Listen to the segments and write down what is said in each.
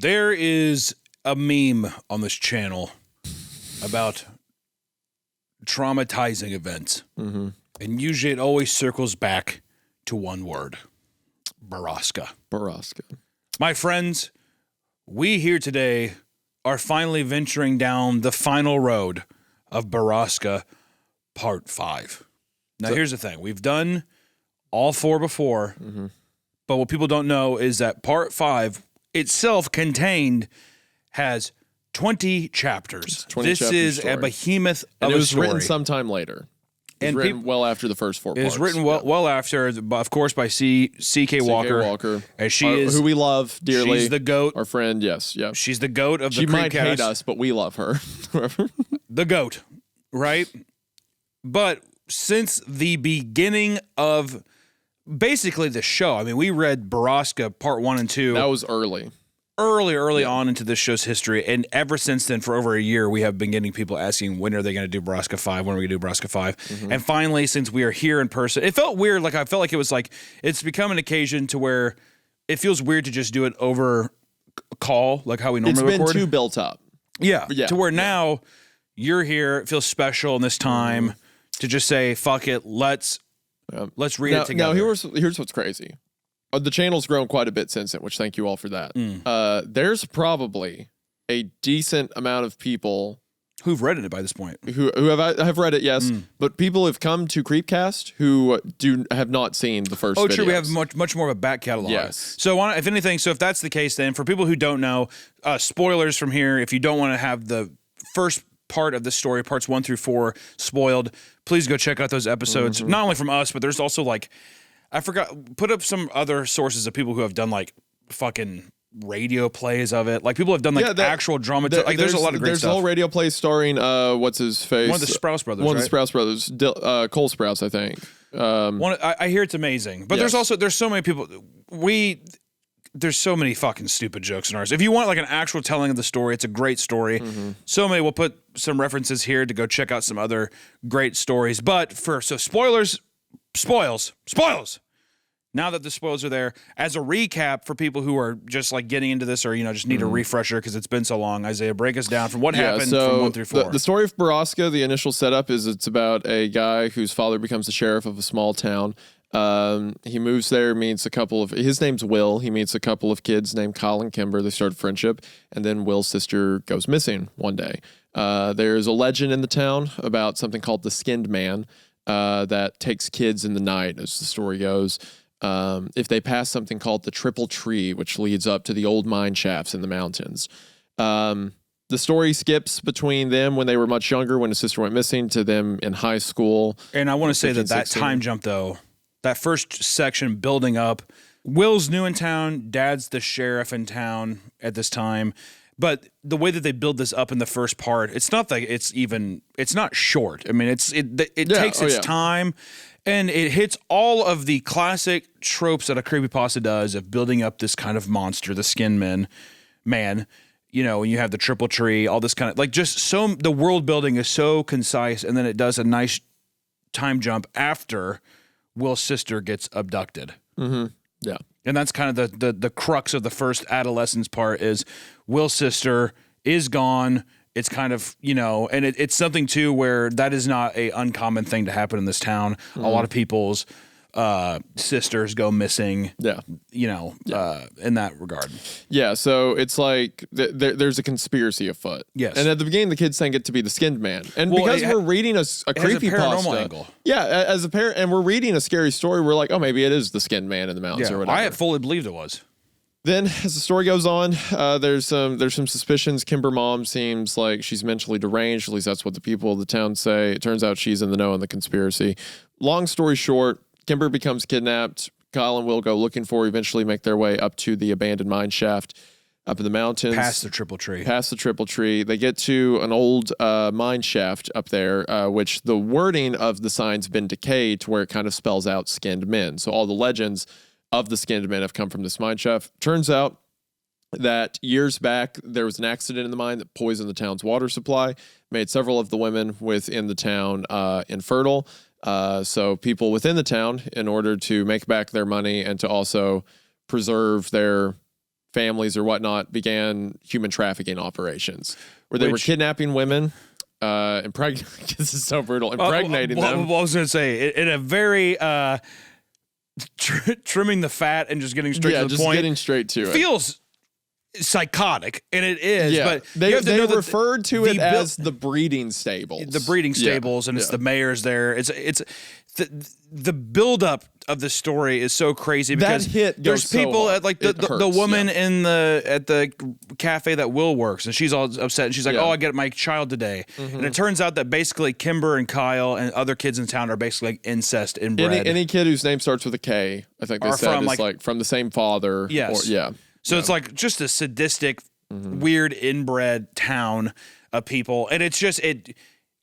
There is a meme on this channel about traumatizing events. Mm-hmm. And usually it always circles back to one word. Borrasca. My friends, we here today are finally venturing down the final road of Borrasca Part 5. Now, here's the thing. We've done all 4 before, but what people don't know is that Part 5 itself has 20 chapters. 20 this is story. A behemoth and of it a story. was written sometime later. It was written well after the first 4 parts. It was written well after, of course, by C.K. Walker. As who we love dearly. She's the GOAT. Our friend, yes. Yeah. She's the GOAT of the Creepcast. She might hate us, but we love her. The GOAT, right? But since the beginning of basically the show, I mean, we read Borrasca Part 1 and 2. That was early On into this show's history. And ever since then, for over a year, we have been getting people asking, when are they going to do Borrasca 5? When are we going to do Borrasca 5? And finally, since we are here in person, it felt weird. Like, I felt like it was like, it's become an occasion to where it feels weird to just do it over call, like how we normally record. It's been too built up. Yeah. To where now you're here. It feels special in this time to just say, fuck it. Let's read it together. Now, here's what's crazy. The channel's grown quite a bit since then, which thank you all for that. There's probably a decent amount of people who've read it by this point. Who have read it, yes. But people have come to Creepcast who have not seen the first videos. True. We have much more of a back catalog. Yes. So if anything, if that's the case, then for people who don't know, spoilers from here, if you don't want to have the first part of the story, parts 1 through 4, spoiled, please go check out those episodes. Not only from us, but there's also I forgot, put up some other sources of people who have done fucking radio plays of it. Like people have done actual drama. There's a lot of great stuff. There's a whole radio play starring what's his face? One of the Sprouse brothers. One of the Sprouse brothers, Cole Sprouse, I think. I hear it's amazing, but there's so many people. There's so many fucking stupid jokes in ours. If you want an actual telling of the story, it's a great story. So many. We'll put some references here to go check out some other great stories. But spoilers. Now that the spoilers are there, as a recap for people who are just getting into this or just need a refresher because it's been so long, Isaiah, break us down from what happened from 1 through 4. The story of Borrasca, the initial setup is it's about a guy whose father becomes the sheriff of a small town. He moves there, meets his name's Will. He meets a couple of kids named Kyle and Kimber. They start a friendship, and then Will's sister goes missing one day. There's a legend in the town about something called the Skinned Man that takes kids in the night, as the story goes. If they pass something called the Triple Tree, which leads up to the old mine shafts in the mountains. The story skips between them when they were much younger, when his sister went missing, to them in high school. And I want to say that time jump, though, that first section building up, Will's new in town, Dad's the sheriff in town at this time. But the way that they build this up in the first part, it's not it's not short. I mean, it takes its time. And it hits all of the classic tropes that a creepypasta does of building up this kind of monster, the skin man. When you have the triple tree, all this kind of the world building is so concise, and then it does a nice time jump after Will's sister gets abducted. Yeah. And that's kind of the crux of the first adolescence part is Will's sister is gone. It's kind of, and it's something too where that is not a uncommon thing to happen in this town. A lot of people's sisters go missing, in that regard. Yeah, so it's there's a conspiracy afoot. Yes. And at the beginning, the kids think it to be the Skinned Man. And because we're reading a creepypasta angle. Yeah, as a parent, and we're reading a scary story, we're like, oh, maybe it is the Skinned Man in the mountains or whatever. I had fully believed it was. Then, as the story goes on, there's some suspicions. Kimber mom seems like she's mentally deranged. At least that's what the people of the town say. It turns out she's in the know on the conspiracy. Long story short, Kimber becomes kidnapped. Kyle and Will go looking for her, eventually make their way up to the abandoned mine shaft up in the mountains. Past the Triple Tree. They get to an old mine shaft up there, which the wording of the sign's been decayed to where it kind of spells out skinned men. So all the legends of the skinned men have come from this mine shaft. Turns out that years back, there was an accident in the mine that poisoned the town's water supply, made several of the women within the town infertile. So people within the town, in order to make back their money and to also preserve their families or whatnot began human trafficking operations where they were kidnapping women, this is so brutal, impregnating them. Well, I was going to say, in a very trimming the fat and just getting straight to the point. Getting straight to it. Feels psychotic, and it is. Yeah, but they referred to it as the breeding stables. The breeding stables, and it's the mayor's there. It's the buildup of the story is so crazy because there's people at like the woman in at the cafe that Will works, and she's all upset, and she's like, "Oh, I get my child today," and it turns out that basically Kimber and Kyle and other kids in town are basically like incest inbred. Any kid whose name starts with a K, I think they said, is like from the same father. Yes. So it's like just a sadistic, weird inbred town of people, and it's just it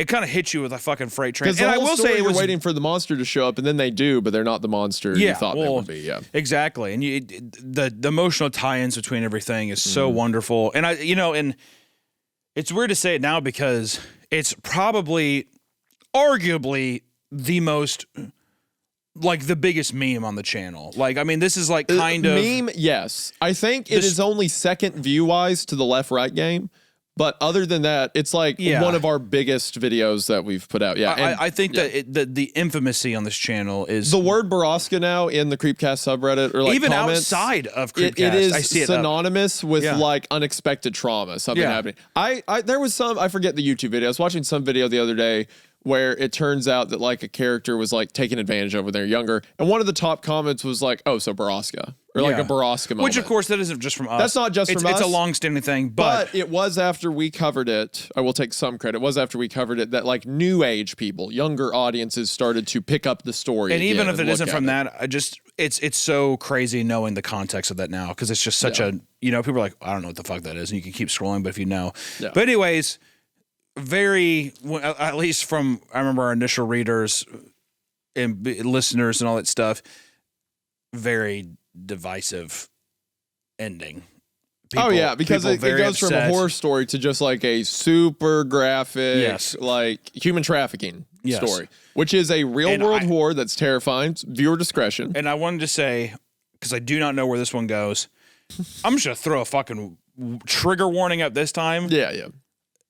kind of hits you with a fucking freight train. And I will say, you're waiting for the monster to show up, and then they do, but they're not the monster you thought they would be. Yeah, exactly. And the emotional tie-ins between everything is so wonderful. And and it's weird to say it now because it's probably, arguably, the most. Like the biggest meme on the channel. Like, I mean, this is like kind of meme. Yes, I think it is only second view wise to the left-right game, but other than that, it's like one of our biggest videos that we've put out. Yeah, I think that the infamousy on this channel is the word Borrasca now in the Creepcast subreddit, or like even comments, outside of Creepcast. It is I see synonymous with like unexpected trauma, something happening. There was I forget the YouTube video. I was watching some video the other day where it turns out that like a character was like taken advantage of when they're younger, and one of the top comments was like, "Oh, so Borrasca," or like a Borrasca moment. Which, of course, that isn't just from us. That's not just from us. It's a long-standing thing, but it was after we covered it. I will take some credit. It was after we covered it that like new age people, younger audiences started to pick up the story. And even if it isn't from that, it's so crazy knowing the context of that now, because it's just such a people are like, I don't know what the fuck that is, and you can keep scrolling, but if you know. Yeah. But anyways. Very, at least from I remember our initial readers and listeners and all that stuff, very divisive ending. Because it goes from a horror story to just like a super graphic, like human trafficking story, which is a real world horror that's terrifying. Viewer discretion. And I wanted to say, because I do not know where this one goes, I'm just gonna throw a fucking trigger warning up this time. Yeah.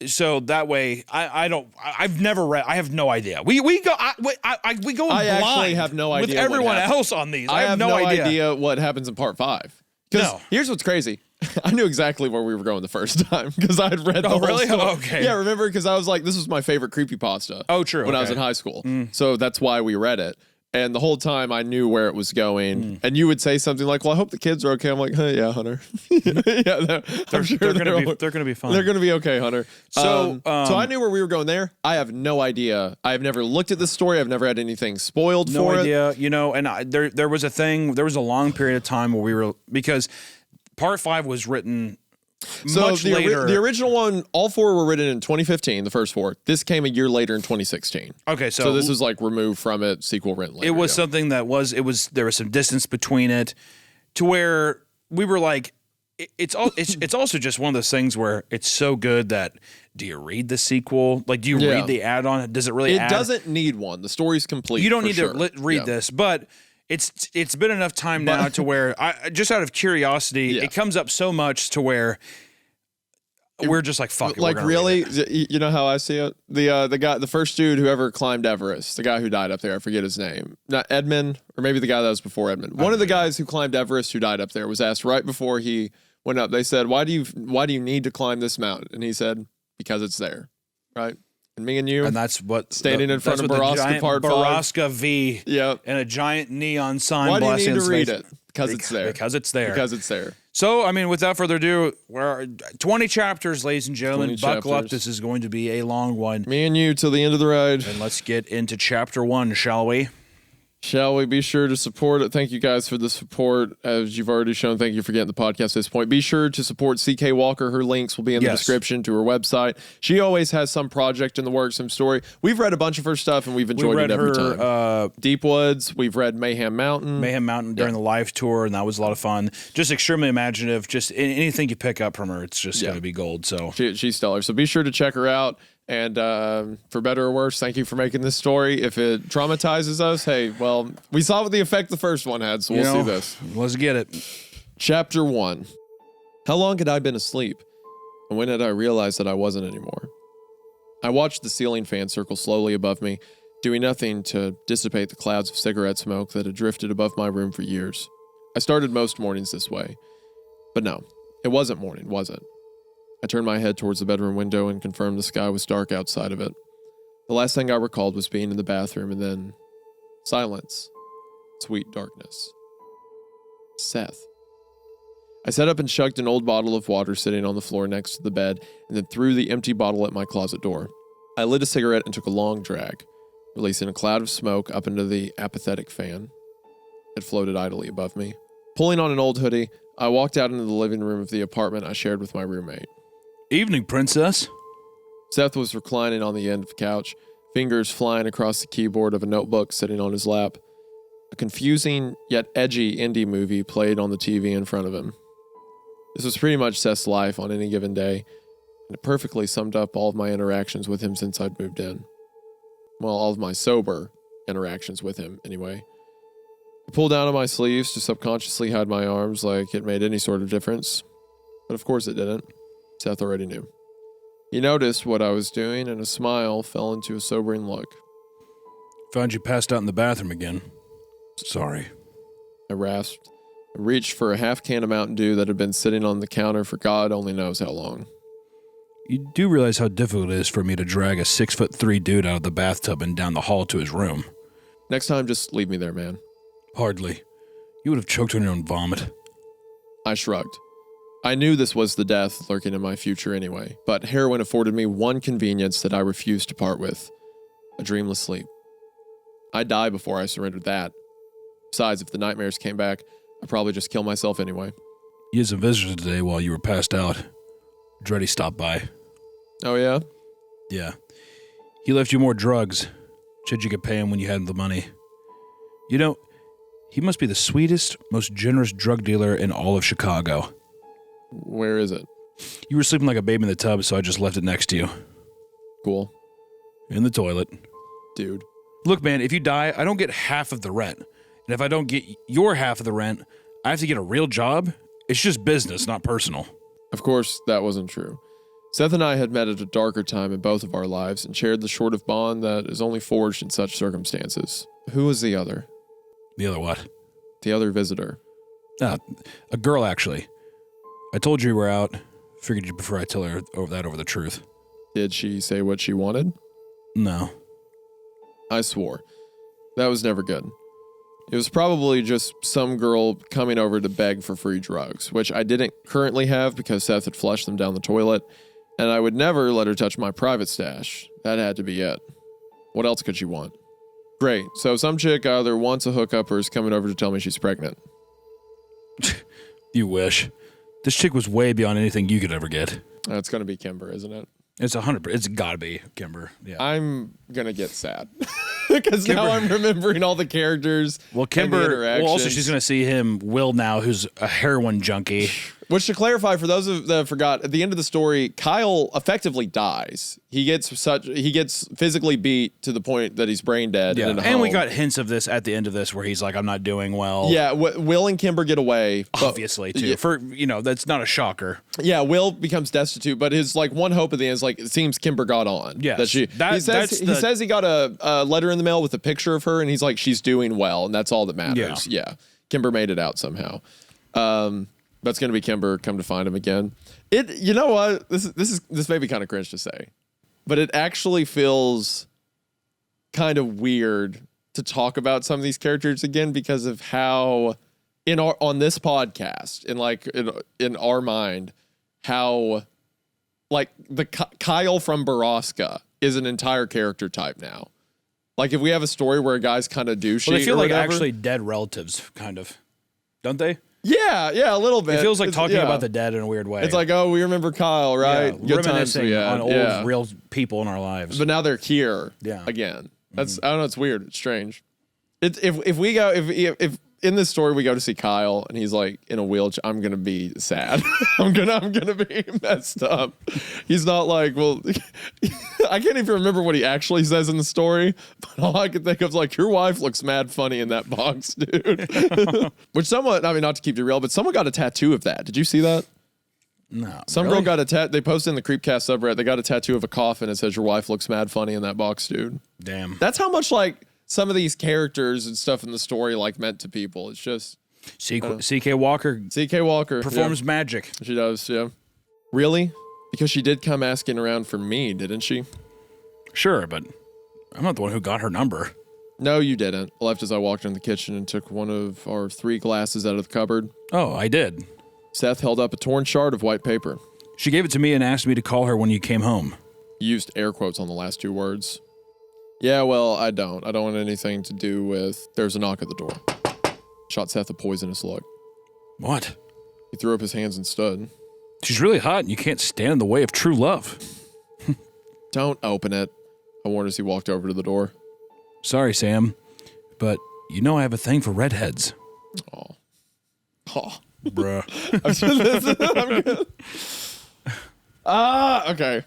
So that way, I've never read. I have no idea. We go blind. I actually have no idea with everyone else on these. I have no idea what happens in part 5. Because here's what's crazy. I knew exactly where we were going the first time because I had read the whole story. Okay. Yeah, remember? Because I was like, this was my favorite creepypasta. Oh, true. When I was in high school. So that's why we read it. And the whole time I knew where it was going. And you would say something like, well, I hope the kids are okay. I'm like, hey, yeah, Hunter. I'm sure they're going to be fine. They're going to be okay, Hunter. So I knew where we were going there. I have no idea. I've never looked at this story. I've never had anything spoiled for it. No idea. And there was a long period of time where we were, because part 5 was written much later. The original one, all 4 were written in 2015, the first 4. This came a year later in 2016. Okay, so this was like removed from it, sequel written later. It was something that there was some distance between it to where we were like, it's also just one of those things where it's so good that, do you read the sequel? Like, do you read the add-on? Does it really It doesn't need one. The story's complete. You don't need to read this, but it's been enough time now to where just out of curiosity, it comes up so much to where we're just like, fuck it. Like, really? You know how I see it? The guy, the first dude who ever climbed Everest, the guy who died up there, I forget his name. Not Edmund, or maybe the guy that was before Edmund. One of the guys who climbed Everest who died up there was asked right before he went up. They said, why do you need to climb this mountain? And he said, because it's there. Right? And me and you, and that's what standing in front of Borrasca Part 5. Borrasca V. Yep. And a giant neon sign. Why do you need to read it? Because it's there. Because it's there. Because it's there. So, I mean, without further ado, we're 20 chapters, ladies and gentlemen. Buckle up. This is going to be a long one. Me and you till the end of the ride. And let's get into chapter 1, shall we? Shall we? Be sure to support it. Thank you guys for the support. As you've already shown, thank you for getting the podcast at this point. Be sure to support CK Walker. Her links will be in the description to her website. She always has some project in the works, some story. We've read a bunch of her stuff, and we've enjoyed it every time. Deep Woods. We've read Mayhem Mountain. During the live tour, and that was a lot of fun. Just extremely imaginative. Just anything you pick up from her, it's just going to be gold. So she's stellar. So be sure to check her out. And for better or worse, thank you for making this story. If it traumatizes us, hey, well, we saw what the effect the first one had, so we'll see this. Let's get it. Chapter 1. How long had I been asleep? And when had I realized that I wasn't anymore? I watched the ceiling fan circle slowly above me, doing nothing to dissipate the clouds of cigarette smoke that had drifted above my room for years. I started most mornings this way. But no, it wasn't morning, was it? I turned my head towards the bedroom window and confirmed the sky was dark outside of it. The last thing I recalled was being in the bathroom and then silence, sweet darkness. Seth. I sat up and chugged an old bottle of water sitting on the floor next to the bed and then threw the empty bottle at my closet door. I lit a cigarette and took a long drag, releasing a cloud of smoke up into the apathetic fan. It floated idly above me. Pulling on an old hoodie, I walked out into the living room of the apartment I shared with my roommate. Evening, princess. Seth was reclining on the end of the couch, fingers flying across the keyboard of a notebook sitting on his lap. A confusing yet edgy indie movie played on the TV in front of him. This was pretty much Seth's life on any given day, and it perfectly summed up all of my interactions with him since I'd moved in. Well, all of my sober interactions with him, anyway. I pulled down on my sleeves to subconsciously hide my arms like it made any sort of difference. But of course it didn't. Seth already knew. He noticed what I was doing, and a smile fell into a sobering look. Found you passed out in the bathroom again. Sorry. I rasped. I reached for a half can of Mountain Dew that had been sitting on the counter for God only knows how long. You do realize how difficult it is for me to drag a 6'3" dude out of the bathtub and down the hall to his room. Next time, just leave me there, man. Hardly. You would have choked on your own vomit. I shrugged. I knew this was the death lurking in my future anyway, but heroin afforded me one convenience that I refused to part with. A dreamless sleep. I'd die before I surrendered that. Besides, if the nightmares came back, I'd probably just kill myself anyway. You had some visitors today while you were passed out. Dreddy stopped by. Oh, yeah? Yeah. He left you more drugs. Said you could pay him when you had the money. You know, he must be the sweetest, most generous drug dealer in all of Chicago. Where is it? You were sleeping like a baby in the tub, so I just left it next to you. Cool. In the toilet. Dude. Look, man, if you die, I don't get half of the rent. And if I don't get your half of the rent, I have to get a real job. It's just business, not personal. Of course, that wasn't true. Seth and I had met at a darker time in both of our lives and shared the sort of bond that is only forged in such circumstances. Who was the other? The other what? The other visitor. A girl, actually. I told you we were out. Figured you'd prefer I tell her over the truth. Did she say what she wanted? No. I swore. That was never good. It was probably just some girl coming over to beg for free drugs, which I didn't currently have because Seth had flushed them down the toilet, and I would never let her touch my private stash. That had to be it. What else could she want? Great, so some chick either wants a hookup or is coming over to tell me she's pregnant. You wish. This chick was way beyond anything you could ever get. It's going to be Kimber, isn't it? It's 100%. It's got to be Kimber. Yeah. I'm going to get sad. Because now I'm remembering all the characters. Well, Kimber, also she's going to see him, Will, now, who's a heroin junkie. Which, to clarify, for those that forgot, at the end of the story, Kyle effectively dies. He gets physically beat to the point that he's brain dead. Yeah, and we got hints of this at the end of this where he's like, I'm not doing well. Yeah, Will and Kimber get away. Obviously, too. Yeah. That's not a shocker. Yeah, Will becomes destitute, but his one hope at the end is it seems Kimber got on. Yeah, he says he got a letter in the mail with a picture of her, and he's like, she's doing well, and that's all that matters. Yeah. Kimber made it out somehow. That's going to be Kimber, come to find him again. You know what? This may be kind of cringe to say, but it actually feels kind of weird to talk about some of these characters again because of how on this podcast in our mind, how the Kyle from Borrasca is an entire character type now. Like if we have a story where a guy's kind of douchey, they feel like actually dead relatives, kind of, don't they? Yeah, a little bit. It feels like talking about the dead in a weird way. It's like, oh, we remember Kyle, right? Yeah, reminiscing on old real people in our lives. But now they're here again. That's I don't know, it's weird. It's strange. If in this story we go to see Kyle and he's like in a wheelchair, I'm gonna be sad. I'm gonna be messed up. He's not like, well, I can't even remember what he actually says in the story, but all I can think of is like, your wife looks mad funny in that box, dude. Which someone, I mean, not to keep it real, but someone got a tattoo of that. Did you see that? No. Some really? girl got they posted in the Creepcast subreddit, they got a tattoo of a coffin that says your wife looks mad funny in that box, dude. Damn. That's how much like some of these characters and stuff in the story like meant to people. It's just C.K. Walker. C.K. Walker performs magic. She does, yeah. Really? Because she did come asking around for me, didn't she? Sure, but I'm not the one who got her number. No, you didn't. Left as I walked in the kitchen and took one of our 3 glasses out of the cupboard. Oh, I did. Seth held up a torn shard of white paper. She gave it to me and asked me to call her when you came home. You used air quotes on the last 2 words. Yeah, well, I don't. I don't want anything to do with... There's a knock at the door. Shot Seth a poisonous look. What? He threw up his hands and stood. She's really hot and you can't stand in the way of true love. Don't open it, I warned as he walked over to the door. Sorry, Sam, but you know I have a thing for redheads. Oh. Bruh. I'm good. Okay.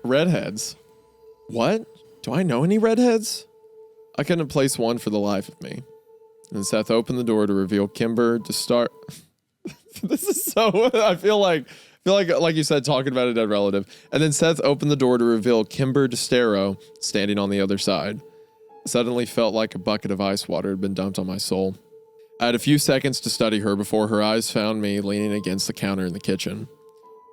Redheads. What? Do I know any redheads? I couldn't place one for the life of me. And Seth opened the door to reveal Kimber to start. This is so. I feel like you said, talking about a dead relative. And then Seth opened the door to reveal Kimber DeStero standing on the other side. I suddenly felt like a bucket of ice water had been dumped on my soul. I had a few seconds to study her before her eyes found me leaning against the counter in the kitchen.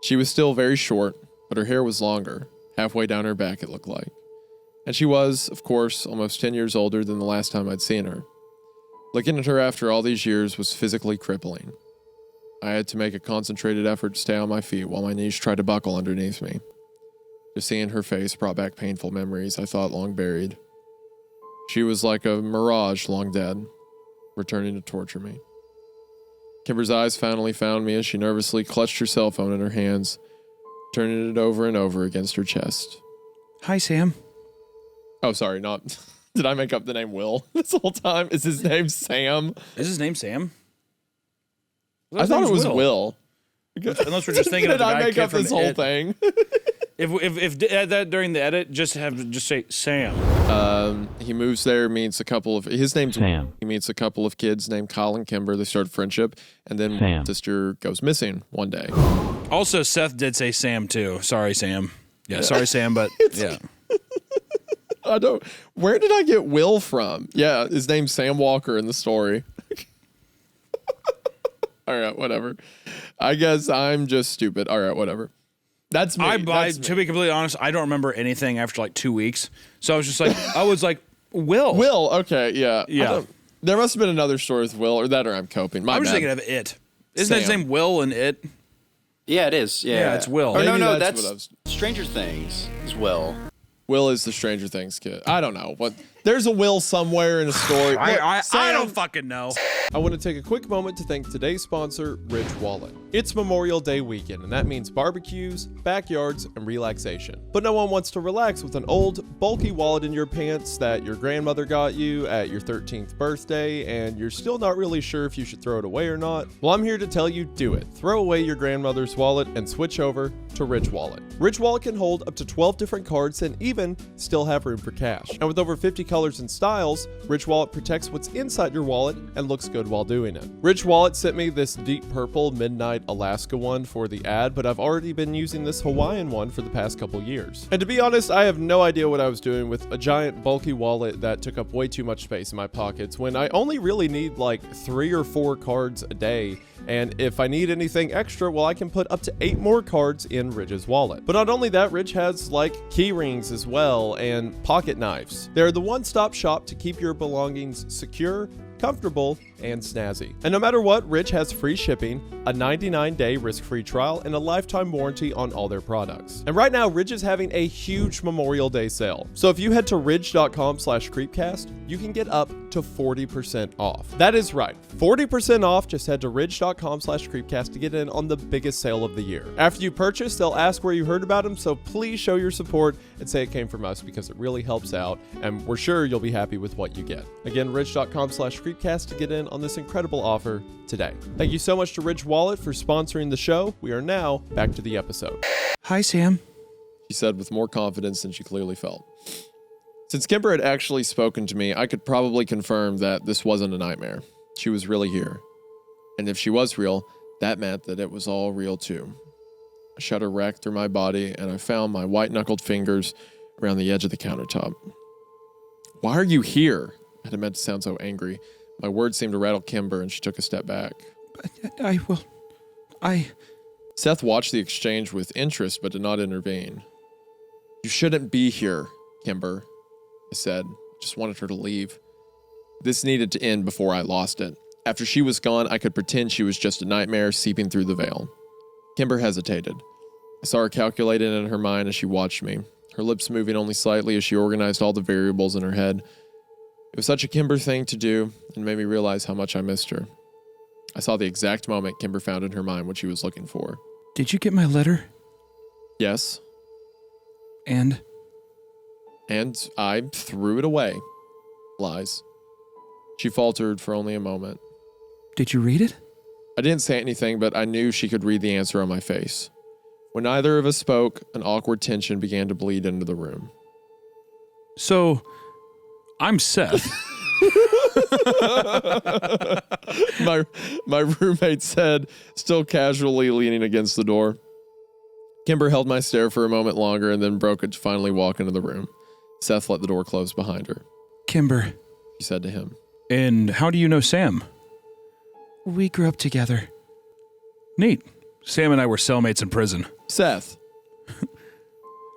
She was still very short, but her hair was longer, halfway down her back it looked like. And she was, of course, almost 10 years older than the last time I'd seen her. Looking at her after all these years was physically crippling. I had to make a concentrated effort to stay on my feet while my knees tried to buckle underneath me. Just seeing her face brought back painful memories I thought long buried. She was like a mirage long dead, returning to torture me. Kimber's eyes finally found me as she nervously clutched her cell phone in her hands, turning it over and over against her chest. Hi, Sam. Oh, sorry, not... Did I make up the name Will this whole time? Is his name Sam? Is his name Sam? I thought it was Will. Unless we're just thinking of the guy Did I make up this whole thing? If add that during the edit, just say Sam. He moves there, meets a couple of... His name's Sam. He meets a couple of kids named Kyle and Kimber. They start a friendship, and then Sam. sister goes missing one day. Also, Seth did say Sam, too. Sorry, Sam. Yeah, sorry, Sam, but yeah. Where did I get Will from? Yeah, his name's Sam Walker in the story. All right, whatever. I guess I'm just stupid. All right, whatever. That's me. To be completely honest, I don't remember anything after like 2 weeks. So I was just like, Will. Will, okay, yeah. Yeah. There must have been another story with Will, or I'm coping. I'm just thinking of It. Isn't his name Will in It? Yeah, it is. Yeah, it's Will. Oh, no, that's that's Stranger Things is Will. Will is the Stranger Things kid. I don't know. But there's a Will somewhere in a story. I don't fucking know. I want to take a quick moment to thank today's sponsor, Rich Wallet. It's Memorial Day weekend, and that means barbecues, backyards, and relaxation. But no one wants to relax with an old, bulky wallet in your pants that your grandmother got you at your 13th birthday, and you're still not really sure if you should throw it away or not. Well, I'm here to tell you, do it. Throw away your grandmother's wallet and switch over to Rich Wallet. Rich Wallet can hold up to 12 different cards and even still have room for cash. And with over 50 colors and styles, Rich Wallet protects what's inside your wallet and looks good while doing it. Rich Wallet sent me this deep purple Midnight Alaska one for the ad, but I've already been using this Hawaiian one for the past couple years. And to be honest, I have no idea what I was doing with a giant bulky wallet that took up way too much space in my pockets when I only really need like 3 or 4 cards a day. And if I need anything extra, well, I can put up to 8 more cards in Ridge's wallet. But not only that, Ridge has like key rings as well and pocket knives. They're the one-stop shop to keep your belongings secure, comfortable, and snazzy. And no matter what, Ridge has free shipping, a 99-day risk-free trial, and a lifetime warranty on all their products. And right now, Ridge is having a huge Memorial Day sale. So if you head to ridge.com/creepcast, you can get up to 40% off. That is right, 40% off. Just head to ridge.com/creepcast to get in on the biggest sale of the year. After you purchase, they'll ask where you heard about them, so please show your support and say it came from us because it really helps out, and we're sure you'll be happy with what you get. Again, ridge.com/creepcast to get in on this incredible offer today. Thank you so much to Ridge Wallet for sponsoring the show. We are now back to the episode. Hi, Sam. She said with more confidence than she clearly felt. Since Kimber had actually spoken to me, I could probably confirm that this wasn't a nightmare. She was really here. And if she was real, that meant that it was all real too. A shudder racked through my body, and I found my white-knuckled fingers around the edge of the countertop. Why are you here? I hadn't meant to sound so angry. My words seemed to rattle Kimber, and she took a step back. Seth watched the exchange with interest, but did not intervene. You shouldn't be here, Kimber, I said. Just wanted her to leave. This needed to end before I lost it. After she was gone, I could pretend she was just a nightmare seeping through the veil. Kimber hesitated. I saw her calculating in her mind as she watched me, her lips moving only slightly as she organized all the variables in her head. It was such a Kimber thing to do, and made me realize how much I missed her. I saw the exact moment Kimber found in her mind what she was looking for. Did you get my letter? Yes. And I threw it away. Lies. She faltered for only a moment. Did you read it? I didn't say anything, but I knew she could read the answer on my face. When neither of us spoke, an awkward tension began to bleed into the room. So, I'm Seth. my roommate said, still casually leaning against the door. Kimber held my stare for a moment longer and then broke it to finally walk into the room. Seth let the door close behind her. Kimber, she said to him. And how do you know Sam? We grew up together. Neat. Sam and I were cellmates in prison. Seth.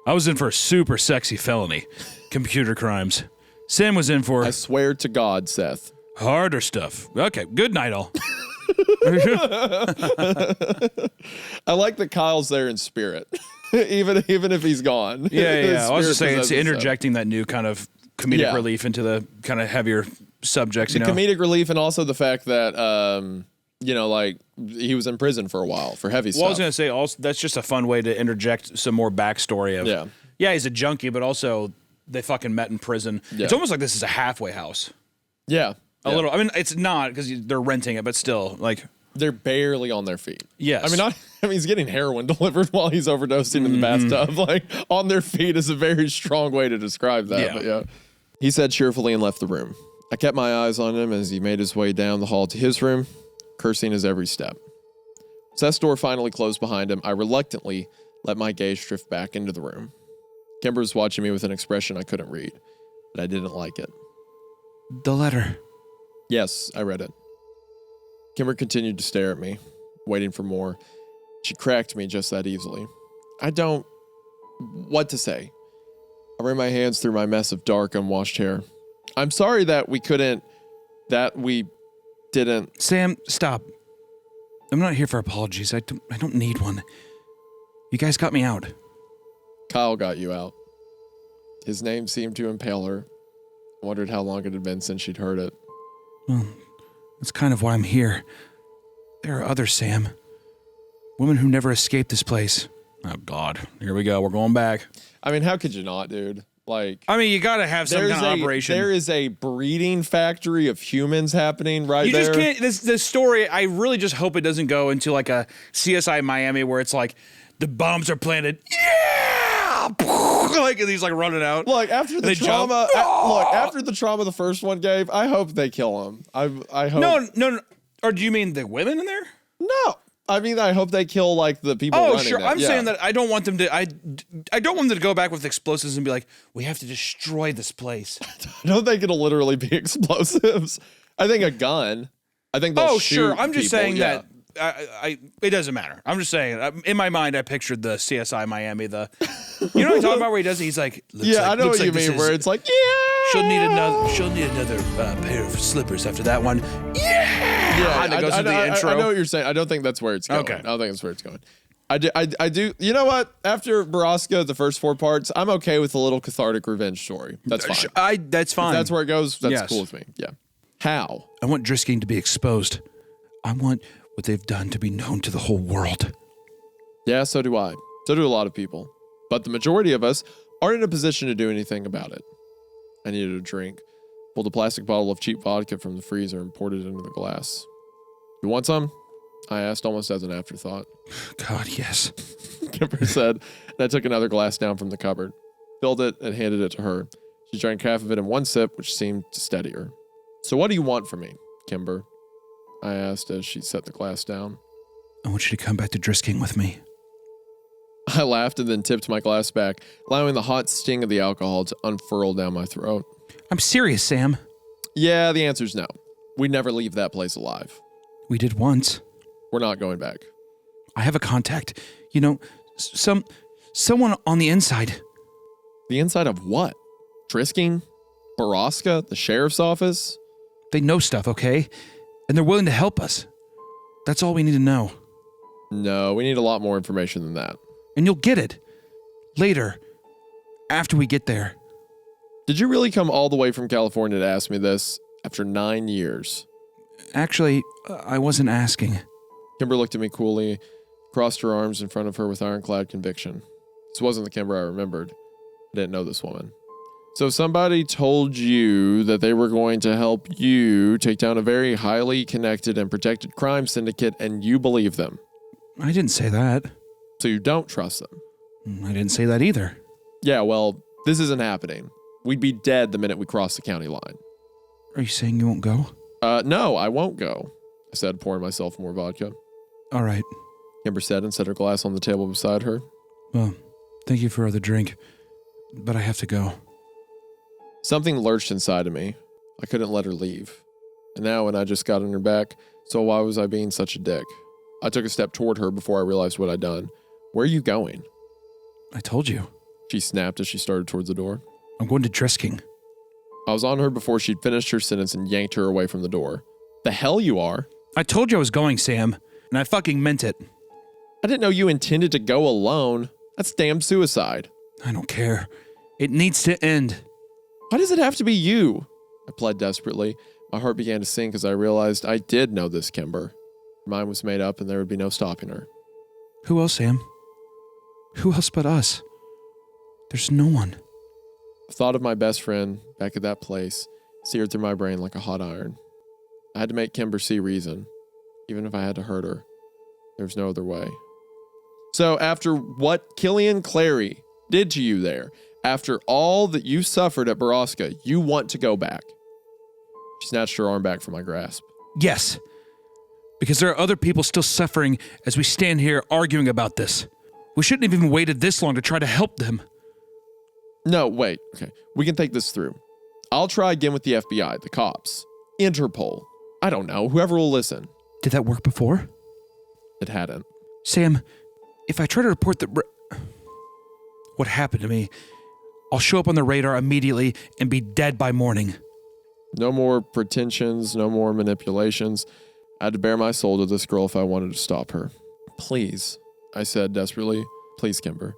I was in for a super sexy felony. Computer crimes. Sam was in for... I swear to God, Seth. Harder stuff. Okay, good night all. I like that Kyle's there in spirit. even if he's gone. Yeah. I was just saying, it's interjecting that new kind of comedic relief into the kind of heavier subjects, the comedic relief, and also the fact that like he was in prison for a while for heavy stuff. Well, I was gonna say also that's just a fun way to interject some more backstory of he's a junkie, but also they fucking met in prison. Yeah. It's almost like this is a halfway house. Yeah. A little. I mean, it's not because they're renting it, but still, like they're barely on their feet. Yes. I mean, he's getting heroin delivered while he's overdosing in the bathtub. Like on their feet is a very strong way to describe that. Yeah. But yeah. He said cheerfully and left the room. I kept my eyes on him as he made his way down the hall to his room, cursing his every step. Seth's door finally closed behind him. I reluctantly let my gaze drift back into the room. Kimber was watching me with an expression I couldn't read, but I didn't like it. The letter. Yes, I read it. Kimber continued to stare at me, waiting for more. She cracked me just that easily. What to say? I ran my hands through my mess of dark, unwashed hair. I'm sorry that we didn't. Sam, stop. I'm not here for apologies. I don't need one. You guys got me out. Kyle got you out. His name seemed to impale her. I wondered how long it had been since she'd heard it. Well, that's kind of why I'm here. There are others, Sam. Women who never escaped this place. Oh, God. Here we go. We're going back. I mean, how could you not, dude? Like, I mean, you got to have some kind of operation. There is a breeding factory of humans happening there. You just can't. This story, I really just hope it doesn't go into like a CSI Miami where it's like the bombs are planted. Yeah! Like, and he's like running out. Look, after the trauma, after the trauma the first one gave, I hope they kill him. I hope. No. Or do you mean the women in there? No. I mean, I hope they kill like the people. Oh, sure. I'm saying that I don't want them to. I don't want them to go back with explosives and be like, we have to destroy this place. I don't think it'll literally be explosives. I think a gun. I think they'll shoot sure. I'm just people, saying that. It doesn't matter. I'm just saying. In my mind, I pictured the CSI Miami. You know what I'm talking about? Where he does it. He's like, I know what you mean. Where it's like, she'll need another pair of slippers after that one. Yeah, and it goes into the intro. I know what you're saying. I don't think that's where it's going. Okay. I don't think that's where it's going. I do. You know what? After Borrasca, the first 4 parts, I'm okay with a little cathartic revenge story. That's fine. That's fine. If that's where it goes. That's cool with me. Yeah. How? I want Drisking to be exposed. I want what they've done to be known to the whole world. Yeah, so do I. So do a lot of people. But the majority of us aren't in a position to do anything about it. I needed a drink. Pulled a plastic bottle of cheap vodka from the freezer and poured it into the glass. You want some? I asked almost as an afterthought. God, yes. Kimber said, and I took another glass down from the cupboard, filled it, and handed it to her. She drank half of it in one sip, which seemed to steady her. So what do you want from me, Kimber? I asked as she set the glass down. I want you to come back to Drisking with me. I laughed and then tipped my glass back, allowing the hot sting of the alcohol to unfurl down my throat. I'm serious, Sam. Yeah, the answer's no. We'd never leave that place alive. We did once. We're not going back. I have a contact. You know, someone on the inside. The inside of what? Drisking? Borrasca? The sheriff's office? They know stuff, okay? And they're willing to help us. That's all we need to know. No, we need a lot more information than that. And you'll get it. Later. After we get there. Did you really come all the way from California to ask me this after 9 years? Actually, I wasn't asking. Kimber looked at me coolly, crossed her arms in front of her with ironclad conviction. This wasn't the Kimber I remembered. I didn't know this woman. So somebody told you that they were going to help you take down a very highly connected and protected crime syndicate, and you believe them. I didn't say that. So you don't trust them. I didn't say that either. Yeah, well, this isn't happening. We'd be dead the minute we cross the county line. Are you saying you won't go? No, I won't go, I said, pouring myself more vodka. All right. Kimber said and set her glass on the table beside her. Well, thank you for the drink, but I have to go. Something lurched inside of me. I couldn't let her leave. And now when I just got on her back, so why was I being such a dick? I took a step toward her before I realized what I'd done. Where are you going? I told you. She snapped as she started towards the door. I'm going to Drisking. I was on her before she'd finished her sentence and yanked her away from the door. The hell you are? I told you I was going, Sam, and I fucking meant it. I didn't know you intended to go alone. That's damn suicide. I don't care. It needs to end. Why does it have to be you? I pled desperately. My heart began to sink as I realized I did know this Kimber. Her mind was made up and there would be no stopping her. Who else, Sam? Who else but us? There's no one. The thought of my best friend back at that place seared through my brain like a hot iron. I had to make Kimber see reason, even if I had to hurt her. There was no other way. So after what Killian Clary did to you there, after all that you suffered at Borrasca, you want to go back. She snatched her arm back from my grasp. Yes. Because there are other people still suffering as we stand here arguing about this. We shouldn't have even waited this long to try to help them. No, wait. Okay. We can think this through. I'll try again with the FBI, the cops, Interpol. I don't know. Whoever will listen. Did that work before? It hadn't. Sam, if I try to report what happened to me, I'll show up on the radar immediately and be dead by morning. No more pretensions, no more manipulations. I had to bare my soul to this girl if I wanted to stop her. Please, I said desperately. Please, Kimber.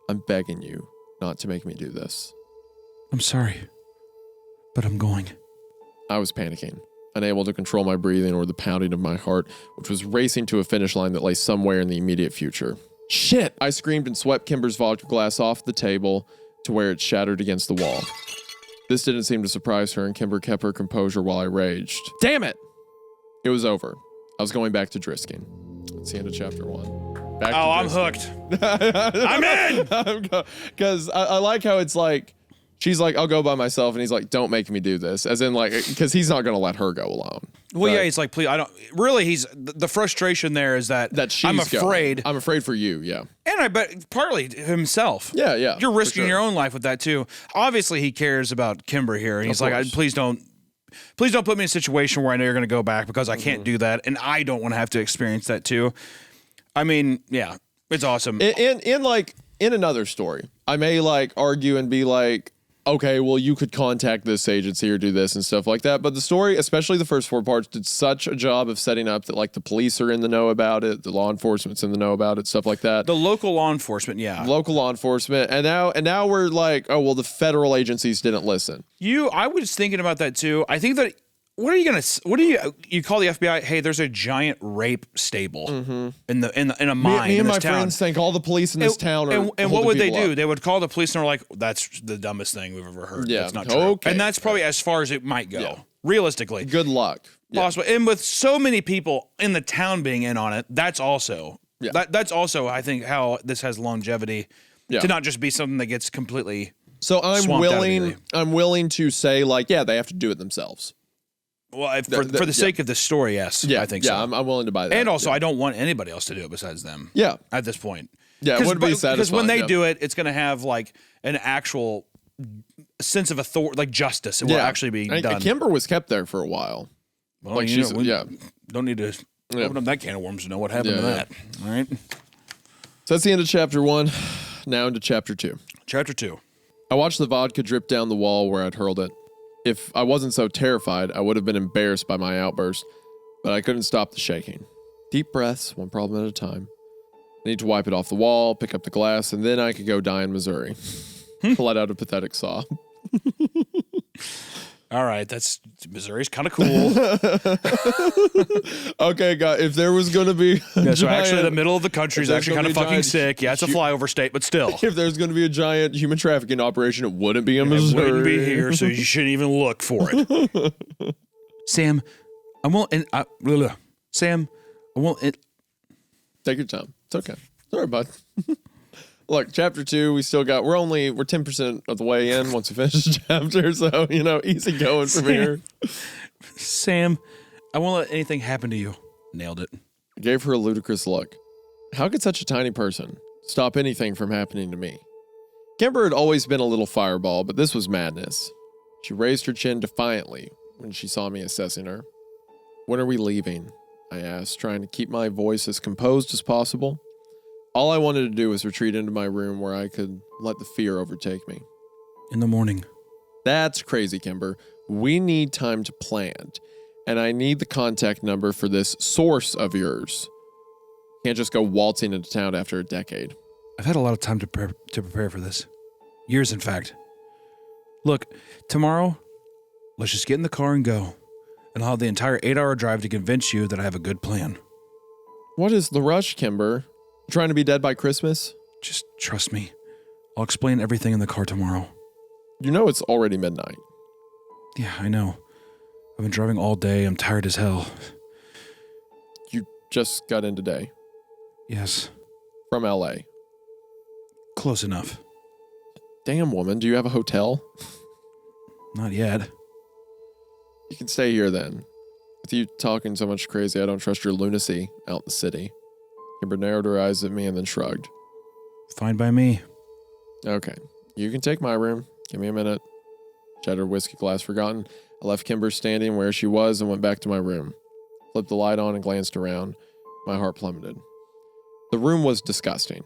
I'm begging you not to make me do this. I'm sorry, but I'm going. I was panicking, unable to control my breathing or the pounding of my heart, which was racing to a finish line that lay somewhere in the immediate future. Shit! I screamed and swept Kimber's vodka glass off the table to where it shattered against the wall. This didn't seem to surprise her, and Kimber kept her composure while I raged. Damn it! It was over. I was going back to Drisking. That's the end of chapter 1. Back to I'm Drisking. hooked. I'm in! Because I like how it's like, she's like, I'll go by myself, and he's like, don't make me do this. As in, like, because he's not going to let her go alone. Well, yeah, he's like, please, I don't. Really, the frustration there is that She's I'm afraid. I'm afraid for you, yeah. And I bet partly himself. Yeah, yeah. You're risking sure. your own life with that too. Obviously, he cares about Kimber here, and he's like, please don't put me in a situation where I know you're going to go back because I can't do that, and I don't want to have to experience that too. I mean, yeah, it's awesome. In another story, I may like argue and be like, okay, well, you could contact this agency or do this and stuff like that. But the story, especially the first 4 parts, did such a job of setting up that like the police are in the know about it, the law enforcement's in the know about it, stuff like that. The local law enforcement, yeah. Local law enforcement. And now we're like, oh, well, the federal agencies didn't listen. I was thinking about that too. I think that you call the FBI? Hey, there's a giant rape stable in a mine. Me and my town. friends think all the police in this town are. And what would they do? They would call the police and they're like, "That's the dumbest thing we've ever heard. Yeah, that's not true." okay. And that's probably as far as it might go, realistically. Good luck. Yeah. Possible. And with so many people in the town being in on it, that's also that's also I think how this has longevity to not just be something that gets completely. So I'm willing to say like, yeah, they have to do it themselves. Well, for the sake of the story, yes. Yeah, I think so. I'm willing to buy that. And also, I don't want anybody else to do it besides them. Yeah. At this point. Yeah, it wouldn't be satisfying. Because when they do it, it's going to have like an actual sense of authority, like justice. It will actually be done. Kimber was kept there for a while. Well, like don't need to open up that can of worms to know what happened to that. All right. So that's the end of chapter 1. Now into chapter 2. Chapter 2. I watched the vodka drip down the wall where I'd hurled it. If I wasn't so terrified, I would have been embarrassed by my outburst, but I couldn't stop the shaking. Deep breaths, one problem at a time. I need to wipe it off the wall, pick up the glass, and then I could go die in Missouri. Let out a pathetic sob. All right, Missouri's kind of cool. Okay, guys, if there was going to be so actually the middle of the country is actually kind of fucking sick. Yeah, it's a flyover state, but still. If there's going to be a giant human trafficking operation, it wouldn't be in Missouri. It wouldn't be here, so you shouldn't even look for it. Sam, I won't... Sam, I won't... Take your time. It's okay. Sorry, bud. Look, chapter 2, we're 10% of the way in once we finish the chapter, so, easy going from here. Sam, I won't let anything happen to you. Nailed it. I gave her a ludicrous look. How could such a tiny person stop anything from happening to me? Kimber had always been a little fireball, but this was madness. She raised her chin defiantly when she saw me assessing her. When are we leaving? I asked, trying to keep my voice as composed as possible. All I wanted to do was retreat into my room where I could let the fear overtake me. In the morning. That's crazy, Kimber. We need time to plan, and I need the contact number for this source of yours. Can't just go waltzing into town after a decade. I've had a lot of time to prepare for this. Years, in fact. Look, tomorrow, let's just get in the car and go. And I'll have the entire 8-hour drive to convince you that I have a good plan. What is the rush, Kimber? Trying to be dead by Christmas? Just trust me. I'll explain everything in the car tomorrow. You know it's already midnight. Yeah, I know. I've been driving all day. I'm tired as hell. You just got in today? Yes. From LA? Close enough. Damn, woman, do you have a hotel? Not yet. You can stay here then. With you talking so much crazy, I don't trust your lunacy out in the city. Kimber narrowed her eyes at me and then shrugged. Fine by me. Okay, you can take my room. Give me a minute. Shattered whiskey glass forgotten. I left Kimber standing where she was and went back to my room. Flipped the light on and glanced around. My heart plummeted. The room was disgusting.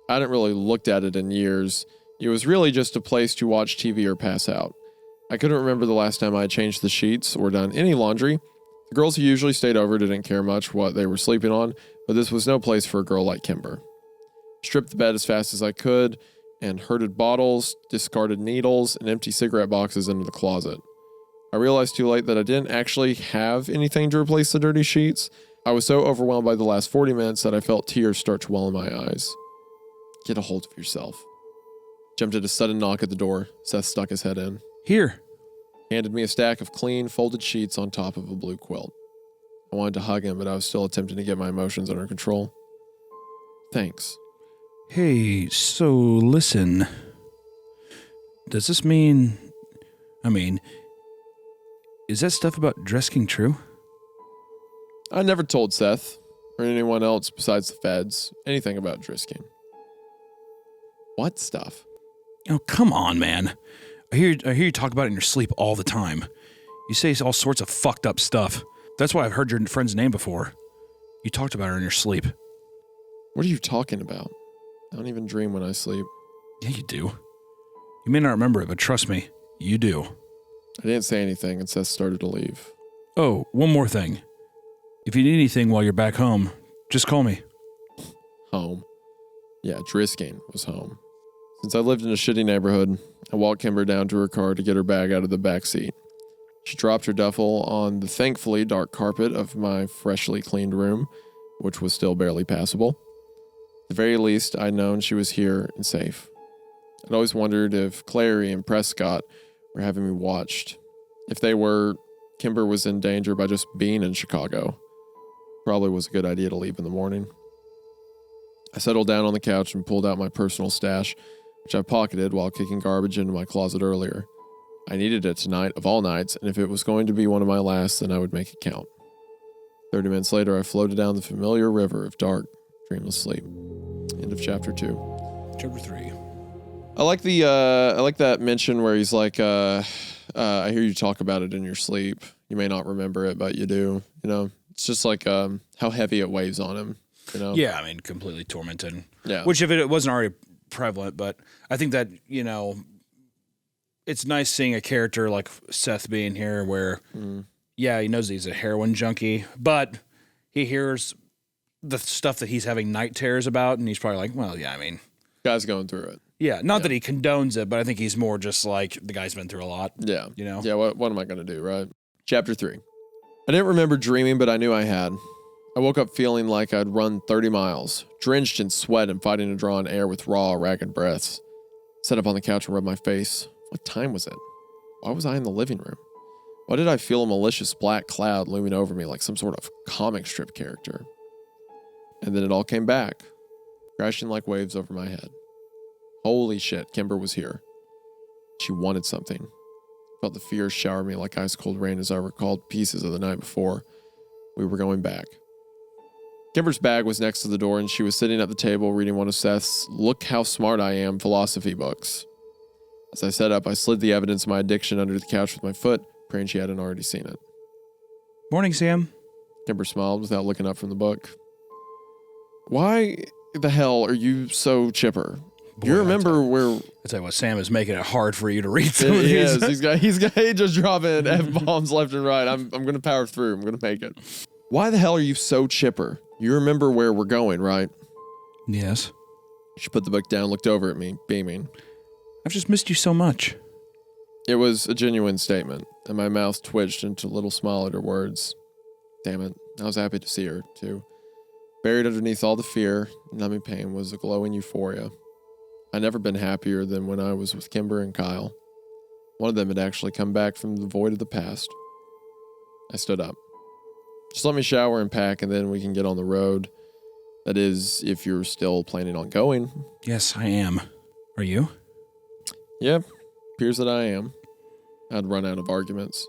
I hadn't really looked at it in years. It was really just a place to watch TV or pass out. I couldn't remember the last time I had changed the sheets or done any laundry. The girls who usually stayed over didn't care much what they were sleeping on, but this was no place for a girl like Kimber. Stripped the bed as fast as I could and herded bottles, discarded needles, and empty cigarette boxes into the closet. I realized too late that I didn't actually have anything to replace the dirty sheets. I was so overwhelmed by the last 40 minutes that I felt tears start to well in my eyes. Get a hold of yourself. Jumped at a sudden knock at the door. Seth stuck his head in. Here. Handed me a stack of clean, folded sheets on top of a blue quilt. I wanted to hug him, but I was still attempting to get my emotions under control. Thanks. Hey, so listen. Does this mean... is that stuff about Dresking true? I never told Seth, or anyone else besides the feds, anything about Drisking. What stuff? Oh, come on, man. I hear you talk about it in your sleep all the time. You say all sorts of fucked up stuff. That's why I've heard your friend's name before. You talked about her in your sleep. What are you talking about? I don't even dream when I sleep. Yeah, you do. You may not remember it, but trust me, you do. I didn't say anything, and Seth started to leave. Oh, one more thing. If you need anything while you're back home, just call me. Home? Yeah, Drisking was home. Since I lived in a shitty neighborhood, I walked Kimber down to her car to get her bag out of the back seat. She dropped her duffel on the thankfully dark carpet of my freshly cleaned room, which was still barely passable. At the very least, I'd known she was here and safe. I'd always wondered if Clary and Prescott were having me watched. If they were, Kimber was in danger by just being in Chicago. Probably was a good idea to leave in the morning. I settled down on the couch and pulled out my personal stash, which I pocketed while kicking garbage into my closet earlier. I needed it tonight of all nights, and if it was going to be one of my last, then I would make it count. 30 minutes later, I floated down the familiar river of dark, dreamless sleep. End of chapter 2. Chapter 3. I like that mention where he's like, I hear you talk about it in your sleep. You may not remember it, but you do. You know, it's just like how heavy it weighs on him. You know? Yeah, I mean, completely tormented. Yeah. Which if it wasn't already prevalent, but I think that, you know, it's nice seeing a character like Seth being here where, yeah, he knows he's a heroin junkie, but he hears the stuff that he's having night terrors about, and he's probably like, well, yeah, I mean. Guy's going through it. Yeah, not that he condones it, but I think he's more just like, the guy's been through a lot. Yeah. You know? Yeah, what am I going to do, right? Chapter 3. I didn't remember dreaming, but I knew I had. I woke up feeling like I'd run 30 miles, drenched in sweat and fighting to draw in air with raw, ragged breaths. Sat up on the couch and rubbed my face. What time was it? Why was I in the living room? Why did I feel a malicious black cloud looming over me like some sort of comic strip character? And then it all came back, crashing like waves over my head. Holy shit, Kimber was here. She wanted something. Felt the fear shower me like ice-cold rain as I recalled pieces of the night before. We were going back. Kimber's bag was next to the door, and she was sitting at the table reading one of Seth's Look How Smart I Am philosophy books. As I sat up, I slid the evidence of my addiction under the couch with my foot, praying she hadn't already seen it. Morning, Sam. Kimber smiled without looking up from the book. Why the hell are you so chipper? Boy, You remember where... I tell you what, Sam is making it hard for you to read some of He these. is. He's just dropping F-bombs left and right. I'm going to power through. I'm going to make it. Why the hell are you so chipper? You remember where we're going, right? Yes. She put the book down, looked over at me, beaming. I've just missed you so much. It was a genuine statement, and my mouth twitched into a little smile at her words. Damn it, I was happy to see her, too. Buried underneath all the fear and numbing pain was a glowing euphoria. I'd never been happier than when I was with Kimber and Kyle. One of them had actually come back from the void of the past. I stood up. Just let me shower and pack, and then we can get on the road. That is, if you're still planning on going. Yes, I am. Are you? Yep, appears that I am. I'd run out of arguments.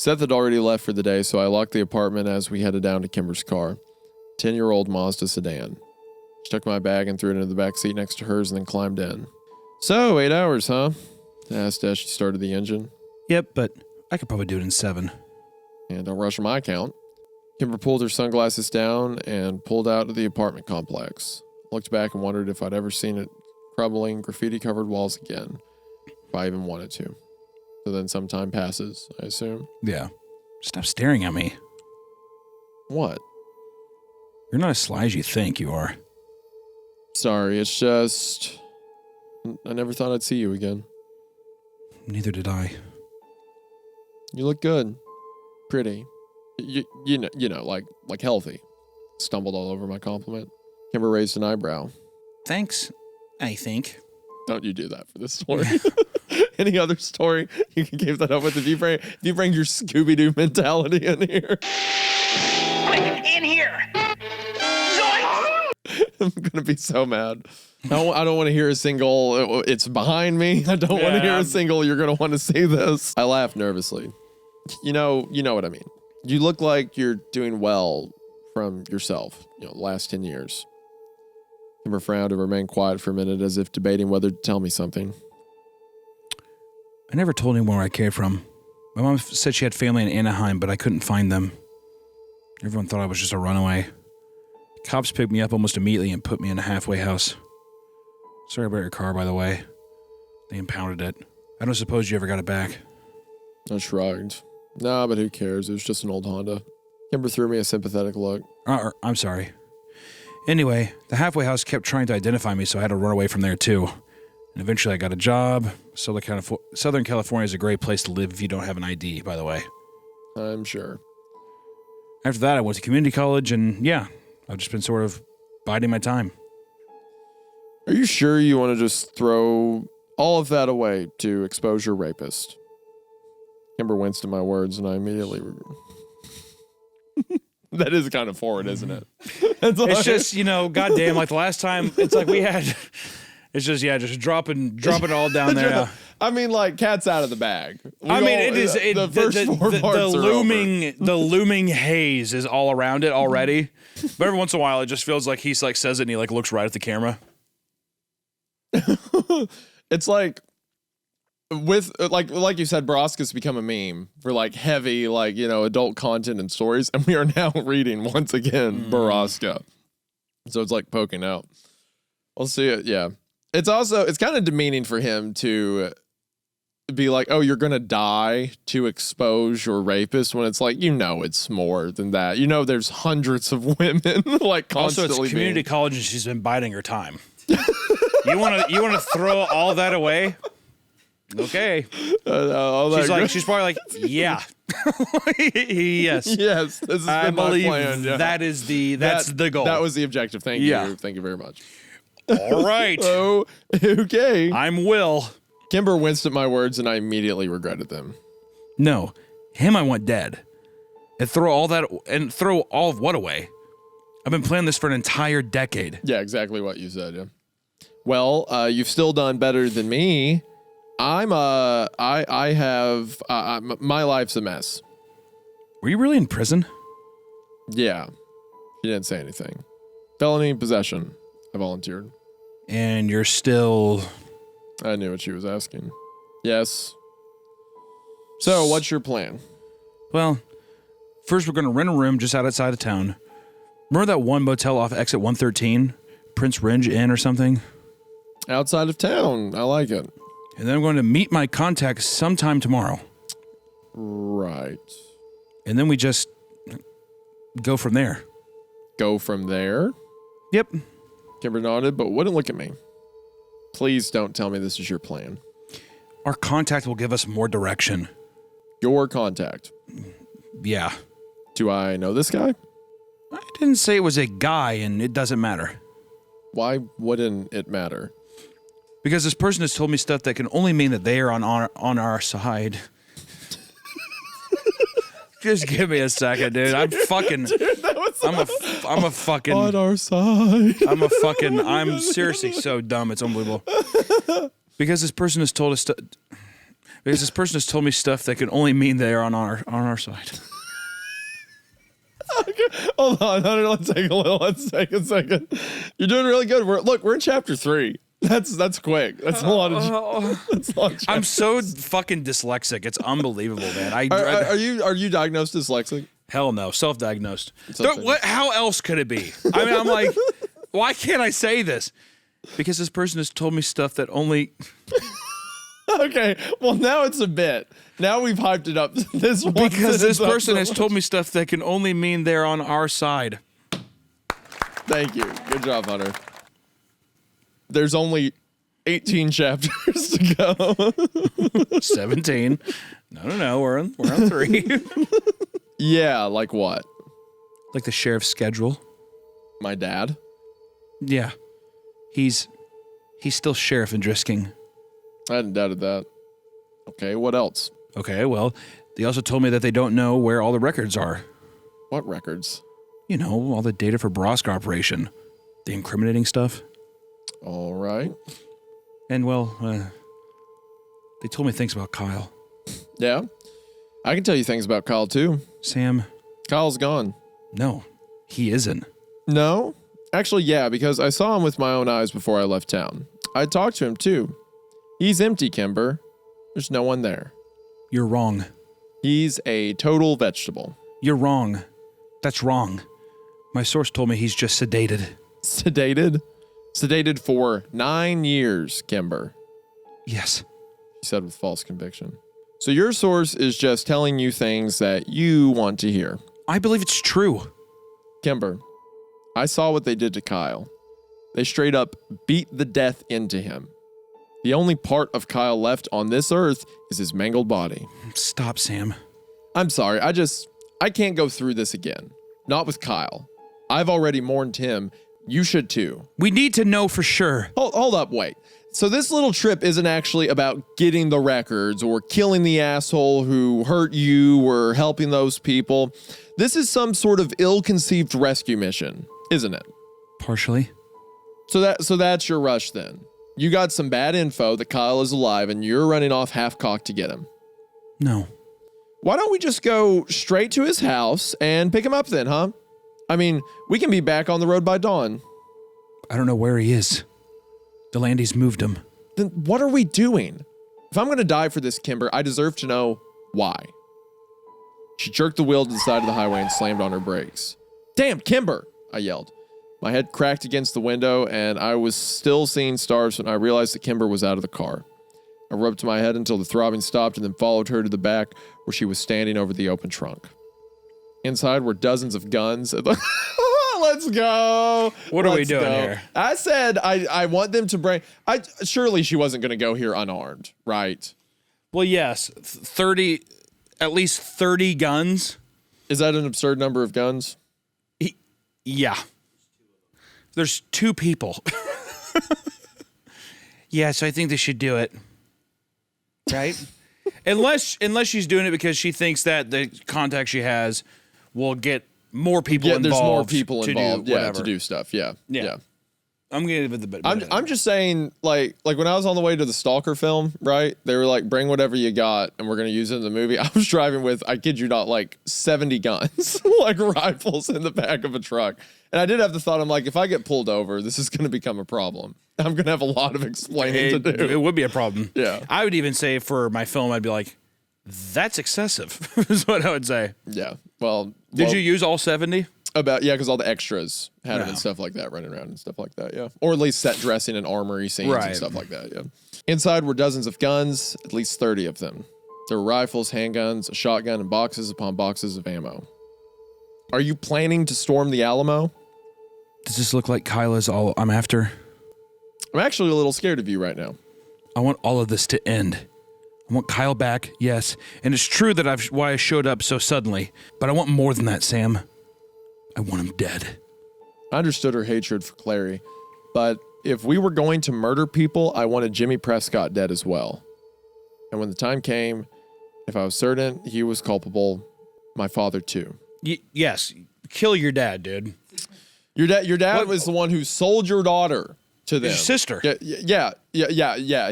Seth had already left for the day, so I locked the apartment as we headed down to Kimber's car. 10-year-old Mazda sedan. She took my bag and threw it into the back seat next to hers and then climbed in. So, 8 hours, huh? I asked as she started the engine. Yep, but I could probably do it in 7. And don't rush my count. Kimber pulled her sunglasses down and pulled out of the apartment complex. I looked back and wondered if I'd ever seen it crumbling, graffiti-covered walls again. If I even wanted to. So then some time passes, I assume. Yeah. Stop staring at me. What? You're not as sly as you think you are. Sorry, it's just... I never thought I'd see you again. Neither did I. You look good. Pretty. You know, like healthy. Stumbled all over my compliment. Kimber raised an eyebrow. Thanks, I think. Don't you do that for this story. Any other story you can keep that up with if you bring your Scooby-Doo mentality in here. In here! I'm gonna be so mad. I don't want to hear a single, it's behind me. I don't want to hear a single, you're gonna want to see this. I laughed nervously. You know what I mean. You look like you're doing well from yourself, the last 10 years. Kimber frowned and remained quiet for a minute as if debating whether to tell me something. I never told anyone where I came from. My mom said she had family in Anaheim, but I couldn't find them. Everyone thought I was just a runaway. Cops picked me up almost immediately and put me in a halfway house. Sorry about your car, by the way. They impounded it. I don't suppose you ever got it back. I shrugged. Nah, but who cares? It was just an old Honda. Kimber threw me a sympathetic look. I'm sorry. Anyway, the halfway house kept trying to identify me, so I had to run away from there too. And eventually I got a job. Southern California is a great place to live if you don't have an ID, by the way. I'm sure. After that, I went to community college, and yeah, I've just been sort of biding my time. Are you sure you want to just throw all of that away to expose your rapist? Kimber winced at my words, and I immediately... That is kind of forward, isn't it? It's just, goddamn, like the last time, it's like we had... It's just, just dropping it all down there. I mean, like, cat's out of the bag. The looming haze is all around it already. But every once in a while, it just feels like he like says it and he like looks right at the camera. It's like with like you said, Borrasca's become a meme for like heavy, like, you know, adult content and stories, and we are now reading once again Borrasca. So it's like poking out. We'll see it. Yeah. It's kind of demeaning for him to be like, oh, you're going to die to expose your rapist, when it's like, you know, it's more than that. You know, there's hundreds of women like constantly. Also, it's community college and she's been biding her time. You want to throw all that away? Okay. She's probably like, yeah. Yes. Yes. This has been my plan. Yeah. That's the goal. That was the objective. Thank you. Yeah. Thank you very much. All right. Oh, okay. I'm Will. Kimber winced at my words, and I immediately regretted them. No, him I want dead. And throw all of what away? I've been planning this for an entire decade. Yeah, exactly what you said. Yeah. Well, you've still done better than me. My life's a mess. Were you really in prison? Yeah. She didn't say anything. Felony possession. I volunteered. And you're still... I knew what she was asking. Yes. So, what's your plan? Well, first we're going to rent a room just outside of town. Remember that one motel off exit 113? Prince Rindge Inn or something? Outside of town. I like it. And then I'm going to meet my contact sometime tomorrow. Right. And then we just go from there. Go from there? Yep. Kimber nodded, but wouldn't look at me. Please don't tell me this is your plan. Our contact will give us more direction. Your contact? Yeah. Do I know this guy? I didn't say it was a guy, and it doesn't matter. Why wouldn't it matter? Because this person has told me stuff that can only mean that they are on our side. Just give me a second, dude. I'm a fucking on our side. I'm seriously so dumb. It's unbelievable. Because this person has told us because this person has told me stuff that can only mean they are on our side. Okay. Hold on, Hunter. Let's take a second. You're doing really good. We're in chapter 3. That's quick. That's a lot of. I'm so fucking dyslexic. It's unbelievable, man. Are you diagnosed dyslexic? Hell no, self-diagnosed. How else could it be? I mean, I'm like, why can't I say this? Because this person has told me stuff that only. Okay, well now it's a bit. Now we've hyped it up. Because this person has told me stuff that can only mean they're on our side. Thank you. Good job, Hunter. There's only 18 chapters to go. 17. No. We're on 3. Yeah, like what? Like the sheriff's schedule. My dad? Yeah. He's still sheriff in Drisking. I hadn't doubted that. Okay, what else? Okay, well, they also told me that they don't know where all the records are. What records? You know, all the data for Borrasca operation. The incriminating stuff. All right. And, well, they told me things about Kyle. Yeah? I can tell you things about Kyle, too. Sam. Kyle's gone. No, he isn't. No? Actually, yeah, because I saw him with my own eyes before I left town. I talked to him, too. He's empty, Kimber. There's no one there. You're wrong. He's a total vegetable. You're wrong. That's wrong. My source told me he's just sedated. Sedated? Sedated for 9 years, Kimber. Yes. He said with false conviction. So your source is just telling you things that you want to hear. I believe it's true. Kimber, I saw what they did to Kyle. They straight up beat the death into him. The only part of Kyle left on this earth is his mangled body. Stop, Sam. I'm sorry, I can't go through this again. Not with Kyle. I've already mourned him. You should too. We need to know for sure. Hold up, wait. So this little trip isn't actually about getting the records or killing the asshole who hurt you or helping those people. This is some sort of ill-conceived rescue mission, isn't it? Partially. So that's your rush then. you got some bad info that Kyle is alive and you're running off half-cocked to get him. No. Why don't we just go straight to his house and pick him up then, huh? I mean, we can be back on the road by dawn. I don't know where he is. Delandy's moved him. Then what are we doing? If I'm going to die for this, Kimber, I deserve to know why. She jerked the wheel to the side of the highway and slammed on her brakes. Damn, Kimber, I yelled. My head cracked against the window, and I was still seeing stars when I realized that Kimber was out of the car. I rubbed my head until the throbbing stopped and then followed her to the back where she was standing over the open trunk. Inside were dozens of guns. Let's go. What are we doing here? I said I want them to bring... surely she wasn't going to go here unarmed, right? Well, yes. 30... At least 30 guns. Is that an absurd number of guns? Yeah. There's 2 people. Yeah, so I think they should do it. Right? unless she's doing it because she thinks that the contact she has will get more people involved. There's more people involved. Yeah, to do stuff. Yeah. I'm gonna give it the bit. I'm just saying, like when I was on the way to the Stalker film, right? They were like, bring whatever you got, and we're gonna use it in the movie. I was driving with, I kid you not, like 70 guns, like rifles in the back of a truck. And I did have the thought, I'm like, if I get pulled over, this is gonna become a problem. I'm gonna have a lot of explaining to do. It would be a problem. Yeah. I would even say for my film, I'd be like, that's excessive, is what I would say. Yeah. Well, Did you use all 70? Because all the extras had them and stuff like that, running around and stuff like that, yeah. Or at least set dressing and armory scenes and stuff like that, yeah. Inside were dozens of guns, at least 30 of them. There were rifles, handguns, a shotgun, and boxes upon boxes of ammo. Are you planning to storm the Alamo? Does this look like Kyla's all I'm after? I'm actually a little scared of you right now. I want all of this to end. I want Kyle back, yes. And it's true that why I showed up so suddenly. But I want more than that, Sam. I want him dead. I understood her hatred for Clary, but if we were going to murder people, I wanted Jimmy Prescott dead as well. And when the time came, if I was certain he was culpable, my father too. Yes, kill your dad, dude. Your dad was the one who sold your daughter to them. His sister. Yeah.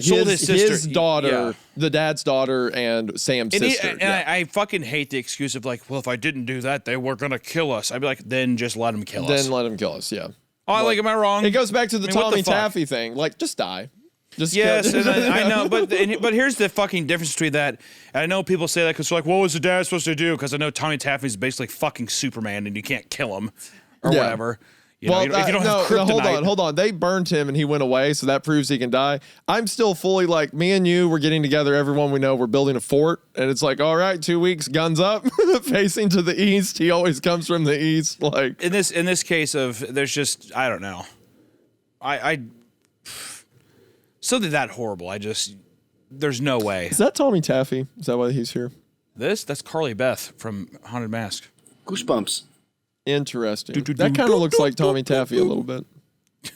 Sold his sister. His daughter, the dad's daughter, and Sam's sister. I fucking hate the excuse of like, well, if I didn't do that, they were gonna kill us. I'd be like, then just let them kill us. Then let him kill us, yeah. Oh, like, am I wrong? It goes back to the Tommy Taffy thing. Like, just die. Yes, and I know, but here's the fucking difference between that. And I know people say that because they're like, what was the dad supposed to do? Because I know Tommy Taffy's basically fucking Superman and you can't kill him or whatever. If you don't have kryptonite. Hold on. They burned him and he went away, so that proves he can die. I'm still fully like, me and you, we're getting together, everyone we know, we're building a fort, and it's like, all right, 2 weeks, guns up, facing to the east. He always comes from the east. Like in this case of there's just I don't know. I something that horrible. There's no way. Is that Tommy Taffy? Is that why he's here? That's Carly Beth from Haunted Mask. Goosebumps. Interesting. That kind of looks like Tommy Taffy a little bit.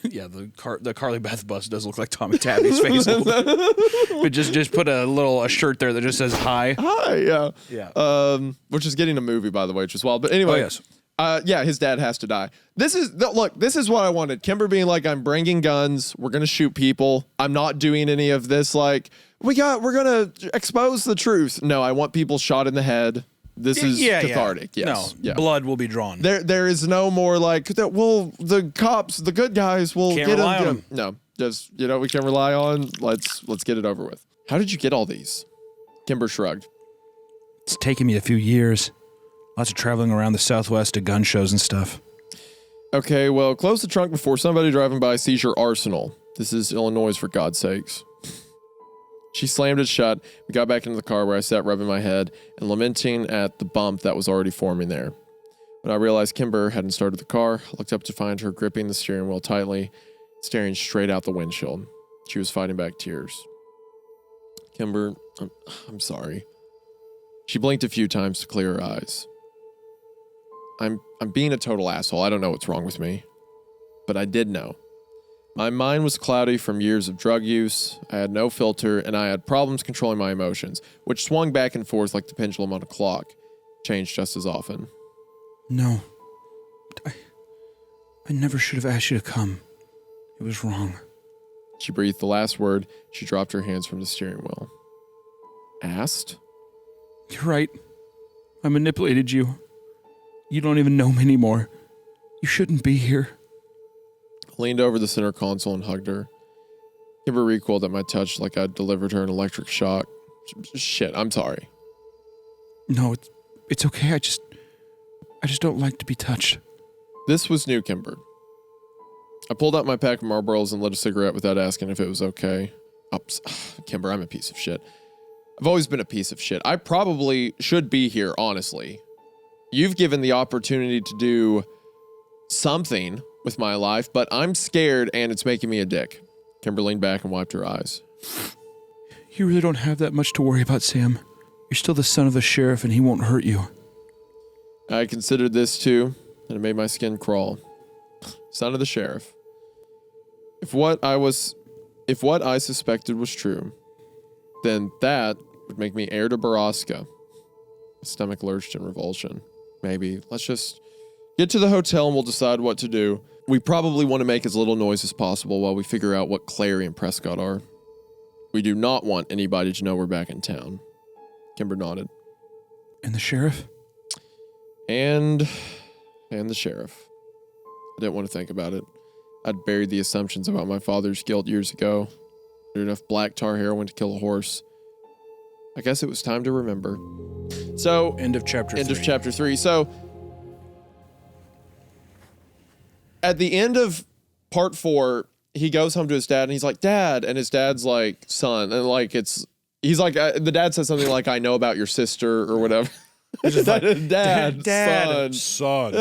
Yeah, the Carly Beth bus does look like Tommy Taffy's face a little bit. But just put a shirt there that just says hi. Hi, yeah. Yeah. Which is getting a movie, by the way, which is wild. But anyway. Oh, yes. Yeah, his dad has to die. This is what I wanted. Kimber being like, I'm bringing guns. We're going to shoot people. I'm not doing any of this. Like, we're going to expose the truth. No, I want people shot in the head. This is cathartic. Yeah. Yes. No, blood will be drawn. There is no more like, well, the cops, the good guys will Can't get rely on them. No, just, we can rely on, let's get it over with. How did you get all these? Kimber shrugged. It's taken me a few years. Lots of traveling around the Southwest to gun shows and stuff. Okay, well, close the trunk before somebody driving by sees your arsenal. This is Illinois, for God's sakes. She slammed it shut. We got back into the car where I sat rubbing my head and lamenting at the bump that was already forming there. When I realized Kimber hadn't started the car, I looked up to find her gripping the steering wheel tightly, staring straight out the windshield. She was fighting back tears. Kimber, I'm sorry. She blinked a few times to clear her eyes. I'm being a total asshole. I don't know what's wrong with me. But I did know. My mind was cloudy from years of drug use, I had no filter, and I had problems controlling my emotions, which swung back and forth like the pendulum on a clock, changed just as often. No. I never should have asked you to come. It was wrong. She breathed the last word. She dropped her hands from the steering wheel. Asked? You're right. I manipulated you. You don't even know me anymore. You shouldn't be here. I leaned over the center console and hugged her. Kimber recoiled at my touch like I'd delivered her an electric shock. Shit, I'm sorry. No, it's okay. I just don't like to be touched. This was new Kimber. I pulled out my pack of Marlboros and lit a cigarette without asking if it was okay. Oops. Kimber, I'm a piece of shit. I've always been a piece of shit. I probably should be here, honestly. You've given the opportunity to do something with my life, but I'm scared and it's making me a dick. Kimber leaned back and wiped her eyes. You really don't have that much to worry about, Sam. You're still the son of the sheriff and he won't hurt you. I considered this too, and it made my skin crawl. Son of the sheriff. If what I suspected was true, then that would make me heir to Borrasca. My stomach lurched in revulsion. Maybe. Let's just get to the hotel and we'll decide what to do. We probably want to make as little noise as possible while we figure out what Clary and Prescott are. We do not want anybody to know we're back in town. Kimber nodded. And the sheriff? And the sheriff. I didn't want to think about it. I'd buried the assumptions about my father's guilt years ago. There enough black tar heroin to kill a horse. I guess it was time to remember. So, End of chapter 3. So, at the end of part 4, he goes home to his dad and he's like, Dad. And his dad's like, son. And like, he's like, the dad says something like, I know about your sister or whatever. Dad, son.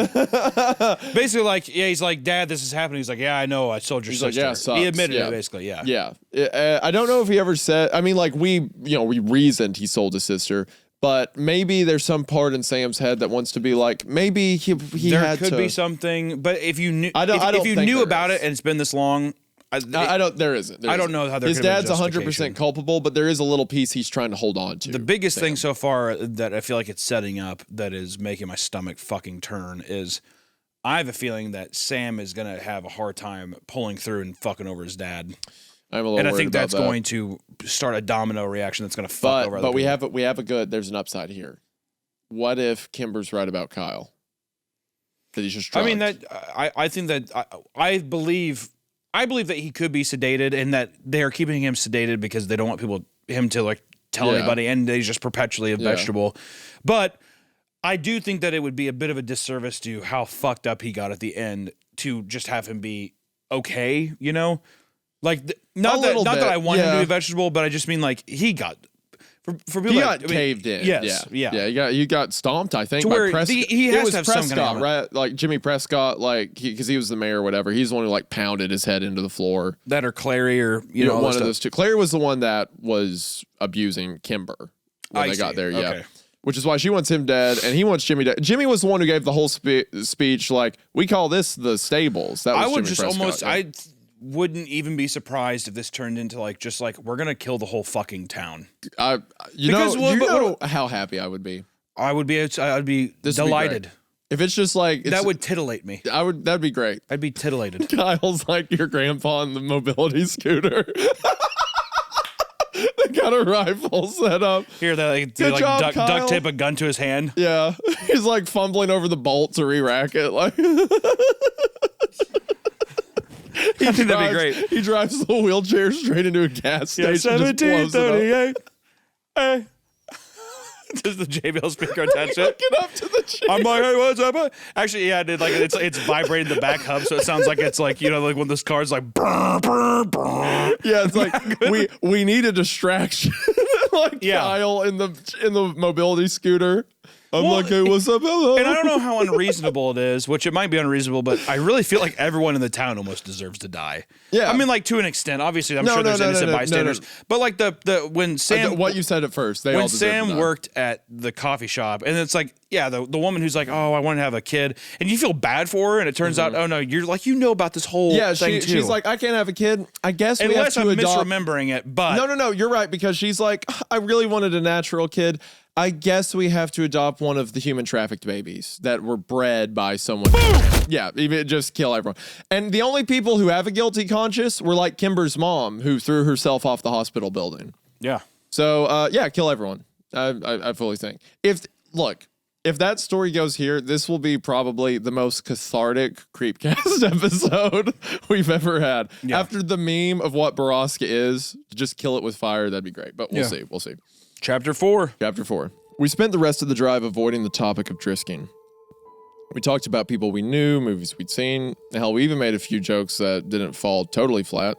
Basically, like, yeah, he's like, Dad, this is happening. He's like, yeah, I know. I told your sister. Like, yeah, sucks. He admitted it, basically, yeah. Yeah. I don't know if he ever said, I mean, like, we reasoned he sold his sister, but maybe there's some part in Sam's head that wants to be like, maybe he there had could to. be something, but if you knew, if you knew about it and it's been this long, there isn't. I don't know how there his could have dad's been 100% culpable, but there is a little piece he's trying to hold on to. The biggest thing so far that I feel like it's setting up that is making my stomach fucking turn is I have a feeling that Sam is going to have a hard time pulling through and fucking over his dad. I'm a little and I worried think about that's that. going to start a domino reaction that's going to fuck over other But people. we have a good, there's an upside here. What if Kimber's right about Kyle? That he's just drugged? I mean, I think that I believe that he could be sedated and that they're keeping him sedated because they don't want him to like tell anybody, and he's just perpetually a vegetable. But I do think that it would be a bit of a disservice to how fucked up he got at the end to just have him be okay, you know? Like not that I want him to be a vegetable, but I just mean like he got for people he like, got caved in. Yes, yeah. You got stomped. I think to by where Prescott. he has it was to have some Prescott, kind of right? Like Jimmy Prescott, like because he was the mayor or whatever. He's the one who like pounded his head into the floor. that or Clary or you know one of those two. Clary was the one that was abusing Kimber when they got there. Yeah. Okay. Which is why she wants him dead, and he wants Jimmy dead. Jimmy was the one who gave the whole speech, like, we call this the stables. That was I would Jimmy just Prescott, almost, yeah. I wouldn't even be surprised if this turned into like, just like, we're going to kill the whole fucking town. You know how happy I would be. I'd be delighted. If it's just like that would titillate me. That'd be great. I'd be titillated. Kyle's like your grandpa on the mobility scooter. They got a rifle set up. Here, they Good like job, Kyle. duct tape a gun to his hand. Yeah, he's like fumbling over the bolt to re-rack it. Like, I think that'd be great. He drives the wheelchair straight into a gas station. 1738. Hey. Does the JBL speaker attach it? Looking up to the chair. I'm like, hey, what's up? Actually, yeah, dude, like it's vibrating the back hub, so it sounds like it's like, you know, like when this car's like brr, brr, brr. Yeah, it's like we need a distraction. Like Kyle in the mobility scooter. I'm like, hey, what's up? Hello. And I don't know how unreasonable it is, which it might be unreasonable, but I really feel like everyone in the town almost deserves to die. Yeah. I mean, like, to an extent. Obviously, I'm sure there's innocent bystanders. But like when Sam... what you said at first. They all when deserve to Sam die. worked at the coffee shop, and it's like, Yeah, the woman who's like, oh, I want to have a kid, and you feel bad for her, and it turns out, oh no, you're like, about this whole thing too. She's like, I can't have a kid. I guess we have unless to I'm adopt. misremembering it, but No, you're right, because she's like, I really wanted a natural kid. I guess we have to adopt one of the human trafficked babies that were bred by someone. Yeah, even just kill everyone. And the only people who have a guilty conscience were like Kimber's mom, who threw herself off the hospital building. yeah. So kill everyone. I fully think. If that story goes here, this will be probably the most cathartic Creepcast episode we've ever had. Yeah. After the meme of what Borrasca is, just kill it with fire, that'd be great. But we'll see. We'll see. Chapter 4. Chapter 4. We spent the rest of the drive avoiding the topic of drisking. We talked about people we knew, movies we'd seen. Hell, we even made a few jokes that didn't fall totally flat.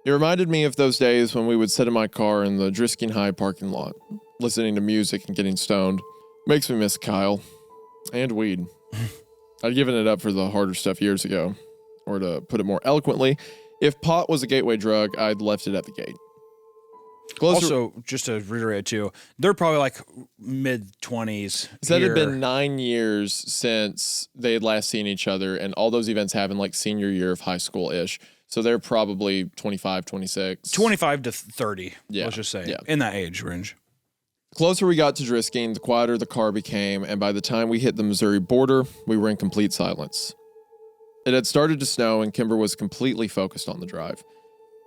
It reminded me of those days when we would sit in my car in the Drisking High parking lot, listening to music and getting stoned. Makes me miss Kyle. And weed. I'd given it up for the harder stuff years ago. Or to put it more eloquently, if pot was a gateway drug, I'd left it at the gate. Also, just to reiterate too, they're probably like mid-20s. So it had been 9 years since they had last seen each other, and all those events happened like senior year of high school-ish. So they're probably 25, 26. 25 to 30, Yeah. let's just say, Yeah. in that age range. The closer we got to Drisking, the quieter the car became, and by the time we hit the Missouri border, we were in complete silence. It had started to snow, and Kimber was completely focused on the drive.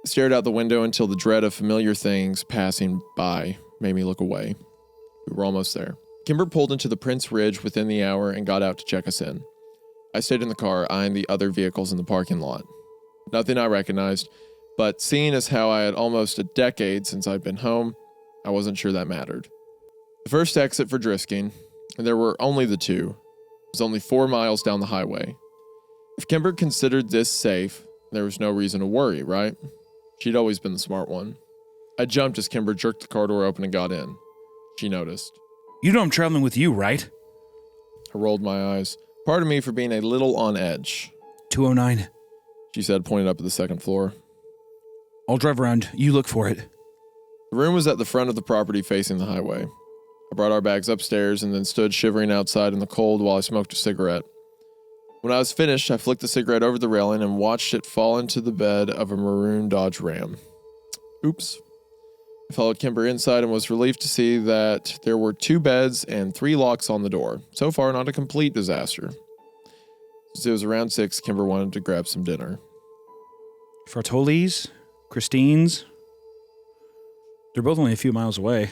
I stared out the window until the dread of familiar things passing by made me look away. We were almost there. Kimber pulled into the Prince Ridge within the hour and got out to check us in. I stayed in the car, eyeing the other vehicles in the parking lot. Nothing I recognized, but seeing as how I had almost a decade since I'd been home, I wasn't sure that mattered. The first exit for Drisking, and there were only the two, was only 4 miles down the highway. If Kimber considered this safe, there was no reason to worry, right? She'd always been the smart one. I jumped as Kimber jerked the car door open and got in. She noticed. You know I'm traveling with you, right? I rolled my eyes. Pardon me for being a little on edge, 209. she said, pointing up at the second floor. I'll drive around. You look for it. The room was at the front of the property facing the highway. I brought our bags upstairs and then stood shivering outside in the cold while I smoked a cigarette. When I was finished, I flicked the cigarette over the railing and watched it fall into the bed of a maroon Dodge Ram. Oops. I followed Kimber inside and was relieved to see that there were 2 beds and 3 locks on the door. So far, not a complete disaster. Since it was around 6, Kimber wanted to grab some dinner. Fartoli's, Christine's. They're both only a few miles away.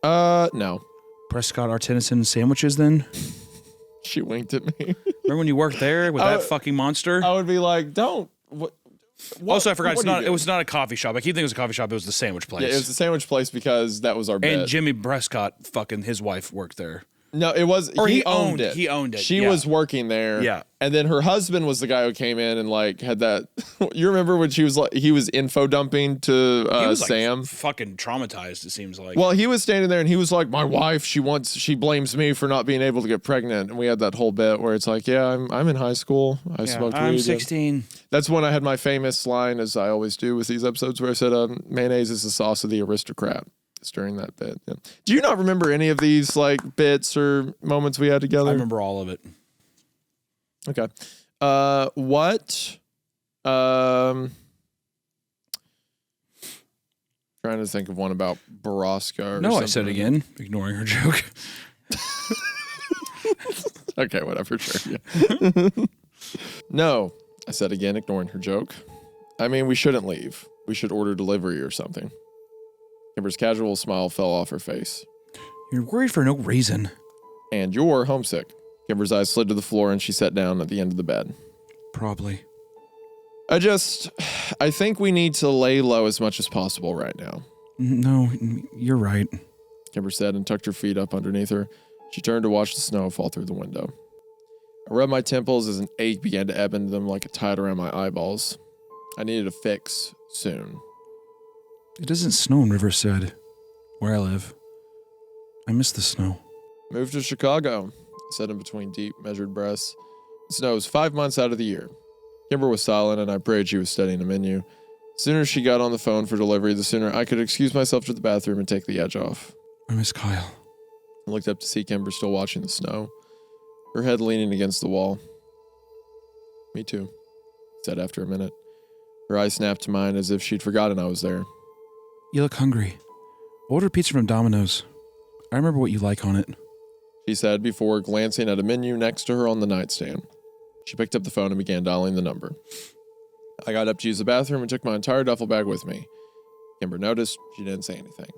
No. Prescott Artisan sandwiches then? She winked at me. Remember when you worked there with that fucking monster? I would be like, don't. What? Also, I forgot, what are you it doing? was not a coffee shop. I keep thinking it was a coffee shop. It was the sandwich place. Yeah, it was the sandwich place because that was our bed. And Jimmy Prescott, fucking his wife, worked there. No, it was. Or he owned it. He owned it. She yeah. was working there. Yeah. And then her husband was the guy who came in and like had that. You remember when she was like, he was info dumping to He was Sam? like fucking traumatized, it seems like. Well, he was standing there and he was like, my wife, she blames me for not being able to get pregnant. And we had that whole bit where it's like, yeah, I'm in high school. I smoked weed. I'm 16. That's when I had my famous line, as I always do with these episodes, where I said, mayonnaise is the sauce of the aristocrat. It's during that bit. Yeah. Do you not remember any of these like bits or moments we had together? I remember all of it. Okay. What? Trying to think of one about Borrasca or No, something. I said again, ignoring her joke. Okay, whatever, sure. Yeah. No, I said again, ignoring her joke. I mean, we shouldn't leave. We should order delivery or something. Kimber's casual smile fell off her face. You're worried for no reason. And you're homesick. Kimber's eyes slid to the floor and she sat down at the end of the bed. Probably. I think we need to lay low as much as possible right now. No, you're right. Kimber said and tucked her feet up underneath her. She turned to watch the snow fall through the window. I rubbed my temples as an ache began to ebb into them like a tide around my eyeballs. I needed a fix soon. It doesn't snow in Riverside, where I live. I miss the snow. Moved to Chicago, I said in between deep, measured breaths. It snows 5 months out of the year. Kimber was silent, and I prayed she was studying a menu. The sooner she got on the phone for delivery, the sooner I could excuse myself to the bathroom and take the edge off. I miss Kyle. I looked up to see Kimber still watching the snow, her head leaning against the wall. Me too, said after a minute. Her eyes snapped to mine as if she'd forgotten I was there. You look hungry. Order pizza from Domino's. I remember what you like on it. She said before glancing at a menu next to her on the nightstand. She picked up the phone and began dialing the number. I got up to use the bathroom and took my entire duffel bag with me. Kimber noticed. She didn't say anything.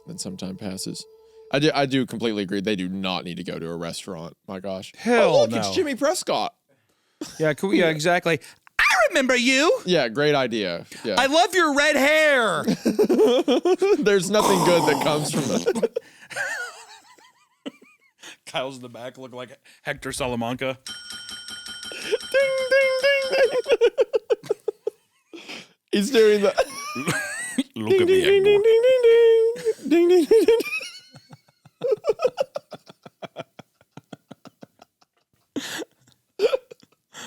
Then some time passes. I do completely agree. They do not need to go to a restaurant. My gosh. Hell look, no. it's Jimmy Prescott. Yeah, yeah, exactly. I remember you. Yeah, great idea. Yeah. I love your red hair. There's nothing good that comes from it. Kyle's in the back, looking like Hector Salamanca. Ding, ding, ding, ding. He's doing the... Look at me, ding, ding, ding, ding, ding, ding, ding, ding, ding.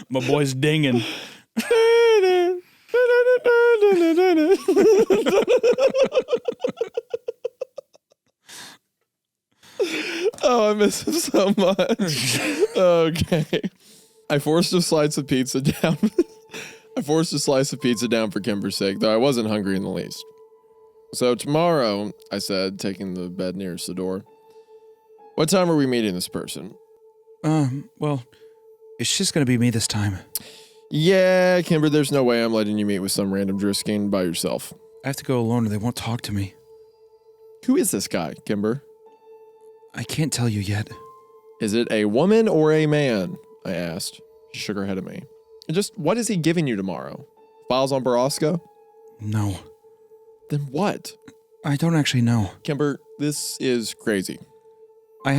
My boy's dinging. Oh, I miss him so much. Okay. I forced a slice of pizza down. For Kimber's sake, though I wasn't hungry in the least. So tomorrow, I said, taking the bed nearest the door. What time are we meeting this person? Well, it's just gonna be me this time. Yeah, Kimber, there's no way I'm letting you meet with some random Driskin by yourself. I have to go alone or they won't talk to me. Who is this guy, Kimber? I can't tell you yet. Is it a woman or a man? I asked. She shook her head at me. And just, what is he giving you tomorrow? Files on Borrasca? No. Then what? I don't actually know. Kimber, this is crazy. I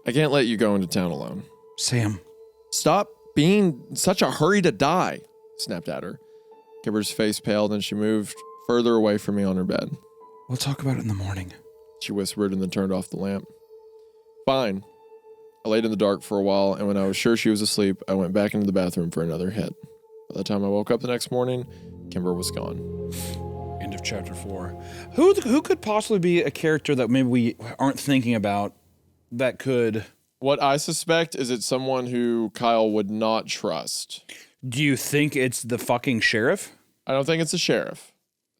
can't let you go into town alone. Sam. Stop being in such a hurry to die, snapped at her. Kimber's face paled and she moved further away from me on her bed. We'll talk about it in the morning. She whispered and then turned off the lamp. Fine. I laid in the dark for a while, and when I was sure she was asleep, I went back into the bathroom for another hit. By the time I woke up the next morning, Kimber was gone. End of chapter 4. Who could possibly be a character that maybe we aren't thinking about that could... What I suspect is it's someone who Kyle would not trust. Do you think it's the fucking sheriff? I don't think it's the sheriff.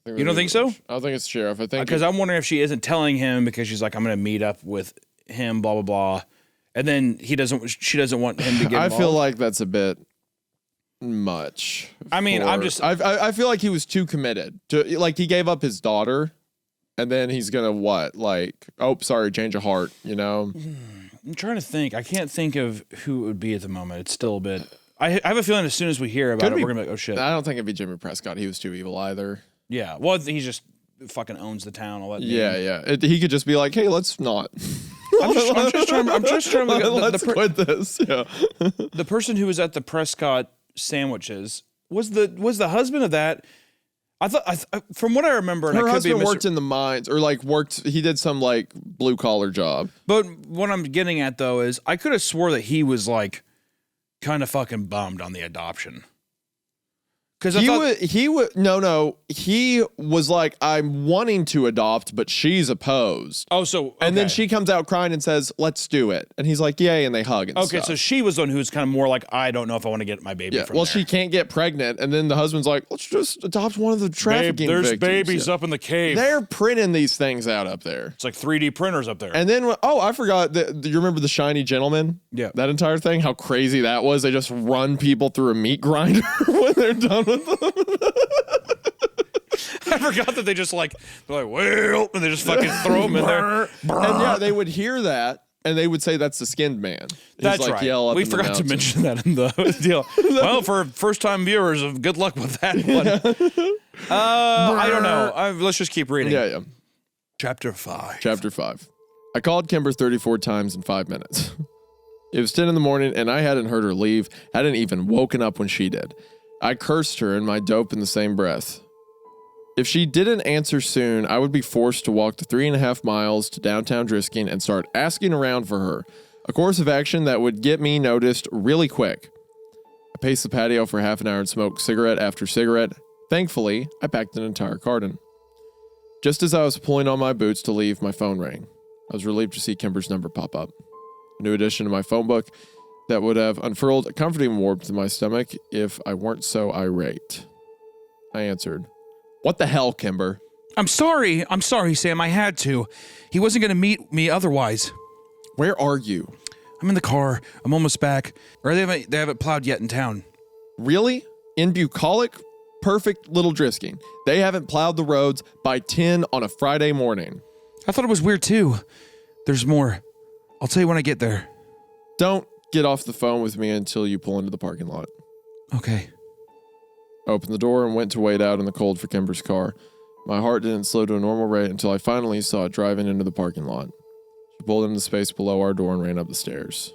You don't think so? I don't think it's the sheriff. I think because I'm wondering if she isn't telling him because she's like, I'm going to meet up with him, blah, blah, blah. And then she doesn't want him to get involved. I feel like that's a bit much. I mean, I feel like he was too committed. Like, he gave up his daughter, and then he's going to what? Like, oh, sorry, change of heart, you know? I'm trying to think. I can't think of who it would be at the moment. It's still a bit... I have a feeling as soon as we hear about it, we're going to be like, oh, shit. I don't think it'd be Jimmy Prescott. He was too evil either. Yeah. Well, he just fucking owns the town. All that. Yeah. He could just be like, hey, let's not. I'm just trying to look at let's quit this. Yeah. The person who was at the Prescott sandwiches was the husband of that. I thought, from what I remember, her husband worked in the mines, or like he did some like blue collar job. But what I'm getting at though is, I could have swore that he was like kind of fucking bummed on the adoption. Because he was like, I'm wanting to adopt, but she's opposed. Oh, so okay. And then she comes out crying and says, "Let's do it." And he's like, "Yay!" And they hug. And okay, stuff. so she was the one who was kind of more like, I don't know if I want to get my baby. Yeah. From Well, there. she can't get pregnant, and then the husband's like, "Let's just adopt one of the trafficking There's victims." babies up in the cave. They're printing these things out up there. It's like 3D printers up there. And then, I forgot. Do you remember the Shiny Gentleman? Yeah. That entire thing. How crazy that was. They just run people through a meat grinder when they're done with them. I forgot that they're like, well, and they just fucking throw them in there. And yeah, they would hear that, and they would say that's the skinned man. That's like, right. Yell up We in the forgot to mountains. mention that in the deal. Well, for first-time viewers, good luck with that one. I don't know. Let's just keep reading. Yeah. Chapter 5. Chapter 5. I called Kimber 34 times in 5 minutes. It was 10 in the morning, and I hadn't heard her leave, hadn't even woken up when she did. I cursed her and my dope in the same breath. If she didn't answer soon, I would be forced to walk the 3.5 miles to downtown Driskin and start asking around for her, a course of action that would get me noticed really quick. I paced the patio for half an hour and smoked cigarette after cigarette. Thankfully, I packed an entire carton. Just as I was pulling on my boots to leave, my phone rang. I was relieved to see Kimber's number pop up. A new addition to my phone book that would have unfurled a comforting warmth in my stomach if I weren't so irate. I answered, "What the hell, Kimber?" I'm sorry, Sam. I had to. He wasn't going to meet me otherwise. Where are you? I'm in the car. I'm almost back. Or they haven't plowed yet in town. Really? In bucolic, perfect little Drisking. They haven't plowed the roads by 10 on a Friday morning. I thought it was weird too. There's more. I'll tell you when I get there. Don't get off the phone with me until you pull into the parking lot. Okay. I opened the door and went to wait out in the cold for Kimber's car. My heart didn't slow to a normal rate until I finally saw it driving into the parking lot. She pulled into the space below our door and ran up the stairs.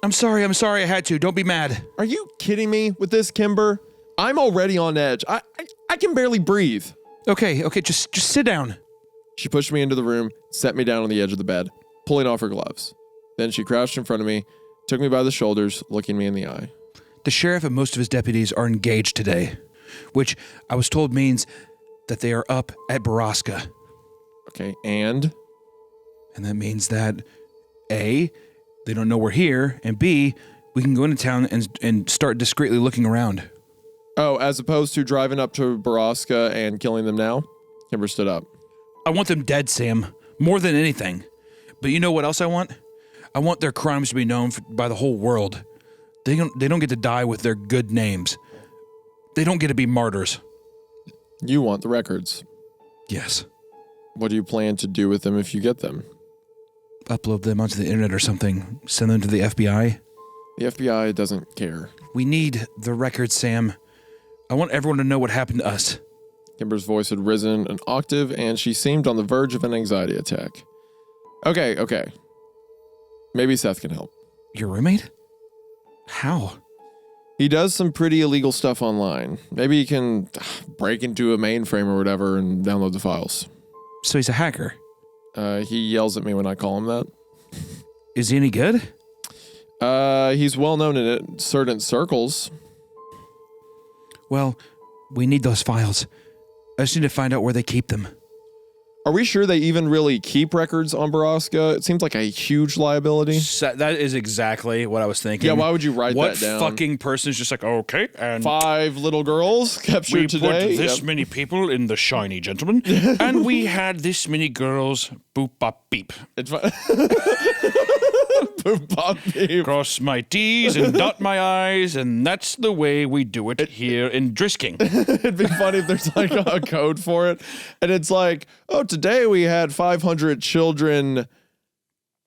I'm sorry. I had to. Don't be mad. Are you kidding me with this, Kimber? I'm already on edge. I can barely breathe. Okay, just sit down. She pushed me into the room, set me down on the edge of the bed, pulling off her gloves. Then she crouched in front of me, took me by the shoulders, looking me in the eye. The sheriff and most of his deputies are engaged today, which I was told means that they are up at Borrasca. Okay, and that means that A, they don't know we're here, and B, we can go into town and start discreetly looking around. Oh, as opposed to driving up to Borrasca and killing them now? Kimber stood up. I want them dead, Sam, more than anything. But you know what else I want? I want their crimes to be known by the whole world. They don't get to die with their good names. They don't get to be martyrs. You want the records. Yes. What do you plan to do with them if you get them? Upload them onto the internet or something. Send them to the FBI. The FBI doesn't care. We need the records, Sam. I want everyone to know what happened to us. Kimber's voice had risen an octave, and she seemed on the verge of an anxiety attack. Okay. Maybe Seth can help. Your roommate? How? He does some pretty illegal stuff online. Maybe he can break into a mainframe or whatever and download the files. So he's a hacker? He yells at me when I call him that. Is he any good? He's well known in certain circles. Well, we need those files. I just need to find out where they keep them. Are we sure they even really keep records on Borrasca? It seems like a huge liability. That is exactly what I was thinking. Yeah, why would you write that down? What fucking person is just like, okay, and 5 little girls captured we today? put this many people in the shiny gentleman, and we had this many girls. Boop bop beep. It's fine. Boop bop beep. Cross my T's and dot my I's, and that's the way we do it here in Drisking. It'd be funny if there's like a code for it, and it's like, oh, today we had 500 children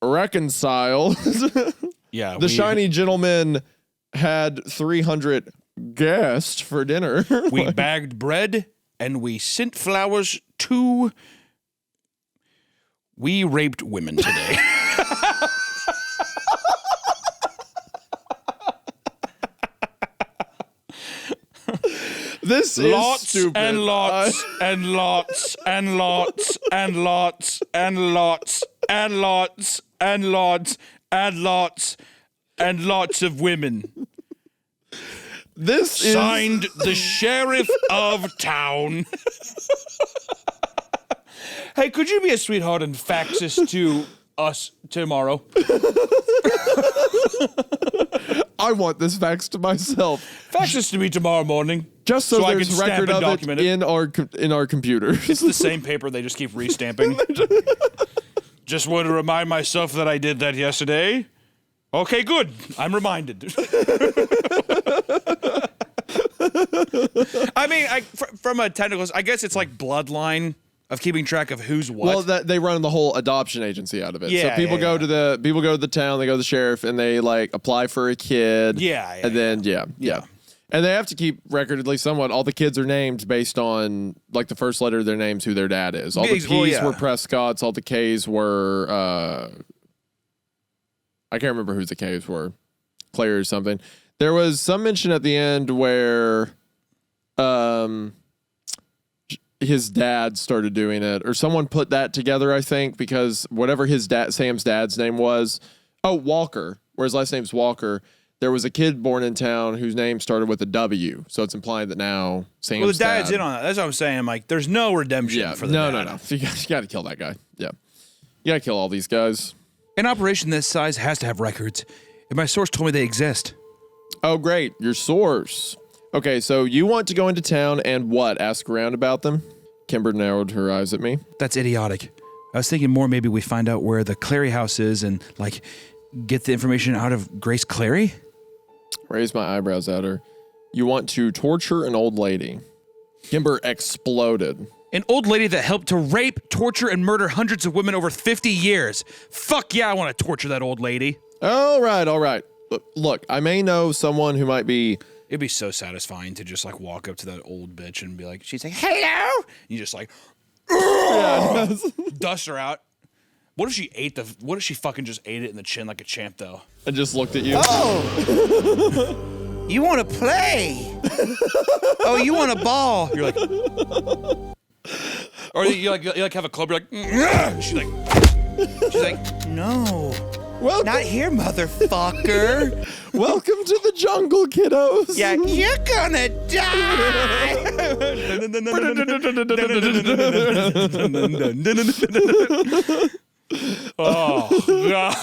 reconcile. Yeah, the shiny gentleman had 300 guests for dinner. We bagged bread and we sent flowers to. We raped women today. This is lots stupid. and lots and lots and lots and lots and lots and lots and lots and lots and lots of women. This Signed the sheriff of town. Hey, could you be a sweetheart and fax this to us tomorrow? I want this fax to myself. Fax this to me tomorrow morning. Just so I there's can stamp record and of document it in our computer. It's the same paper, they just keep restamping. Just want to remind myself that I did that yesterday. Okay, good. I'm reminded. I mean, from a technical, I guess it's like bloodline of keeping track of who's what. Well, they run the whole adoption agency out of it. Yeah, so people go to the town, they go to the sheriff, and they like apply for a kid. And then and they have to keep record, at least somewhat. All the kids are named based on like the first letter of their names, who their dad is. All the P's were Prescott's. All the K's were I can't remember who the K's were, Claire or something. There was some mention at the end where his dad started doing it, or someone put that together, I think, because whatever Sam's dad's name was, Walker, where his last name's Walker, there was a kid born in town whose name started with a W, so it's implying that now Sam's well, the dad's in on that. That's what I'm saying. Like, there's no redemption for the dad. No. You got to kill that guy. Yeah. You gotta kill all these guys. An operation this size has to have records, and my source told me they exist. Oh, great. Your source. Okay, so you want to go into town and what? Ask around about them? Kimber narrowed her eyes at me. That's idiotic. I was thinking more maybe we find out where the Clary house is and, like, get the information out of Grace Clary? Raised my eyebrows at her. You want to torture an old lady. Kimber exploded. An old lady that helped to rape, torture, and murder hundreds of women over 50 years. Fuck yeah, I want to torture that old lady. All right. Look, I may know someone who might be... It'd be so satisfying to just, like, walk up to that old bitch and be like, she's like, hello? And you just, like, dust her out. What if she fucking just ate it in the chin like a champ, though? And just looked at you. Oh! You want to play? Oh, you want a ball? You're like... Or you like have a club, you're like... She's like, no. Welcome. Not here, motherfucker. Welcome to the jungle, kiddos. Yeah, you're gonna die. Oh, God.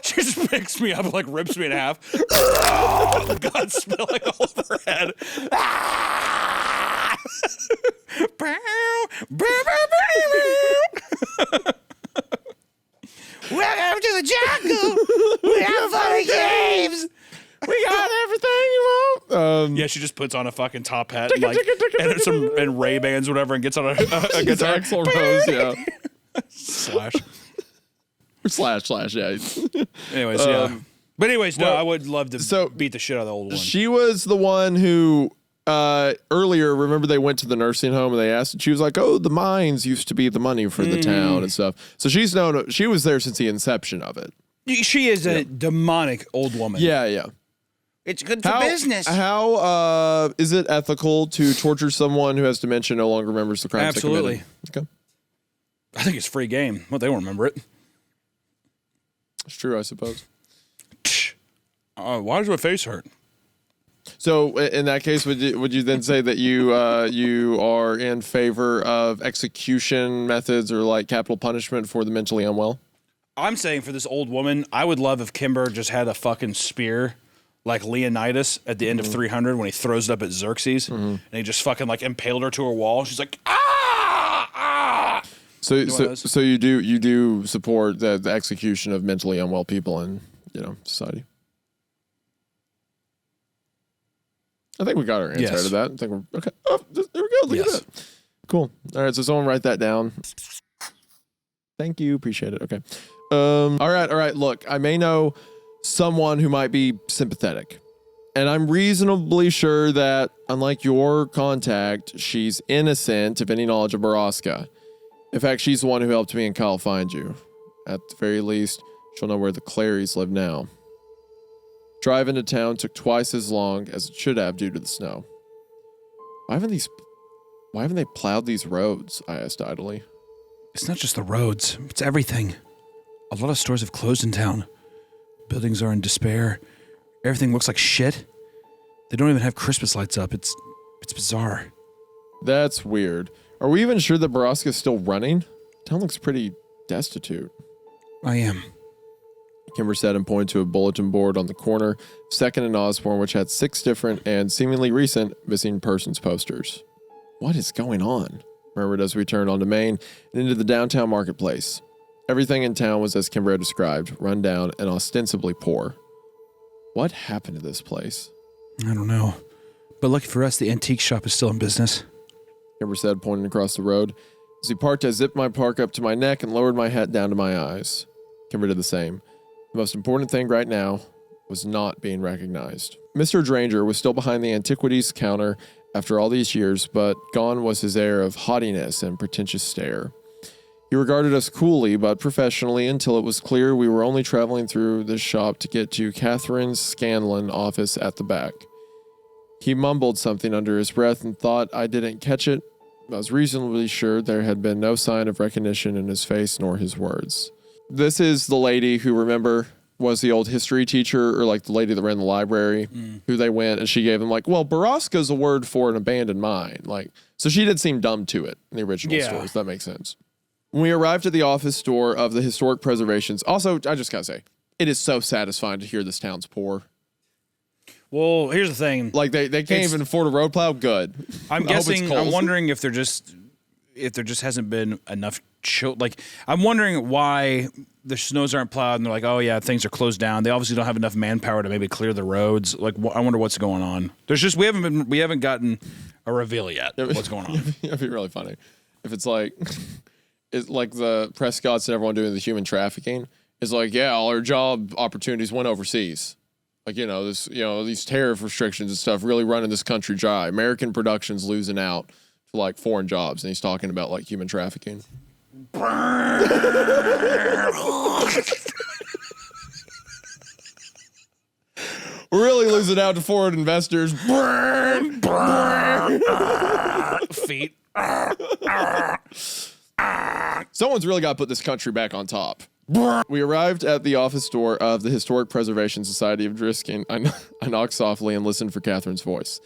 She just picks me up, like rips me in half. God, spilling all over her head. Welcome to the jungle. We have fun games. We got everything you want. Yeah, she just puts on a fucking top hat and, like, and Ray-Bans or whatever and gets on a guitar. Axl Rose, yeah. Slash, yeah. Anyways, yeah. But anyways, no, I would love to beat the shit out of the old one. She was the one who earlier, remember they went to the nursing home and they asked, and she was like, oh, the mines used to be the money for the town and stuff. So she was there since the inception of it. She is a demonic old woman. Yeah. It's good for business. How is it ethical to torture someone who has dementia and no longer remembers the crimes they committed? Okay. I think it's free game. Well, they won't remember it. It's true, I suppose. Why does my face hurt? So in that case, would you then say that you are in favor of execution methods or like capital punishment for the mentally unwell? I'm saying for this old woman, I would love if Kimber just had a fucking spear like Leonidas at the end of 300 when he throws it up at Xerxes and he just fucking like impaled her to a wall. She's like, ah! So you do support the execution of mentally unwell people in society? I think we got our answer to that. I think we're okay. Oh, there we go. Look at that. Cool. All right. So someone write that down. Thank you. Appreciate it. Okay. All right. Look, I may know someone who might be sympathetic, and I'm reasonably sure that, unlike your contact, she's innocent of any knowledge of Borrasca. In fact, she's the one who helped me and Kyle find you. At the very least, she'll know where the Clarys live now. Drive into town took twice as long as it should have due to the snow. Why haven't they plowed these roads? I asked idly. It's not just the roads, it's everything. A lot of stores have closed in town. Buildings are in despair. Everything looks like shit. They don't even have Christmas lights up. It's bizarre. That's weird. Are we even sure that Borrasca is still running? Town looks pretty destitute. I am. Kimber said and pointed to a bulletin board on the corner, 2nd and Osborne, which had 6 different and seemingly recent missing persons posters. What is going on? Murmured as we turned onto Main and into the downtown marketplace. Everything in town was as Kimber had described, run down and ostensibly poor. What happened to this place? I don't know. But lucky for us, the antique shop is still in business. Kimber said, pointing across the road. As we parked, I zipped my park up to my neck and lowered my hat down to my eyes. Kimber did the same. The most important thing right now was not being recognized. Mr. Dranger was still behind the antiquities counter after all these years, but gone was his air of haughtiness and pretentious stare. He regarded us coolly but professionally until it was clear we were only traveling through this shop to get to Catherine's Scanlon office at the back. He mumbled something under his breath and thought I didn't catch it. I was reasonably sure there had been no sign of recognition in his face nor his words. This is the lady who, remember, was the old history teacher, or like the lady that ran the library, who they went and she gave them like, well, Borrasca is a word for an abandoned mine. Like, so she did seem dumb to it in the original stories. That makes sense. When we arrived at the office door of the Historic Preservations, also, I just gotta say, it is so satisfying to hear this town's poor. Well, here's the thing. Like they can't even afford a road plow. Good. I'm guessing. I'm wondering if there just hasn't been enough. Like I'm wondering why the snows aren't plowed, and they're like, oh yeah, things are closed down. They obviously don't have enough manpower to maybe clear the roads. Like I wonder what's going on. There's just we haven't gotten a reveal yet. What's going on? It'd be really funny if it's like the Prescotts and everyone doing the human trafficking. It's like, yeah, all our job opportunities went overseas. Like, these tariff restrictions and stuff really running this country dry. American production's losing out to like foreign jobs. And he's talking about like human trafficking. We're really losing out to foreign investors. Feet. Someone's really got to put this country back on top. We arrived at the office door of the Historic Preservation Society of Driskin. I knocked softly and listened for Catherine's voice.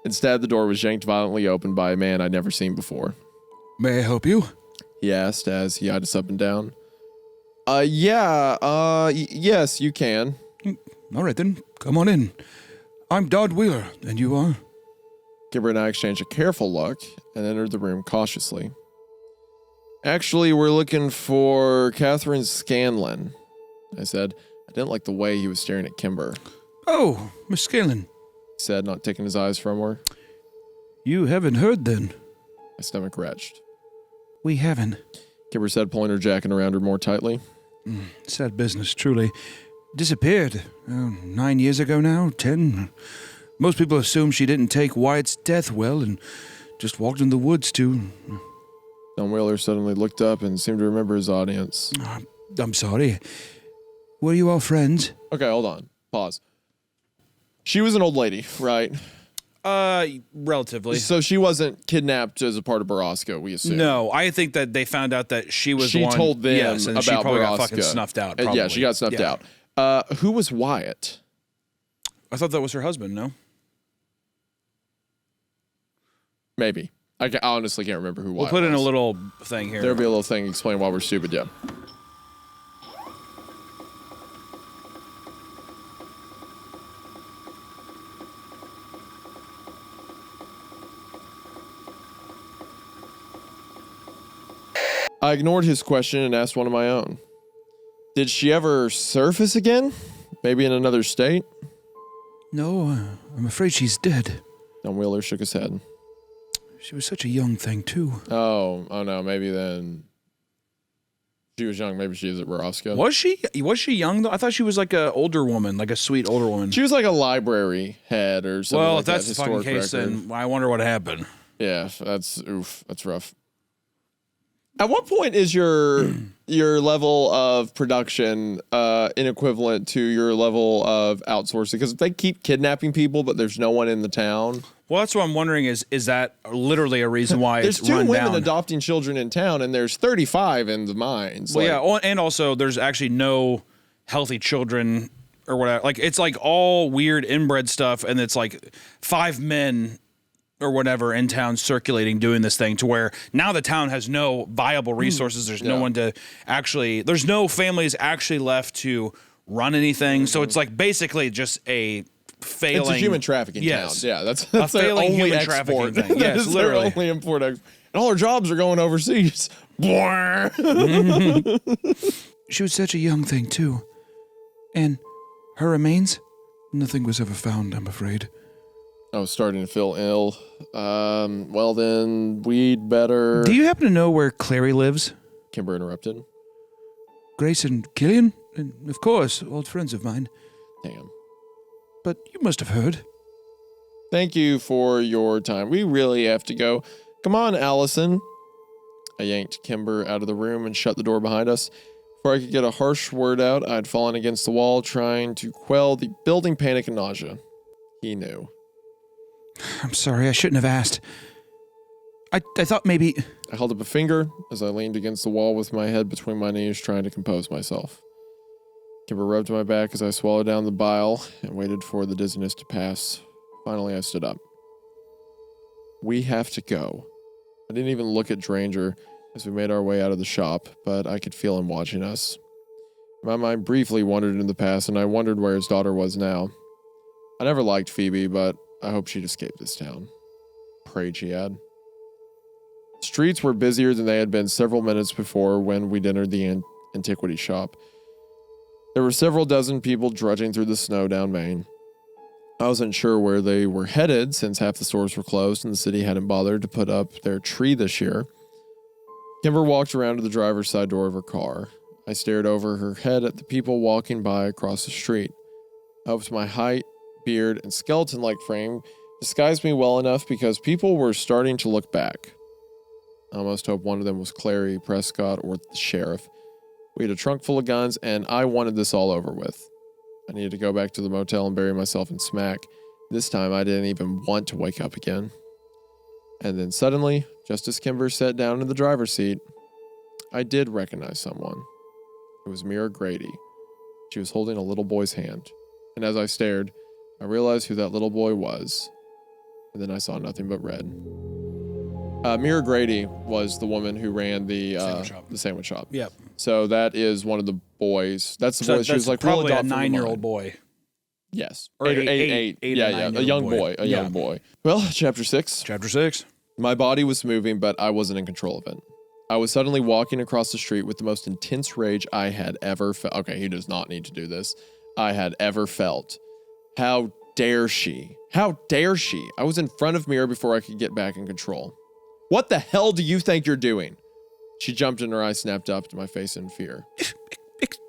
Instead, the door was yanked violently open by a man I'd never seen before. May I help you? He asked as he eyed us up and down. Yes, you can. All right, then. Come on in. I'm Dodd Wheeler, and you are? Kimber and I exchanged a careful look and entered the room cautiously. Actually, we're looking for Catherine Scanlon, I said. I didn't like the way he was staring at Kimber. Oh, Miss Scanlon. He said, not taking his eyes from her. You haven't heard, then? My stomach retched. We haven't. Kimber said, pulling her jacket around her more tightly. Sad business, truly. Disappeared. 9 years ago now, 10. Most people assume she didn't take Wyatt's death well and just walked in the woods to... Don Wheeler suddenly looked up and seemed to remember his audience. I'm sorry. Were you all friends? Okay, hold on. Pause. She was an old lady, right? Relatively. So she wasn't kidnapped as a part of Borrasca, we assume. No, I think that they found out that she was She one. told them yes, and about she probably Borrasca. got fucking snuffed out. Probably. Yeah, she got snuffed out. Who was Wyatt? I thought that was her husband. No. Maybe. I honestly can't remember who Wyatt We'll put in a was. little thing here. There'll be a little thing explain why we're stupid, yeah. I ignored his question and asked one of my own. Did she ever surface again? Maybe in another state? No, I'm afraid she's dead. Don Wheeler shook his head. She was such a young thing, too. Oh no, maybe then she was young. Maybe she is at Borrasca. Was she? Was she young though? I thought she was like an older woman, like a sweet older woman. She was like a library head or something. Well, like if that's that, the fucking historic case, record. then I wonder what happened. Yeah, that's rough. At what point is your level of production inequivalent to your level of outsourcing? Because if they keep kidnapping people, but there's no one in the town. Well, that's what I'm wondering is that literally a reason why There's it's two run women down? adopting children in town, and there's 35 in the mines. Well, yeah, and also there's actually no healthy children or whatever. Like it's like all weird inbred stuff, and it's like 5 men or whatever in town circulating doing this thing to where now the town has no viable resources. There's no one to actually. There's no families actually left to run anything. So it's like basically just a failing. It's a human trafficking town. Yeah, that's a their failing only human export. trafficking thing. That Yes, is their literally. only import export. And all our jobs are going overseas. She was such a young thing, too. And her remains? Nothing was ever found, I'm afraid. I was starting to feel ill. Well, then we'd better. Do you happen to know where Clary lives? Kimber interrupted. Grace and Killian? And of course, old friends of mine. Damn. But you must have heard. Thank you for your time. We really have to go. Come on, Allison. I yanked Kimber out of the room and shut the door behind us. Before I could get a harsh word out, I'd fallen against the wall, trying to quell the building panic and nausea. He knew. I'm sorry, I shouldn't have asked. I thought maybe... I held up a finger as I leaned against the wall with my head between my knees, trying to compose myself. Kimber rubbed my back as I swallowed down the bile and waited for the dizziness to pass. Finally, I stood up. We have to go. I didn't even look at Dranger. as we made our way out of the shop, but I could feel him watching us. My mind briefly wandered into the past, and I wondered where his daughter was now. I never liked Phoebe, but I hoped she'd escape this town. Prayed she had. Streets were busier than they had been several minutes before when we'd entered the antiquity shop. There were several dozen people drudging through the snow down Main. I wasn't sure where they were headed since half the stores were closed and the city hadn't bothered to put up their tree this year. Kimber walked around to the driver's side door of her car. I stared over her head at the people walking by across the street. I hoped my height, beard, and skeleton-like frame disguised me well enough because people were starting to look back. I almost hoped one of them was Clary Prescott or the sheriff. We had a trunk full of guns, and I wanted this all over with. I needed to go back to the motel and bury myself in smack. This time, I didn't even want to wake up again. And then suddenly, just as Kimber sat down in the driver's seat, I did recognize someone. It was Mira Grady. She was holding a little boy's hand. And as I stared, I realized who that little boy was. And then I saw nothing but red. Mira Grady was the woman who ran the sandwich shop. Yep. So that is one of the boys. That's the boy. She was like probably a 9-year-old boy. Yes. Or eight Yeah. A young boy. A young boy. Well, chapter 6. Chapter 6. My body was moving, but I wasn't in control of it. I was suddenly walking across the street with the most intense rage I had ever felt. Okay, he does not need to do this. I had ever felt. How dare she? How dare she? I was in front of Mira before I could get back in control. What the hell do you think you're doing? She jumped and her eyes snapped up to my face in fear.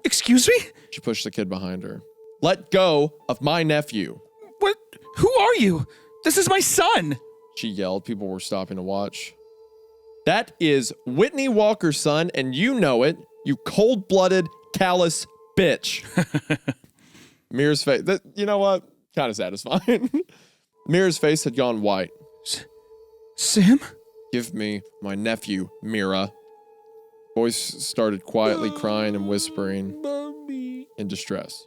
Excuse me? She pushed the kid behind her. Let go of my nephew. What? Who are you? This is my son. She yelled. People were stopping to watch. That is Whitney Walker's son, and you know it, you cold-blooded, callous bitch. Mira's face, you know what? Kind of satisfying. Mira's face had gone white. Sam? Give me my nephew, Mira. Boys started quietly crying and whispering in distress.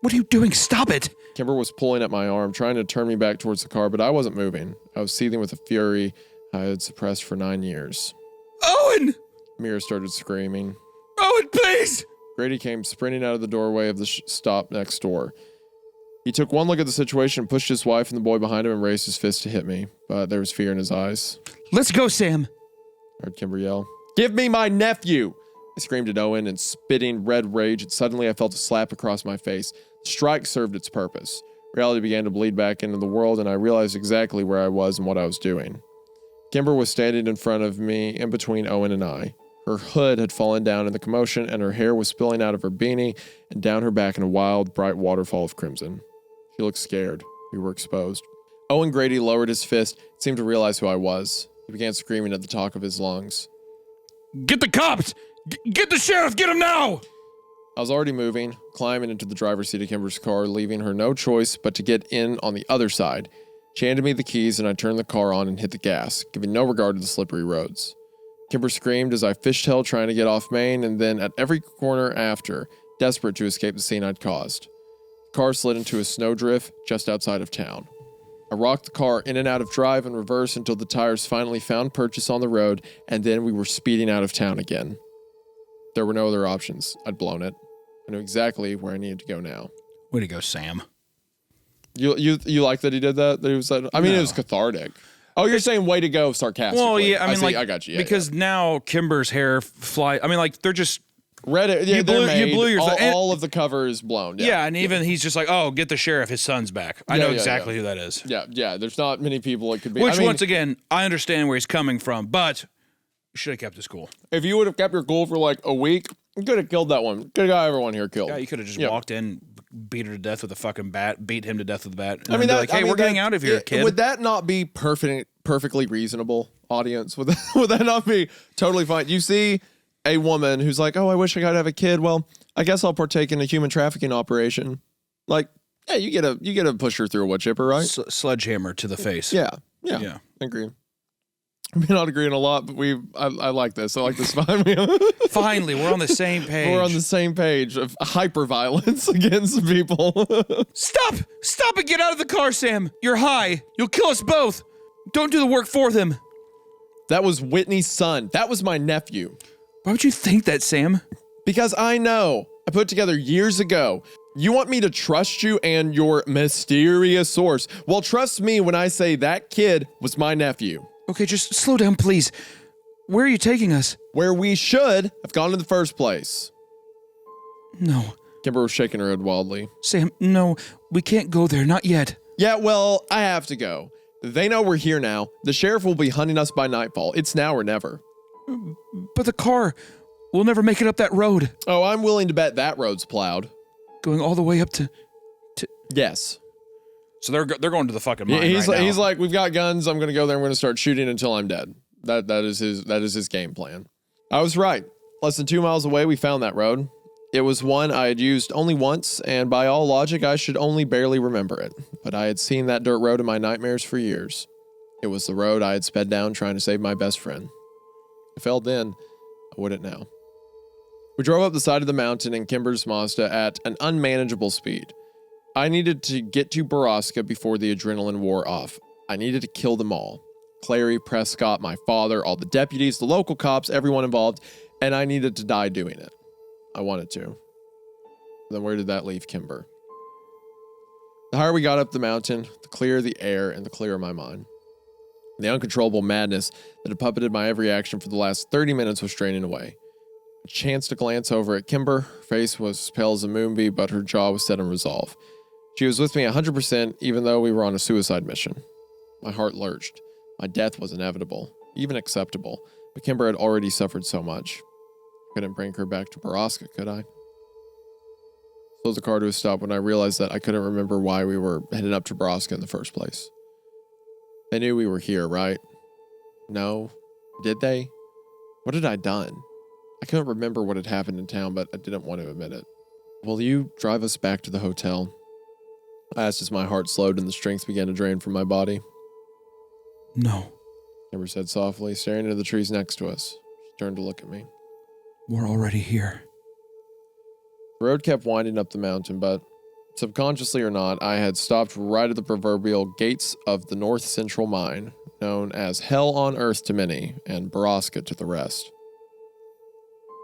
What are you doing? Stop it. Kimber was pulling at my arm, trying to turn me back towards the car, but I wasn't moving. I was seething with a fury I had suppressed for 9 years. Owen! Mira started screaming. Owen, please! Grady came sprinting out of the doorway of the stop next door. He took one look at the situation, pushed his wife and the boy behind him, and raised his fist to hit me, but there was fear in his eyes. Let's go, Sam. I heard Kimber yell, "Give me my nephew!" I screamed at Owen in spitting red rage, and suddenly I felt a slap across my face. The strike served its purpose. Reality began to bleed back into the world, and I realized exactly where I was and what I was doing. Kimber was standing in front of me, in between Owen and I. Her hood had fallen down in the commotion, and her hair was spilling out of her beanie and down her back in a wild, bright waterfall of crimson. She looked scared. We were exposed. Owen Grady lowered his fist, seemed to realize who I was. He began screaming at the top of his lungs. Get the cops! Get the sheriff! Get him now! I was already moving, climbing into the driver's seat of Kimber's car, leaving her no choice but to get in on the other side. She handed me the keys, and I turned the car on and hit the gas, giving no regard to the slippery roads. Kimber screamed as I fishtailed trying to get off Main, and then at every corner after, desperate to escape the scene I'd caused. The car slid into a snowdrift just outside of town. I rocked the car in and out of drive and reverse until the tires finally found purchase on the road, and then we were speeding out of town again. There were no other options. I'd blown it. I knew exactly where I needed to go now. Way to go, Sam. You like that he did that? It was cathartic. Oh, you're saying way to go sarcastically. Well, yeah, I got you. Because now Kimber's hair fly. I mean, like, they're just... Reddit, yeah, you blew yours. All of the cover is blown. Yeah, and even he's just like, oh, get the sheriff, his son's back. I know exactly who that is. Yeah, there's not many people it could be. Which, once again, I understand where he's coming from, but you should have kept his cool. If you would have kept your cool for like a week, you could have killed that one. Could have got everyone here killed. Yeah, you could have just walked in, beat her to death with a fucking bat, beat him to death with a bat. And we're getting out of here, kid. Would that not be perfectly reasonable, audience? Would that not be totally fine? You see a woman who's like, oh, I wish I could have a kid. Well, I guess I'll partake in a human trafficking operation. Like, yeah, you get to push her through a wood chipper, right? Sledgehammer to the face. Yeah. I agree. We not agreeing a lot, but I like this. I like this. Finally, we're on the same page. We're on the same page of hyper-violence against people. Stop and get out of the car, Sam. You're high. You'll kill us both. Don't do the work for them. That was Whitney's son. That was my nephew. Why would you think that, Sam? Because I know. I put it together years ago. You want me to trust you and your mysterious source? Well, trust me when I say that kid was my nephew. Okay, just slow down, please. Where are you taking us? Where we should have gone in the first place. No. Kimber was shaking her head wildly. Sam, no. We can't go there. Not yet. Yeah, well, I have to go. They know we're here now. The sheriff will be hunting us by nightfall. It's now or never. But the car, we'll never make it up that road. Oh, I'm willing to bet that road's plowed. Going all the way up to... Yes. So they're going to the fucking mine He's right now. He's like, we've got guns. I'm going to go there. I'm going to start shooting until I'm dead. That is his game plan. I was right. Less than 2 miles away, we found that road. It was one I had used only once, and by all logic, I should only barely remember it. But I had seen that dirt road in my nightmares for years. It was the road I had sped down trying to save my best friend. I failed then. I wouldn't now. We drove up the side of the mountain in Kimber's Mazda at an unmanageable speed. I needed to get to Borrasca before the adrenaline wore off. I needed to kill them all. Clary, Prescott, my father, all the deputies, the local cops, everyone involved, and I needed to die doing it. I wanted to. Then where did that leave Kimber? The higher we got up the mountain, the clearer the air and the clearer my mind. The uncontrollable madness that had puppeted my every action for the last 30 minutes was draining away. A chance to glance over at Kimber. Her face was as pale as a moonbeam, but her jaw was set in resolve. She was with me 100%, even though we were on a suicide mission. My heart lurched. My death was inevitable, even acceptable, but Kimber had already suffered so much. Couldn't bring her back to Borrasca, could I? Slowed the car to a stop when I realized that I couldn't remember why we were headed up to Borrasca in the first place. They knew we were here, right? No. Did they? What had I done? I couldn't remember what had happened in town, but I didn't want to admit it. Will you drive us back to the hotel? I asked as my heart slowed and the strength began to drain from my body. No. Kimber said softly, staring into the trees next to us. She turned to look at me. We're already here. The road kept winding up the mountain, but subconsciously or not, I had stopped right at the proverbial gates of the North Central Mine, known as Hell on Earth to many, and Borrasca to the rest.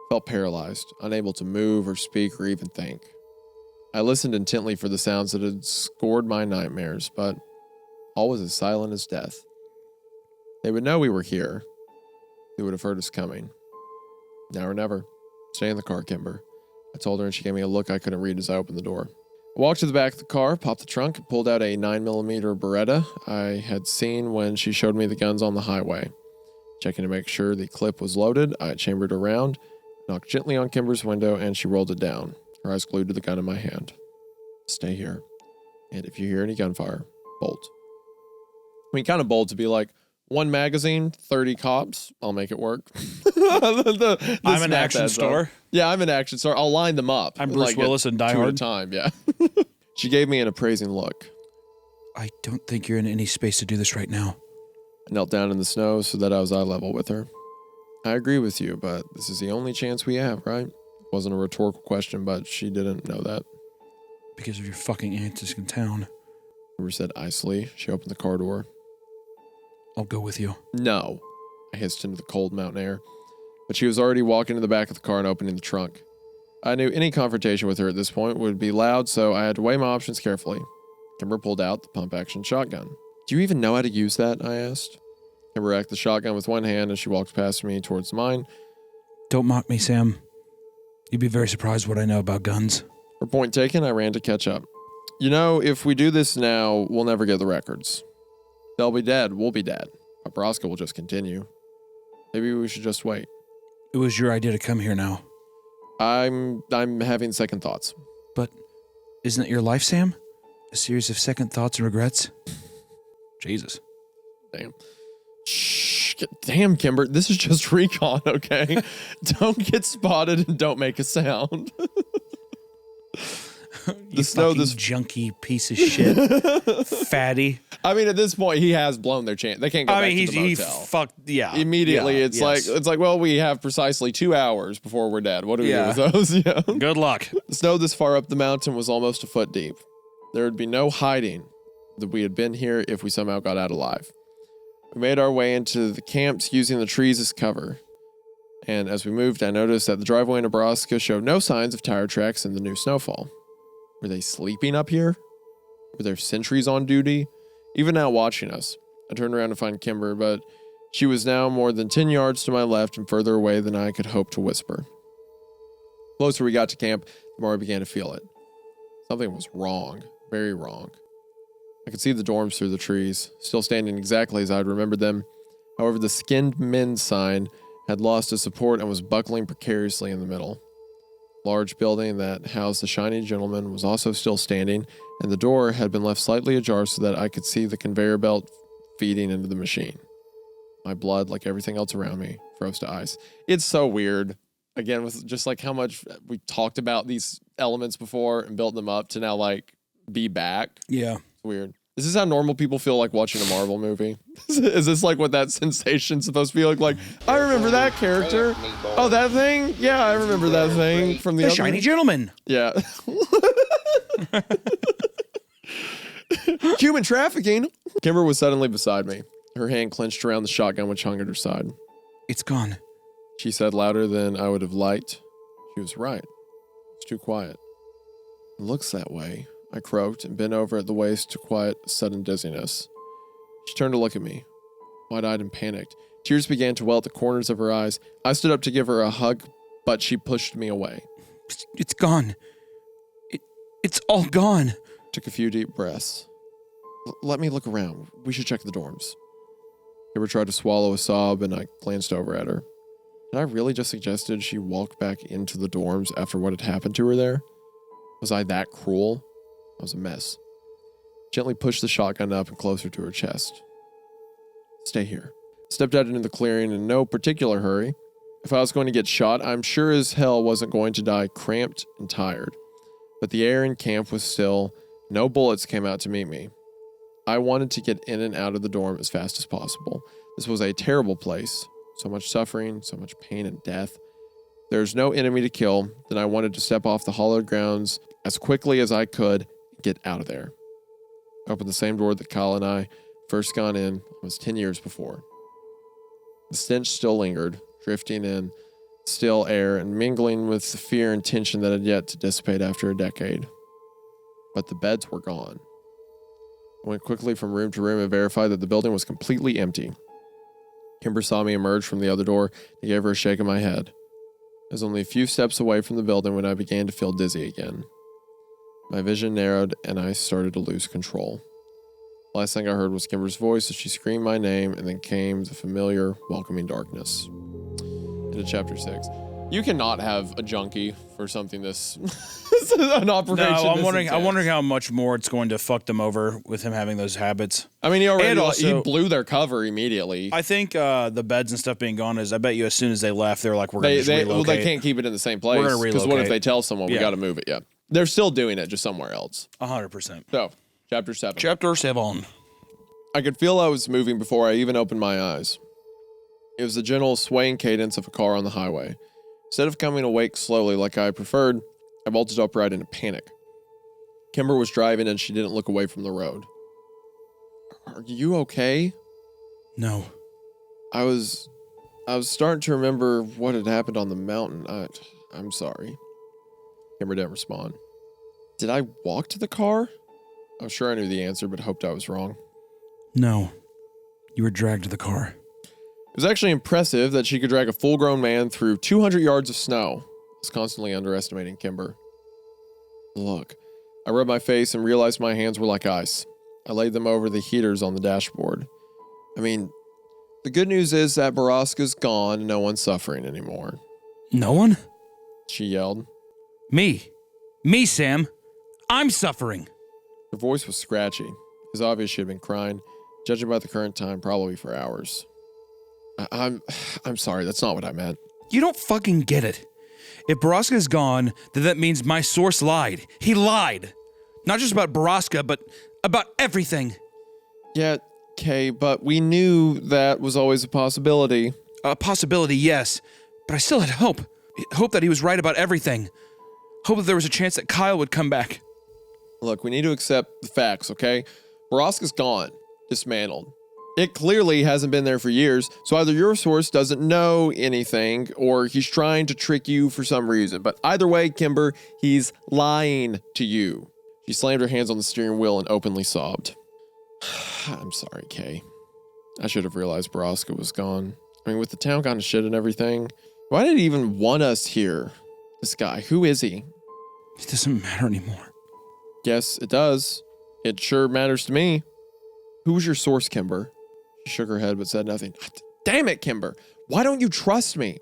Felt paralyzed, unable to move or speak or even think. I listened intently for the sounds that had scored my nightmares, but all was as silent as death. They would know we were here. They would have heard us coming. Now or never. Stay in the car, Kimber. I told her, and she gave me a look I couldn't read as I opened the door. I walked to the back of the car, popped the trunk, and pulled out a 9mm Beretta I had seen when she showed me the guns on the highway. Checking to make sure the clip was loaded, I chambered around, knocked gently on Kimber's window, and she rolled it down, her eyes glued to the gun in my hand. Stay here. And if you hear any gunfire, bolt. I mean, kind of bold to be like, 1 magazine, 30 cops. I'll make it work. I'm an action star. Yeah, I'm an action star. I'll line them up. I'm Bruce Willis in Die Hard. 2 at a time, yeah. She gave me an appraising look. I don't think you're in any space to do this right now. I knelt down in the snow so that I was eye level with her. I agree with you, but this is the only chance we have, right? It wasn't a rhetorical question, but she didn't know that. Because of your fucking antics in town. Kimber said icily. She opened the car door. I'll go with you. No, I hissed into the cold mountain air. But she was already walking to the back of the car and opening the trunk. I knew any confrontation with her at this point would be loud, so I had to weigh my options carefully. Kimber pulled out the pump-action shotgun. Do you even know how to use that? I asked. Kimber racked the shotgun with one hand as she walked past me towards mine. Don't mock me, Sam. You'd be very surprised what I know about guns. Her point taken, I ran to catch up. You know, if we do this now, we'll never get the records. They'll be dead, we'll be dead. But Borrasca will just continue. Maybe we should just wait. It was your idea to come here now. I'm having second thoughts. But isn't it your life, Sam? A series of second thoughts and regrets? Jesus. Damn. Shh. Damn, Kimber. This is just recon, okay? Don't get spotted and don't make a sound. You fucking junky piece of shit. Fatty. I mean, at this point, he has blown their chance. They can't go back to the motel. Immediately, it's like, well, we have precisely 2 hours before we're dead. What do we do with those? Yeah. Good luck. The snow this far up the mountain was almost a foot deep. There would be no hiding that we had been here if we somehow got out alive. We made our way into the camps using the trees as cover. And as we moved, I noticed that the driveway in Borrasca showed no signs of tire tracks in the new snowfall. Were they sleeping up here? Were there sentries on duty? Even now watching us, I turned around to find Kimber, but she was now more than 10 yards to my left and further away than I could hope to whisper. The closer we got to camp, the more I began to feel it. Something was wrong, very wrong. I could see the dorms through the trees, still standing exactly as I'd remembered them. However, the skinned men's sign had lost its support and was buckling precariously in the middle. A large building that housed the shiny gentleman was also still standing, and the door had been left slightly ajar so that I could see the conveyor belt feeding into the machine. My blood, like everything else around me, froze to ice. It's so weird. Again, with just like how much we talked about these elements before and built them up to now like be back. Yeah. It's weird. Is this how normal people feel like watching a Marvel movie? Is this like what that sensation's supposed to be like? Like, I remember that character. Oh, that thing? Yeah, I remember that thing from the The other shiny gentleman. Yeah. Human trafficking. Kimber was suddenly beside me, her hand clenched around the shotgun which hung at her side. It's gone. She said louder than I would have liked. She was right. It's too quiet. It looks that way, I croaked and bent over at the waist to quiet sudden dizziness. She turned to look at me, wide-eyed and panicked. Tears began to well at the corners of her eyes. I stood up to give her a hug, but she pushed me away. It's gone. It's all gone. Took a few deep breaths. Let me look around. We should check the dorms. Kimber tried to swallow a sob, and I glanced over at her. Had I really just suggested she walk back into the dorms after what had happened to her there? Was I that cruel? I was a mess. Gently pushed the shotgun up and closer to her chest. Stay here. Stepped out into the clearing in no particular hurry. If I was going to get shot, I'm sure as hell wasn't going to die cramped and tired. But the air in camp was still. No bullets came out to meet me. I wanted to get in and out of the dorm as fast as possible. This was a terrible place. So much suffering, so much pain and death. There's no enemy to kill, then I wanted to step off the hollowed grounds as quickly as I could and get out of there. I opened the same door that Kyle and I first gone in almost 10 years before. The stench still lingered, drifting in still air and mingling with the fear and tension that had yet to dissipate after a decade. But the beds were gone. I went quickly from room to room and verified that the building was completely empty. Kimber saw me emerge from the other door and gave her a shake of my head. I was only a few steps away from the building when I began to feel dizzy again. My vision narrowed and I started to lose control. The last thing I heard was Kimber's voice as she screamed my name, and then came the familiar, welcoming darkness. Into chapter 6. You cannot have a junkie for something this an operation. No, I'm this wondering. I'm intense. wondering how much more it's going to fuck them over with him having those habits. I mean, he already And he also- blew their cover immediately. I think the beds and stuff being gone is. I bet you as soon as they left, they're like, we're going to They relocate. can't keep it in the same place. We're gonna Because what if relocate. they tell someone we Yeah. got to move it? Yeah, they're still doing it, just somewhere else. 100%. So, chapter 7. Chapter 7. I could feel I was moving before I even opened my eyes. It was the gentle swaying cadence of a car on the highway. Instead of coming awake slowly like I preferred, I bolted upright in a panic. Kimber was driving and she didn't look away from the road. Are you okay? No. I was starting to remember what had happened on the mountain. I'm sorry. Kimber didn't respond. Did I walk to the car? I was sure I knew the answer, but hoped I was wrong. No. You were dragged to the car. It was actually impressive that she could drag a full-grown man through 200 yards of snow. I was constantly underestimating Kimber. Look, I rubbed my face and realized my hands were like ice. I laid them over the heaters on the dashboard. I mean, the good news is that Borrasca's gone and no one's suffering anymore. No one? She yelled. Me. Me, Sam. I'm suffering. Her voice was scratchy. It was obvious she had been crying, judging by the current time, probably for hours. I'm sorry, that's not what I meant. You don't fucking get it. If Borrasca is gone, then that means my source lied. He lied. Not just about Borrasca, but about everything. Yeah, Kay, but we knew that was always a possibility. A possibility, yes. But I still had hope. Hope that he was right about everything. Hope that there was a chance that Kyle would come back. Look, we need to accept the facts, okay? Borrasca's gone. Dismantled. It clearly hasn't been there for years, so either your source doesn't know anything or he's trying to trick you for some reason. But either way, Kimber, he's lying to you. She slammed her hands on the steering wheel and openly sobbed. I'm sorry, Kay. I should have realized Borrasca was gone. I mean, with the town gone to shit and everything, why did he even want us here? This guy, who is he? It doesn't matter anymore. Yes, it does. It sure matters to me. Who was your source, Kimber? She shook her head but said nothing. Damn it, Kimber. Why don't you trust me?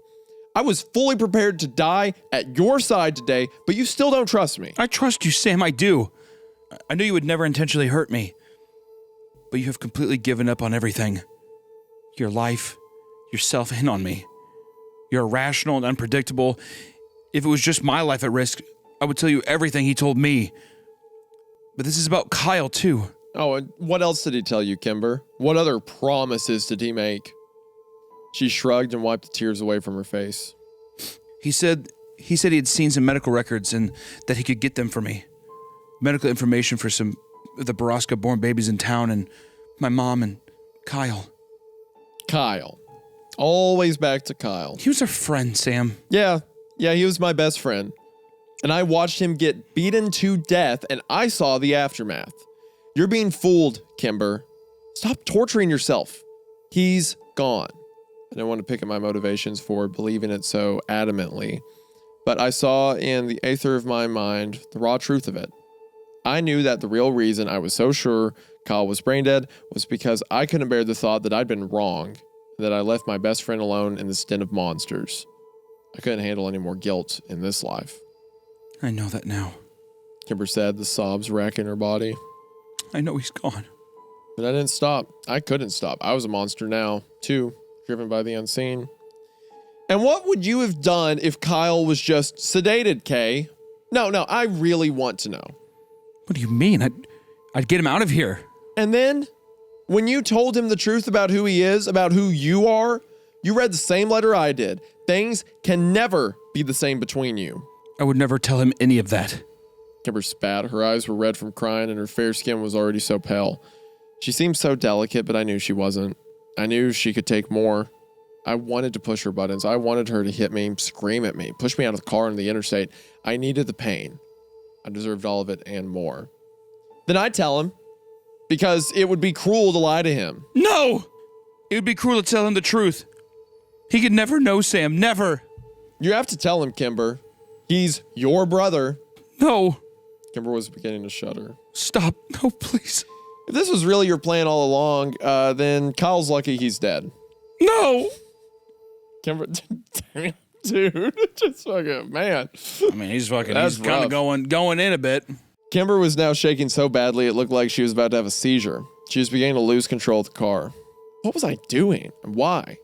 I was fully prepared to die at your side today, but you still don't trust me. I trust you, Sam, I do. I knew you would never intentionally hurt me. But you have completely given up on everything. Your life, yourself, and on me. You're irrational and unpredictable. If it was just my life at risk, I would tell you everything he told me. But this is about Kyle, too. Oh, and what else did he tell you, Kimber? What other promises did he make? She shrugged and wiped the tears away from her face. He said he had seen some medical records and that he could get them for me. Medical information for some of the Borrasca-born babies in town and my mom and Kyle. Kyle. Always back to Kyle. He was our friend, Sam. Yeah, he was my best friend. And I watched him get beaten to death, and I saw the aftermath. You're being fooled, Kimber. Stop torturing yourself. He's gone. I didn't want to pick at my motivations for believing it so adamantly, but I saw in the aether of my mind the raw truth of it. I knew that the real reason I was so sure Kyle was brain dead was because I couldn't bear the thought that I'd been wrong, that I left my best friend alone in this den of monsters. I couldn't handle any more guilt in this life. I know that now. Kimber said, the sobs racking her body. I know he's gone. But I didn't stop. I couldn't stop. I was a monster now, too, driven by the unseen. And what would you have done if Kyle was just sedated, Kay? No, I really want to know. What do you mean? I'd get him out of here. And then, when you told him the truth about who he is, about who you are, you read the same letter I did. Things can never be the same between you. I would never tell him any of that. Kimber spat. Her eyes were red from crying, and her fair skin was already so pale. She seemed so delicate, but I knew she wasn't. I knew she could take more. I wanted to push her buttons. I wanted her to hit me, scream at me, push me out of the car on the interstate. I needed the pain. I deserved all of it and more. Then I'd tell him, because it would be cruel to lie to him. No! It would be cruel to tell him the truth. He could never know, Sam. Never. You have to tell him, Kimber. He's your brother. No. Kimber was beginning to shudder. Stop. No, please. If this was really your plan all along, then Kyle's lucky he's dead. No. Kimber, dude, just fucking, man. I mean, he's kind That's of rough. going in a bit. Kimber was now shaking so badly it looked like she was about to have a seizure. She was beginning to lose control of the car. What was I doing? And why?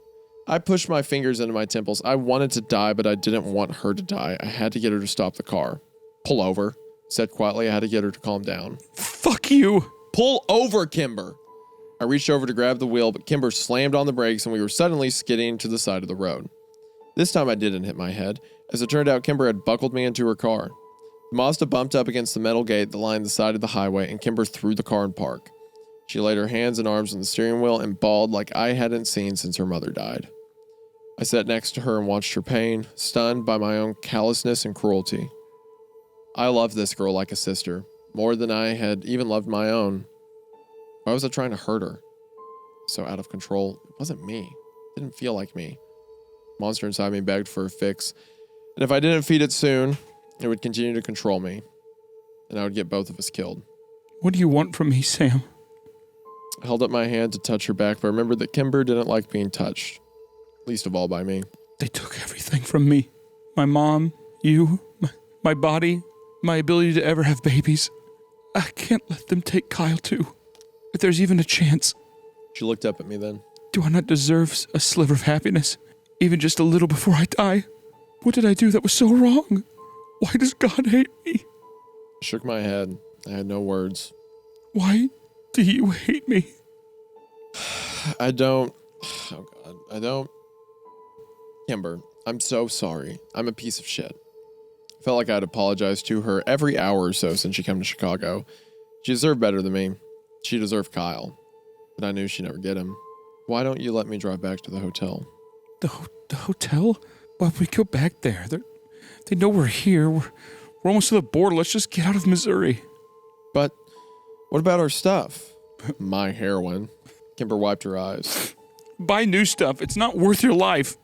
I pushed my fingers into my temples. I wanted to die, but I didn't want her to die. I had to get her to stop the car. Pull over, said quietly. I had to get her to calm down. Fuck you. Pull over, Kimber. I reached over to grab the wheel, but Kimber slammed on the brakes and we were suddenly skidding to the side of the road. This time I didn't hit my head. As it turned out, Kimber had buckled me into her car. The Mazda bumped up against the metal gate that lined the side of the highway, and Kimber threw the car in park. She laid her hands and arms on the steering wheel and bawled like I hadn't seen since her mother died. I sat next to her and watched her pain, stunned by my own callousness and cruelty. I loved this girl like a sister, more than I had even loved my own. Why was I trying to hurt her? So out of control. It wasn't me. It didn't feel like me. The monster inside me begged for a fix, and if I didn't feed it soon, it would continue to control me, and I would get both of us killed. What do you want from me, Sam? I held up my hand to touch her back, but I remembered that Kimber didn't like being touched, least of all by me. They took everything from me. My mom, you, my body, my ability to ever have babies. I can't let them take Kyle too. If there's even a chance. She looked up at me then. Do I not deserve a sliver of happiness? Even just a little before I die? What did I do that was so wrong? Why does God hate me? I shook my head. I had no words. Why do you hate me? I don't. Oh God. I don't. Kimber, I'm so sorry. I'm a piece of shit. I felt like I'd apologized to her every hour or so since she came to Chicago. She deserved better than me. She deserved Kyle. but I knew she'd never get him. Why don't you let me drive back to the hotel? The hotel? Why would we go back there? They know we're here. We're almost to the border. Let's just get out of Missouri. But what about our stuff? My heroin. Kimber wiped her eyes. Buy new stuff. It's not worth your life.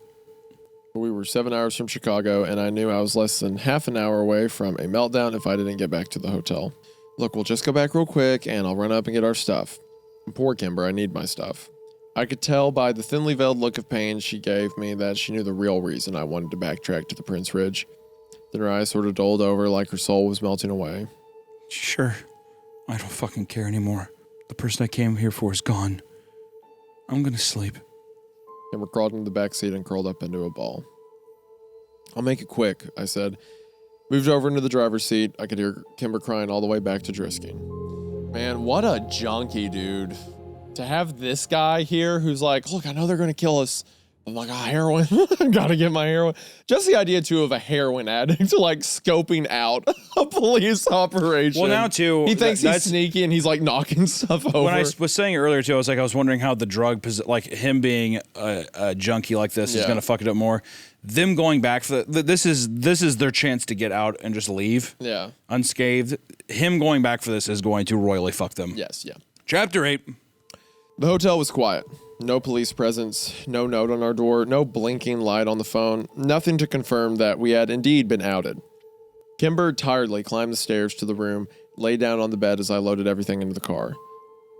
We were 7 hours from Chicago, and I knew I was less than half an hour away from a meltdown if I didn't get back to the hotel. Look, we'll just go back real quick, and I'll run up and get our stuff. Poor Kimber, I need my stuff. I could tell by the thinly veiled look of pain she gave me that she knew the real reason I wanted to backtrack to the Prince Ridge. Then her eyes sort of dulled over like her soul was melting away. Sure. I don't fucking care anymore. The person I came here for is gone. I'm gonna sleep. Kimber crawled into the back seat and curled up into a ball. I'll make it quick, I said. Moved over into the driver's seat. I could hear Kimber crying all the way back to Drisking. Man, what a junkie, dude. To have this guy here who's like, look, I know they're going to kill us. I'm like, heroin. I got to get my heroin. Just the idea, too, of a heroin addict like scoping out a police operation. Well, now, too, he thinks he's sneaky and he's like knocking stuff over. When I was saying earlier, too, I was wondering how the drug, like him being a junkie like this is going to fuck it up more. Them going back for this is their chance to get out and just leave. Yeah. Unscathed. Him going back for this is going to royally fuck them. Yes, yeah. Chapter 8. The hotel was quiet. No police presence, no note on our door, no blinking light on the phone, nothing to confirm that we had indeed been outed. Kimber tiredly climbed the stairs to the room, lay down on the bed as I loaded everything into the car.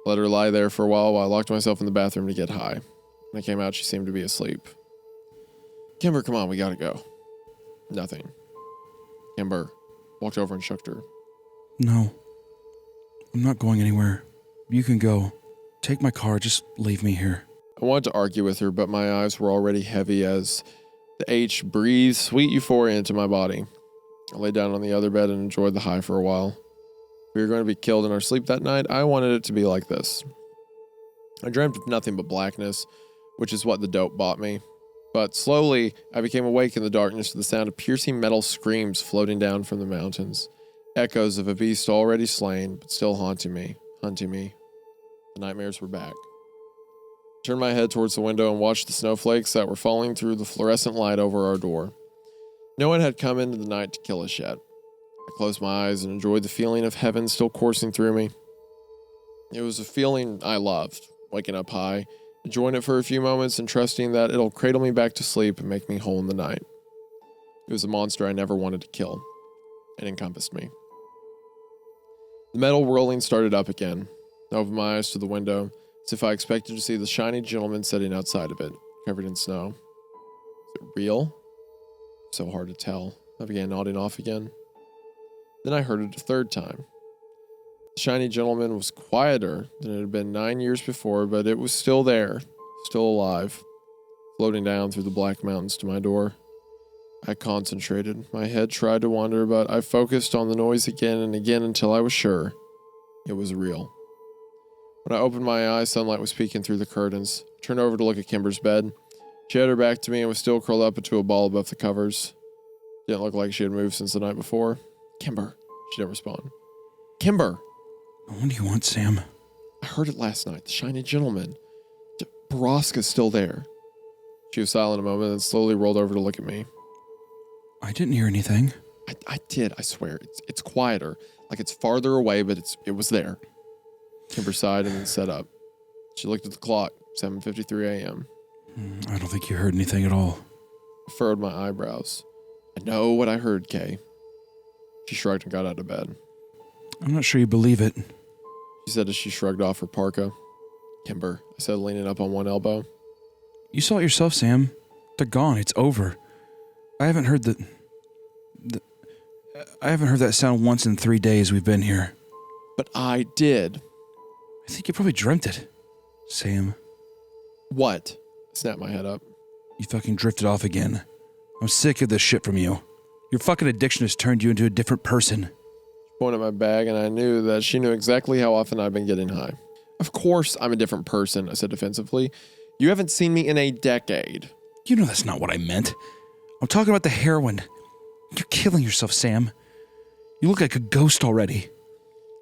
Let her lie there for a while I locked myself in the bathroom to get high. When I came out, she seemed to be asleep. Kimber, come on, we gotta go. Nothing. Kimber walked over and shook her. No. I'm not going anywhere. You can go. Take my car, just leave me here. I wanted to argue with her, but my eyes were already heavy as the H breathed sweet euphoria into my body. I lay down on the other bed and enjoyed the high for a while. If we were going to be killed in our sleep that night, I wanted it to be like this. I dreamt of nothing but blackness, which is what the dope bought me. But slowly, I became awake in the darkness to the sound of piercing metal screams floating down from the mountains. Echoes of a beast already slain, but still haunting me. The nightmares were back. I turned my head towards the window and watched the snowflakes that were falling through the fluorescent light over our door. No one had come into the night to kill us yet. I closed my eyes and enjoyed the feeling of heaven still coursing through me. It was a feeling I loved, waking up high, enjoying it for a few moments and trusting that it'll cradle me back to sleep and make me whole in the night. It was a monster I never wanted to kill. It encompassed me. The metal whirling started up again. I opened my eyes to the window, as if I expected to see the shiny gentleman sitting outside of it, covered in snow. Is it real? So hard to tell. I began nodding off again. Then I heard it a third time. The shiny gentleman was quieter than it had been 9 years before, but it was still there, still alive, floating down through the black mountains to my door. I concentrated. My head tried to wander, but I focused on the noise again and again until I was sure it was real. When I opened my eyes, sunlight was peeking through the curtains. I turned over to look at Kimber's bed. She had her back to me and was still curled up into a ball above the covers. Didn't look like she had moved since the night before. Kimber. She didn't respond. Kimber! What do you want, Sam? I heard it last night. The shiny gentleman. Borrasca's still there. She was silent a moment and slowly rolled over to look at me. I didn't hear anything. I did, I swear. It's quieter. Like it's farther away, but it was there. Kimber sighed and then sat up. She looked at the clock, 7:53 a.m. I don't think you heard anything at all. I furrowed my eyebrows. I know what I heard, Kay. She shrugged and got out of bed. I'm not sure you believe it. She said as she shrugged off her parka. Kimber, I said, leaning up on one elbow. You saw it yourself, Sam. They're gone. It's over. I haven't heard that sound once in 3 days we've been here. But I did. I think you probably dreamt it, Sam. What? I snapped my head up. You fucking drifted off again. I'm sick of this shit from you. Your fucking addiction has turned you into a different person. She pointed at my bag, and I knew that she knew exactly how often I've been getting high. Of course I'm a different person, I said defensively. You haven't seen me in a decade. You know that's not what I meant. I'm talking about the heroin. You're killing yourself, Sam. You look like a ghost already.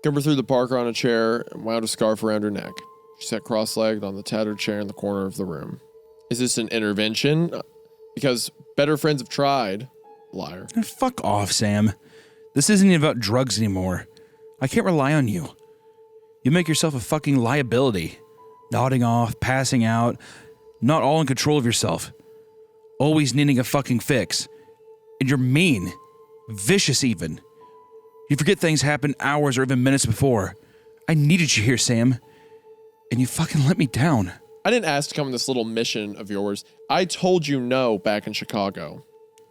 Kimber threw the parka on a chair and wound a scarf around her neck. She sat cross-legged on the tattered chair in the corner of the room. Is this an intervention? Because better friends have tried. Liar. Fuck off, Sam. This isn't even about drugs anymore. I can't rely on you. You make yourself a fucking liability. Nodding off, passing out, not all in control of yourself. Always needing a fucking fix. And you're mean. Vicious even. You forget things happened hours or even minutes before. I needed you here, Sam. And you fucking let me down. I didn't ask to come on this little mission of yours. I told you no back in Chicago.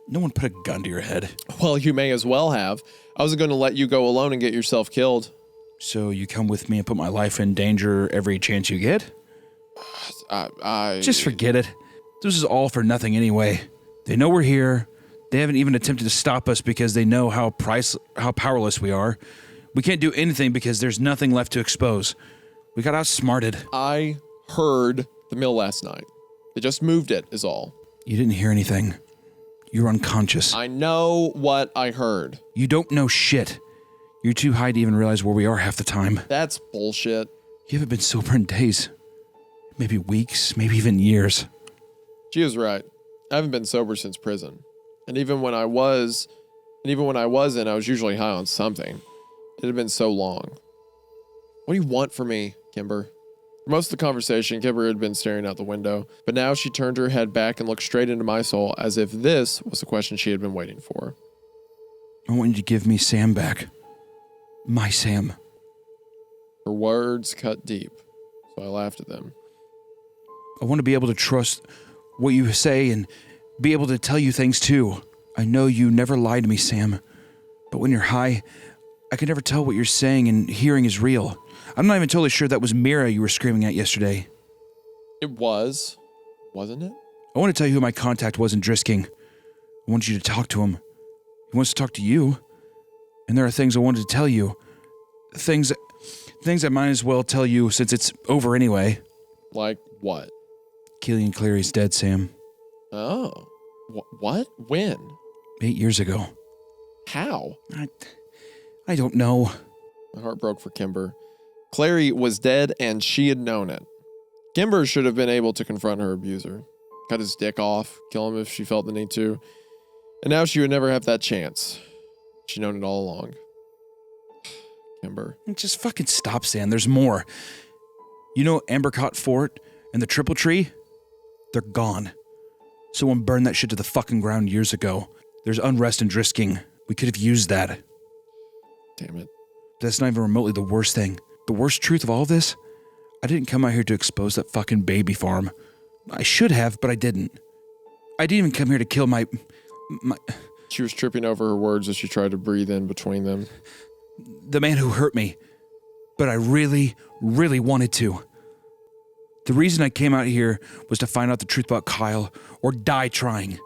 No one put a gun to your head. Well, you may as well have. I wasn't going to let you go alone and get yourself killed. So you come with me and put my life in danger every chance you get? Just forget it. This is all for nothing anyway. They know we're here. They haven't even attempted to stop us because they know how powerless we are. We can't do anything because there's nothing left to expose. We got outsmarted. I heard the mill last night. They just moved it, is all. You didn't hear anything. You're unconscious. I know what I heard. You don't know shit. You're too high to even realize where we are half the time. That's bullshit. You haven't been sober in days. Maybe weeks, maybe even years. She was right. I haven't been sober since prison. And even when I wasn't, I was usually high on something. It had been so long. What do you want from me, Kimber? For most of the conversation, Kimber had been staring out the window, but now she turned her head back and looked straight into my soul as if this was the question she had been waiting for. I want you to give me Sam back. My Sam. Her words cut deep, so I laughed at them. I want to be able to trust what you say and be able to tell you things too. I know you never lie to me, Sam, but when you're high, I can never tell what you're saying and hearing is real. I'm not even totally sure that was Mira you were screaming at yesterday. It was, wasn't it? I want to tell you who my contact was in Drisking. I want you to talk to him. He wants to talk to you. And there are things I wanted to tell you. Things I might as well tell you since it's over anyway. Like what? Killian Cleary's dead, Sam. Oh. What? When? 8 years ago. How? I don't know. My heart broke for Kimber. Clary was dead and she had known it. Kimber should have been able to confront her abuser. Cut his dick off, kill him if she felt the need to. And now she would never have that chance. She'd known it all along. Kimber. Just fucking stop, Sam. There's more. You know Ambercott Fort and the Triple Tree? They're gone. Someone burned that shit to the fucking ground years ago. There's unrest in Drisking. We could have used that. Damn it. That's not even remotely the worst thing. The worst truth of all of this? I didn't come out here to expose that fucking baby farm. I should have, but I didn't. I didn't even come here to kill my... She was tripping over her words as she tried to breathe in between them. The man who hurt me. But I really, really wanted to. The reason I came out here was to find out the truth about Kyle or die trying.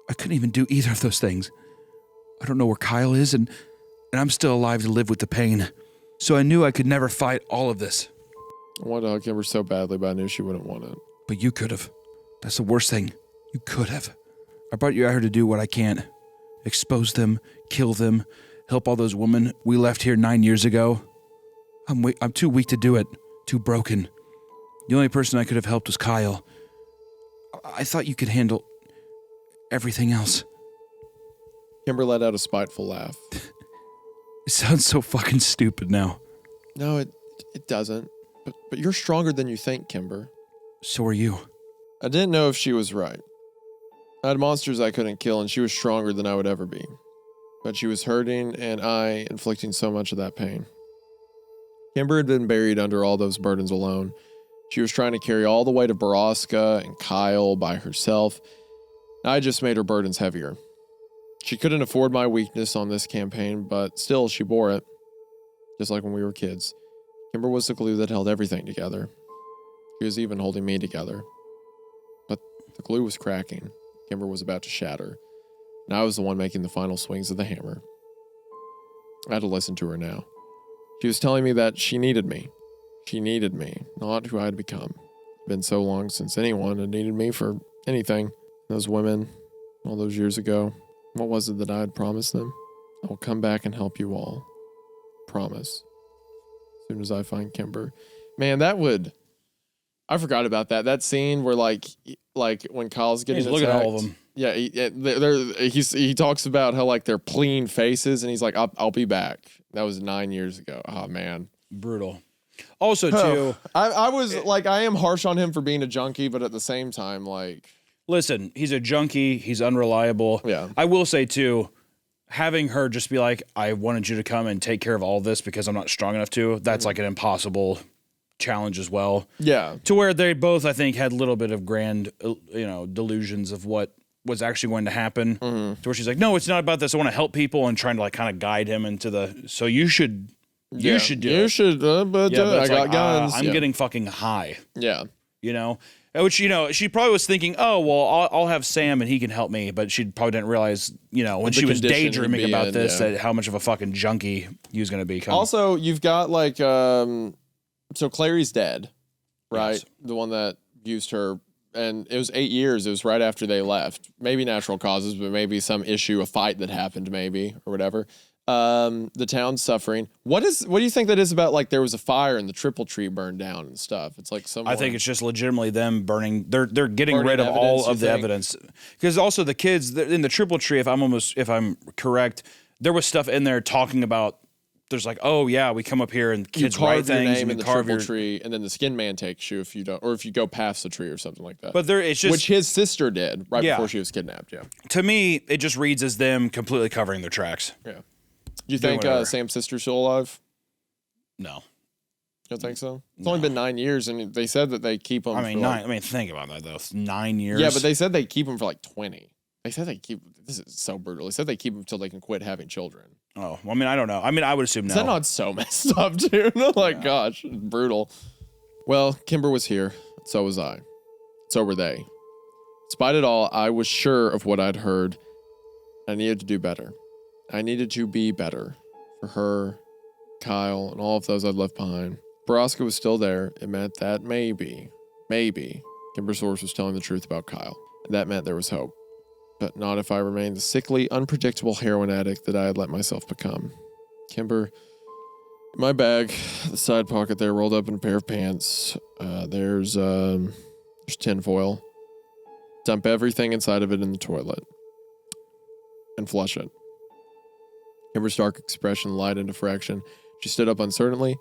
I couldn't even do either of those things. I don't know where Kyle is, and I'm still alive to live with the pain. So I knew I could never fight all of this. I wanted to hug Kimber so badly, but I knew she wouldn't want it. But you could have. That's the worst thing. You could have. I brought you out here to do what I can. Expose them, kill them, help all those women we left here 9 years ago. I'm too weak to do it. Too broken. The only person I could have helped was Kyle. I thought you could handle everything else. Kimber let out a spiteful laugh. It sounds so fucking stupid now. No, it doesn't. But you're stronger than you think, Kimber. So are you. I didn't know if she was right. I had monsters I couldn't kill, and she was stronger than I would ever be. But she was hurting, and I inflicting so much of that pain. Kimber had been buried under all those burdens alone. She was trying to carry all the weight of Borrasca and Kyle by herself. I just made her burdens heavier. She couldn't afford my weakness on this campaign, but still she bore it. Just like when we were kids. Kimber was the glue that held everything together. She was even holding me together. But the glue was cracking. Kimber was about to shatter. And I was the one making the final swings of the hammer. I had to listen to her now. She was telling me that she needed me. She needed me, not who I had become. It's been so long since anyone had needed me for anything. Those women, all those years ago, what was it that I had promised them? I will come back and help you all. Promise. As soon as I find Kimber. Man, that would. I forgot about that. That scene where like when Kyle's getting He's looking at attacked, all of them. Yeah, he talks about how like they're clean faces, and he's like, "I'll be back." That was 9 years ago. Oh man, Brutal. Also, too, I was like, I am harsh on him for being a junkie, but at the same time, like, listen, he's a junkie. He's unreliable. Yeah. I will say, too, having her just be like, I wanted you to come and take care of all this because I'm not strong enough to, that's like an impossible challenge as well. yeah, To where they both, I think, had a little bit of grand, delusions of what was actually going to happen. To where she's like, no, it's not about this. I want to help people, and trying to like kind of guide him into so you should do it. you should, but Yeah, but I it's got like, guns. I'm getting fucking high, yeah. which, she probably was thinking, oh, well, I'll have Sam and he can help me. But she probably didn't realize, when she was condition daydreaming he'd be about in, this, yeah. that how much of a fucking junkie he was going to become. Also, you've got like, so Clary's dead, right? Yes. The one that used her, and it was 8 years. It was right after they left. Maybe natural causes, but maybe some issue, a fight that happened, maybe or whatever. The town's suffering. What do you think that is about? Like there was a fire and the triple tree burned down and stuff. It's like I think it's just legitimately them burning. They're getting Burning rid of evidence, all you of the think? evidence, because also the kids in the triple tree. If I'm correct, there was stuff in there talking about. There's like, oh yeah, we come up here and you kids write carve your things name and in we the carve triple your. tree, and then the skin man takes you if you don't, or if you go past the tree or something like that. But it's just which his sister did right Yeah. before she was kidnapped. Yeah. to me, it just reads as them completely covering their tracks. Yeah. You Doing think whatever. Sam's sister's still alive? No, You don't think so? It's only been 9 years, and they said that they keep him. I mean for like, 9. Think about that though. 9 years. yeah, but they said they keep him for like 20. They said they keep. This is so brutal. They said they keep him until they can quit having children. Oh, well, I mean, I don't know. I mean, I would assume no. Is that not so messed up, dude? Like, gosh, brutal. Well, Kimber was here. So was I. So were they. Despite it all, I was sure of what I'd heard. I needed to do better. I needed to be better for her, Kyle, and all of those I'd left behind. Borrasca was still there. It meant that maybe, Kimber Source was telling the truth about Kyle. That meant there was hope. But not if I remained the sickly, unpredictable heroin addict that I had let myself become. Kimber, in my bag, the side pocket there, rolled up in a pair of pants. There's tinfoil. Dump everything inside of it in the toilet. And flush it. Kimber's dark expression lightened a fraction. She stood up uncertainly,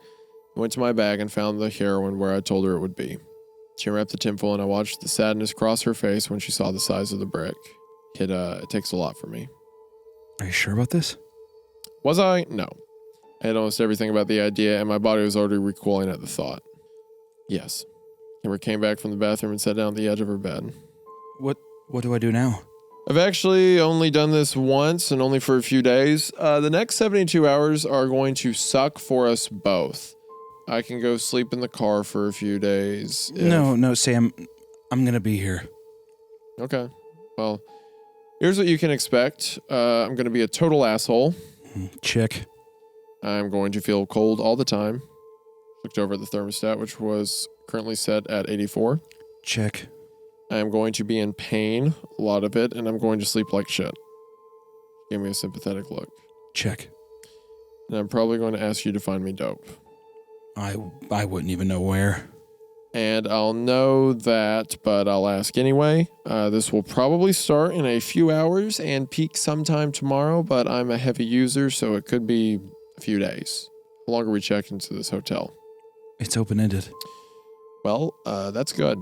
went to my bag, and found the heroin where I told her it would be. She unwrapped the tinfoil, and I watched the sadness cross her face when she saw the size of the brick. It takes a lot for me. Are you sure about this? Was I? No. I had almost everything about the idea, and my body was already recoiling at the thought. Yes. Kimber came back from the bathroom and sat down at the edge of her bed. What do I do now? I've actually only done this once, and only for a few days. The next 72 hours are going to suck for us both. I can go sleep in the car for a few days. No, Sam. I'm going to be here. Okay. Well, here's what you can expect. I'm going to be a total asshole. Check. I'm going to feel cold all the time. Looked over at the thermostat, which was currently set at 84. Check. I'm going to be in pain, a lot of it, and I'm going to sleep like shit. Give me a sympathetic look. Check. And I'm probably going to ask you to find me dope. I wouldn't even know where. And I'll know that, but I'll ask anyway. This will probably start in a few hours and peak sometime tomorrow, but I'm a heavy user, so it could be a few days. How long are we checked into this hotel? It's open-ended. Well, that's good.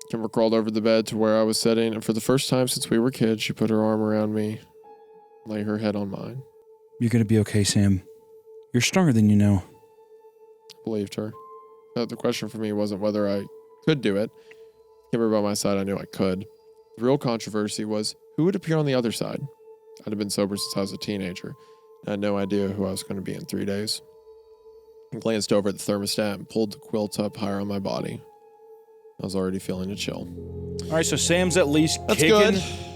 Kimber crawled over the bed to where I was sitting, and for the first time since we were kids, she put her arm around me, lay her head on mine. You're going to be okay, Sam. You're stronger than you know. Believed her. The question for me wasn't whether I could do it. Kimber by my side, I knew I could. The real controversy was who would appear on the other side. I'd have been sober since I was a teenager, and I had no idea who I was going to be in 3 days. I glanced over at the thermostat and pulled the quilt up higher on my body. I was already feeling a chill. All right, so Sam's at least That's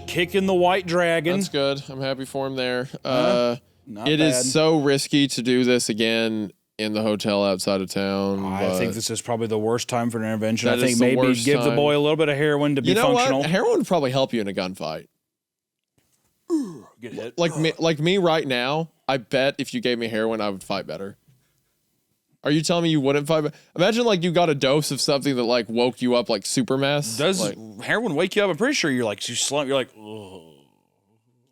kicking the white dragon. That's good. I'm happy for him there. Not it bad. is so risky to do this again in the hotel outside of town. I think this is probably the worst time for an intervention. That I think is the maybe worst give the time. boy a little bit of heroin to be functional. What? Heroin would probably help you in a gunfight. Get hit. Like me right now, I bet if you gave me heroin, I would fight better. Are you telling me you wouldn't fight? Imagine like you got a dose of something that like woke you up like super mess. Does like, heroin wake you up? I'm pretty sure you're like, you slump, you're like, ugh.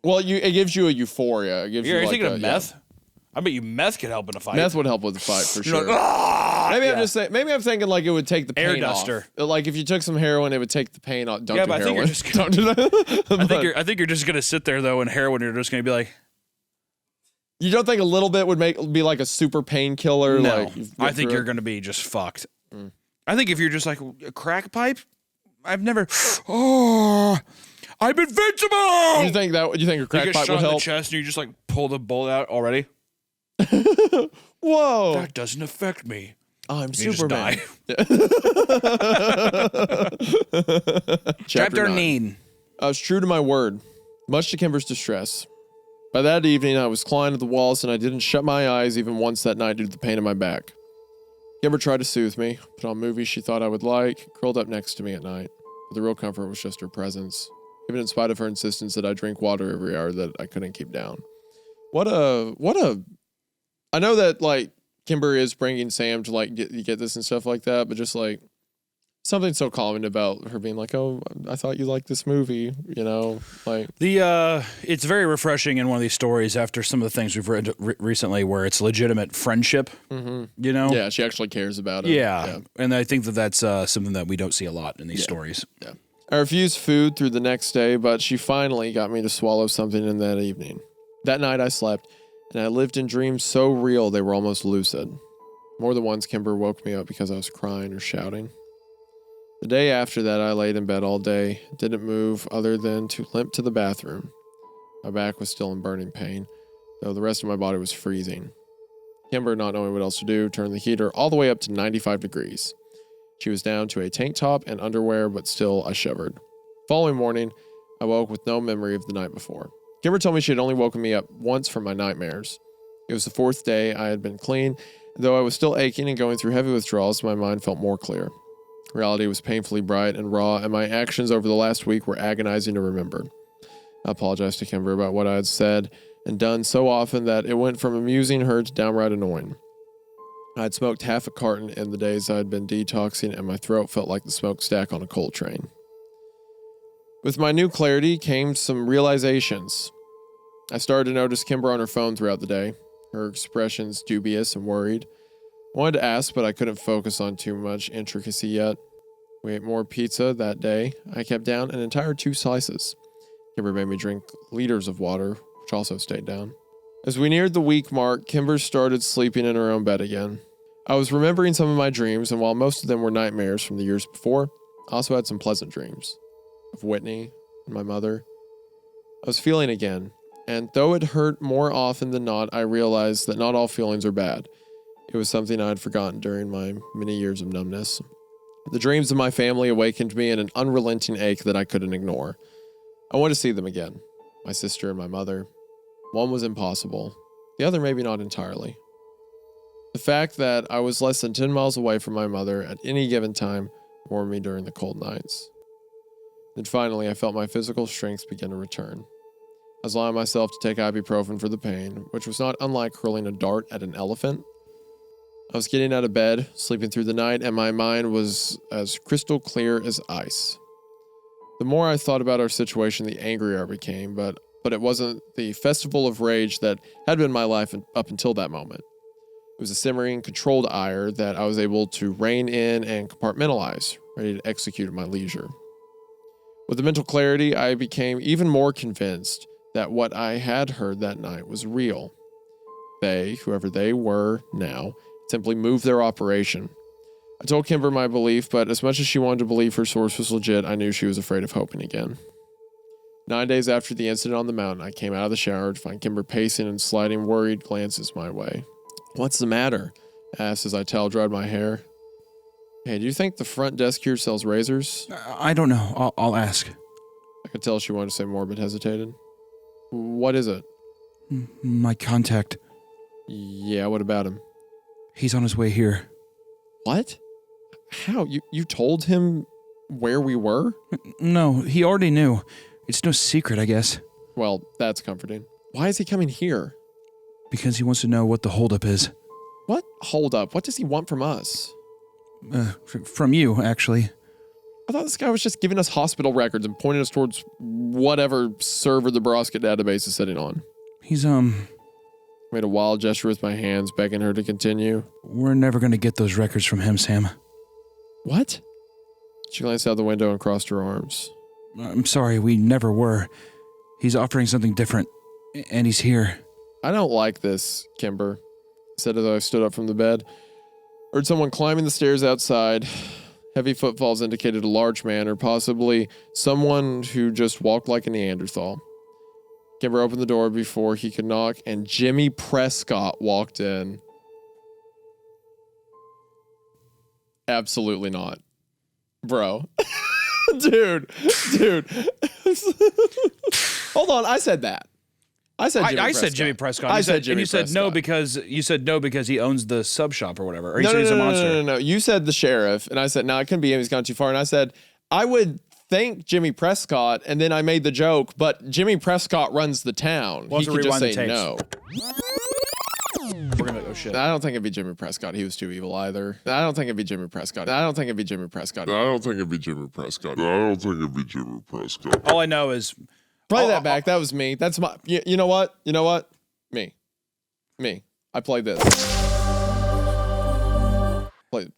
Well, it gives you a euphoria. It gives You're you like thinking of meth? Yeah. I bet you meth could help in a fight. Meth would help with the fight for You're sure. like, ah! Maybe Yeah. I'm just saying. Maybe I'm thinking like it would take the pain Air duster. off. Like if you took some heroin, it would take the pain off. Don't Yeah, do but I think heroin. you're just gonna- Don't do that. I think you're just gonna sit there though, and heroin, you're just gonna be like, You don't think a little bit would be like a super painkiller? no. Like I think you're gonna be just fucked. I think if you're just like a crack pipe, I've never. Oh, I'm invincible. You think a You crack get pipe shot would in the help? chest, and you just like pull the bullet out already. Whoa! That doesn't affect me. I'm You just Superman. die. Chapter 9. I was true to my word, much to Kimber's distress. By that evening, I was clawing at the walls, and I didn't shut my eyes even once that night due to the pain in my back. Kimber tried to soothe me, put on movies she thought I would like, curled up next to me at night. But the real comfort was just her presence, even in spite of her insistence that I drink water every hour that I couldn't keep down. I know that, like, Kimber is bringing Sam to, like, get this and stuff like that, but just, like, something so calming about her being like, oh, I thought you liked this movie, you know, like. It's very refreshing in one of these stories after some of the things we've read recently where it's legitimate friendship, you know? Yeah, she actually cares about it. Yeah. And I think that that's something that we don't see a lot in these stories. Yeah. I refused food through the next day, but she finally got me to swallow something in that evening. That night I slept, and I lived in dreams so real they were almost lucid. More than once, Kimber woke me up because I was crying or shouting. The day after that, I laid in bed all day, didn't move other than to limp to the bathroom. My back was still in burning pain, though the rest of my body was freezing. Kimber, not knowing what else to do, turned the heater all the way up to 95 degrees. She was down to a tank top and underwear, but still I shivered. Following morning, I woke with no memory of the night before. Kimber told me she had only woken me up once from my nightmares. It was the fourth day I had been clean, and though I was still aching and going through heavy withdrawals, my mind felt more clear. Reality was painfully bright and raw, and my actions over the last week were agonizing to remember. I apologized to Kimber about what I had said and done so often that it went from amusing her to downright annoying. I had smoked half a carton in the days I had been detoxing, and my throat felt like the smokestack on a coal train. With my new clarity came some realizations. I started to notice Kimber on her phone throughout the day, her expressions dubious and worried. I wanted to ask, but I couldn't focus on too much intricacy yet. We ate more pizza that day. I kept down an entire 2 slices. Kimber made me drink liters of water, which also stayed down. As we neared the week mark, Kimber started sleeping in her own bed again. I was remembering some of my dreams, and while most of them were nightmares from the years before, I also had some pleasant dreams of Whitney and my mother. I was feeling again, and though it hurt more often than not, I realized that not all feelings are bad. It was something I had forgotten during my many years of numbness. The dreams of my family awakened me in an unrelenting ache that I couldn't ignore. I wanted to see them again, my sister and my mother. One was impossible, the other maybe not entirely. The fact that I was less than 10 miles away from my mother at any given time warmed me during the cold nights. Then finally, I felt my physical strength begin to return. I was allowing myself to take ibuprofen for the pain, which was not unlike hurling a dart at an elephant. I was getting out of bed, sleeping through the night, and my mind was as crystal clear as ice. The more I thought about our situation, the angrier I became, but it wasn't the festival of rage that had been my life up until that moment. It was a simmering, controlled ire that I was able to rein in and compartmentalize, ready to execute at my leisure. With the mental clarity, I became even more convinced that what I had heard that night was real. They, whoever they were now, simply moved their operation. I told Kimber my belief, but as much as she wanted to believe her source was legit, I knew she was afraid of hoping again. 9 days after the incident on the mountain, I came out of the shower to find Kimber pacing and sliding worried glances my way. "What's the matter?" I asked as I towel-dried my hair. "Hey, do you think the front desk here sells razors?" I don't know. I'll ask. I could tell she wanted to say more, but hesitated. "What is it?" My contact. "Yeah, what about him?" He's on his way here. "What? How? You told him where we were?" No, he already knew. It's no secret, I guess. "Well, that's comforting. Why is he coming here?" Because he wants to know what the holdup is. What? Hold up. What does he want from us? From you, actually. I thought this guy was just giving us hospital records and pointing us towards whatever server the Borrasca database is sitting on. He's, Made a wild gesture with my hands, begging her to continue. We're never gonna get those records from him, Sam. What? She glanced out the window and crossed her arms. I'm sorry, we never were. He's offering something different, and he's here. I don't like this, Kimber, said as I stood up from the bed. Heard someone climbing the stairs outside. Heavy footfalls indicated a large man, or possibly someone who just walked like a Neanderthal. Kimber opened the door before he could knock, and Jimmy Prescott walked in. Absolutely not. Bro. Dude. Hold on, I said that. I said Jimmy Prescott. I said Jimmy and you said Prescott. no because he owns the sub shop or whatever. Or you No, said no, he's a no, monster. no. You said the sheriff, and I said, no, it couldn't be him. He's gone too far. And I said, I would think Jimmy Prescott, and then I made the joke, but Jimmy Prescott runs the town. We'll he have to could just rewind say the no. We're gonna go shit. I don't think it'd be Jimmy Prescott. He was too evil either. I don't think it'd be Jimmy Prescott. All I know is Play that back. That was me. That's my. You know what? Me. I played this.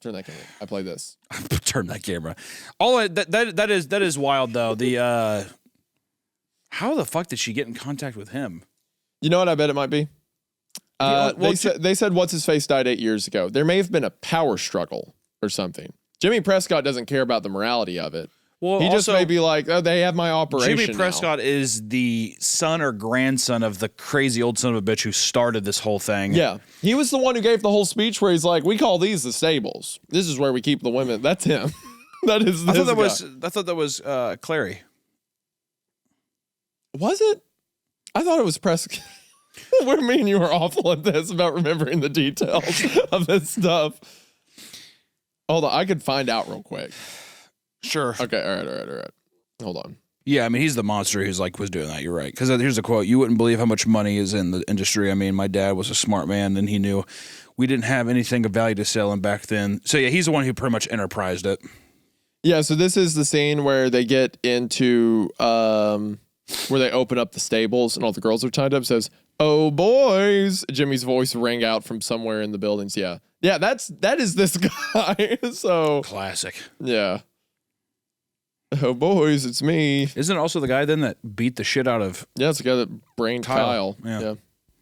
Turn that camera. I played this. turn that camera. That is wild though. The how the fuck did she get in contact with him? You know what I bet it might be? They said what's his face died 8 years ago. There may have been a power struggle or something. Jimmy Prescott doesn't care about the morality of it. Well, he just may be like, oh, they have my operation. Jimmy Prescott is the son or grandson of the crazy old son of a bitch who started this whole thing. Yeah, he was the one who gave the whole speech where he's like, we call these the stables. This is where we keep the women. That's him. That is. I thought that was Clary. Was it? I thought it was Prescott. What do you mean you were awful at this about remembering the details of this stuff? Hold on, I could find out real quick. Sure. Okay, all right. Hold on. Yeah, I mean, he's the monster who's was doing that. You're right. Because here's a quote. You wouldn't believe how much money is in the industry. I mean, my dad was a smart man, and he knew we didn't have anything of value to sell him back then. So, yeah, he's the one who pretty much enterprised it. Yeah, so this is the scene where they get into, where they open up the stables, and all the girls are tied up. It says, oh, boys. Jimmy's voice rang out from somewhere in the buildings. Yeah, that is this guy. So classic. Yeah. Oh, boys, it's me. Isn't it also the guy then that beat the shit out of... Yeah, it's the guy that brained Kyle. Yeah.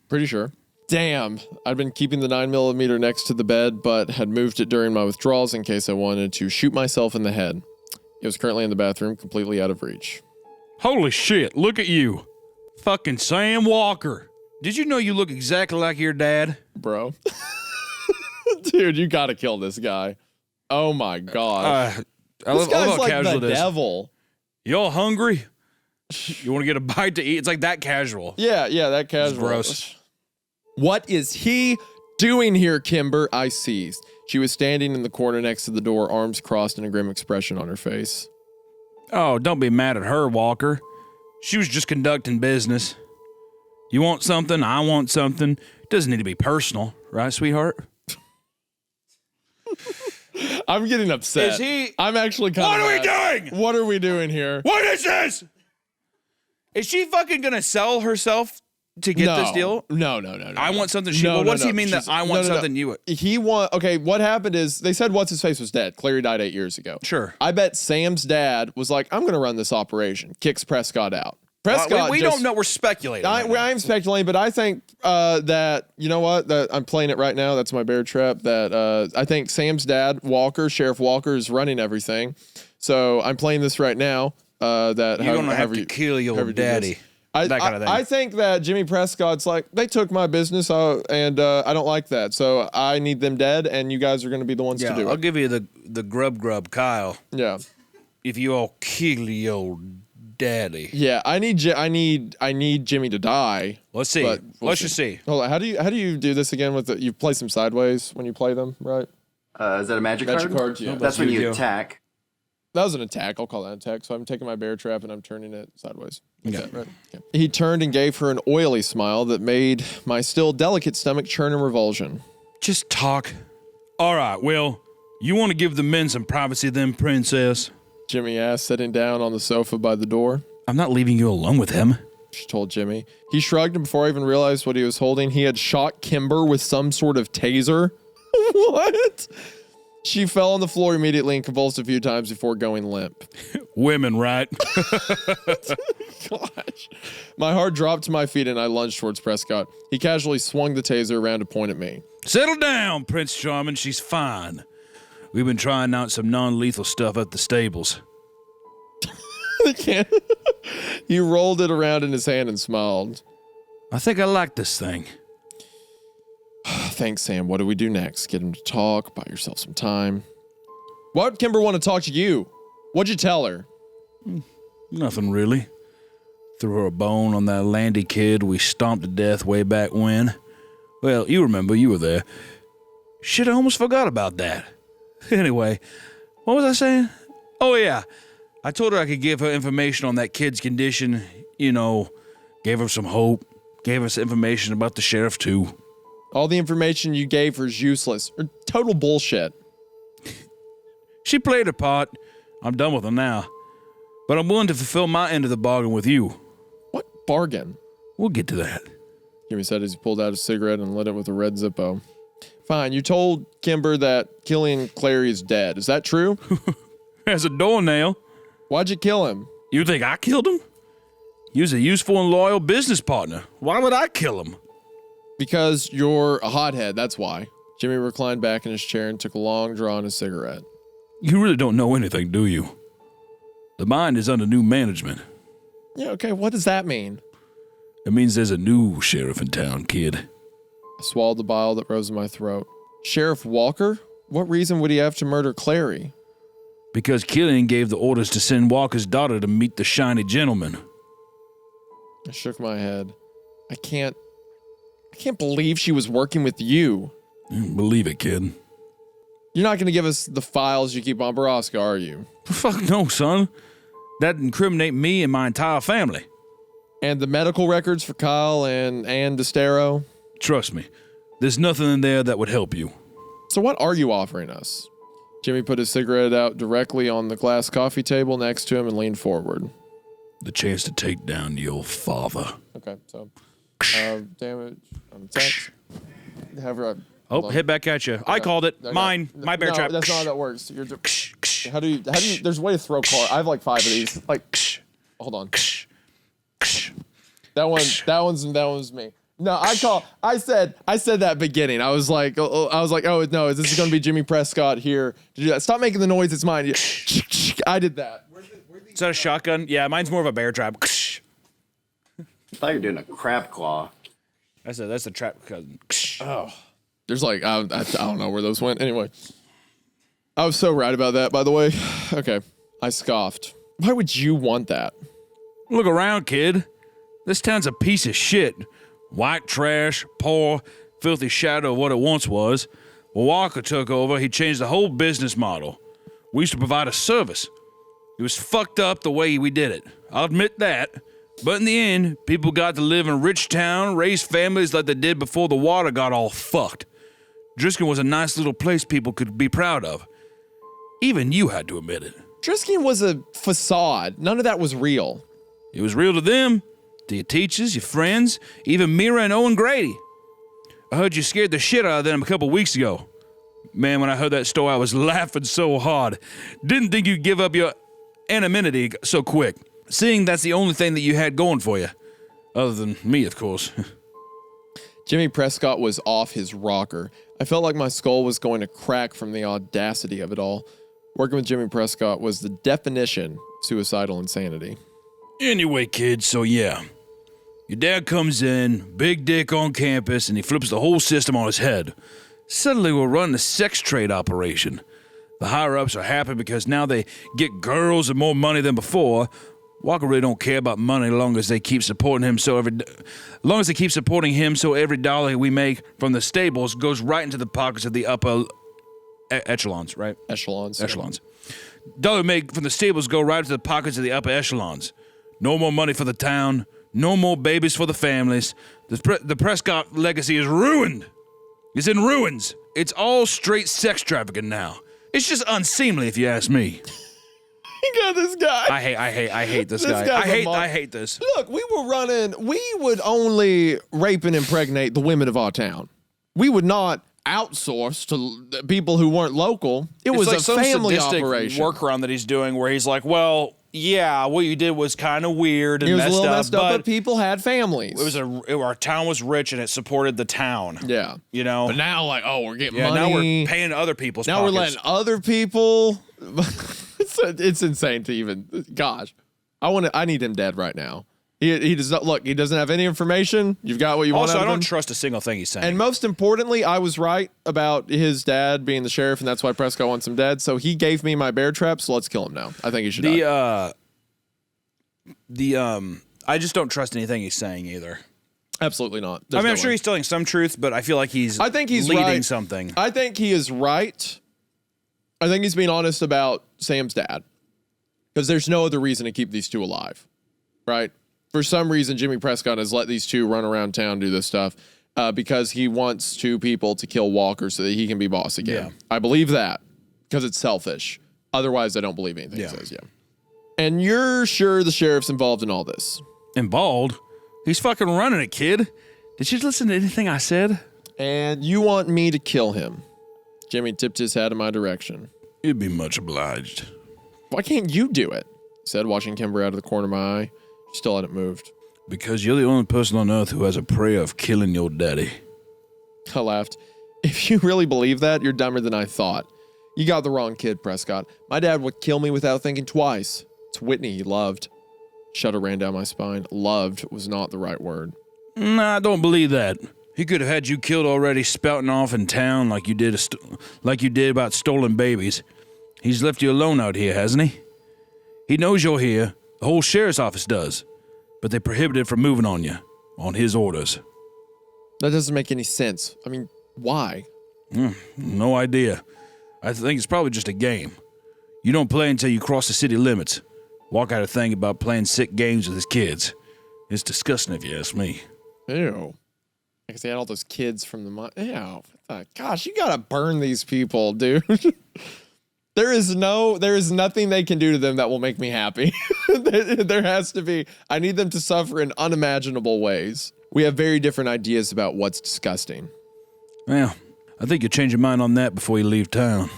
Pretty sure. Damn. I'd been keeping the 9mm next to the bed, but had moved it during my withdrawals in case I wanted to shoot myself in the head. It was currently in the bathroom, completely out of reach. Holy shit, look at you. Fucking Sam Walker. Did you know you look exactly like your dad? Bro. Dude, you gotta kill this guy. Oh my God. This guy's like the devil. Y'all hungry? You want to get a bite to eat? It's like that casual. Yeah, that casual. It's gross. What is he doing here, Kimber? I seized. She was standing in the corner next to the door, arms crossed and a grim expression on her face. Oh, don't be mad at her, Walker. She was just conducting business. You want something, I want something. It doesn't need to be personal, right, sweetheart? I'm getting upset. Is he? I'm actually kind of What are we doing? What are we doing here? What is this? Is she fucking gonna sell herself to get this deal? No. I want something. What does he mean that I want something you? Okay, what happened is they said what's his face was dead. Clary died 8 years ago. Sure. I bet Sam's dad was like, I'm gonna run this operation. Kicks Prescott out. Prescott. We don't know. We're speculating. I'm speculating, but I think that you know what? That I'm playing it right now. That's my bear trap. That I think Sam's dad, Walker, Sheriff Walker, is running everything. So I'm playing this right now. That you're gonna have to kill your daddy. That kind of thing. I think that Jimmy Prescott's like, they took my business, and I don't like that. So I need them dead, and you guys are going to be the ones to do it. I'll give you the grub, Kyle. Yeah. If you all kill your daddy. Yeah, I need Jimmy to die. Let's see. Let's just see. Hold on. How do you do this again with you play some sideways when you play them, right? Is that a magic card? Magic card, yeah. That's when you attack. That was an attack. I'll call that an attack. So I'm taking my bear trap and I'm turning it sideways. Okay. Right? Okay. He turned and gave her an oily smile that made my still delicate stomach churn in revulsion. Just talk. All right, Will, you want to give the men some privacy then, princess? Jimmy asked, sitting down on the sofa by the door. I'm not leaving you alone with him. She told Jimmy. He shrugged, and before I even realized what he was holding, he had shot Kimber with some sort of taser. What? She fell on the floor immediately and convulsed a few times before going limp. Women, right? Gosh. My heart dropped to my feet and I lunged towards Prescott. He casually swung the taser around to point at me. Settle down, Prince Charming. She's fine. We've been trying out some non-lethal stuff at the stables. I can't. He rolled it around in his hand and smiled. I think I like this thing. Thanks, Sam. What do we do next? Get him to talk? Buy yourself some time? Why would Kimber want to talk to you? What'd you tell her? Nothing really. Threw her a bone on that Landy kid we stomped to death way back when. Well, you remember, you were there. Shit, I almost forgot about that. Anyway, what was I saying? Oh, yeah. I told her I could give her information on that kid's condition. You know, gave her some hope. Gave us information about the sheriff, too. All the information you gave her is useless. Or total bullshit. She played her part. I'm done with her now. But I'm willing to fulfill my end of the bargain with you. What bargain? We'll get to that. Jimmy said as he pulled out a cigarette and lit it with a red Zippo. Fine, you told Kimber that Killian Clary is dead. Is that true? As a doornail. Why'd you kill him? You think I killed him? He was a useful and loyal business partner. Why would I kill him? Because you're a hothead, that's why. Jimmy reclined back in his chair and took a long draw on his cigarette. You really don't know anything, do you? The mine is under new management. Yeah, okay, what does that mean? It means there's a new sheriff in town, kid. I swallowed the bile that rose in my throat. Sheriff Walker? What reason would he have to murder Clary? Because Killian gave the orders to send Walker's daughter to meet the shiny gentleman. I shook my head. I can't believe she was working with you. Believe it, kid. You're not going to give us the files you keep on Borrasca, are you? Fuck no, son. That'd incriminate me and my entire family. And the medical records for Kyle and Ann DeStero? Trust me, there's nothing in there that would help you. So what are you offering us? Jimmy put his cigarette out directly on the glass coffee table next to him and leaned forward. The chance to take down your father. Okay, so damage on the text. Have her. Oh, head back at you. I called it. Mine. My bear trap. That's not how that works. How do you? There's a way to throw car. I have like 5 of these. Like, hold on. That one's me. No, I said that beginning. I was like, oh no, this is gonna be Jimmy Prescott here to do that. Stop making the noise. It's mine. I did that. Is that a shotgun? Yeah, mine's more of a bear trap. I thought you were doing a crab claw. That's a trap cousin. Oh, there's like I don't know where those went. Anyway, I was so right about that. By the way, okay, I scoffed. Why would you want that? Look around, kid. This town's a piece of shit. White trash, poor, filthy shadow of what it once was. When Walker took over, he changed the whole business model. We used to provide a service. It was fucked up the way we did it. I'll admit that. But in the end, people got to live in a rich town, raise families like they did before the water got all fucked. Driskin was a nice little place people could be proud of. Even you had to admit it. Driskin was a facade. None of that was real. It was real to them, to your teachers, your friends, even Mira and Owen Grady. I heard you scared the shit out of them a couple weeks ago. Man, when I heard that story, I was laughing so hard. Didn't think you'd give up your anonymity so quick, seeing that's the only thing that you had going for you. Other than me, of course. Jimmy Prescott was off his rocker. I felt like my skull was going to crack from the audacity of it all. Working with Jimmy Prescott was the definition of suicidal insanity. Anyway, kid, so yeah. Your dad comes in, big dick on campus, and he flips the whole system on his head. Suddenly we're running a sex trade operation. The higher-ups are happy because now they get girls and more money than before. Walker really don't care about money as long as they keep supporting him, so every dollar we make from the stables goes right into the pockets of the upper echelons, right? Echelons. Dollar we make from the stables go right into the pockets of the upper echelons. No more money for the town. No more babies for the families. The Prescott legacy is ruined. is in ruins. It's all straight sex trafficking now. It's just unseemly if you ask me. You got this guy. I hate this guy. I hate this. Look, we would only rape and impregnate the women of our town. We would not outsource to people who weren't local. It was like a some family sadistic operation. workaround that he's doing where he's like, well, yeah, what you did was kind of weird and It was a little messed up, but but people had families. our town was rich and it supported the town. Yeah. You know? But now, like, oh, we're getting money. now we're paying other people's Now pockets. we're letting other people. It's insane to even. Gosh, I need him dead right now. He does not look. He doesn't have any information. You've got what you want. Also, out I of don't him. trust a single thing he's saying. And most importantly, I was right about his dad being the sheriff, and that's why Prescott wants him dead. So he gave me my bear trap. So let's kill him now. I think he should die. I just don't trust anything he's saying either. Absolutely not. I mean, I'm sure he's telling some truth, but I feel like he's leading right. something. I think he is right. I think he's being honest about Sam's dad because there's no other reason to keep these two alive, right? For some reason, Jimmy Prescott has let these two run around town do this stuff because he wants two people to kill Walker so that he can be boss again. Yeah. I believe that because it's selfish. Otherwise, I don't believe anything he says. Yeah. And you're sure the sheriff's involved in all this? Involved? He's fucking running it, kid. Did you listen to anything I said? And you want me to kill him? Jimmy tipped his hat in my direction. You'd be much obliged. Why can't you do it? Said, watching Kimber out of the corner of my eye. She still hadn't moved. Because you're the only person on earth who has a prayer of killing your daddy. I laughed. If you really believe that, you're dumber than I thought. You got the wrong kid, Prescott. My dad would kill me without thinking twice. It's Whitney he loved. Shudder ran down my spine. Loved was not the right word. Nah, I don't believe that. He could have had you killed already, spouting off in town like you did about stolen babies. He's left you alone out here, hasn't he? He knows you're here. The whole sheriff's office does. But they prohibited from moving on you, on his orders. That doesn't make any sense. I mean, why? No idea. I think it's probably just a game. You don't play until you cross the city limits. Walk out a thing about playing sick games with his kids. It's disgusting if you ask me. Ew. Because they had all those kids from the... Ew. Gosh, you gotta burn these people, dude. There is nothing they can do to them that will make me happy. There has to be. I need them to suffer in unimaginable ways. We have very different ideas about what's disgusting. Well, I think you'll change your mind on that before you leave town.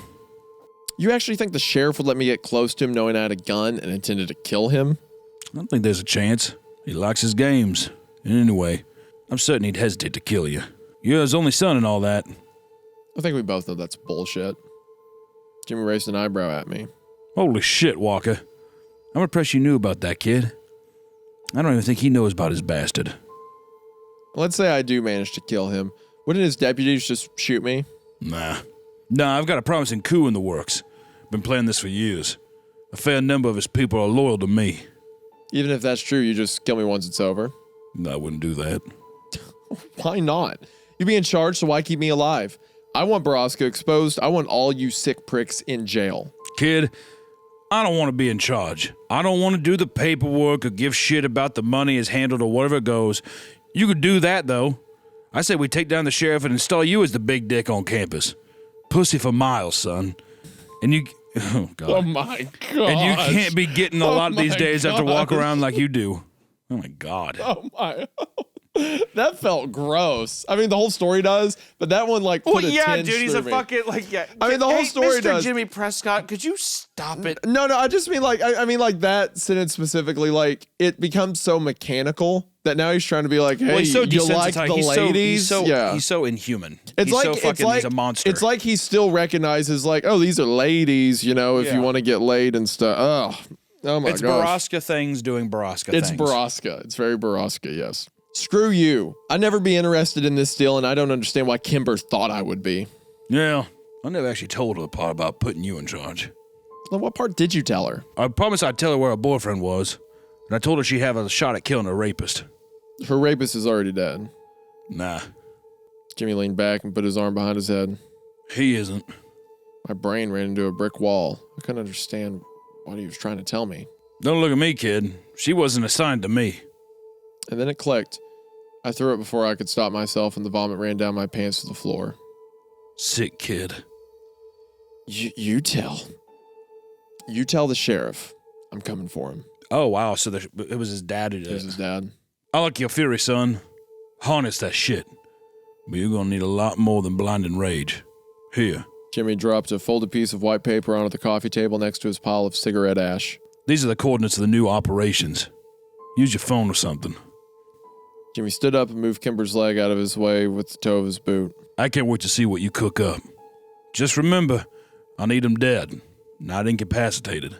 You actually think the sheriff would let me get close to him knowing I had a gun and intended to kill him? I don't think there's a chance. He likes his games. And anyway, I'm certain he'd hesitate to kill you. You're his only son and all that. I think we both know that's bullshit. Jimmy raised an eyebrow at me. Holy shit, Walker. I'm impressed you knew about that kid. I don't even think he knows about his bastard. Let's say I do manage to kill him. Wouldn't his deputies just shoot me? Nah, I've got a promising coup in the works. Been planning this for years. A fair number of his people are loyal to me. Even if that's true, you just kill me once it's over? I wouldn't do that. Why not? You be in charge, so why keep me alive? I want Borrasca exposed. I want all you sick pricks in jail. Kid, I don't want to be in charge. I don't want to do the paperwork or give shit about the money is handled or whatever it goes. You could do that, though. I say we take down the sheriff and install you as the big dick on campus. Pussy for miles, son. And you... Oh, God. Oh, my God. And you can't be getting a lot of these days gosh. after walk around like you do. Oh, my God. Oh, my... That felt gross. I mean, the whole story does, but that one, like, put a tinge dude, he's through a me. fucking, like, yeah. I mean, the whole story Mr. does. Jimmy Prescott, could you stop it? No, I just mean, like, I mean, like, that sentence specifically, like, it becomes so mechanical that now he's trying to be like, hey, Well, he's so you like desensitized. the ladies? He's so inhuman. It's he's like so fucking, he's a monster. It's like he still recognizes, like, oh, these are ladies, you know, if Yeah. you want to get laid and stuff. Oh my it's gosh. Borrasca things doing Borrasca things. It's Borrasca. It's very Borrasca, yes. Screw you. I'd never be interested in this deal, and I don't understand why Kimber thought I would be. Yeah, I never actually told her the part about putting you in charge. Well, what part did you tell her? I promised I'd tell her where her boyfriend was, and I told her she'd have a shot at killing a rapist. Her rapist is already dead. Nah, Jimmy leaned back and put his arm behind his head. he isn't. My brain ran into a brick wall. I couldn't understand what he was trying to tell me. Don't look at me, kid. She wasn't assigned to me. And then it clicked. I threw it before I could stop myself, and the vomit ran down my pants to the floor. Sick kid. You tell the sheriff I'm coming for him. Oh, wow. So it was his dad who did It was it. his dad. I like your fury, son. Harness that shit. But you're gonna need a lot more than blinding rage. Here. Jimmy dropped a folded piece of white paper onto the coffee table next to his pile of cigarette ash. These are the coordinates of the new operations. Use your phone or something. Jimmy stood up and moved Kimber's leg out of his way with the toe of his boot. I can't wait to see what you cook up. Just remember, I need them dead, not incapacitated.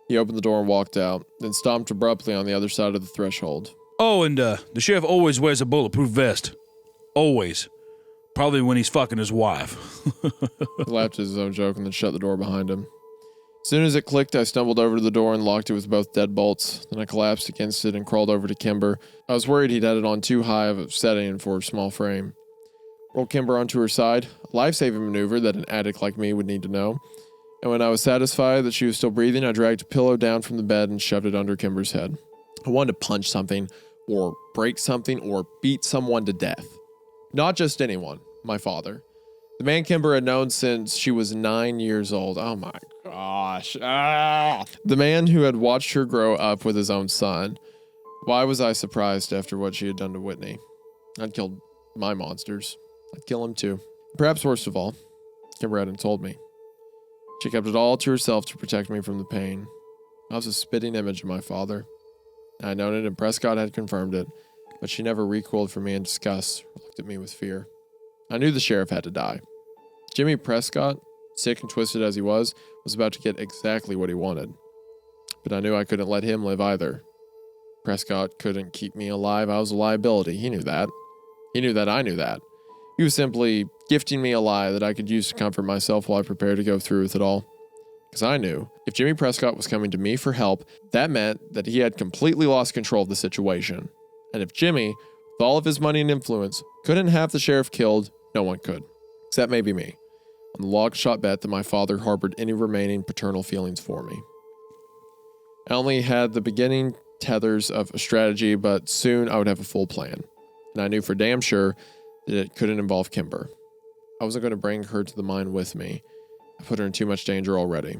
He opened the door and walked out, then stomped abruptly on the other side of the threshold. Oh, and the sheriff always wears a bulletproof vest. Always. Probably when he's fucking his wife. He laughed at his own joke and then shut the door behind him. As soon as it clicked, I stumbled over to the door and locked it with both deadbolts. Then I collapsed against it and crawled over to Kimber. I was worried he'd had it on too high of a setting for a small frame. Rolled Kimber onto her side, a life-saving maneuver that an addict like me would need to know. And when I was satisfied that she was still breathing, I dragged a pillow down from the bed and shoved it under Kimber's head. I wanted to punch something, or break something, or beat someone to death. Not just anyone, my father. The man Kimber had known since she was 9 years old. Oh my gosh. The man who had watched her grow up with his own son. Why was I surprised after what she had done to Whitney? I'd killed my monsters. I'd kill him too. Perhaps worst of all, Kimber hadn't told me. She kept it all to herself to protect me from the pain. I was a spitting image of my father. I had known it and Prescott had confirmed it, but she never recoiled from me in disgust or looked at me with fear. I knew the sheriff had to die. Jimmy Prescott, sick and twisted as he was about to get exactly what he wanted. But I knew I couldn't let him live either. Prescott couldn't keep me alive. I was a liability. He knew that. He knew that I knew that. He was simply gifting me a lie that I could use to comfort myself while I prepared to go through with it all. Because I knew if Jimmy Prescott was coming to me for help, that meant that he had completely lost control of the situation. And if Jimmy, with all of his money and influence, couldn't have the sheriff killed, no one could. Except maybe me. On the long shot bet that my father harbored any remaining paternal feelings for me. I only had the beginning tethers of a strategy, but soon I would have a full plan. And I knew for damn sure that it couldn't involve Kimber. I wasn't going to bring her to the mine with me. I put her in too much danger already.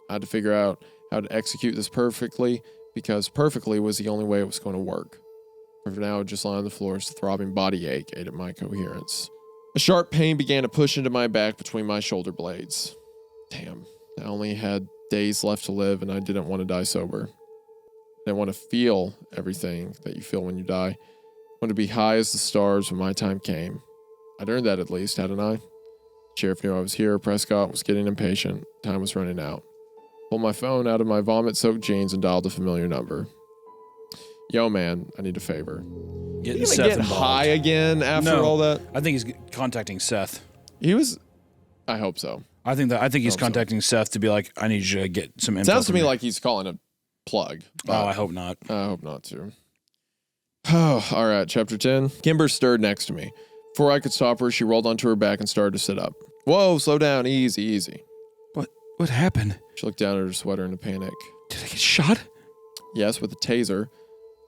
I had to figure out how to execute this perfectly, because perfectly was the only way it was going to work. For now, I would just lie on the floor as the throbbing body ache ate at my coherence. A sharp pain began to push into my back between my shoulder blades. Damn, I only had days left to live and I didn't want to die sober. I didn't want to feel everything that you feel when you die. I wanted to be high as the stars when my time came. I'd earned that at least, hadn't I? The sheriff knew I was here. Prescott was getting impatient. Time was running out. Pulled my phone out of my vomit-soaked jeans and dialed a familiar number. Yo, man, I need a favor. Getting Did he Seth get involved. high again after No. all that? I think he's contacting Seth. He was... I hope so. I think he's Hope so. contacting Seth to be like, I need you to get some info. Sounds to from me you. like he's calling a plug. Oh, I hope not. I hope not too. Oh, all right, chapter 10. Kimber stirred next to me. Before I could stop her, she rolled onto her back and started to sit up. Whoa, slow down, easy, easy. What happened? She looked down at her sweater in a panic. Did I get shot? Yes, with a taser.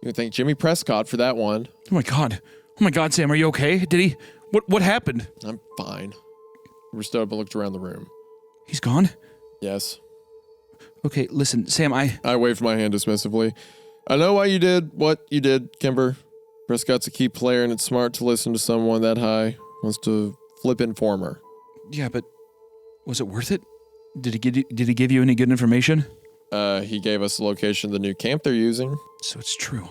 You can thank Jimmy Prescott for that one. Oh my God, Sam, are you okay? Did he? What happened? I'm fine. Kimber stood up and looked around the room. He's gone? Yes. Okay, listen, Sam, I waved my hand dismissively. I know why you did what you did, Kimber. Prescott's a key player and it's smart to listen to someone that high. Wants to flip informer. Yeah, but was it worth it? Did he give you any good information? He gave us the location of the new camp they're using. So it's true.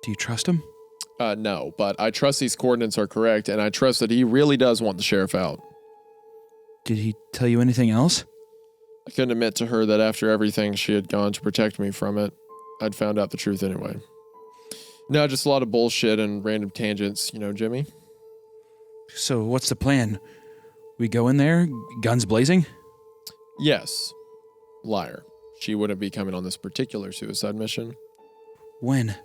Do you trust him? No, but I trust these coordinates are correct, and I trust that he really does want the sheriff out. Did he tell you anything else? I couldn't admit to her that after everything she had gone to protect me from it, I'd found out the truth anyway. No, just a lot of bullshit and random tangents, you know, Jimmy? So what's the plan? We go in there, guns blazing? Yes. Liar. She wouldn't be coming on this particular suicide mission. When? As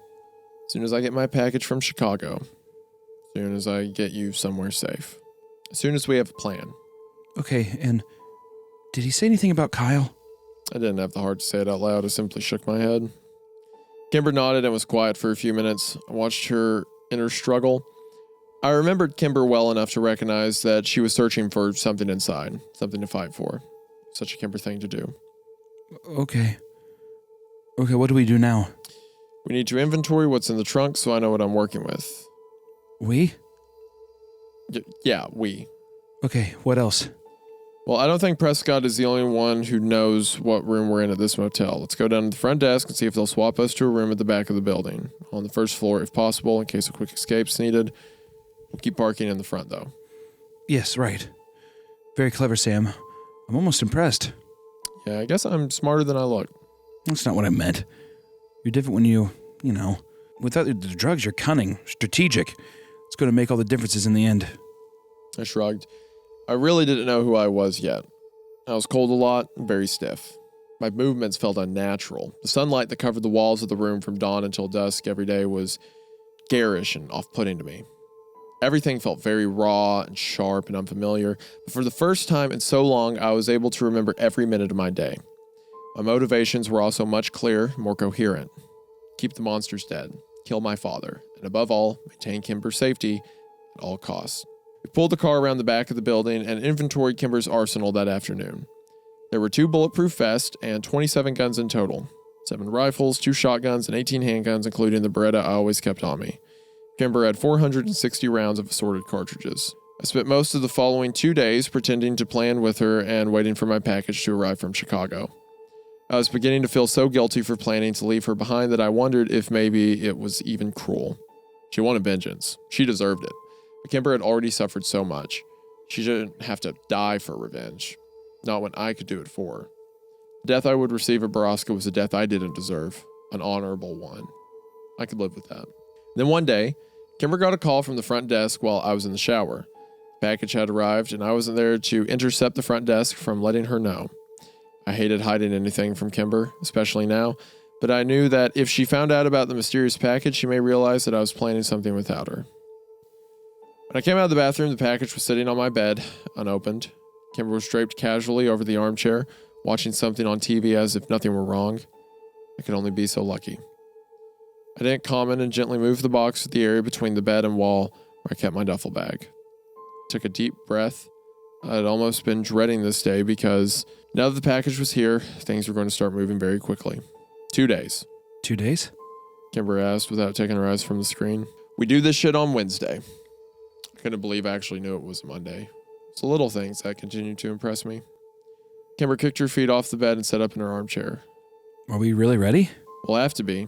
soon as I get my package from Chicago. As soon as I get you somewhere safe. As soon as we have a plan. Okay, and did he say anything about Kyle? I didn't have the heart to say it out loud. I simply shook my head. Kimber nodded and was quiet for a few minutes. I watched her inner struggle. I remembered Kimber well enough to recognize that she was searching for something inside, something to fight for. Such a Kimber thing to do. Okay. Okay, what do we do now? We need to inventory what's in the trunk so I know what I'm working with. We? Yeah, we. Okay, what else? Well, I don't think Prescott is the only one who knows what room we're in at this motel. Let's go down to the front desk and see if they'll swap us to a room at the back of the building. On the first floor, if possible, in case a quick escape's needed. We'll keep parking in the front, though. Yes, right. Very clever, Sam. I'm almost impressed. Yeah, I guess I'm smarter than I look. That's not what I meant. You're different when you know, without the drugs, you're cunning, strategic. It's going to make all the differences in the end. I shrugged. I really didn't know who I was yet. I was cold a lot and very stiff. My movements felt unnatural. The sunlight that covered the walls of the room from dawn until dusk every day was garish and off-putting to me. Everything felt very raw and sharp and unfamiliar, but for the first time in so long, I was able to remember every minute of my day. My motivations were also much clearer, more coherent. Keep the monsters dead, kill my father, and above all, maintain Kimber's safety at all costs. We pulled the car around the back of the building and inventoried Kimber's arsenal that afternoon. There were 2 bulletproof vests and 27 guns in total. 7 rifles, 2 shotguns, and 18 handguns, including the Beretta I always kept on me. Kimber had 460 rounds of assorted cartridges. I spent most of the following 2 days pretending to plan with her and waiting for my package to arrive from Chicago. I was beginning to feel so guilty for planning to leave her behind that I wondered if maybe it was even cruel. She wanted vengeance. She deserved it. But Kimber had already suffered so much. She didn't have to die for revenge. Not when I could do it for her. The death I would receive at Borrasca was a death I didn't deserve. An honorable one. I could live with that. Then one day, Kimber got a call from the front desk while I was in the shower. The package had arrived, and I wasn't there to intercept the front desk from letting her know. I hated hiding anything from Kimber, especially now, but I knew that if she found out about the mysterious package, she may realize that I was planning something without her. When I came out of the bathroom, the package was sitting on my bed, unopened. Kimber was draped casually over the armchair, watching something on TV as if nothing were wrong. I could only be so lucky. I didn't comment and gently moved the box to the area between the bed and wall where I kept my duffel bag. I took a deep breath. I had almost been dreading this day because now that the package was here, things were going to start moving very quickly. 2 days. 2 days? Kimber asked without taking her eyes from the screen. We do this shit on Wednesday. I couldn't believe I actually knew it was Monday. It's the little things that continue to impress me. Kimber kicked her feet off the bed and sat up in her armchair. Are we really ready? We'll have to be.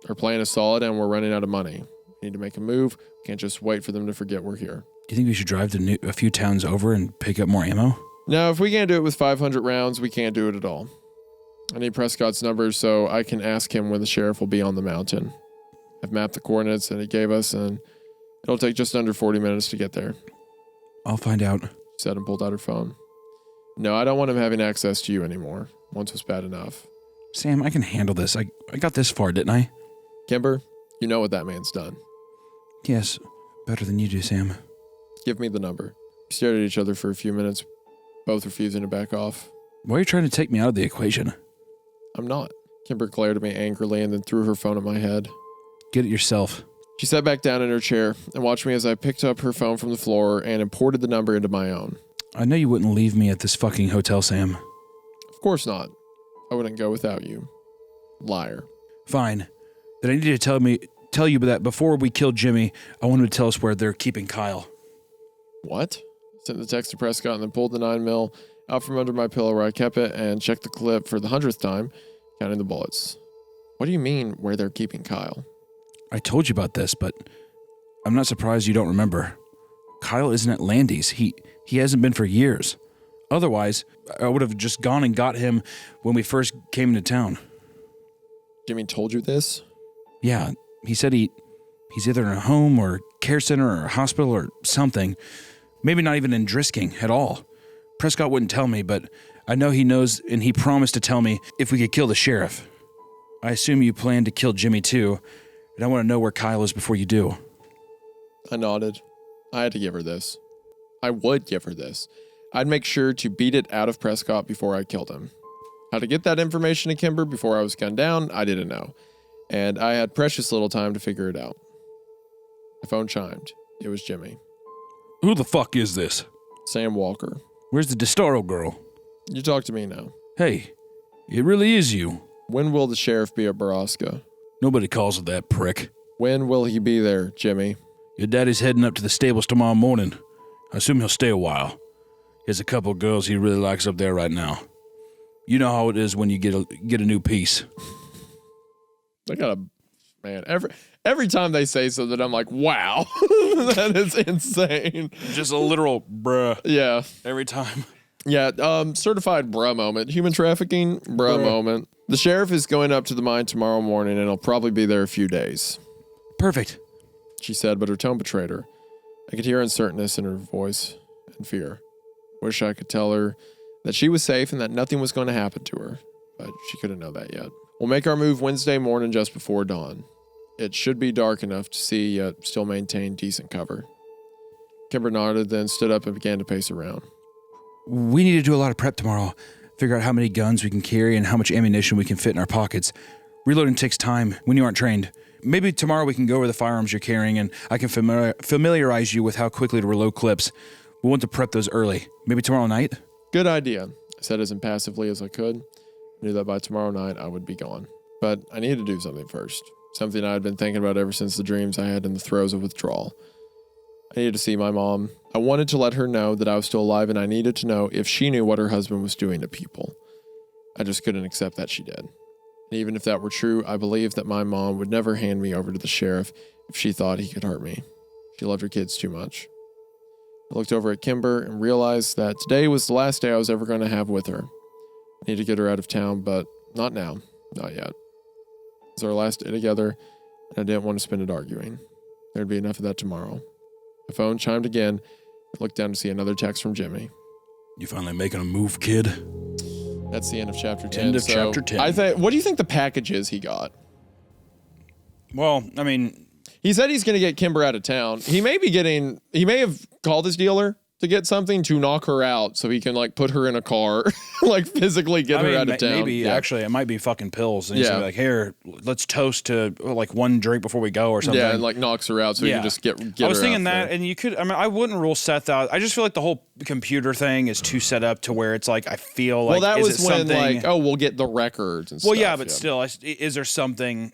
Our plan is solid and we're running out of money. We need to make a move. We can't just wait for them to forget we're here. Do you think we should drive to a few towns over and pick up more ammo? No, if we can't do it with 500 rounds, we can't do it at all. I need Prescott's number so I can ask him when the sheriff will be on the mountain. I've mapped the coordinates that he gave us, and it'll take just under 40 minutes to get there. I'll find out. She said and pulled out her phone. No, I don't want him having access to you anymore. Once was bad enough. Sam, I can handle this. I got this far, didn't I? Kimber, you know what that man's done. Yes, better than you do, Sam. Give me the number. We stared at each other for a few minutes, both refusing to back off. Why are you trying to take me out of the equation? I'm not. Kimber glared at me angrily and then threw her phone at my head. Get it yourself. She sat back down in her chair and watched me as I picked up her phone from the floor and imported the number into my own. I know you wouldn't leave me at this fucking hotel, Sam. Of course not. I wouldn't go without you. Liar. Fine. Then I need to tell you that before we killed Jimmy, I want him to tell us where they're keeping Kyle. What? Sent the text to Prescott and then pulled the 9mm out from under my pillow where I kept it and checked the clip for the 100th time, counting the bullets. What do you mean where they're keeping Kyle? I told you about this, but I'm not surprised you don't remember. Kyle isn't at Landy's. He hasn't been for years. Otherwise, I would have just gone and got him when we first came into town. Jimmy told you this? Yeah, he said he's either in a home or care center or a hospital or something. Maybe not even in Drisking at all. Prescott wouldn't tell me, but I know he knows, and he promised to tell me if we could kill the sheriff. I assume you plan to kill Jimmy too, and I want to know where Kyle is before you do. I nodded. I had to give her this. I would give her this. I'd make sure to beat it out of Prescott before I killed him. How to get that information to Kimber before I was gunned down, I didn't know. And I had precious little time to figure it out. My phone chimed. It was Jimmy. Who the fuck is this? Sam Walker. Where's the Destaro girl? You talk to me now. Hey, it really is you. When will the sheriff be at Borrasca? Nobody calls it that, prick. When will he be there, Jimmy? Your daddy's heading up to the stables tomorrow morning. I assume he'll stay a while. He has a couple of girls he really likes up there right now. You know how it is when you get a new piece. I got man, every time they say something, I'm like, wow, that is insane. Just a literal bruh Yeah. every time. Yeah, certified bruh moment. Human trafficking, bruh moment. The sheriff is going up to the mine tomorrow morning, and he'll probably be there a few days, Perfect. she said, but her tone betrayed her. I could hear uncertainness in her voice and fear. Wish I could tell her that she was safe and that nothing was going to happen to her, but she couldn't know that yet. We'll make our move Wednesday morning just before dawn. It should be dark enough to see, yet still maintain decent cover. Kimber nodded, then stood up and began to pace around. We need to do a lot of prep tomorrow. Figure out how many guns we can carry and how much ammunition we can fit in our pockets. Reloading takes time when you aren't trained. Maybe tomorrow we can go over the firearms you're carrying and I can familiarize you with how quickly to reload clips. We want to prep those early. Maybe tomorrow night? Good idea, I said as impassively as I could. I knew that by tomorrow night I would be gone. But I needed to do something first. Something I had been thinking about ever since the dreams I had in the throes of withdrawal. I needed to see my mom. I wanted to let her know that I was still alive, and I needed to know if she knew what her husband was doing to people. I just couldn't accept that she did. And even if that were true, I believed that my mom would never hand me over to the sheriff if she thought he could hurt me. She loved her kids too much. I looked over at Kimber and realized that today was the last day I was ever going to have with her. I need to get her out of town, but not now. Not yet. It was our last day together, and I didn't want to spend it arguing. There'd be enough of that tomorrow. The phone chimed again. I looked down to see another text from Jimmy. You finally making a move, kid? That's the end of chapter 10. End of chapter 10. What do you think the package is he got? Well, I mean, He said he's going to get Kimber out of town. He may have called his dealer to get something to knock her out so he can like put her in a car, like physically get her out of town. Maybe actually it might be fucking pills. And he's gonna be like, here, let's toast to like one drink before we go or something. Yeah, and like knocks her out so he can just get I was her thinking out that, there. and you could. I mean, I wouldn't rule Seth out. I just feel like the whole computer thing is too set up to where it's like I feel like. Well, that was when something, like, oh, we'll get the records and stuff. Well, yeah, but still, is there something?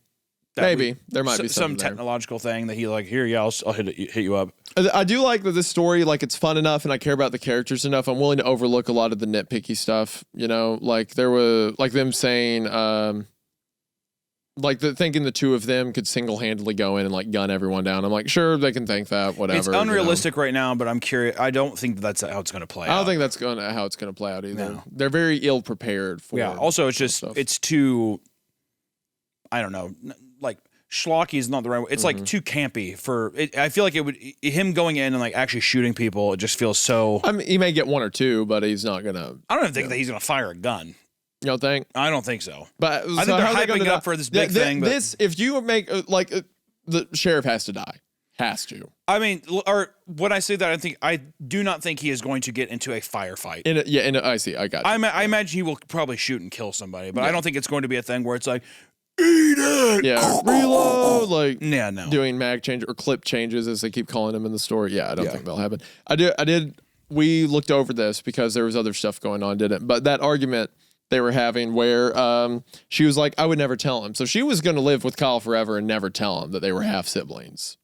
Maybe there might be some something technological thing that he like. Here, yeah, I'll hit you up. I do like that this story, like it's fun enough and I care about the characters enough. I'm willing to overlook a lot of the nitpicky stuff, you know, like there was like them saying, thinking the two of them could single-handedly go in and like gun everyone down. I'm like, sure, they can think that, whatever. It's unrealistic right now, but I'm curious. I don't think that's how it's going to play out. I don't think that's how it's going to play out either. No. They're very ill prepared for. Yeah. Also, it's just it's too. I don't know. Like schlocky is not the right way. It's like too campy for it. I feel like it would him going in and like actually shooting people. It just feels so. I mean, he may get one or two, but he's not gonna. I don't even think that he's gonna fire a gun. You don't think? I don't think so. But I think they're hyping it up for this big thing. But if you make the sheriff has to die, has to. I mean, or when I say that, I do not think he is going to get into a firefight. I see. I got you. I imagine he will probably shoot and kill somebody, but I don't think it's going to be a thing where it's like. Eat it! Yeah, reload, doing mag change or clip changes as they keep calling them in the story. Yeah, I don't think that'll happen. I did. We looked over this because there was other stuff going on, didn't? But that argument they were having where she was like, I would never tell him. So she was going to live with Kyle forever and never tell him that they were half siblings.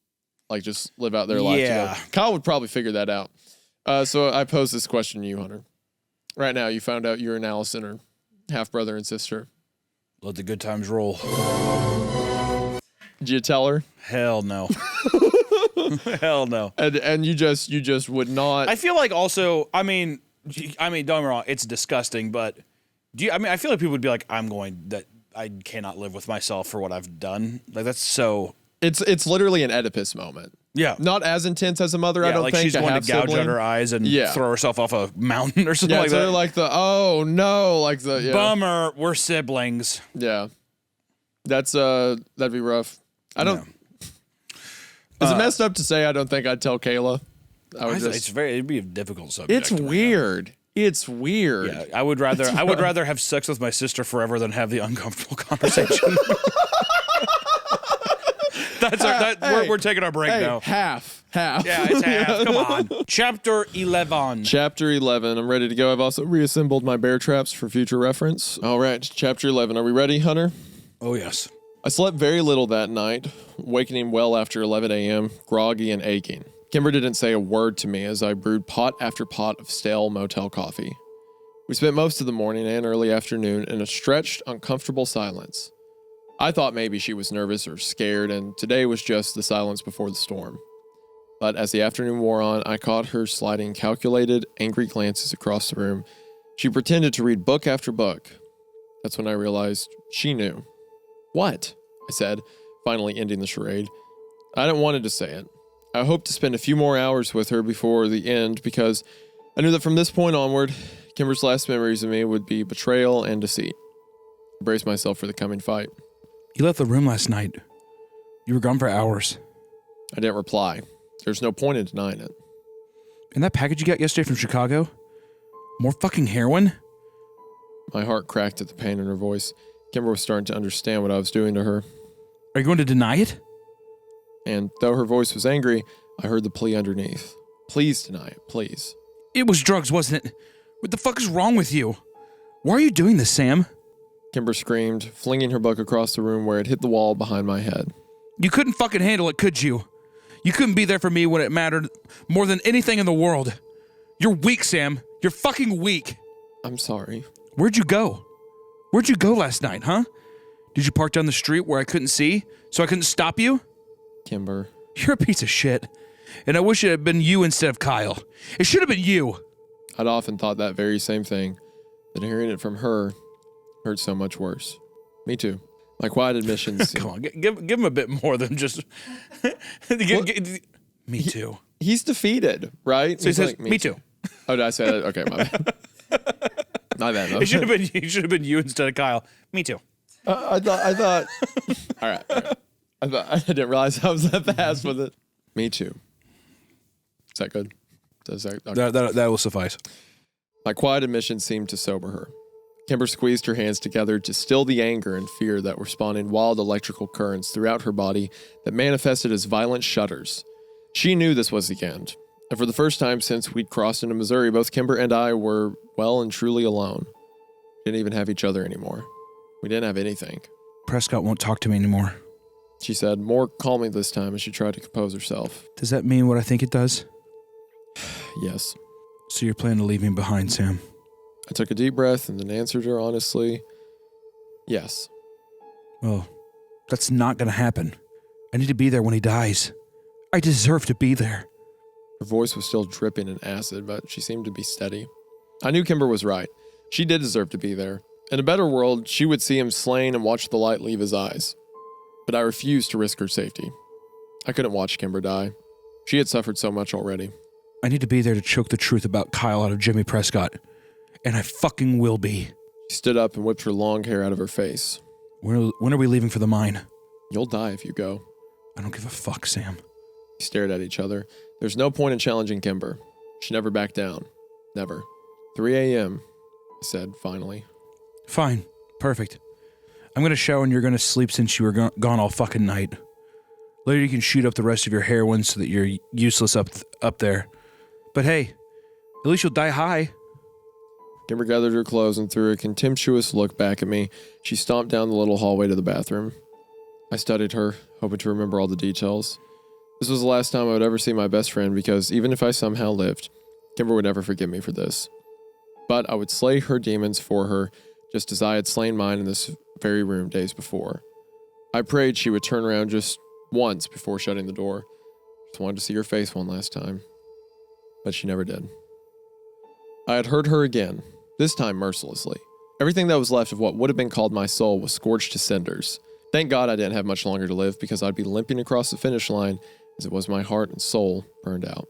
Like just live out their life together. Kyle would probably figure that out. So I posed this question to you, Hunter. Right now, you found out you and Allison are half brother and sister. Let the good times roll. Did you tell her? Hell no. Hell no. And you just would not. I feel like also, I mean, don't get me wrong, it's disgusting, but I feel like people would be like, I cannot live with myself for what I've done. Like that's so. It's literally an Oedipus moment. Yeah. Not as intense as a mother, I don't like think. She's going to gouge out her eyes and throw herself off a mountain or something like that. Yeah, like oh no, like the bummer, we're siblings. Yeah. That'd be rough. I don't. Is it messed up to say I don't think I'd tell Kayla? It'd be a difficult subject. It's weird. It's weird. Yeah, I would rather have sex with my sister forever than have the uncomfortable conversation. We're taking our break now. Half. Yeah, it's half. Come on. Chapter 11. Chapter 11. I'm ready to go. I've also reassembled my bear traps for future reference. All right, Chapter 11. Are we ready, Hunter? Oh, yes. I slept very little that night, wakening well after 11 a.m., groggy and aching. Kimber didn't say a word to me as I brewed pot after pot of stale motel coffee. We spent most of the morning and early afternoon in a stretched, uncomfortable silence. I thought maybe she was nervous or scared, and today was just the silence before the storm. But as the afternoon wore on, I caught her sliding calculated, angry glances across the room. She pretended to read book after book. That's when I realized she knew. What? I said, finally ending the charade. I didn't want to say it. I hoped to spend a few more hours with her before the end because I knew that from this point onward, Kimber's last memories of me would be betrayal and deceit. I braced myself for the coming fight. You left the room last night. You were gone for hours. I didn't reply. There's no point in denying it. And that package you got yesterday from Chicago? More fucking heroin? My heart cracked at the pain in her voice. Kimber was starting to understand what I was doing to her. Are you going to deny it? And though her voice was angry, I heard the plea underneath. Please deny it, please. It was drugs, wasn't it? What the fuck is wrong with you? Why are you doing this, Sam? Kimber screamed, flinging her book across the room where it hit the wall behind my head. You couldn't fucking handle it, could you? You couldn't be there for me when it mattered more than anything in the world. You're weak, Sam. You're fucking weak. I'm sorry. Where'd you go? Where'd you go last night, huh? Did you park down the street where I couldn't see, so I couldn't stop you? Kimber. You're a piece of shit. And I wish it had been you instead of Kyle. It should have been you. I'd often thought that very same thing, but hearing it from her hurt so much worse. Me too. My quiet admissions. Come on, give him a bit more than just. Me too. He's defeated, right? So he says, "Me too." Oh, did I say that? Okay, my bad. My bad. It should have been you instead of Kyle. Me too. I thought. All right. I didn't realize I was that fast with it. Me too. Is that good? Okay. That will suffice. My quiet admission seemed to sober her. Kimber squeezed her hands together to still the anger and fear that were spawning wild electrical currents throughout her body that manifested as violent shudders. She knew this was the end, and for the first time since we'd crossed into Missouri, both Kimber and I were well and truly alone. We didn't even have each other anymore. We didn't have anything. Prescott won't talk to me anymore. She said, more calmly this time as she tried to compose herself. Does that mean what I think it does? Yes. So you're planning to leave me behind, Sam? I took a deep breath and then answered her honestly, yes. Well, that's not going to happen. I need to be there when he dies. I deserve to be there. Her voice was still dripping in acid, but she seemed to be steady. I knew Kimber was right. She did deserve to be there. In a better world, she would see him slain and watch the light leave his eyes. But I refused to risk her safety. I couldn't watch Kimber die. She had suffered so much already. I need to be there to choke the truth about Kyle out of Jimmy Prescott. And I fucking will be. She stood up and whipped her long hair out of her face. When are we leaving for the mine? You'll die if you go. I don't give a fuck, Sam. We stared at each other. There's no point in challenging Kimber. She never backed down. Never. 3 a.m., I said, finally. Fine. Perfect. I'm going to shower and you're going to sleep since you were gone all fucking night. Later you can shoot up the rest of your heroin so that you're useless up there. But hey, at least you'll die high. Kimber gathered her clothes and threw a contemptuous look back at me. She stomped down the little hallway to the bathroom. I studied her, hoping to remember all the details. This was the last time I would ever see my best friend because even if I somehow lived, Kimber would never forgive me for this. But I would slay her demons for her, just as I had slain mine in this very room days before. I prayed she would turn around just once before shutting the door. Just wanted to see her face one last time. But she never did. I had hurt her again, this time mercilessly. Everything that was left of what would have been called my soul was scorched to cinders. Thank God I didn't have much longer to live because I'd be limping across the finish line as it was my heart and soul burned out.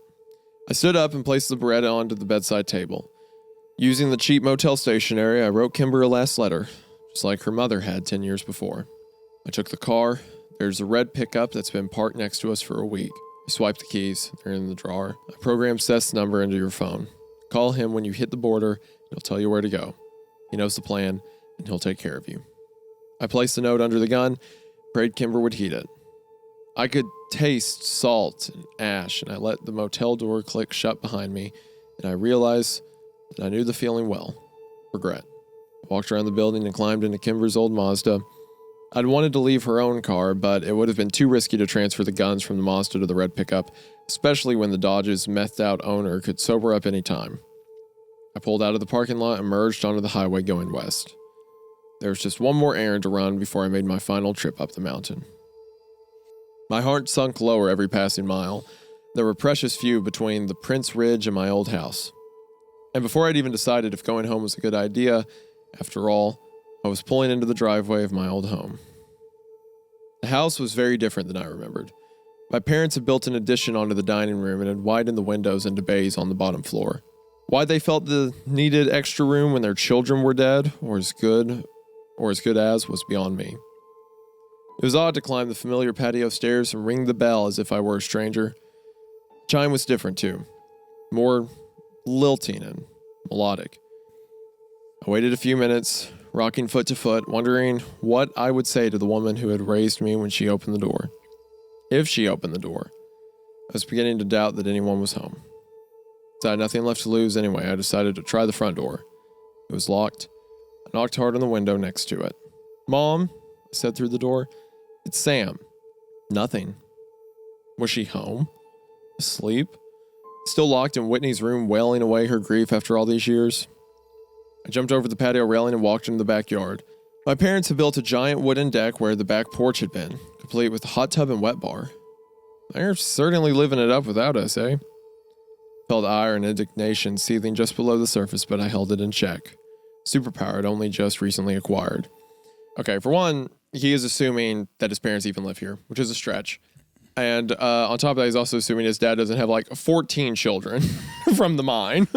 I stood up and placed the Beretta onto the bedside table. Using the cheap motel stationery, I wrote Kimber a last letter, just like her mother had 10 years before. I took the car. There's a red pickup that's been parked next to us for a week. I swiped the keys. They're in the drawer. I programmed Seth's number into your phone. Call him when you hit the border, and he'll tell you where to go. He knows the plan, and he'll take care of you. I placed the note under the gun, prayed Kimber would heed it. I could taste salt and ash, and I let the motel door click shut behind me, and I realized that I knew the feeling well. Regret. I walked around the building and climbed into Kimber's old Mazda. I'd wanted to leave her own car, but it would have been too risky to transfer the guns from the Mazda to the red pickup, especially when the Dodge's methed-out owner could sober up any time. I pulled out of the parking lot and merged onto the highway going west. There was just one more errand to run before I made my final trip up the mountain. My heart sunk lower every passing mile. There were precious few between the Prince Ridge and my old house. And before I'd even decided if going home was a good idea, after all, I was pulling into the driveway of my old home. The house was very different than I remembered. My parents had built an addition onto the dining room and had widened the windows into bays on the bottom floor. Why they felt the needed extra room when their children were dead, or as good as, was beyond me. It was odd to climb the familiar patio stairs and ring the bell as if I were a stranger. The chime was different too, more lilting and melodic. I waited a few minutes, rocking foot to foot, wondering what I would say to the woman who had raised me when she opened the door. If she opened the door. I was beginning to doubt that anyone was home. Since I had nothing left to lose anyway, I decided to try the front door. It was locked. I knocked hard on the window next to it. "Mom," I said through the door. "It's Sam." Nothing. Was she home? Asleep? Still locked in Whitney's room, wailing away her grief after all these years? I jumped over the patio railing and walked into the backyard. My parents had built a giant wooden deck where the back porch had been, complete with a hot tub and wet bar. They're certainly living it up without us, eh? Felt ire and indignation seething just below the surface, but I held it in check. Superpower I'd only just recently acquired. Okay, for one, he is assuming that his parents even live here, which is a stretch. And on top of that, he's also assuming his dad doesn't have like 14 children from the mine.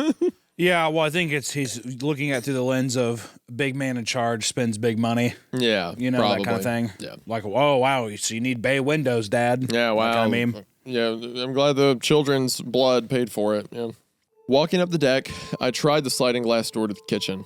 Yeah, well, I think he's looking at through the lens of big man in charge spends big money. Yeah, you know, probably. that kind of thing. Yeah. Like, oh, wow, so you need bay windows, Dad. Yeah, wow. That kind of meme. Yeah, I'm glad the children's blood paid for it. Yeah. Walking up the deck, I tried the sliding glass door to the kitchen.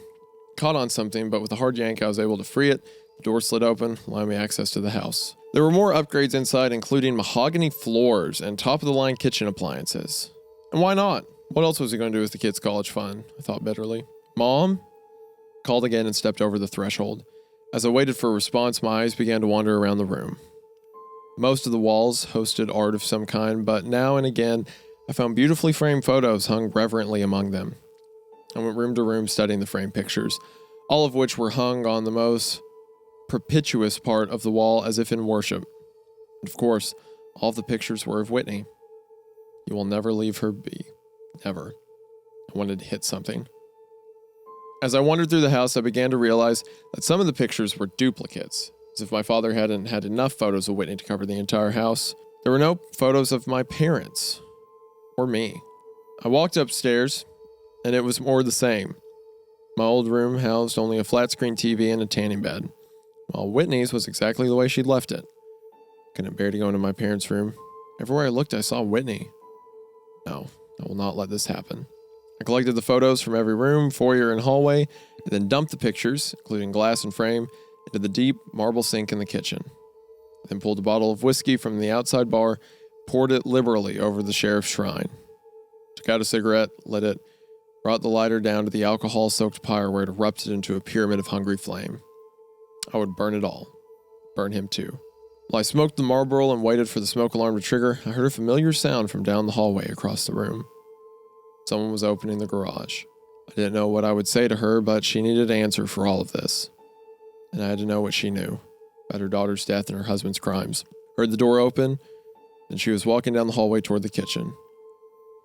Caught on something, but with a hard yank, I was able to free it. The door slid open, allowing me access to the house. There were more upgrades inside, including mahogany floors and top-of-the-line kitchen appliances. And why not? What else was he going to do with the kids' college fund? I thought bitterly. "Mom?" Called again and stepped over the threshold. As I waited for a response, my eyes began to wander around the room. Most of the walls hosted art of some kind, but now and again, I found beautifully framed photos hung reverently among them. I went room to room studying the framed pictures, all of which were hung on the most propitious part of the wall as if in worship. And of course, all of the pictures were of Whitney. You will never leave her be. Never. I wanted to hit something. As I wandered through the house, I began to realize that some of the pictures were duplicates, as if my father hadn't had enough photos of Whitney to cover the entire house. There were no photos of my parents. Or me. I walked upstairs, and it was more the same. My old room housed only a flat-screen TV and a tanning bed, while Whitney's was exactly the way she'd left it. Couldn't bear to go into my parents' room. Everywhere I looked, I saw Whitney. No, I will not let this happen. I collected the photos from every room, foyer, and hallway, and then dumped the pictures, including glass and frame, into the deep marble sink in the kitchen. I then pulled a bottle of whiskey from the outside bar, poured it liberally over the sheriff's shrine. Took out a cigarette, lit it, brought the lighter down to the alcohol-soaked pyre where it erupted into a pyramid of hungry flame. I would burn it all. Burn him too. While I smoked the Marlboro and waited for the smoke alarm to trigger, I heard a familiar sound from down the hallway across the room. Someone was opening the garage. I didn't know what I would say to her, but she needed an answer for all of this. And I had to know what she knew about her daughter's death and her husband's crimes. Heard the door open, and she was walking down the hallway toward the kitchen.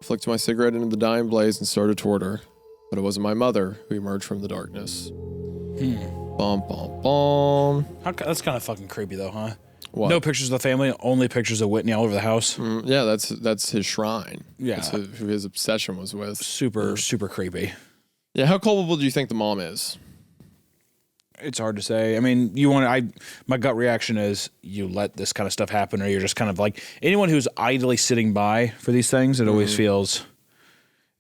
I flicked my cigarette into the dying blaze and started toward her, but it wasn't my mother who emerged from the darkness. Bum, bum, bum. That's kind of fucking creepy, though, huh? What? No pictures of the family, only pictures of Whitney all over the house. Yeah, that's his shrine. Yeah. That's who his obsession was with. Super creepy. Yeah, how culpable do you think the mom is? It's hard to say. I mean, my gut reaction is you let this kind of stuff happen, or you're just kind of like anyone who's idly sitting by for these things. It always feels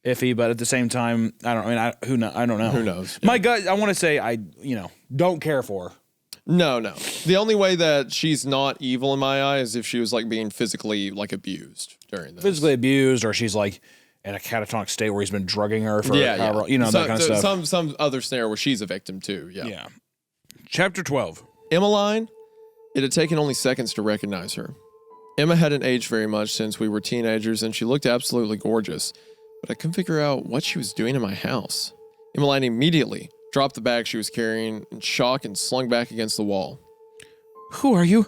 iffy, but at the same time, I don't know. Who knows? My gut, I want to say I don't care for. No. The only way that she's not evil in my eye is if she was like being physically like abused during this. Physically abused, or she's like in a catatonic state where he's been drugging her for however, that kind of stuff. Some other scenario where she's a victim too. Yeah. Chapter 12. Emmeline, it had taken only seconds to recognize her. Emma hadn't aged very much since we were teenagers, and she looked absolutely gorgeous, but I couldn't figure out what she was doing in my house. Emmeline immediately dropped the bag she was carrying in shock and slung back against the wall. Who are you?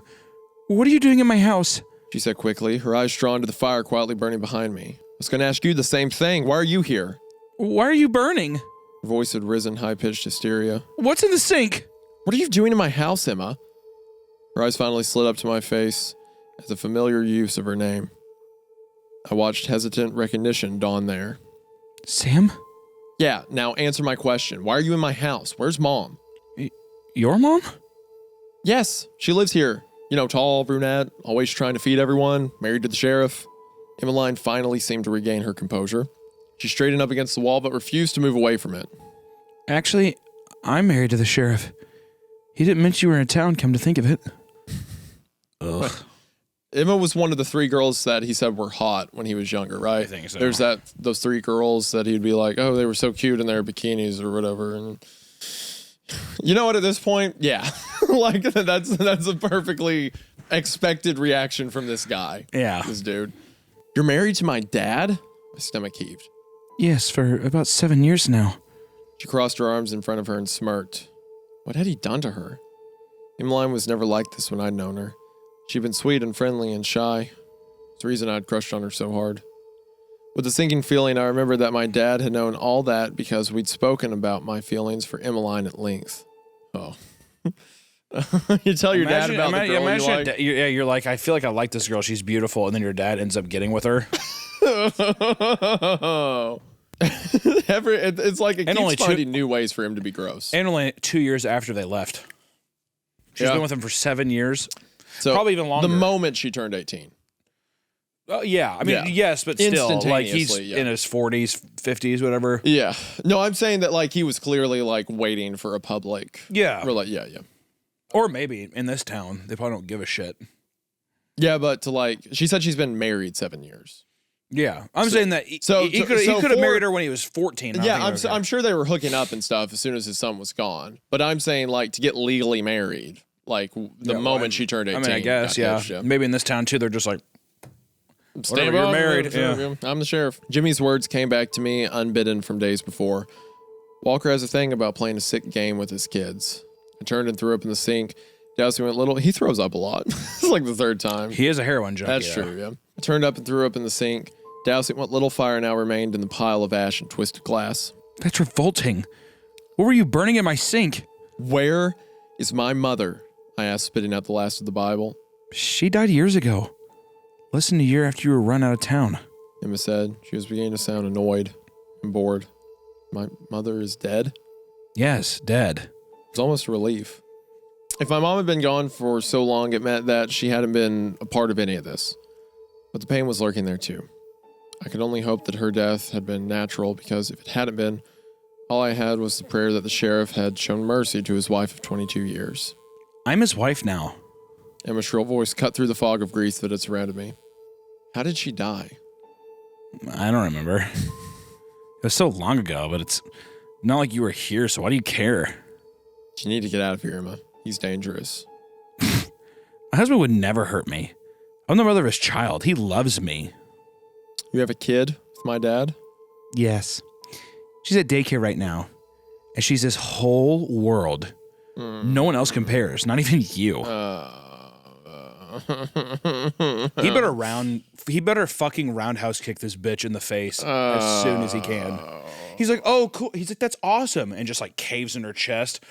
What are you doing in my house? She said quickly, her eyes drawn to the fire quietly burning behind me. I was going to ask you the same thing. Why are you here? Why are you burning? Her voice had risen high-pitched hysteria. What's in the sink? What are you doing in my house, Emma? Her eyes finally slid up to my face at the familiar use of her name. I watched hesitant recognition dawn there. Sam? Yeah, now answer my question. Why are you in my house? Where's Mom? Your mom? Yes, she lives here. You know, tall, brunette, always trying to feed everyone, married to the sheriff. Emmeline finally seemed to regain her composure. She straightened up against the wall but refused to move away from it. Actually, I'm married to the sheriff. He didn't mention you were in town, come to think of it. Ugh. Emma was one of the 3 girls that he said were hot when he was younger, right? I think so. There's those 3 girls that he'd be like, oh, they were so cute in their bikinis or whatever. And you know what? At this point, yeah, like that's a perfectly expected reaction from this guy. Yeah, this dude. You're married to my dad? My stomach heaved. Yes, for about 7 years now. She crossed her arms in front of her and smirked. What had he done to her? Emmeline was never like this when I'd known her. She'd been sweet and friendly and shy. It's the reason I'd crushed on her so hard. With a sinking feeling, I remembered that my dad had known all that because we'd spoken about my feelings for Emmeline at length. Oh. You tell your dad about the girl you like? You're like, I feel like I like this girl. She's beautiful. And then your dad ends up getting with her. It's like it and keeps finding new ways for him to be gross. And only 2 years after they left. She's been with him for 7 years. So probably even longer. The moment she turned 18. Yeah. I mean, yes, but still, like he's in his 40s, 50s, whatever. Yeah. No, I'm saying that like he was clearly like waiting for a public. Yeah. Or like, yeah. Or maybe in this town, they probably don't give a shit. Yeah, but to like, she said she's been married 7 years. Yeah, I'm saying that he could have married her when he was 14. Yeah, I'm sure they were hooking up and stuff as soon as his son was gone. But I'm saying like to get legally married, like the moment she turned 18. I mean, I guess, yeah. Maybe in this town too, they're just like, whatever, you're married. Yeah. I'm the sheriff. Jimmy's words came back to me unbidden from days before. Walker has a thing about playing a sick game with his kids. I turned and threw up in the sink. Dowsing went little. He throws up a lot. It's like the 3rd time. He is a heroin junkie. That's true, yeah. I turned up and threw up in the sink. Dousing what little fire now remained in the pile of ash and twisted glass. That's revolting. What were you burning in my sink? Where is my mother? I asked, spitting out the last of the Bible. She died years ago. Less than a year after you were run out of town. Emma said. She was beginning to sound annoyed and bored. My mother is dead? Yes, dead. It's almost a relief. If my mom had been gone for so long, it meant that she hadn't been a part of any of this. But the pain was lurking there too. I could only hope that her death had been natural, because if it hadn't been, all I had was the prayer that the sheriff had shown mercy to his wife of 22 years. I'm his wife now. Emma's shrill voice cut through the fog of grief that had surrounded me. How did she die? I don't remember. It was so long ago, but it's not like you were here, so why do you care? You need to get out of here, Emma. He's dangerous. My husband would never hurt me. I'm the mother of his child. He loves me. You have a kid with my dad? Yes. She's at daycare right now, and she's this whole world. No one else compares, not even you. He better fucking roundhouse kick this bitch in the face as soon as he can. He's like, oh, cool. He's like, that's awesome. And just like caves in her chest.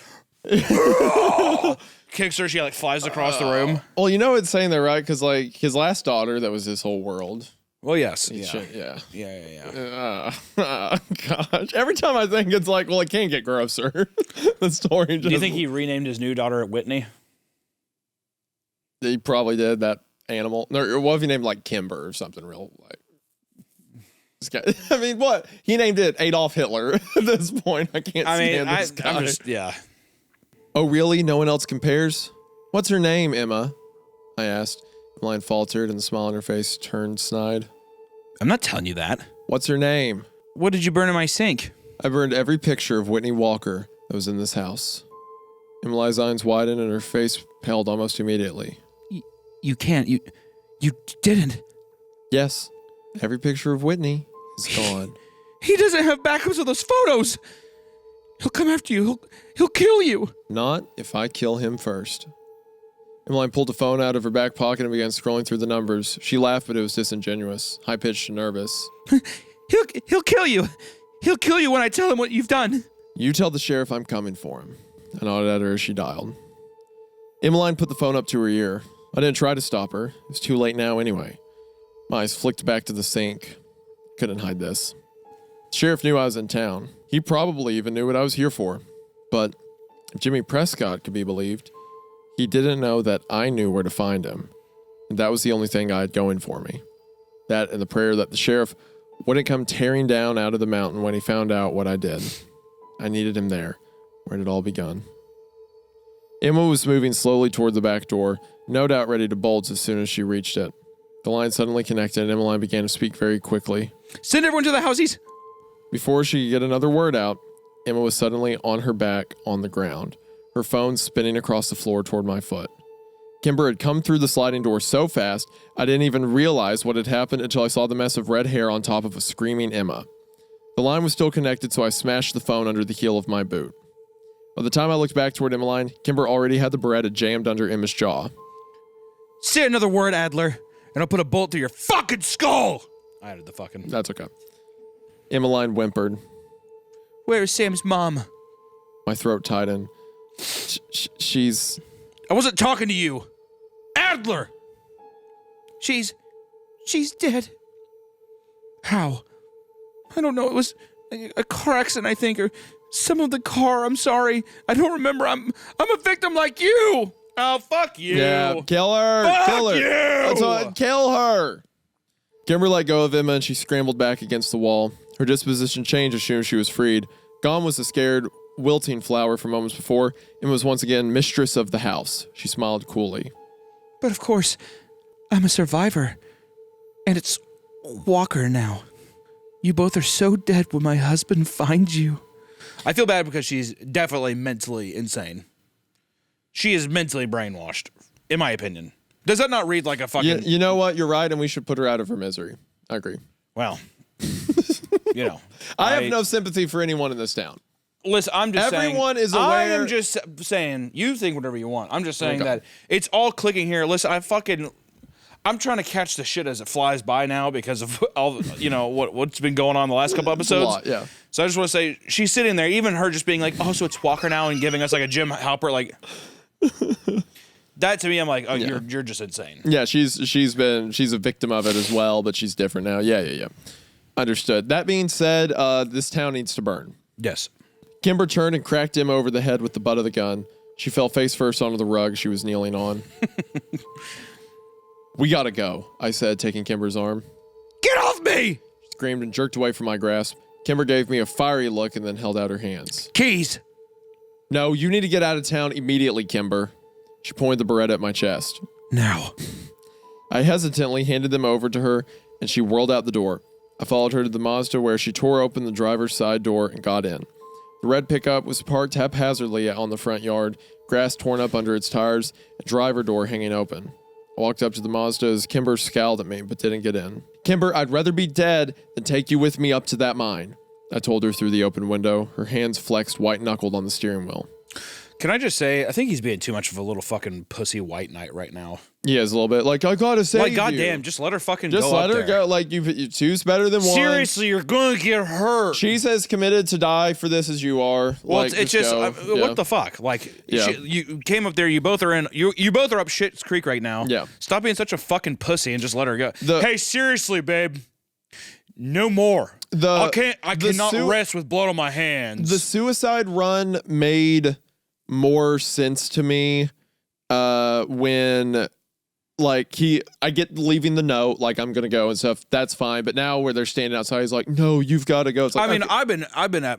Kicks her. She like flies across the room. Well, you know it's saying that, right? Because like his last daughter, that was his whole world. Well, yes. Yeah. Yeah. Gosh. Every time I think it's like, well, it can't get grosser. The story just... Do you think he renamed his new daughter Whitney? He probably did, that animal. Or what if he named like Kimber or something real like... This guy, I mean, what? He named it Adolf Hitler at this point. I can't stand this guy. I'm just, yeah. Oh, really? No one else compares? What's her name, Emma? I asked. Emmeline faltered and the smile on her face turned snide. I'm not telling you that. What's her name? What did you burn in my sink? I burned every picture of Whitney Walker that was in this house. Emmeline's eyes widened and her face paled almost immediately. You can't. You didn't. Yes, every picture of Whitney is gone. He doesn't have backups of those photos. He'll come after you. He'll kill you. Not if I kill him first. Emmeline pulled the phone out of her back pocket and began scrolling through the numbers. She laughed, but it was disingenuous, high-pitched and nervous. He'll kill you. He'll kill you when I tell him what you've done. You tell the sheriff I'm coming for him. I nodded at her as she dialed. Emmeline put the phone up to her ear. I didn't try to stop her. It was too late now anyway. My eyes flicked back to the sink. Couldn't hide this. The sheriff knew I was in town. He probably even knew what I was here for. But if Jimmy Prescott could be believed, he didn't know that I knew where to find him. And that was the only thing I had going for me. That and the prayer that the sheriff wouldn't come tearing down out of the mountain when he found out what I did. I needed him there, where it had all begun. Emma was moving slowly toward the back door, no doubt ready to bolt as soon as she reached it. The line suddenly connected and Emmeline began to speak very quickly. Send everyone to the houses. Before she could get another word out, Emma was suddenly on her back on the ground, her phone spinning across the floor toward my foot. Kimber had come through the sliding door so fast, I didn't even realize what had happened until I saw the mess of red hair on top of a screaming Emma. The line was still connected, so I smashed the phone under the heel of my boot. By the time I looked back toward Emmeline, Kimber already had the Beretta jammed under Emma's jaw. Say another word, Adler, and I'll put a bolt through your fucking skull. I added the fucking. That's okay. Emmeline whimpered. Where is Sam's mom? My throat tightened. She's... I wasn't talking to you. Adler! She's dead. How? I don't know. It was a car accident, I think, or some of the car. I'm sorry. I don't remember. I'm a victim like you. Oh, fuck you. Yeah, kill her. Fuck kill her. you. That's what, kill her. Kimber let go of Emma and she scrambled back against the wall. Her disposition changed as soon as she was freed. Gone was the scared, wilting flower from moments before and was once again mistress of the house. She smiled coolly. But of course, I'm a survivor. And it's Walker now. You both are so dead when my husband finds you. I feel bad because she's definitely mentally insane. She is mentally brainwashed, in my opinion. Does that not read like a fucking... You know what? You're right, and we should put her out of her misery. I agree. Well, you know. I have no sympathy for anyone in this town. Listen, I'm just saying... Everyone is aware... I am just saying, you think whatever you want. I'm just saying that it's all clicking here. Listen, I'm trying to catch the shit as it flies by now because of all, you know, what's been going on the last couple episodes. A lot, yeah. So I just want to say, she's sitting there, even her just being like, oh, so it's Walker now and giving us like a Jim Halpert, like... That to me, I'm like, oh, yeah. you're just insane. Yeah, she's a victim of it as well, but she's different now. Yeah. Understood. That being said, this town needs to burn. Yes. Kimber turned and cracked him over the head with the butt of the gun. She fell face first onto the rug she was kneeling on. We gotta go, I said, taking Kimber's arm. Get off me! She screamed and jerked away from my grasp. Kimber gave me a fiery look and then held out her hands. Keys! No, you need to get out of town immediately, Kimber. She pointed the Beretta at my chest. Now. I hesitantly handed them over to her, and she whirled out the door. I followed her to the Mazda where she tore open the driver's side door and got in. The red pickup was parked haphazardly on the front yard, grass torn up under its tires, a driver door hanging open. I walked up to the Mazda as Kimber scowled at me, but didn't get in. Kimber, I'd rather be dead than take you with me up to that mine, I told her through the open window. Her hands flexed white-knuckled on the steering wheel. Can I just say, I think he's being too much of a little fucking pussy white knight right now. He is a little bit. Like, I gotta save you. Like, goddamn, just let her fucking go. Just let her go. Like, you two's better than one. Seriously, you're going to get hurt. She's as committed to die for this as you are. Well, like, it's just what the fuck? Like, you came up there, you both are in, you both are up Shit's Creek right now. Yeah. Stop being such a fucking pussy and just let her go. Hey, seriously, babe. No more. I cannot rest with blood on my hands. The suicide run made more sense to me when I get leaving the note, like I'm gonna go and stuff, that's fine, but now where they're standing outside, he's like, no, you've got to go. It's like, I mean, I've been at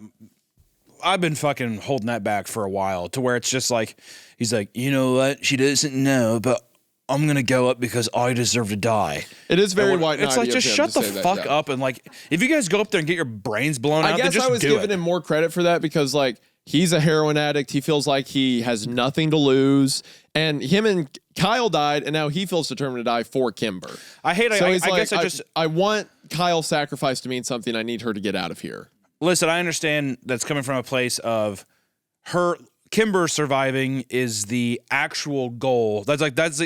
I've been fucking holding that back for a while to where it's just like, he's like, you know what? She doesn't know, but I'm going to go up because I deserve to die. It is very white It's knighty like, of just him shut to the say that, fuck yeah. up. And like, if you guys go up there and get your brains blown out, I then guess just I was do giving it. him more credit for that because, like, he's a heroin addict. He feels like he has nothing to lose. And him and Kyle died, and now he feels determined to die for Kimber. I hate So I he's like, guess I want Kyle's sacrifice to mean something. I need her to get out of here. listen, I understand that's coming from a place of Kimber surviving is the actual goal. That's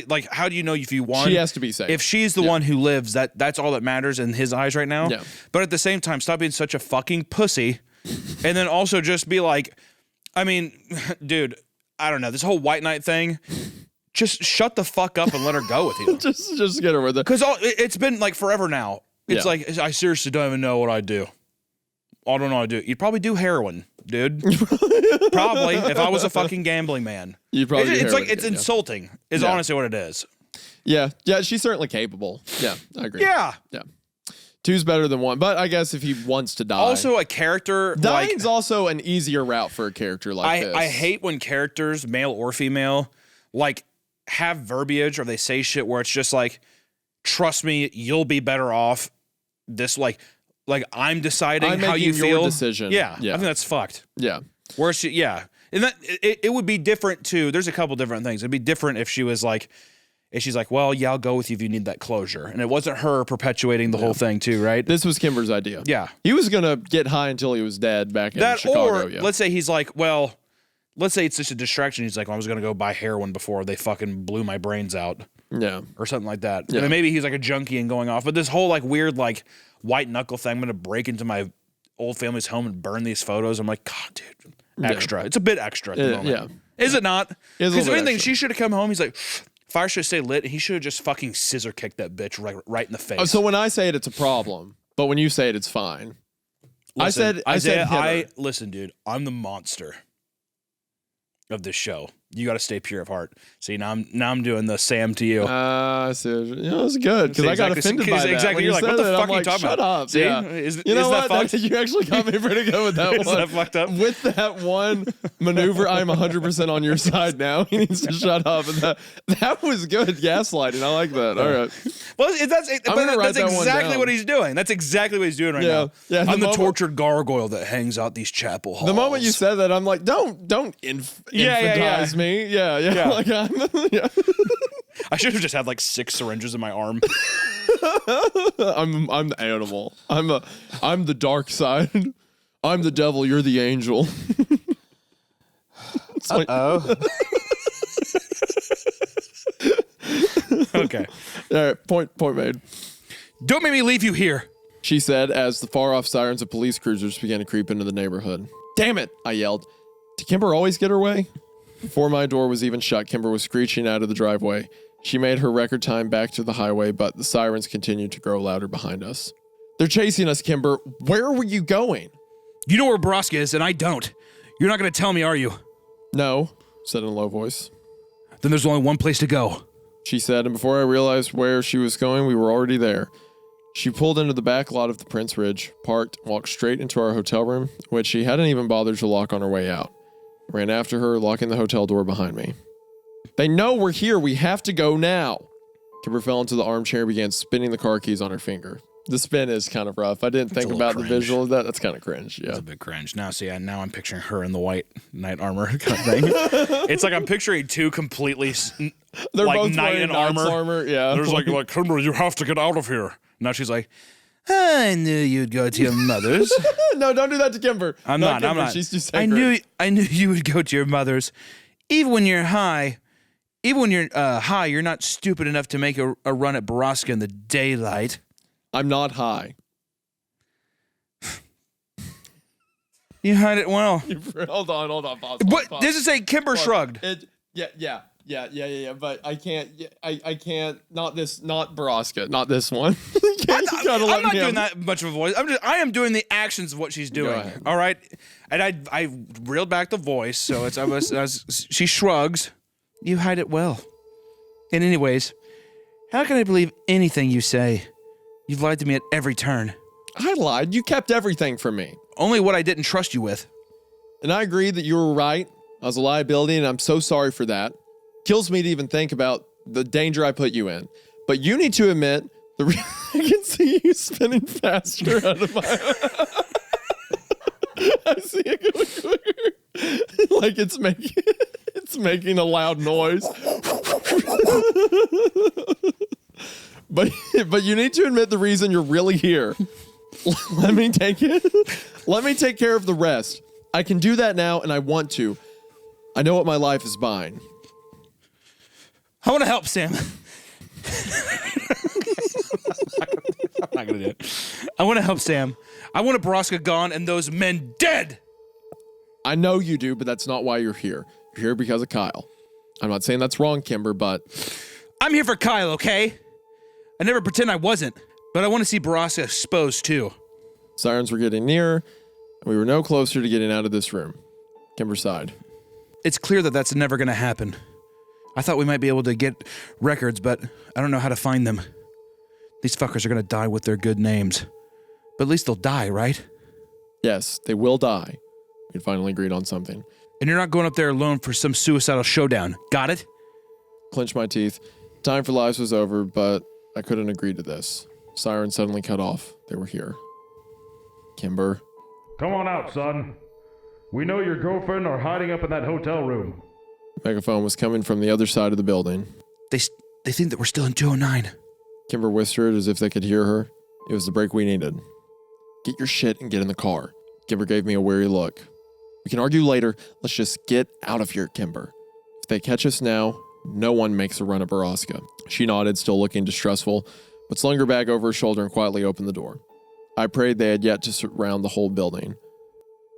like how do you know if you won? She has to be safe. If she's the one who lives, that's all that matters in his eyes right now. Yeah. But at the same time, stop being such a fucking pussy. And then also just be like, I mean, dude, I don't know. This whole white knight thing, just shut the fuck up and let her go with you. just get her with it. Because it's been like forever now. It's Yeah. like, I seriously don't even know what I do. I don't know what I do. You'd probably do heroin, dude. Probably. If I was a fucking gambling man. You'd probably do It's heroin like, it's again, yeah. insulting, is Yeah. honestly what it is. Yeah, she's certainly capable. Yeah, I agree. Yeah. Yeah. Two's better than one, but I guess if he wants to die. Also, a character dying's like, also an easier route for a character like this. I hate when characters, male or female, like have verbiage or they say shit where it's just like, trust me, you'll be better off. This like I'm deciding I'm how you making your feel. decision. Yeah, Yeah. I think that's fucked. Yeah. Where she, yeah, and that it would be different too. There's a couple different things. It'd be different if she was like, if she's like, well, yeah, I'll go with you if you need that closure, and it wasn't her perpetuating the whole thing too, right? This was Kimber's idea. Yeah. He was going to get high until he was dead back in That Chicago. or Yeah. let's say he's like, well, let's say it's just a distraction. He's like, well, I was gonna go buy heroin before they fucking blew my brains out. Yeah. Or something like that. Yeah. And then maybe he's like a junkie and going off. But this whole like weird like white knuckle thing, I'm gonna break into my old family's home and burn these photos. I'm like, God, dude, extra. It's a bit extra at the moment. Yeah. Is it not? It is a Because little if bit anything, extra. she should have come home. He's like, fire should stay lit, and he should have just fucking scissor kicked that bitch right in the face. Oh, so when I say it, it's a problem, but when you say it, it's fine. Listen, I said Isaiah, hit her. listen, dude, I'm the monster of this show. You got to stay pure of heart. See, now I'm doing the Sam to you. I said, you know, it's good because See, I got exactly- offended by that. exactly. When You're you like, what said the it, fuck I'm are you like, talking shut about? up. See? Yeah. You know what? that fucked? You actually got me pretty good with that Is one. that fucked up? With that one maneuver, I'm 100% on your side now. He needs to shut up. And that was good gaslighting. I like that. All right. Well, that's gonna write that one exactly down. what he's doing. That's exactly what he's doing right now. Yeah, I'm the moment- tortured gargoyle that hangs out these chapel halls. The moment you said that, I'm like, don't infantilize me. Yeah. Like, yeah. I should have just had like 6 syringes in my arm. I'm the animal. I'm the dark side. I'm the devil. You're the angel. Okay. All right. Point made. Don't make me leave you here. She said as the far-off sirens of police cruisers began to creep into the neighborhood. Damn it, I yelled. Did Kimber always get her way? Before my door was even shut, Kimber was screeching out of the driveway. She made her record time back to the highway, but the sirens continued to grow louder behind us. They're chasing us, Kimber. Where were you going? You know where Borrasca is, and I don't. You're not going to tell me, are you? No, said in a low voice. Then there's only one place to go. She said, and before I realized where she was going, we were already there. She pulled into the back lot of the Prince Ridge, parked, walked straight into our hotel room, which she hadn't even bothered to lock on her way out. Ran after her, locking the hotel door behind me. They know we're here. We have to go now. Kimber fell into the armchair and began spinning the car keys on her finger. The spin is kind of rough. I didn't think a about little the cringe. visual of that. That's kind of cringe. Yeah. It's a bit cringe. Now, see, now I'm picturing her in the white knight armor kind of thing. It's like I'm picturing two completely They're like both knight wearing in knight's armor. Yeah. There's like Kimber, you have to get out of here. Now she's like, I knew you'd go to your mother's. No, don't do that to Kimber. I'm not. She's too I sacred. knew you would go to your mother's. Even when you're high, you're not stupid enough to make a run at Borrasca in the daylight. I'm not high. You hide it well. Hold on. Pause. What pause. does it say? Kimber shrugged. Yeah. But I can't. I can't. Not Borrasca. Not this one. I'm not doing that much of a voice. I am doing the actions of what she's doing. ahead. All right, and I reeled back the voice, so she shrugs. You hide it well. And anyways, how can I believe anything you say? You've lied to me at every turn. I lied. You kept everything from me. Only what I didn't trust you with. And I agree that you were right. I was a liability, and I'm so sorry for that. Kills me to even think about the danger I put you in. But you need to admit, I can see you spinning faster out of my... I see it going quicker. Like it's making a loud noise. But you need to admit the reason you're really here. Let me take it. Let me take care of the rest. I can do that now, and I want to. I know what my life is buying. I want to help, Sam. I'm not going to do it. I want to help Sam. I want Borrasca gone and those men dead. I know you do, but that's not why you're here. You're here because of Kyle. I'm not saying that's wrong, Kimber, but... I'm here for Kyle, okay? I never pretend I wasn't, but I want to see Borrasca exposed too. Sirens were getting nearer, and we were no closer to getting out of this room. Kimber sighed. It's clear that that's never going to happen. I thought we might be able to get records, but I don't know how to find them. These fuckers are going to die with their good names. But at least they'll die, right? Yes, they will die. We finally agreed on something. And you're not going up there alone for some suicidal showdown. Got it? Clenched my teeth. Time for lives was over, but I couldn't agree to this. Sirens suddenly cut off. They were here. Kimber. Come on out, son. We know your girlfriend are hiding up in that hotel room. The megaphone was coming from the other side of the building. They think that we're still in 209. Kimber whispered as if they could hear her. It was the break we needed. Get your shit and get in the car. Kimber gave me a weary look. We can argue later. Let's just get out of here, Kimber. If they catch us now, no one makes a run at Borrasca. She nodded, still looking distressful, but slung her bag over her shoulder and quietly opened the door. I prayed they had yet to surround the whole building.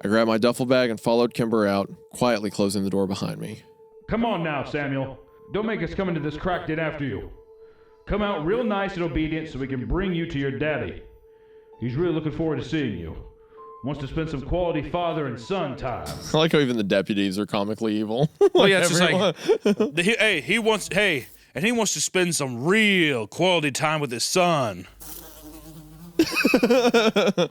I grabbed my duffel bag and followed Kimber out, quietly closing the door behind me. Come on now, Samuel. Don't make us come into this crack den after you. Come out real nice and obedient so we can bring you to your daddy. He's really looking forward to seeing you. Wants to spend some quality father and son time. I like how even the deputies are comically evil. Well, yeah, it's just like, he wants to spend some real quality time with his son. I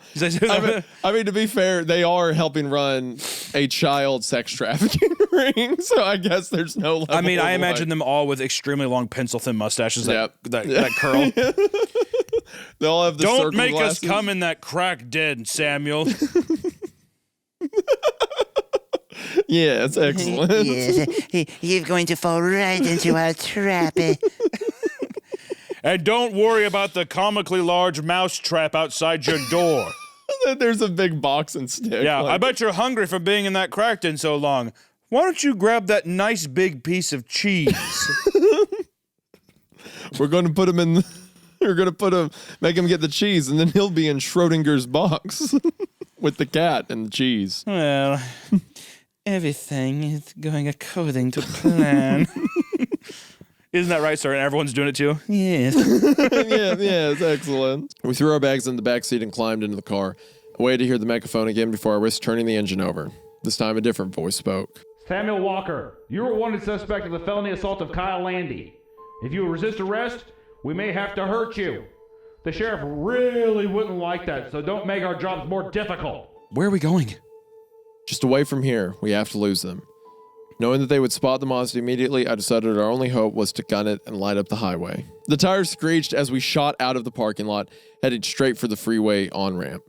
mean, to be fair, they are helping run a child sex trafficking ring, so I guess there's no level. I mean, I imagine them all with extremely long, pencil-thin mustaches that curl. They all have the Don't circle make glasses. us come in that crack den, Samuel. Yeah, it's excellent. Yes, you're going to fall right into our trap. And don't worry about the comically large mouse trap outside your door. There's a big boxing stick. Yeah, I bet you're hungry from being in that crack den so long. Why don't you grab that nice big piece of cheese? We're going to put him in. We're going to make him get the cheese, and then he'll be in Schrodinger's box with the cat and the cheese. Well, everything is going according to plan. Isn't that right, sir? And everyone's doing it too? Yes. yeah, it's excellent. We threw our bags in the back seat and climbed into the car. I waited to hear the megaphone again before I risked turning the engine over. This time a different voice spoke. Samuel Walker, you're a wanted suspect of the felony assault of Kyle Landy. If you resist arrest, we may have to hurt you. The sheriff really wouldn't like that, so don't make our jobs more difficult. Where are we going? Just away from here, we have to lose them. Knowing that they would spot the Mazda immediately, I decided our only hope was to gun it and light up the highway. The tires screeched as we shot out of the parking lot, heading straight for the freeway on-ramp.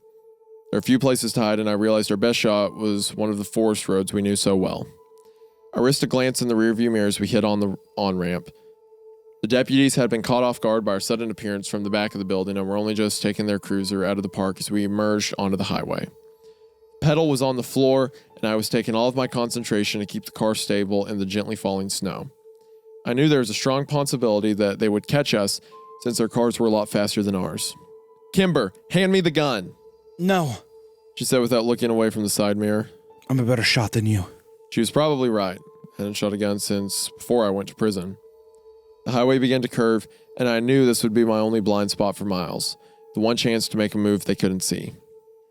There are few places to hide, and I realized our best shot was one of the forest roads we knew so well. I risked a glance in the rearview mirror as we hit on the on-ramp. The deputies had been caught off guard by our sudden appearance from the back of the building and were only just taking their cruiser out of the park as we emerged onto the highway. The pedal was on the floor, and I was taking all of my concentration to keep the car stable in the gently falling snow. I knew there was a strong possibility that they would catch us since their cars were a lot faster than ours. Kimber, hand me the gun, No, she said without looking away from the side mirror. I'm a better shot than you. She was probably right. I hadn't shot a gun since before I went to prison. The highway began to curve, and I knew this would be my only blind spot for miles, the one chance to make a move they couldn't see.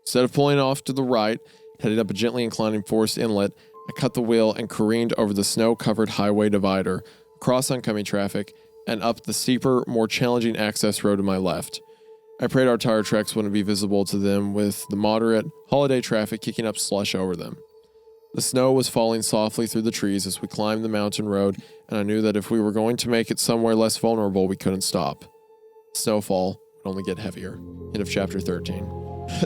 Instead of pulling off to the right, heading up a gently inclining forest inlet, I cut the wheel and careened over the snow-covered highway divider, across oncoming traffic, and up the steeper, more challenging access road to my left. I prayed our tire tracks wouldn't be visible to them with the moderate holiday traffic kicking up slush over them. The snow was falling softly through the trees as we climbed the mountain road, and I knew that if we were going to make it somewhere less vulnerable, we couldn't stop. Snowfall would only get heavier. End of chapter 13.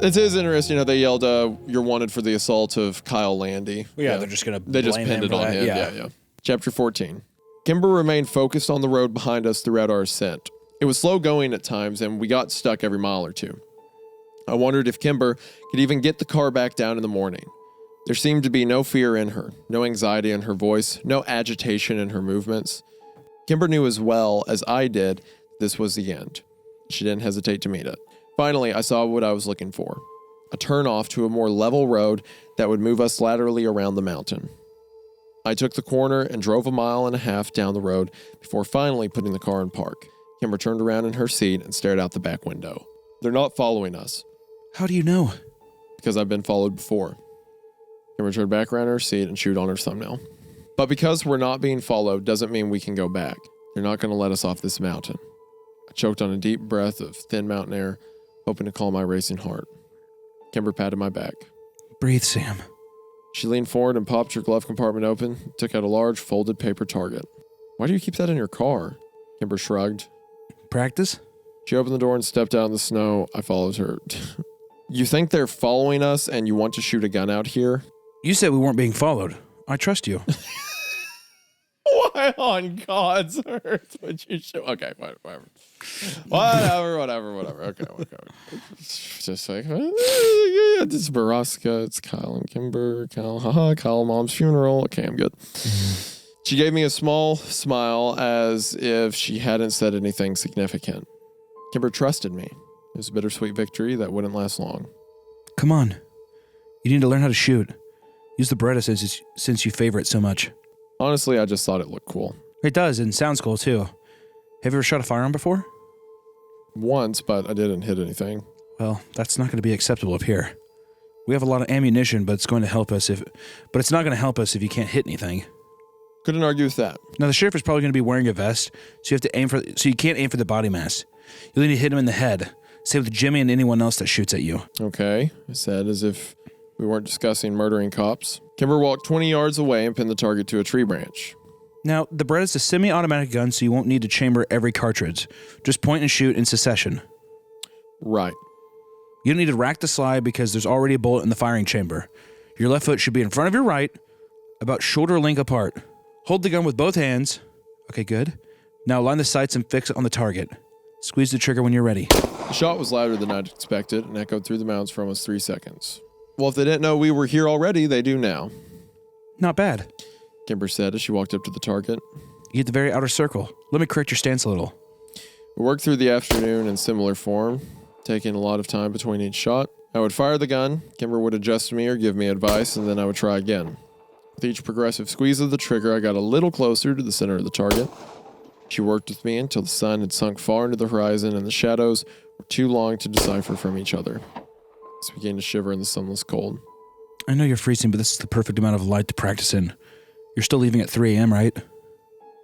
It is interesting, they yelled, "You're wanted for the assault of Kyle Landy." Yeah, they're just gonna. They just blame pinned him it for on that. him. Yeah. Chapter 14. Kimber remained focused on the road behind us throughout our ascent. It was slow going at times, and we got stuck every mile or two. I wondered if Kimber could even get the car back down in the morning. There seemed to be no fear in her, no anxiety in her voice, no agitation in her movements. Kimber knew as well as I did this was the end. She didn't hesitate to meet it. Finally, I saw what I was looking for. A turnoff to a more level road that would move us laterally around the mountain. I took the corner and drove 1.5 miles down the road before finally putting the car in park. Kimber turned around in her seat and stared out the back window. They're not following us. How do you know? Because I've been followed before. Kimber turned back around in her seat and chewed on her thumbnail. But because we're not being followed doesn't mean we can go back. They're not going to let us off this mountain. I choked on a deep breath of thin mountain air, hoping to calm my racing heart. Kimber patted my back. Breathe, Sam. She leaned forward and popped her glove compartment open, took out a large folded paper target. Why do you keep that in your car? Kimber shrugged. Practice? She opened the door and stepped out in the snow. I followed her. You think they're following us and you want to shoot a gun out here? You said we weren't being followed. I trust you. Why on God's earth would you shoot? Okay, whatever. Whatever. Okay. Just like, yeah, this is Borrasca. It's Kyle and Kimber. Kyle mom's funeral. Okay, I'm good. She gave me a small smile as if she hadn't said anything significant. Kimber trusted me. It was a bittersweet victory that wouldn't last long. Come on. You need to learn how to shoot. Use the Beretta since you favor it so much. Honestly, I just thought it looked cool. It does, and sounds cool too. Have you ever shot a firearm before? Once, but I didn't hit anything. Well, that's not going to be acceptable up here. We have a lot of ammunition, but it's going to help us but it's not going to help us if you can't hit anything. Couldn't argue with that. Now the sheriff is probably going to be wearing a vest, so you can't aim for the body mass. You'll need to hit him in the head. Same with Jimmy and anyone else that shoots at you. Okay, I said as if we weren't discussing murdering cops. Kimber walked 20 yards away and pinned the target to a tree branch. Now, the Beretta is a semi-automatic gun, so you won't need to chamber every cartridge. Just point and shoot in succession. Right. You don't need to rack the slide because there's already a bullet in the firing chamber. Your left foot should be in front of your right, about shoulder length apart. Hold the gun with both hands. Okay, good. Now line the sights and fix it on the target. Squeeze the trigger when you're ready. The shot was louder than I'd expected and echoed through the mountains for almost 3 seconds. Well, if they didn't know we were here already, they do now. Not bad. Kimber said as she walked up to the target. You hit the very outer circle. Let me correct your stance a little. We worked through the afternoon in similar form, taking a lot of time between each shot. I would fire the gun, Kimber would adjust me or give me advice, and then I would try again. With each progressive squeeze of the trigger, I got a little closer to the center of the target. She worked with me until the sun had sunk far into the horizon and the shadows were too long to decipher from each other. I began to shiver in the sunless cold. I know you're freezing, but this is the perfect amount of light to practice in. You're still leaving at 3 a.m., right?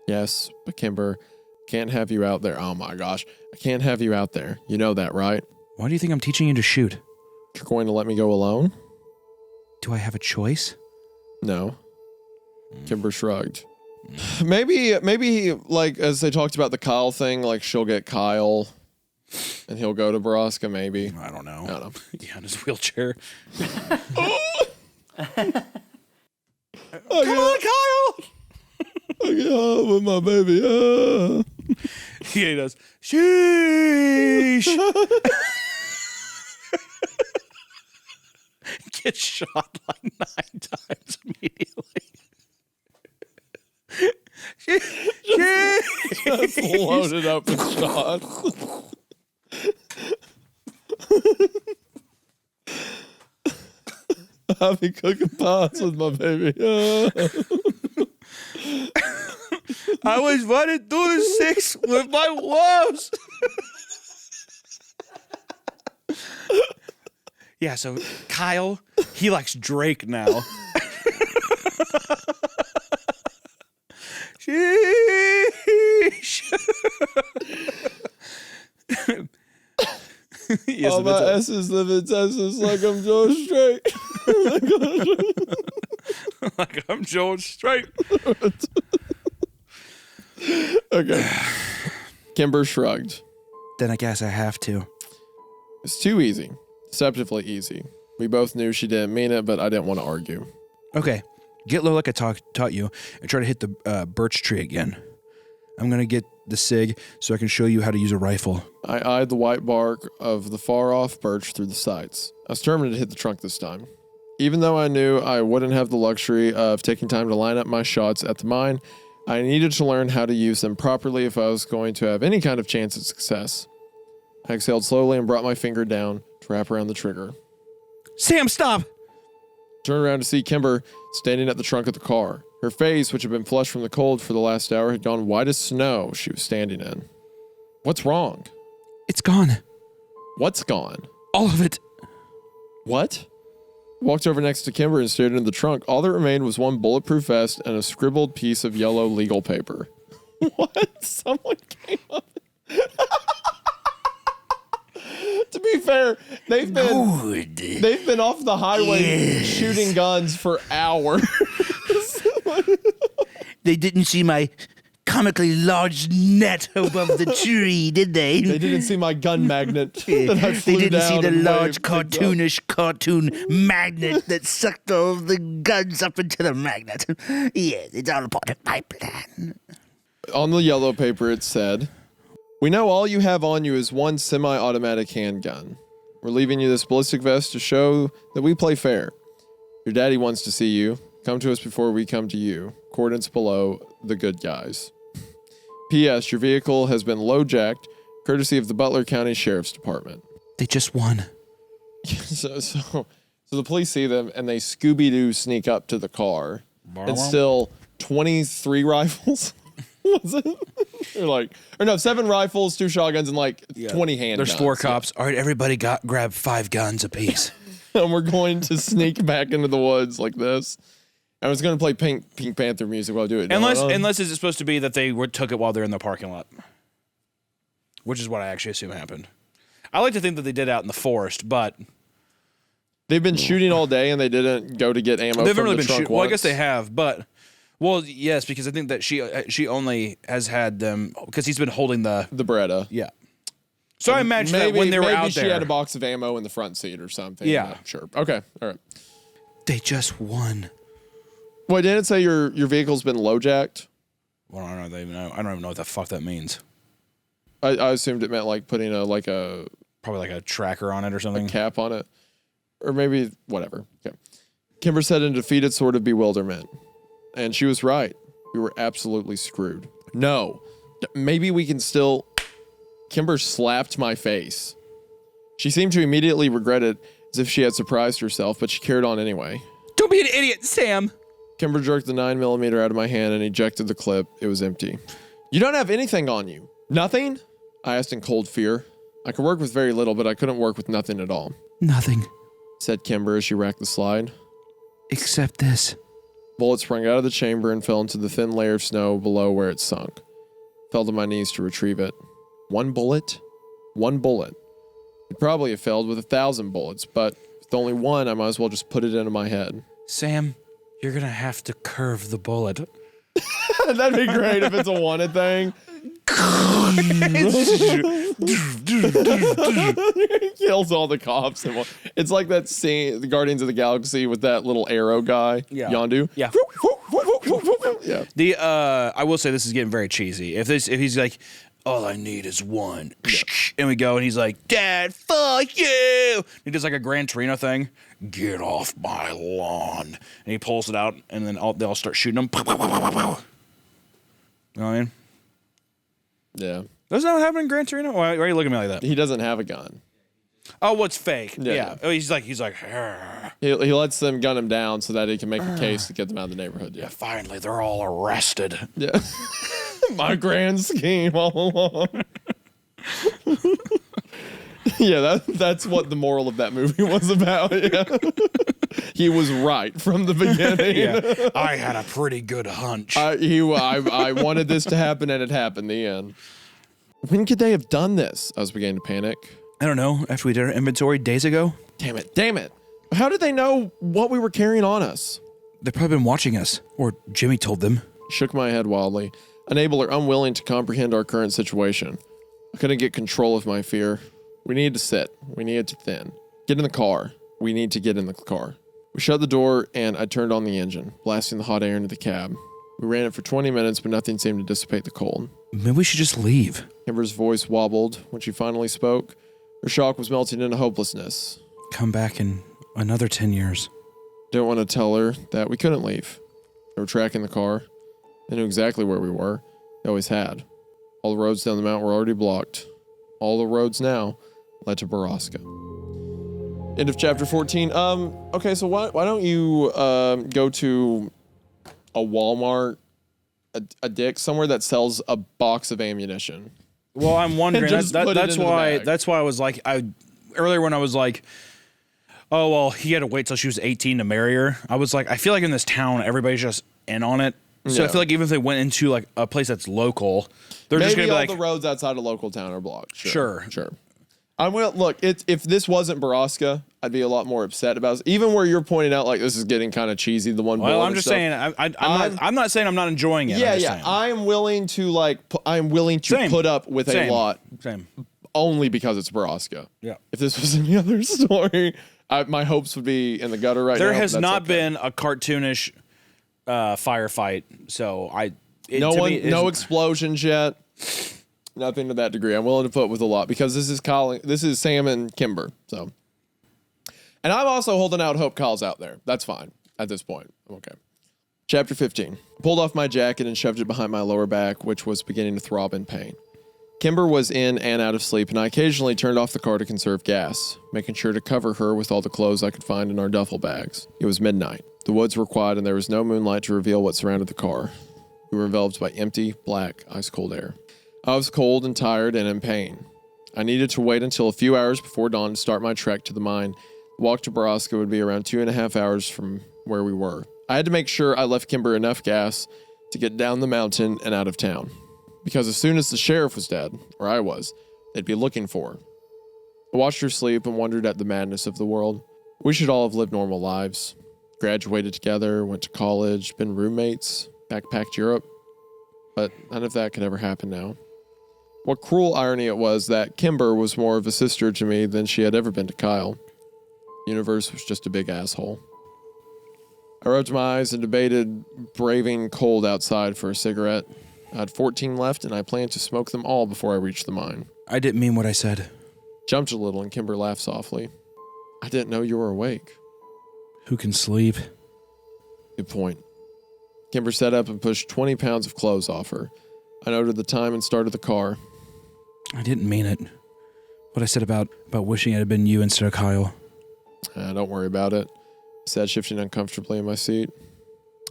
Yes, but Kimber, can't have you out there. Oh my gosh, I can't have you out there. You know that, right? Why do you think I'm teaching you to shoot? You're going to let me go alone? Do I have a choice? No. Kimber shrugged. Maybe, like, as they talked about the Kyle thing, like, she'll get Kyle and he'll go to Borrasca, maybe. I don't know. I don't know. Yeah, in his wheelchair. Come on, Kyle! I get home with my baby. Yeah, he does. Sheesh! Gets shot like 9 times immediately. Just loaded up and shot. I'll be cooking pots with my baby. I was running through the 6 with my wolves. Yeah, so Kyle, he likes Drake now. Sheesh. Yes, all my S's live in Texas like I'm George Strait. Like, I'm George Strait. Okay. Kimber shrugged. Then I guess I have to. It's too easy. Deceptively easy. We both knew she didn't mean it, but I didn't want to argue. Okay, get low like I taught you, and try to hit the birch tree again. I'm gonna get the SIG so I can show you how to use a rifle. I eyed the white bark of the far-off birch through the sights. I was determined to hit the trunk this time. Even though I knew I wouldn't have the luxury of taking time to line up my shots at the mine, I needed to learn how to use them properly if I was going to have any kind of chance at success. I exhaled slowly and brought my finger down to wrap around the trigger. Sam, stop! Turned around to see Kimber standing at the trunk of the car. Her face, which had been flushed from the cold for the last hour, had gone white as snow she was standing in. What's wrong? It's gone. What's gone? All of it. What? Walked over next to Kimber and stared into the trunk. All that remained was one bulletproof vest and a scribbled piece of yellow legal paper. What? Someone came up. To be fair, they've been off the highway shooting guns for hours. They didn't see my comically large net above the tree, did they? They didn't see my gun magnet that I flew They didn't see down the and large waved it up. cartoonish cartoon magnet that sucked all the guns up into the magnet. Yes, it's all a part of my plan. On the yellow paper it said, "We know all you have on you is one semi-automatic handgun. We're leaving you this ballistic vest to show that we play fair. Your daddy wants to see you. Come to us before we come to you. Coordinates below, the good guys. P.S. Your vehicle has been low-jacked, courtesy of the Butler County Sheriff's Department." They just won. So the police see them and they Scooby-Doo sneak up to the car. And still 23 rifles. Was it? They're like, or no, 7 rifles, 2 shotguns, and like 20 handguns. There's 4 cops. All right, everybody grab 5 guns apiece. And we're going to sneak back into the woods like this. I was going to play Pink Panther music while I do it. Unless it's supposed to be that they took it while they're in the parking lot, which is what I actually assume happened. I like to think that they did out in the forest, but they've been shooting all day and they didn't go to get ammo. they've from really the been trunk shooting. Well, I once. guess they have, but yes, because I think that she only has had them because he's been holding the Beretta. Yeah. So I imagine that when they were out she there, had a box of ammo in the front seat or something. Yeah. I'm sure. Okay. All right. They just won. Well, didn't it say your vehicle's been low jacked? Well, I don't even know what the fuck that means. I assumed it meant like putting a Probably like a tracker on it or something. cap on it, or maybe whatever. Okay. Kimber said in defeated sort of bewilderment, and she was right. We were absolutely screwed. No, maybe we can still. Kimber slapped my face. She seemed to immediately regret it, as if she had surprised herself, but she carried on anyway. Don't be an idiot, Sam. Kimber jerked the 9mm out of my hand and ejected the clip. It was empty. You don't have anything on you. Nothing? I asked in cold fear. I could work with very little, but I couldn't work with nothing at all, Nothing. said Kimber as she racked the slide. Except this. Bullet sprang out of the chamber and fell into the thin layer of snow below where it sunk. Fell to my knees to retrieve it. One bullet? One bullet. It'd probably have failed with 1,000 bullets, but with only one, I might as well just put it into my head. Sam, you're going to have to curve the bullet. That'd be great if it's a wanted thing. Kills all the cops. It's like that scene, the Guardians of the Galaxy, with that little arrow guy, Yondu. Yeah. Yeah. I will say this is getting very cheesy. If he's like, all I need is one, and we go, and he's like, Dad, fuck you. He does like a Gran Torino thing. Get off my lawn, and he pulls it out, and then they all start shooting him. You know what I mean? Yeah. Doesn't that happen in Gran Torino? Why are you looking at me like that? He doesn't have a gun. Oh, what's fake? Yeah. Oh, he's like. He lets them gun him down so that he can make a case to get them out of the neighborhood. Yeah. Finally, they're all arrested. Yeah. My grand scheme all along. Yeah, that's what the moral of that movie was about. Yeah. He was right from the beginning. Yeah. I had a pretty good hunch. I wanted this to happen, and it happened. The end. When could they have done this? I was beginning to panic. I don't know. After we did our inventory days ago? Damn it. How did they know what we were carrying on us? They've probably been watching us, or Jimmy told them. Shook my head wildly, unable or unwilling to comprehend our current situation. I couldn't get control of my fear. We needed to sit. We needed to thin. Get in the car. We need to get in the car. We shut the door, and I turned on the engine, blasting the hot air into the cab. We ran it for 20 minutes, but nothing seemed to dissipate the cold. Maybe we should just leave. Kimber's voice wobbled when she finally spoke. Her shock was melting into hopelessness. Come back in another 10 years. Didn't want to tell her that we couldn't leave. They were tracking the car. They knew exactly where we were. They always had. All the roads down the mountain were already blocked. All the roads now led to Borrasca. End of chapter 14. Okay, so why don't you go to a Walmart, a Dick's, somewhere that sells a box of ammunition? Well, I'm wondering. Just put it That's into the why. bag. That's why I was like, earlier when I was like, oh well, he had to wait till she was 18 to marry her. I was like, I feel like in this town, everybody's just in on it. So I Yeah. feel like even if they went into like a place that's local, they're just Maybe gonna all be like, the roads outside a local town are blocked. Sure. I will look. If this wasn't Borrasca, I'd be a lot more upset about it. Even where you're pointing out, like this is getting kind of cheesy. The one. well, bullet I'm and just stuff. saying, I'm not saying I'm not enjoying it. Yeah, I'm just yeah. saying. I'm willing to I'm willing to Same. put up with Same. a lot Same. only because it's Borrasca. Yeah. If this was any other story, my hopes would be in the gutter right now. There but has that's not okay. been a cartoonish firefight, so No explosions yet. Nothing to that degree. I'm willing to put with a lot because this is Sam and Kimber. So, and I'm also holding out hope Kyle's out there. That's fine at this point. I'm okay. Chapter 15. Pulled off my jacket and shoved it behind my lower back, which was beginning to throb in pain. Kimber was in and out of sleep, and I occasionally turned off the car to conserve gas, making sure to cover her with all the clothes I could find in our duffel bags. It was midnight. The woods were quiet, and there was no moonlight to reveal what surrounded the car. We were enveloped by empty, black, ice-cold air. I was cold and tired and in pain. I needed to wait until a few hours before dawn to start my trek to the mine. The walk to Borrasca would be around 2.5 hours from where we were. I had to make sure I left Kimber enough gas to get down the mountain and out of town. Because as soon as the sheriff was dead, or I was, they'd be looking for her. I watched her sleep and wondered at the madness of the world. We should all have lived normal lives. Graduated together, went to college, been roommates, backpacked Europe. But none of that could ever happen now. What cruel irony it was that Kimber was more of a sister to me than she had ever been to Kyle. The universe was just a big asshole. I rubbed my eyes and debated braving cold outside for a cigarette. I had 14 left, and I planned to smoke them all before I reached the mine. I didn't mean what I said. Jumped a little, and Kimber laughed softly. I didn't know you were awake. Who can sleep? Good point. Kimber sat up and pushed 20 pounds of clothes off her. I noted the time and started the car. I didn't mean it. What I said about wishing it had been you instead of Kyle. Don't worry about it, I said, shifting uncomfortably in my seat.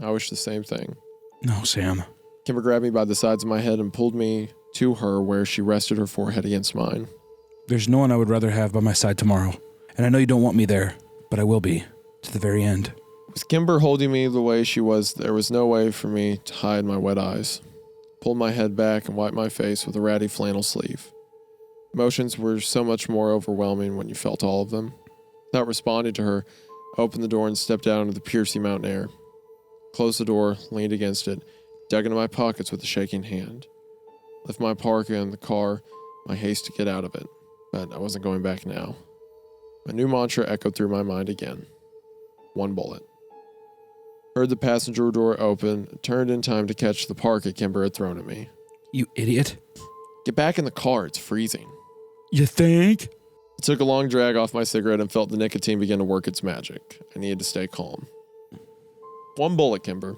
I wish the same thing. No, Sam. Kimber grabbed me by the sides of my head and pulled me to her where she rested her forehead against mine. There's no one I would rather have by my side tomorrow. And I know you don't want me there, but I will be, to the very end. With Kimber holding me the way she was, there was no way for me to hide my wet eyes. Pulled my head back and wiped my face with a ratty flannel sleeve. Emotions were so much more overwhelming when you felt all of them. Without responding to her, I opened the door and stepped out into the piercing mountain air. Closed the door, leaned against it, dug into my pockets with a shaking hand. Left my parka in the car, my haste to get out of it, but I wasn't going back now. A new mantra echoed through my mind again. One bullet. Heard the passenger door open, turned in time to catch the parka Kimber had thrown at me. You idiot. Get back in the car, it's freezing. You think? I took a long drag off my cigarette and felt the nicotine begin to work its magic. I needed to stay calm. One bullet, Kimber.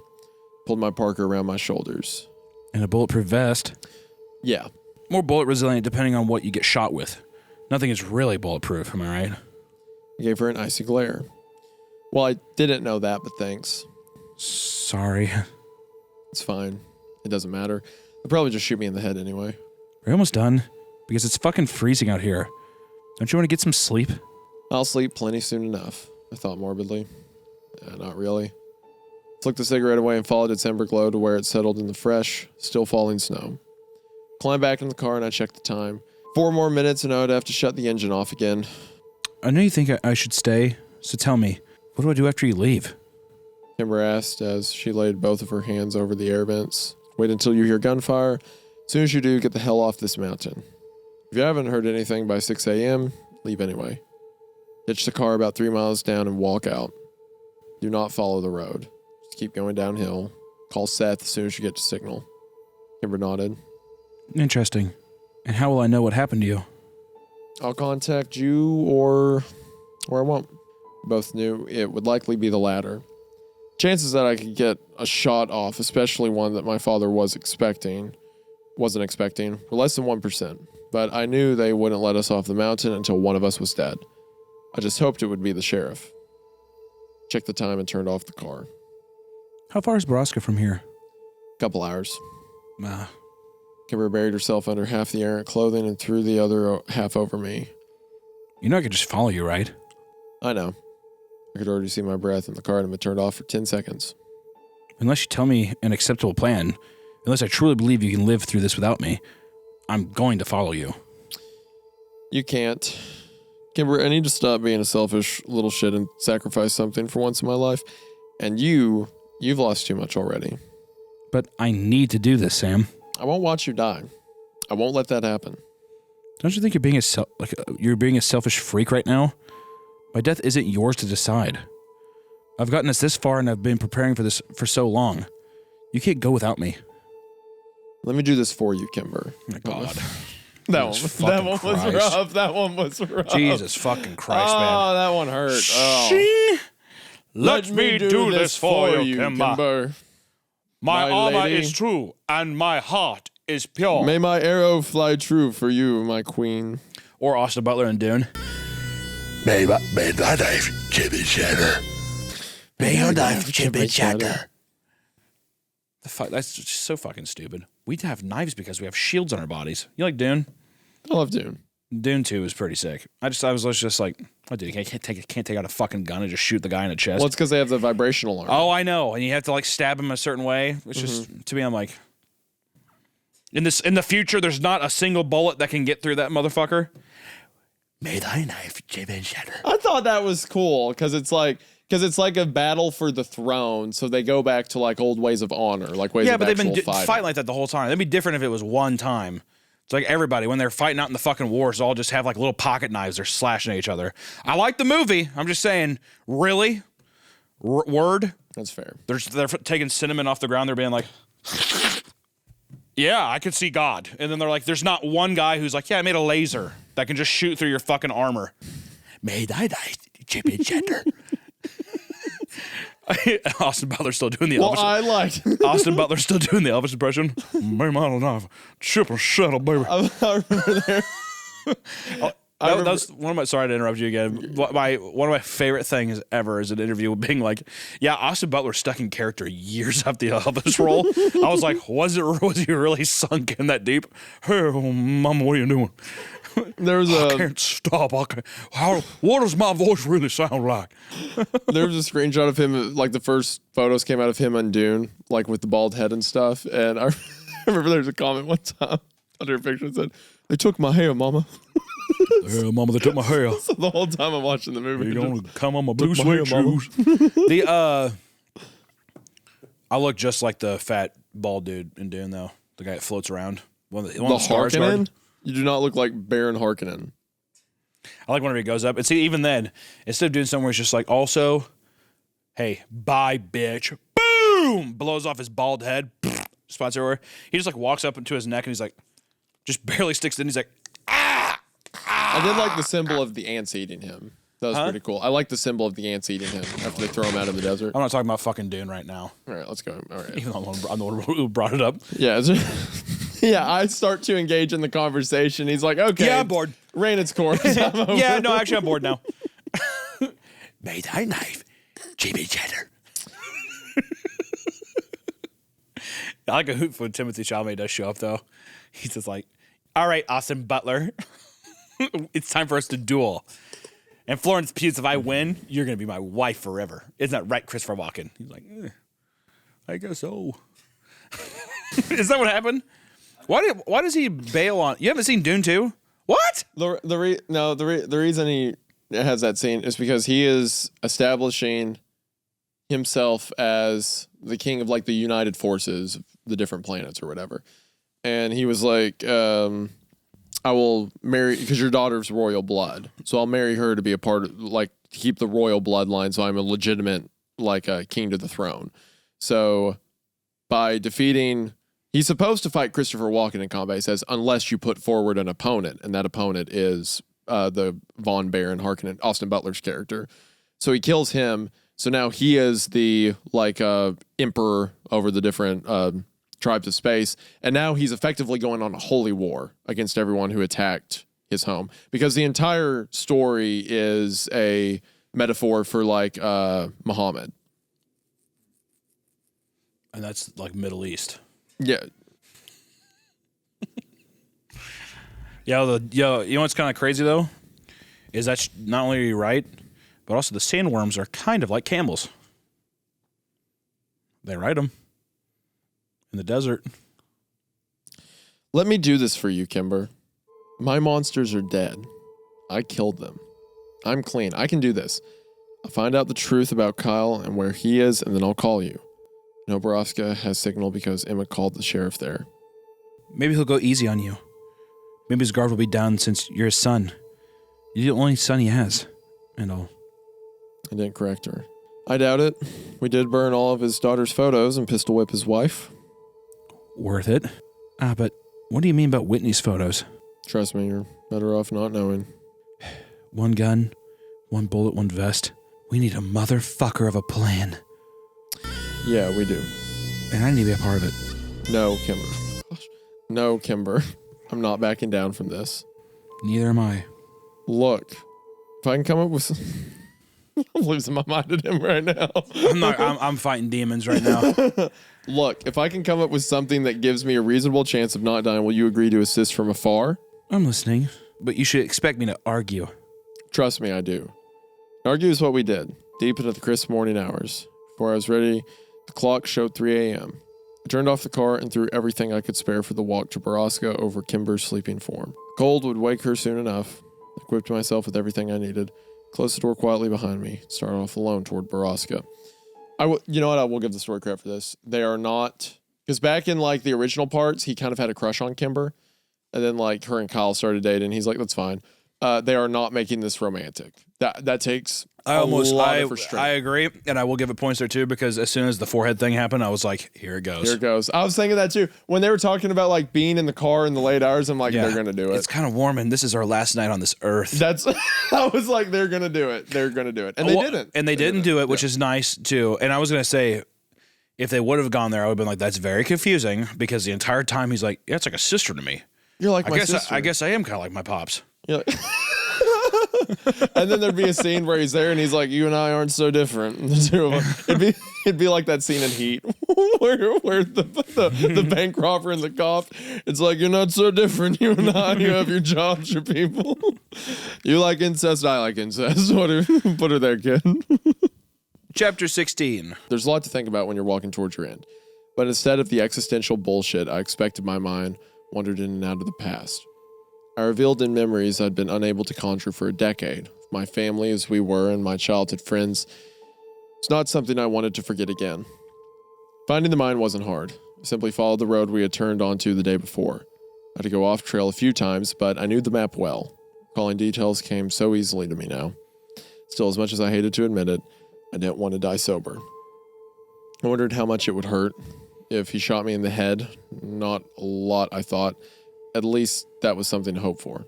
Pulled my parka around my shoulders. And a bulletproof vest. Yeah. More bullet resilient depending on what you get shot with. Nothing is really bulletproof, am I right? I gave her an icy glare. Well, I didn't know that, but thanks. Sorry. It's fine. It doesn't matter. They'll probably just shoot me in the head anyway. We're almost done. Because it's fucking freezing out here. Don't you want to get some sleep? I'll sleep plenty soon enough, I thought morbidly. Not really. Flicked the cigarette away and followed its ember glow to where it settled in the fresh, still falling snow. Climbed back in the car and I checked the time. 4 more minutes and I would have to shut the engine off again. I know you think I should stay, so tell me, what do I do after you leave? Kimber asked as she laid both of her hands over the air vents. Wait until you hear gunfire. As soon as you do, get the hell off this mountain. If you haven't heard anything by 6 a.m., leave anyway. Hitch the car about 3 miles down and walk out. Do not follow the road. Just keep going downhill. Call Seth as soon as you get to signal. Kimber nodded. Interesting. And how will I know what happened to you? I'll contact you or I won't. Both knew it would likely be the latter. Chances that I could get a shot off, especially one that my father wasn't expecting, were less than 1%. But I knew they wouldn't let us off the mountain until one of us was dead. I just hoped it would be the sheriff. Checked the time and turned off the car. How far is Borrasca from here? Couple hours. Ah. Kimber buried herself under half the errant clothing and threw the other half over me. You know I could just follow you, right? I know. I could already see my breath, and the car had been turned off for 10 seconds. Unless you tell me an acceptable plan, unless I truly believe you can live through this without me, I'm going to follow you. You can't. Kimber, I need to stop being a selfish little shit and sacrifice something for once in my life. And you've lost too much already. But I need to do this, Sam. I won't watch you die. I won't let that happen. Don't you think you're being a selfish freak right now? My death isn't yours to decide. I've gotten us this far and I've been preparing for this for so long. You can't go without me. Let me do this for you, Kimber. Oh my God. That one was rough. That one was rough. Jesus fucking Christ, man. Oh, that one hurt. Oh. Shing! Let me do this for you, Kimber. My armor lady. is true, and my heart is pure. May my arrow fly true for you, my queen. Or Austin Butler and Dune. May thy knife chip and shatter. May your knife chip and shatter. That's just so fucking stupid. We have knives because we have shields on our bodies. You like Dune? I love Dune. Dune 2 is pretty sick. I was just like, oh, dude, I can't take out a fucking gun and just shoot the guy in the chest. Well, it's because they have the vibrational armor. Oh, I know. And you have to like stab him a certain way. It's just, to me, I'm like, in the future, there's not a single bullet that can get through that motherfucker. May thy knife chip and shatter. I thought that was cool because it's like a battle for the throne. So they go back to like old ways of honor, like ways of but they've been fighting. fighting like that the whole time. It'd be different if it was one time. It's like everybody, when they're fighting out in the fucking wars, all just have like little pocket knives. They're slashing at each other. I like the movie. I'm just saying, really? Word? That's fair. They're taking cinnamon off the ground. They're being like, yeah, I could see God. And then they're like, there's not one guy who's like, yeah, I made a laser that can just shoot through your fucking armor. May thy knife chip and shatter. Austin Butler's still doing the Elvis. Well, I liked Austin Butler's still doing the Elvis impression. May my knife chip and shatter, baby. I remember there. That was one of my. Sorry to interrupt you again. One of my favorite things ever is an interview being like, "Yeah, Austin Butler stuck in character years after the Elvis role." I was like, was he really sunk in that deep? Hey, mama, what are you doing? There was I can't stop. What does my voice really sound like? There was a screenshot of him, like the first photos came out of him on Dune, like with the bald head and stuff. And I remember there was a comment one time under a picture that said, "They took my hair, mama." Yeah, mama, they took my hair. So the whole time I'm watching the movie, You don't come on my Took blue my hair, suede mama. shoes. I look just like the fat bald dude in Dune, though. The guy that floats around. One of the Harkonnen? You do not look like Baron Harkonnen. I like whenever he goes up. And see, even then, instead of doing somewhere, it's just like, also, hey, bye, bitch. Boom! Blows off his bald head. Spots everywhere. He just like walks up into his neck and he's like, just barely sticks it in. He's like, ah! I did like the symbol of the ants eating him. That was pretty cool. I like the symbol of the ants eating him after they throw him out of the desert. I'm not talking about fucking Dune right now. All right, let's go. All right. Even though I'm the one who brought it up. Yeah. Yeah, I start to engage in the conversation. He's like, okay. Yeah, I'm bored. Ran its course. Yeah, no, actually, I'm bored now. May thy knife chip and shatter. I like a hoot when Timothy Chalamet does show up, though. He's just like, all right, Austin Butler. It's time for us to duel. And Florence Pugh, if I win, you're going to be my wife forever. Isn't that right, Christopher Walken? He's like, I guess so. Is that what happened? Why does he bail on? You haven't seen Dune 2? What? The reason he has that scene is because he is establishing himself as the king of like the united forces, the different planets or whatever. And he was like, I will marry, because your daughter's royal blood. So I'll marry her to be a part of, like, to keep the royal bloodline. So I'm a legitimate, like, king to the throne. So by defeating, he's supposed to fight Christopher Walken in combat. He says, unless you put forward an opponent. And that opponent is the Von Baron Harkonnen, Austin Butler's character. So he kills him. So now he is the, like, emperor over the different tribes of space, and now he's effectively going on a holy war against everyone who attacked his home, because the entire story is a metaphor for like Muhammad, and that's like Middle East. Yeah. You know what's kind of crazy though, is that not only are you right, but also the sandworms are kind of like camels. They ride them in the desert. Let me do this for you, Kimber. My monsters are dead. I killed them. I'm clean. I can do this. I'll find out the truth about Kyle and where he is, and then I'll call you. I know Borrasca has signal because Emma called the sheriff there. Maybe he'll go easy on you. Maybe his guard will be down since you're his son. You're the only son he has. And all. I didn't correct her. I doubt it. We did burn all of his daughter's photos and pistol whip his wife. Worth it. But what do you mean about Whitney's photos? Trust me, you're better off not knowing. One gun, one bullet, one vest. We need a motherfucker of a plan. Yeah, we do. And I need to be a part of it. No, Kimber. No, Kimber. I'm not backing down from this. Neither am I. Look, if I can come up with I'm losing my mind at him right now. I'm fighting demons right now. Look, if I can come up with something that gives me a reasonable chance of not dying, will you agree to assist from afar? I'm listening. But you should expect me to argue. Trust me, I do. Argue is what we did, deep into the crisp morning hours. Before I was ready, the clock showed 3 a.m. I turned off the car and threw everything I could spare for the walk to Borrasca over Kimber's sleeping form. Cold would wake her soon enough. I equipped myself with everything I needed, closed the door quietly behind me, started off alone toward Borrasca. You know what? I will give the story credit for this. They are not, because back in like the original parts, he kind of had a crush on Kimber, and then like her and Kyle started dating. He's like, that's fine. They are not making this romantic. That takes a lot of restraint. I agree, and I will give it points there too, because as soon as the forehead thing happened, I was like, here it goes. Here it goes. I was thinking that too. When they were talking about like being in the car in the late hours, I'm like, they're going to do it. It's kind of warm, and this is our last night on this earth. I was like, they're going to do it. They're going to do it. And they didn't. And they didn't do it, which is nice too. And I was going to say, if they would have gone there, I would have been like, that's very confusing, because the entire time he's like, yeah, it's like a sister to me. You're like my sister. I guess I am kind of like my pops. You're like and then there'd be a scene where he's there and he's like, you and I aren't so different. It'd be like that scene in Heat where the bank robber and the cop, it's like, you're not so different, you and I, you have your jobs, your people. You like incest, I like incest. Put her there, kid. Chapter 16. There's a lot to think about when you're walking towards your end. But instead of the existential bullshit I expected, my mind wandered in and out of the past. I revealed in memories I'd been unable to conjure for a decade. My family as we were and my childhood friends. It's not something I wanted to forget again. Finding the mine wasn't hard. I simply followed the road we had turned onto the day before. I had to go off trail a few times, but I knew the map well. Recalling details came so easily to me now. Still, as much as I hated to admit it, I didn't want to die sober. I wondered how much it would hurt if he shot me in the head. Not a lot, I thought. At least that was something to hope for.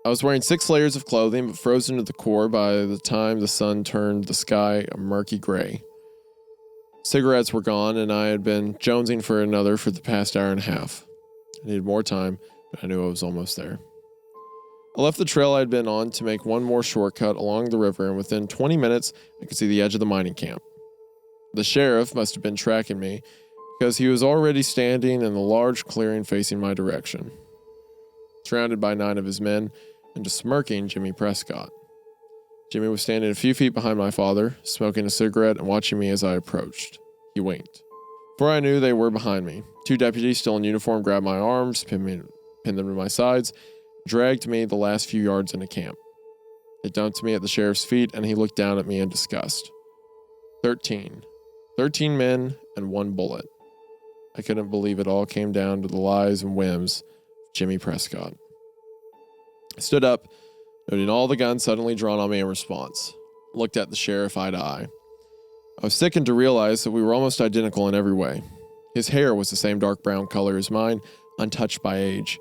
I was wearing 6 layers of clothing, but frozen to the core by the time the sun turned the sky a murky gray. Cigarettes were gone, and I had been jonesing for another for the past hour and a half. I needed more time, but I knew I was almost there. I left the trail I'd been on to make one more shortcut along the river, and within 20 minutes, I could see the edge of the mining camp. The sheriff must have been tracking me, because he was already standing in the large clearing facing my direction, surrounded by 9 of his men, and a smirking Jimmy Prescott. Jimmy was standing a few feet behind my father, smoking a cigarette and watching me as I approached. He winked. Before I knew, they were behind me. 2 deputies still in uniform grabbed my arms, pinned them to my sides, dragged me the last few yards into camp. They dumped me at the sheriff's feet, and he looked down at me in disgust. 13. 13 men and 1 bullet. I couldn't believe it all came down to the lies and whims of Jimmy Prescott. I stood up, noting all the guns suddenly drawn on me in response. Looked at the sheriff eye to eye. I was sickened to realize that we were almost identical in every way. His hair was the same dark brown color as mine, untouched by age.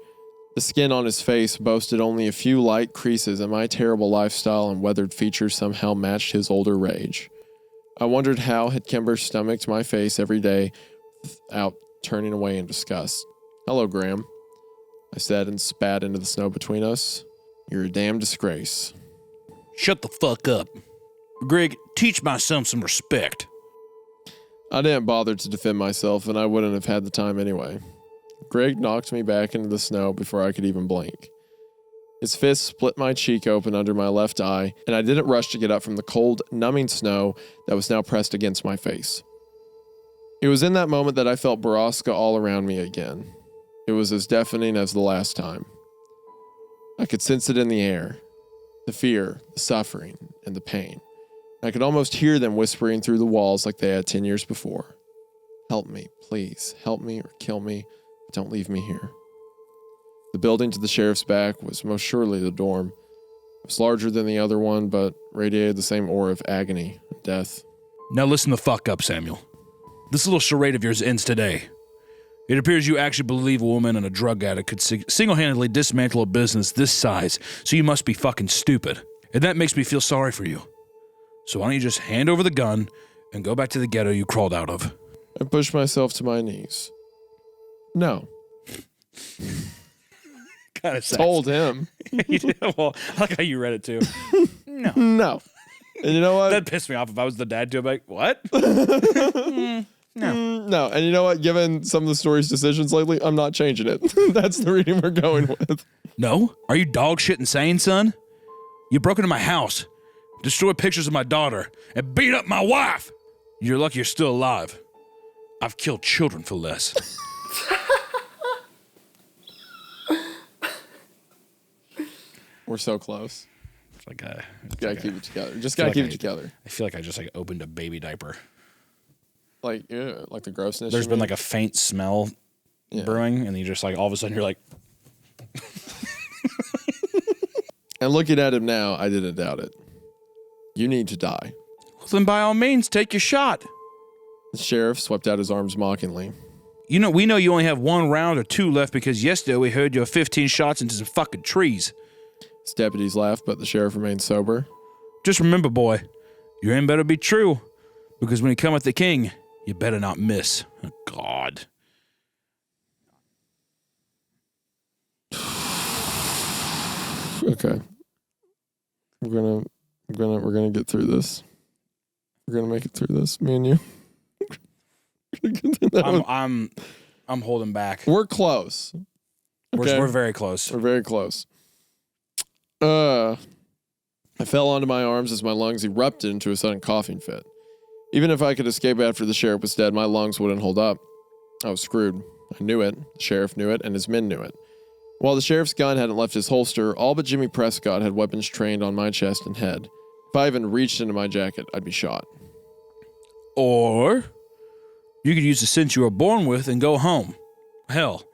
The skin on his face boasted only a few light creases, and my terrible lifestyle and weathered features somehow matched his older rage. I wondered how had Kimber stomached my face every day without turning away in disgust. "Hello, Graham," I said and spat into the snow between us. "You're a damn disgrace." Shut the fuck up. Greg, teach my son some respect. I didn't bother to defend myself, and I wouldn't have had the time anyway. Greg knocked me back into the snow before I could even blink. His fist split my cheek open under my left eye, and I didn't rush to get up from the cold, numbing snow that was now pressed against my face. It was in that moment that I felt Borrasca all around me again. It was as deafening as the last time. I could sense it in the air. The fear, the suffering, and the pain. I could almost hear them whispering through the walls like they had 10 years before. "Help me, please. Help me or kill me, but don't leave me here." The building to the sheriff's back was most surely the dorm. It was larger than the other one, but radiated the same aura of agony and death. Now listen the fuck up, Samuel. This little charade of yours ends today. It appears you actually believe a woman and a drug addict could single-handedly dismantle a business this size, so you must be fucking stupid. And that makes me feel sorry for you. So why don't you just hand over the gun and go back to the ghetto you crawled out of? I pushed myself to my knees. No. Kind of Told him. You did? Well, I like how you read it too. No. And you know what? That pissed me off. If I was the dad too, I'd be like, what? No. And you know what? Given some of the story's decisions lately, I'm not changing it. That's the reading we're going with. No? Are you dog shit insane, son? You broke into my house, destroyed pictures of my daughter, and beat up my wife. You're lucky you're still alive. I've killed children for less. We're so close. It's like a, Gotta keep it together. Just gotta keep it together. I feel like I just opened a baby diaper. Like the grossness. There's been a faint smell brewing, and you just all of a sudden you're like. And looking at him now, I didn't doubt it. You need to die. Well, then by all means, take your shot. The sheriff swept out his arms mockingly. We know you only have 1 round or 2 left because yesterday we heard you have 15 shots into some fucking trees. His deputies laughed, but the sheriff remained sober. Just remember, boy, your aim better be true, because when you come at the king, you better not miss. Oh, God. Okay. We're gonna get through this. We're gonna make it through this, me and you. I'm holding back. We're close. Okay? We're very close. We're very close. I fell onto my arms as my lungs erupted into a sudden coughing fit. Even if I could escape after the sheriff was dead, my lungs wouldn't hold up. I was screwed. I knew it. The sheriff knew it, and his men knew it. While the sheriff's gun hadn't left his holster, all but Jimmy Prescott had weapons trained on my chest and head. If I even reached into my jacket, I'd be shot. Or you could use the scent you were born with and go home. Hell,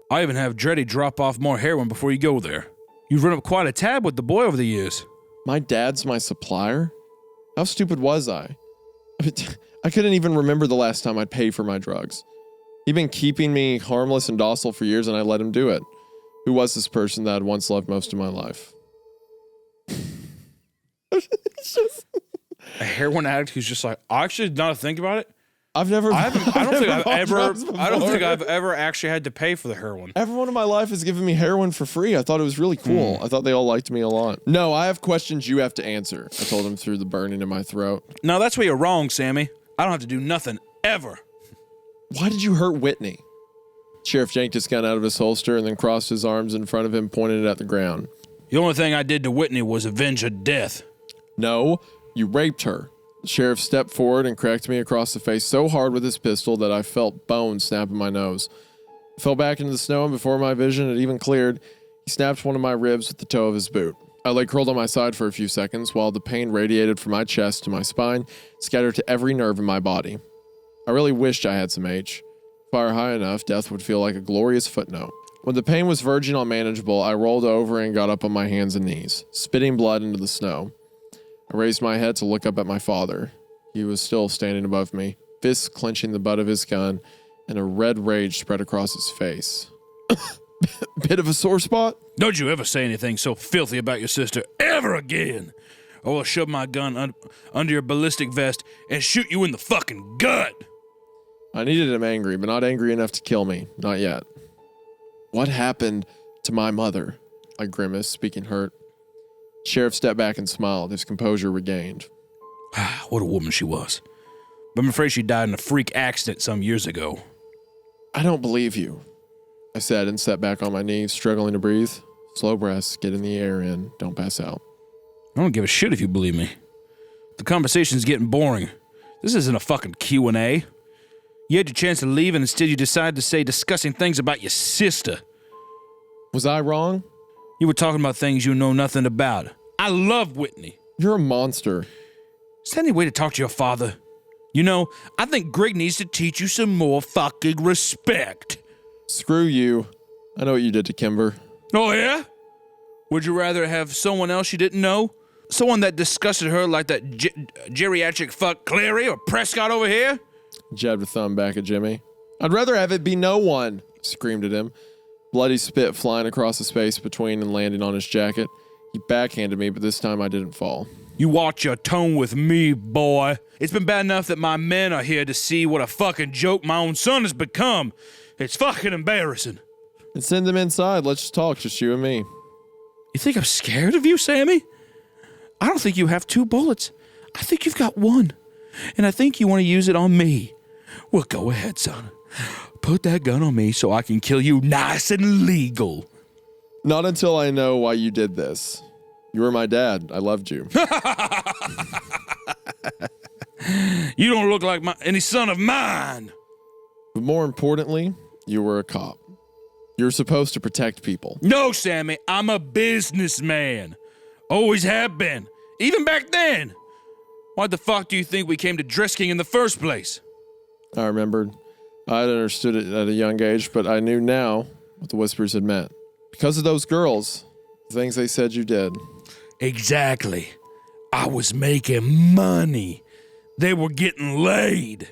I even have Dreddy drop off more heroin before you go there. You've run up quite a tab with the boy over the years. My dad's my supplier? How stupid was I? I couldn't even remember the last time I'd paid for my drugs. He'd been keeping me harmless and docile for years, and I let him do it. Who was this person that I'd once loved most of my life? It's just... A heroin addict who's just actually, now to think about it, I don't think I've ever actually had to pay for the heroin. Everyone in my life has given me heroin for free. I thought it was really cool. I thought they all liked me a lot. No, I have questions you have to answer, I told him through the burning in my throat. No, that's where you're wrong, Sammy. I don't have to do nothing, ever. Why did you hurt Whitney? Sheriff yanked his gun out of his holster and then crossed his arms in front of him, pointing it at the ground. The only thing I did to Whitney was avenge her death. No, you raped her. The sheriff stepped forward and cracked me across the face so hard with his pistol that I felt bones snap in my nose. I fell back into the snow, and before my vision had even cleared, he snapped one of my ribs with the toe of his boot. I lay curled on my side for a few seconds while the pain radiated from my chest to my spine, scattered to every nerve in my body. I really wished I had some H. Fire high enough, death would feel like a glorious footnote. When the pain was verging on manageable, I rolled over and got up on my hands and knees, spitting blood into the snow. I raised my head to look up at my father. He was still standing above me, fists clenching the butt of his gun, and a red rage spread across his face. Bit of a sore spot? Don't you ever say anything so filthy about your sister ever again, or I'll shove my gun under your ballistic vest and shoot you in the fucking gut. I needed him angry, but not angry enough to kill me. Not yet. What happened to my mother? I grimaced, speaking hurt. Sheriff stepped back and smiled, his composure regained. What a woman she was. But I'm afraid she died in a freak accident some years ago. I don't believe you, I said and sat back on my knees, struggling to breathe. Slow breaths, getting the air in, don't pass out. I don't give a shit if you believe me. The conversation's getting boring. This isn't a fucking Q&A. You had your chance to leave and instead you decided to say disgusting things about your sister. Was I wrong? You were talking about things you know nothing about. I love Whitney. You're a monster. Is there any way to talk to your father? You know, I think Greg needs to teach you some more fucking respect. Screw you. I know what you did to Kimber. Oh, yeah? Would you rather have someone else you didn't know? Someone that disgusted her like that geriatric fuck Clary or Prescott over here? Jabbed a thumb back at Jimmy. I'd rather have it be no one, screamed at him. Bloody spit flying across the space between and landing on his jacket. He backhanded me, but this time I didn't fall. You watch your tone with me, boy. It's been bad enough that my men are here to see what a fucking joke my own son has become. It's fucking embarrassing. And send them inside. Let's just talk, just you and me. You think I'm scared of you, Sammy? I don't think you have 2 bullets. I think you've got 1. And I think you want to use it on me. Well, go ahead, son. Put that gun on me so I can kill you nice and legal. Not until I know why you did this. You were my dad. I loved you. You don't look like any son of mine. But more importantly, you were a cop. You're supposed to protect people. No, Sammy, I'm a businessman. Always have been. Even back then. Why the fuck do you think we came to Drisking in the first place? I remembered. I'd understood it at a young age, but I knew now what the whispers had meant. Because of those girls, the things they said you did. Exactly. I was making money. They were getting laid.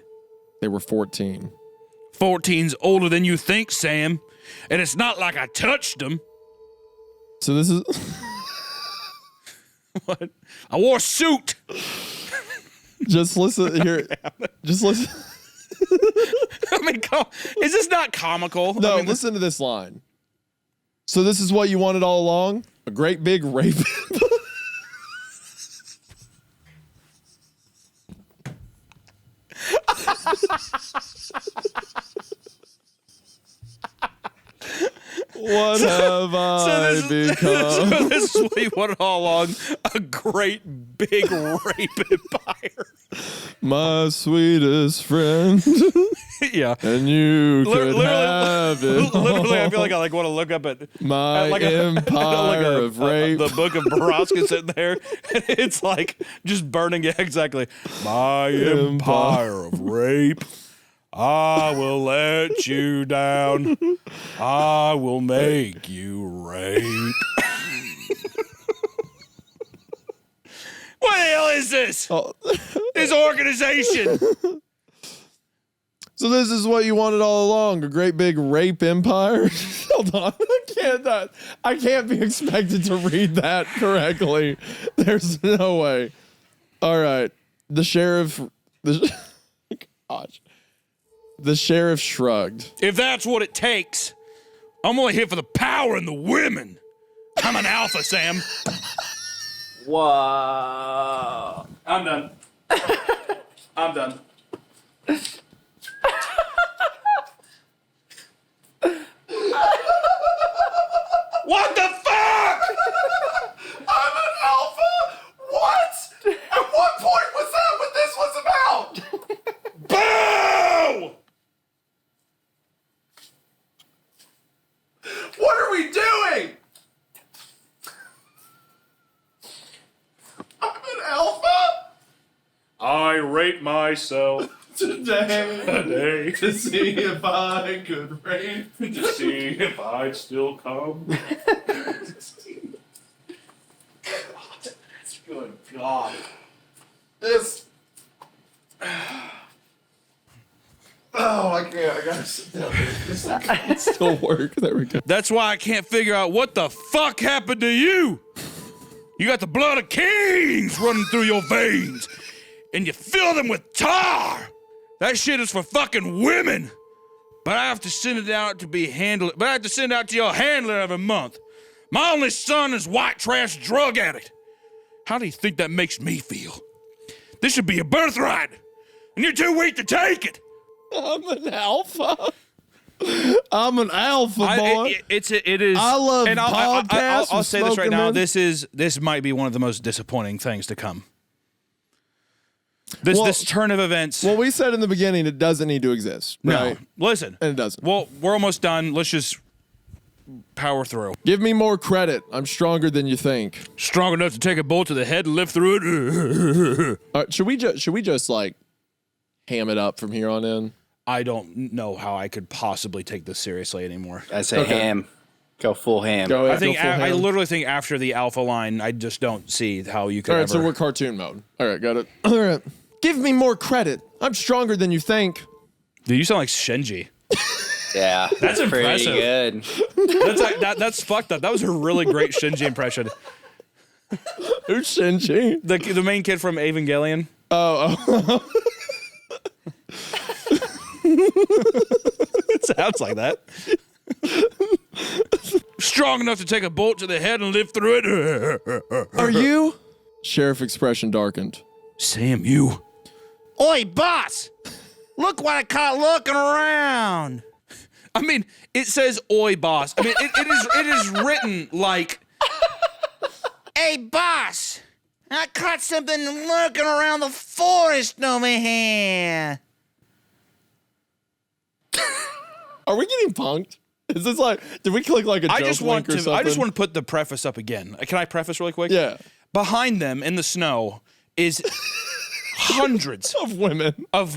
They were 14. 14's older than you think, Sam. And it's not like I touched them. So this is... What? I wore a suit. Just listen here. Just listen. I mean, is this not comical? No, I mean, listen to this line. So this is what you wanted all along? A great big rape. What have I become? So this is what you wanted all along, a great big rape empire. My sweetest friend. Yeah. And you could have it all. Literally, I feel like I want to look up at my like empire of rape. The book of Borrasca sitting there, and it's like just burning. Yeah, exactly. My empire of rape. I will let you down. I will make you rape. What the hell is this? Oh. This organization. So this is what you wanted all along, a great big rape empire? Hold on. I can't be expected to read that correctly. There's no way. All right. The sheriff shrugged. If that's what it takes, I'm only here for the power and the women. I'm an alpha, Sam. Whoa. I'm done. I'm done. What the fuck? I'm an alpha? What? At what point was that what this was about? Boo! What are we doing? I'm an alpha? I rate myself. today to see if I could rain. To see if I'd still come. Good God. This. Oh, I can't. I gotta sit down. It still work. There we go. That's why I can't figure out what the fuck happened to you. You got the blood of kings running through your veins, and you fill them with tar. That shit is for fucking women. But I have to send it out to be handled. But I have to send it out to your handler every month. My only son is white trash drug addict. How do you think that makes me feel? This should be a birthright, and you're too weak to take it. I'm an alpha. I'm an alpha boy. It is. I love and podcasts. I'll say this right now. Men. This might be one of the most disappointing things to come. This turn of events. Well, we said in the beginning it doesn't need to exist. Right? No, listen. And it doesn't. Well, we're almost done. Let's just power through. Give me more credit. I'm stronger than you think. Strong enough to take a bolt to the head and live through it. Should we just like ham it up from here on in? I don't know how I could possibly take this seriously anymore. I say ham. Go full ham. Go ahead, I literally think after the alpha line, I just don't see how you could. All right, ever... so we're cartoon mode. All right, got it. All right. Give me more credit. I'm stronger than you think. Dude, you sound like Shinji. Yeah, That's pretty impressive. good. That's fucked up. That was a really great Shinji impression. Who's Shinji? The main kid from Evangelion. Oh. It sounds like that. Strong enough to take a bolt to the head and live through it. Are you? Sheriff expression darkened. Sam, you. Oi, boss! Look what I caught looking around. I mean, it says "Oi, boss." I mean, it is written like. Hey, boss! I caught something lurking around the forest over here. Are we getting punked? Is this like? Did we click like a joke link or something? I just want to put the preface up again. Can I preface really quick? Yeah. Behind them in the snow is hundreds Of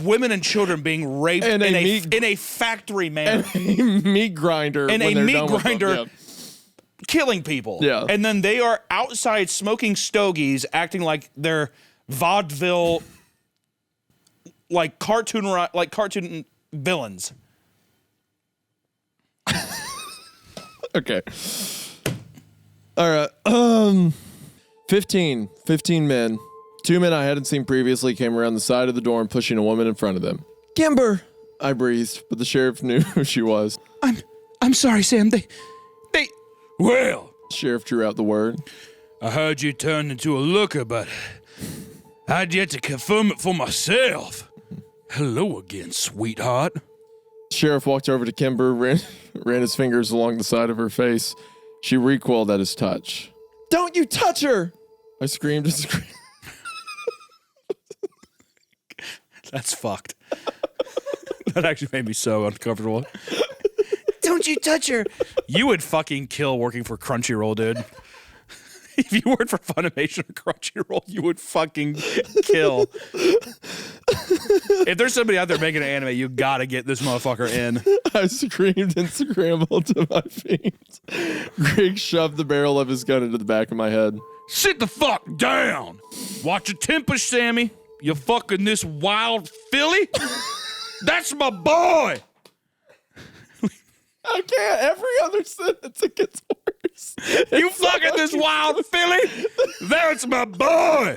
women. and children being raped And in a factory manner. And a meat grinder. And when a they're meat done with them. grinder Yeah. killing people. Yeah. And then they are outside smoking stogies, acting like they're vaudeville, like cartoon villains. Okay. All right. 15 men. 2 men I hadn't seen previously came around the side of the dorm pushing a woman in front of them. Kimber, I breathed, but the sheriff knew who she was. I'm sorry, Sam. They well, The sheriff drew out the word. I heard you turned into a looker, but I'd yet to confirm it for myself. Hello again, sweetheart. The sheriff walked over to Kimber, ran his fingers along the side of her face. She recoiled at his touch. Don't you touch her! I screamed and screamed. That's fucked. That actually made me so uncomfortable. Don't you touch her. You would fucking kill working for Crunchyroll, dude. If you worked for Funimation or Crunchyroll, you would fucking kill. If there's somebody out there making an anime, you gotta get this motherfucker in. I screamed and scrambled to my feet. Greg shoved the barrel of his gun into the back of my head. Sit the fuck down. Watch your temper, Sammy. You fucking this wild filly? That's my boy. I can't. Every other sentence, it gets worse. You fucking this wild filly? That's my boy.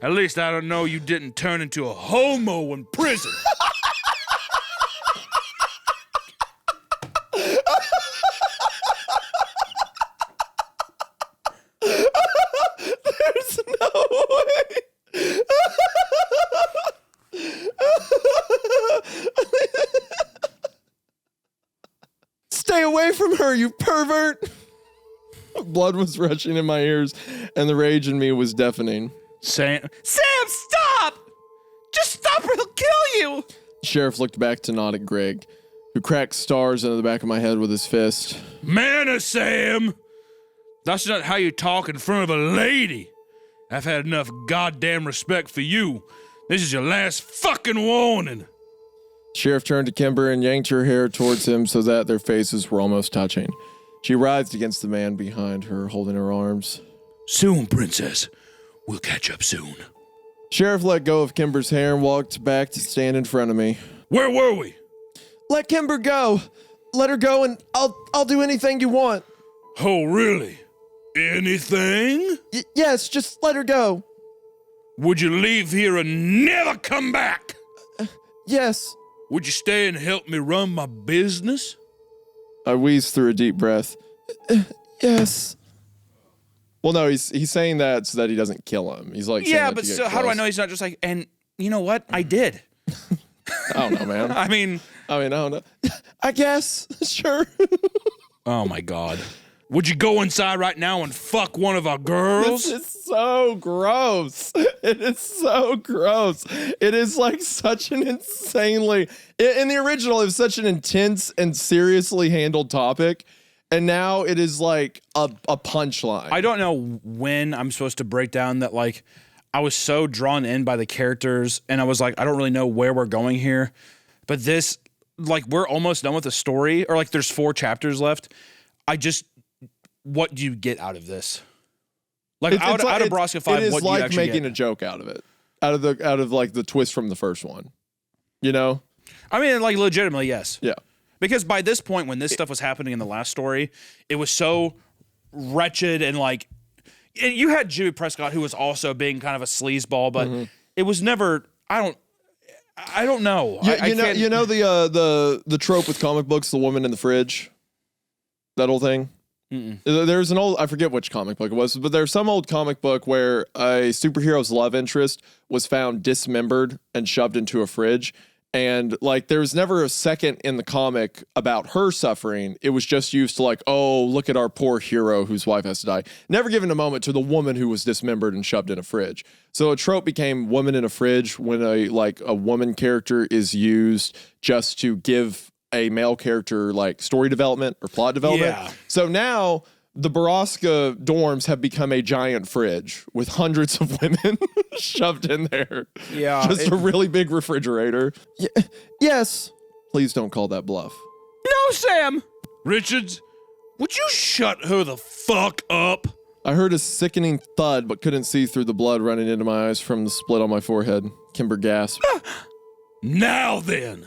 At least I don't know you didn't turn into a homo in prison. There's no way. Stay away from her, you pervert. Blood was rushing in my ears, and the rage in me was deafening. Sam, stop! Just stop or he'll kill you! The sheriff looked back to nod at Greg, who cracked stars into the back of my head with his fist. Manna, Sam! That's not how you talk in front of a lady. I've had enough goddamn respect for you. This is your last fucking warning. Sheriff turned to Kimber and yanked her hair towards him so that their faces were almost touching. She writhed against the man behind her, holding her arms. Soon, princess. We'll catch up soon. Sheriff let go of Kimber's hair and walked back to stand in front of me. Where were we? Let Kimber go. Let her go and I'll do anything you want. Oh, really? Anything? Yes, just let her go. Would you leave here and never come back? Yes. Would you stay and help me run my business? I wheezed through a deep breath. Yes. Well, no, he's saying that so that he doesn't kill him. He's like, yeah, but still, how do I know he's not just like, and you know what? I did. I don't know, man. I mean, I don't know. I guess. Sure. Oh my God. Would you go inside right now and fuck one of our girls? This is so gross. It is so gross. It is like such an insanely, in the original, it was such an intense and seriously handled topic. And now it is like a punchline. I don't know when I'm supposed to break down that, like, I was so drawn in by the characters and I was like, I don't really know where we're going here. But this, like, we're almost done with the story, or like there's 4 chapters left. What do you get out of this? Like, out of Borrasca 5, what do you actually get? It is like making a joke out of it. Out of like the twist from the first one. You know? I mean, like, legitimately, yes. Yeah. Because by this point, when this stuff was happening in the last story, it was so wretched and like, and you had Jimmy Prescott, who was also being kind of a sleazeball, but it was never. I don't know. You know the trope with comic books, the woman in the fridge, that whole thing. There's an old, I forget which comic book it was, but there's some old comic book where a superhero's love interest was found dismembered and shoved into a fridge. And like, there was never a second in the comic about her suffering. It was just used to like, oh, look at our poor hero whose wife has to die. Never given a moment to the woman who was dismembered and shoved in a fridge. So a trope became woman in a fridge when a woman character is used just to give a male character like story development or plot development. Yeah. So now the Borrasca dorms have become a giant fridge with hundreds of women shoved in there. Yeah. Just a really big refrigerator. Yes. Please don't call that bluff. No, Sam. Richards, would you shut her the fuck up? I heard a sickening thud, but couldn't see through the blood running into my eyes from the split on my forehead. Kimber gasped. Now then,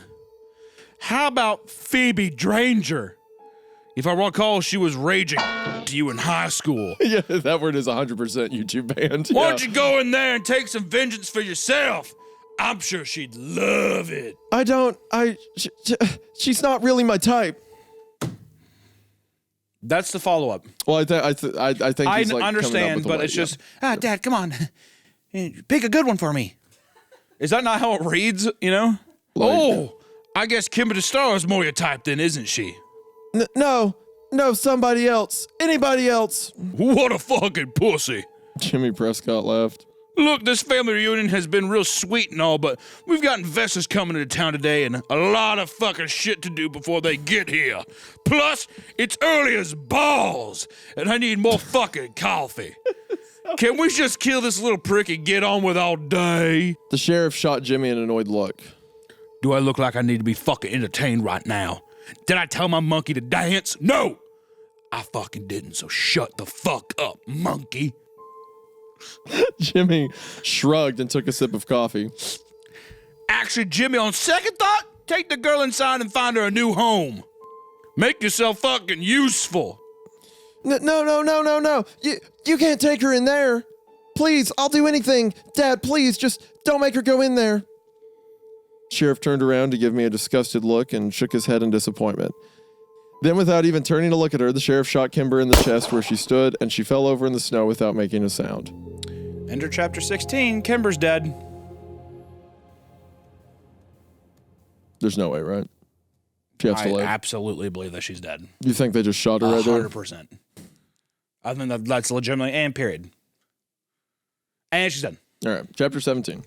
how about Phoebe Dranger? If I recall, she was raging to you in high school. Yeah, that word is 100% YouTube banned. Why don't you go in there and take some vengeance for yourself? I'm sure she'd love it. She's not really my type. That's the follow-up. Well, I think I he's like understand, but it's just, Dad, come on. Pick a good one for me. Is that not how it reads, you know? Like, I guess Kimber the Star is more your type then, isn't she? No, somebody else. Anybody else. What a fucking pussy. Jimmy Prescott laughed. Look, this family reunion has been real sweet and all, but we've got investors coming into town today and a lot of fucking shit to do before they get here. Plus, it's early as balls, and I need more fucking coffee. Can we just kill this little prick and get on with all day? The sheriff shot Jimmy an annoyed look. Do I look like I need to be fucking entertained right now? Did I tell my monkey to dance? No! I fucking didn't, so shut the fuck up, monkey. Jimmy shrugged and took a sip of coffee. Actually, Jimmy, on second thought, take the girl inside and find her a new home. Make yourself fucking useful. No. You can't take her in there. Please, I'll do anything. Dad, please, just don't make her go in there. Sheriff turned around to give me a disgusted look and shook his head in disappointment. Then, without even turning to look at her, the sheriff shot Kimber in the chest where she stood, and she fell over in the snow without making a sound. Enter chapter 16. Kimber's dead. There's no way, right? She has to I live. absolutely believe that she's dead. You think they just shot her right there? 100%. I think that's legitimately, and period. And she's dead. All right, chapter 17.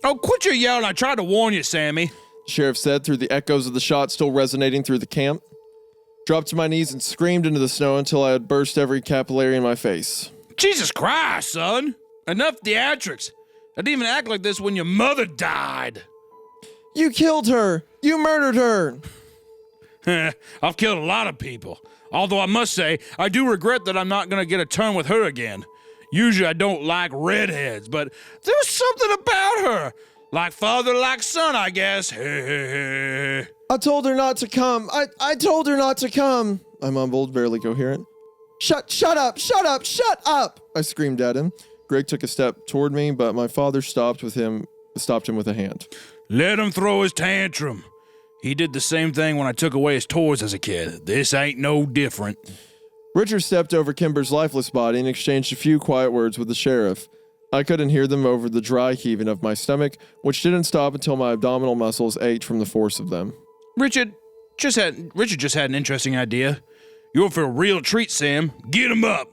Oh, quit your yelling. I tried to warn you, Sammy. The sheriff said through the echoes of the shot still resonating through the camp. Dropped to my knees and screamed into the snow until I had burst every capillary in my face. Jesus Christ, son. Enough theatrics. I didn't even act like this when your mother died. You killed her. You murdered her. I've killed a lot of people. Although I must say, I do regret that I'm not going to get a turn with her again. Usually I don't like redheads, but there's something about her. Like father, like son, I guess. I told her not to come. I told her not to come. I mumbled, barely coherent. Shut up, shut up, I screamed at him. Greg took a step toward me, but my father stopped him with a hand. Let him throw his tantrum. He did the same thing when I took away his toys as a kid. This ain't no different. Richard stepped over Kimber's lifeless body and exchanged a few quiet words with the sheriff. I couldn't hear them over the dry heaving of my stomach, which didn't stop until my abdominal muscles ached from the force of them. Richard just had an interesting idea. You're for a real treat, Sam. Get him up.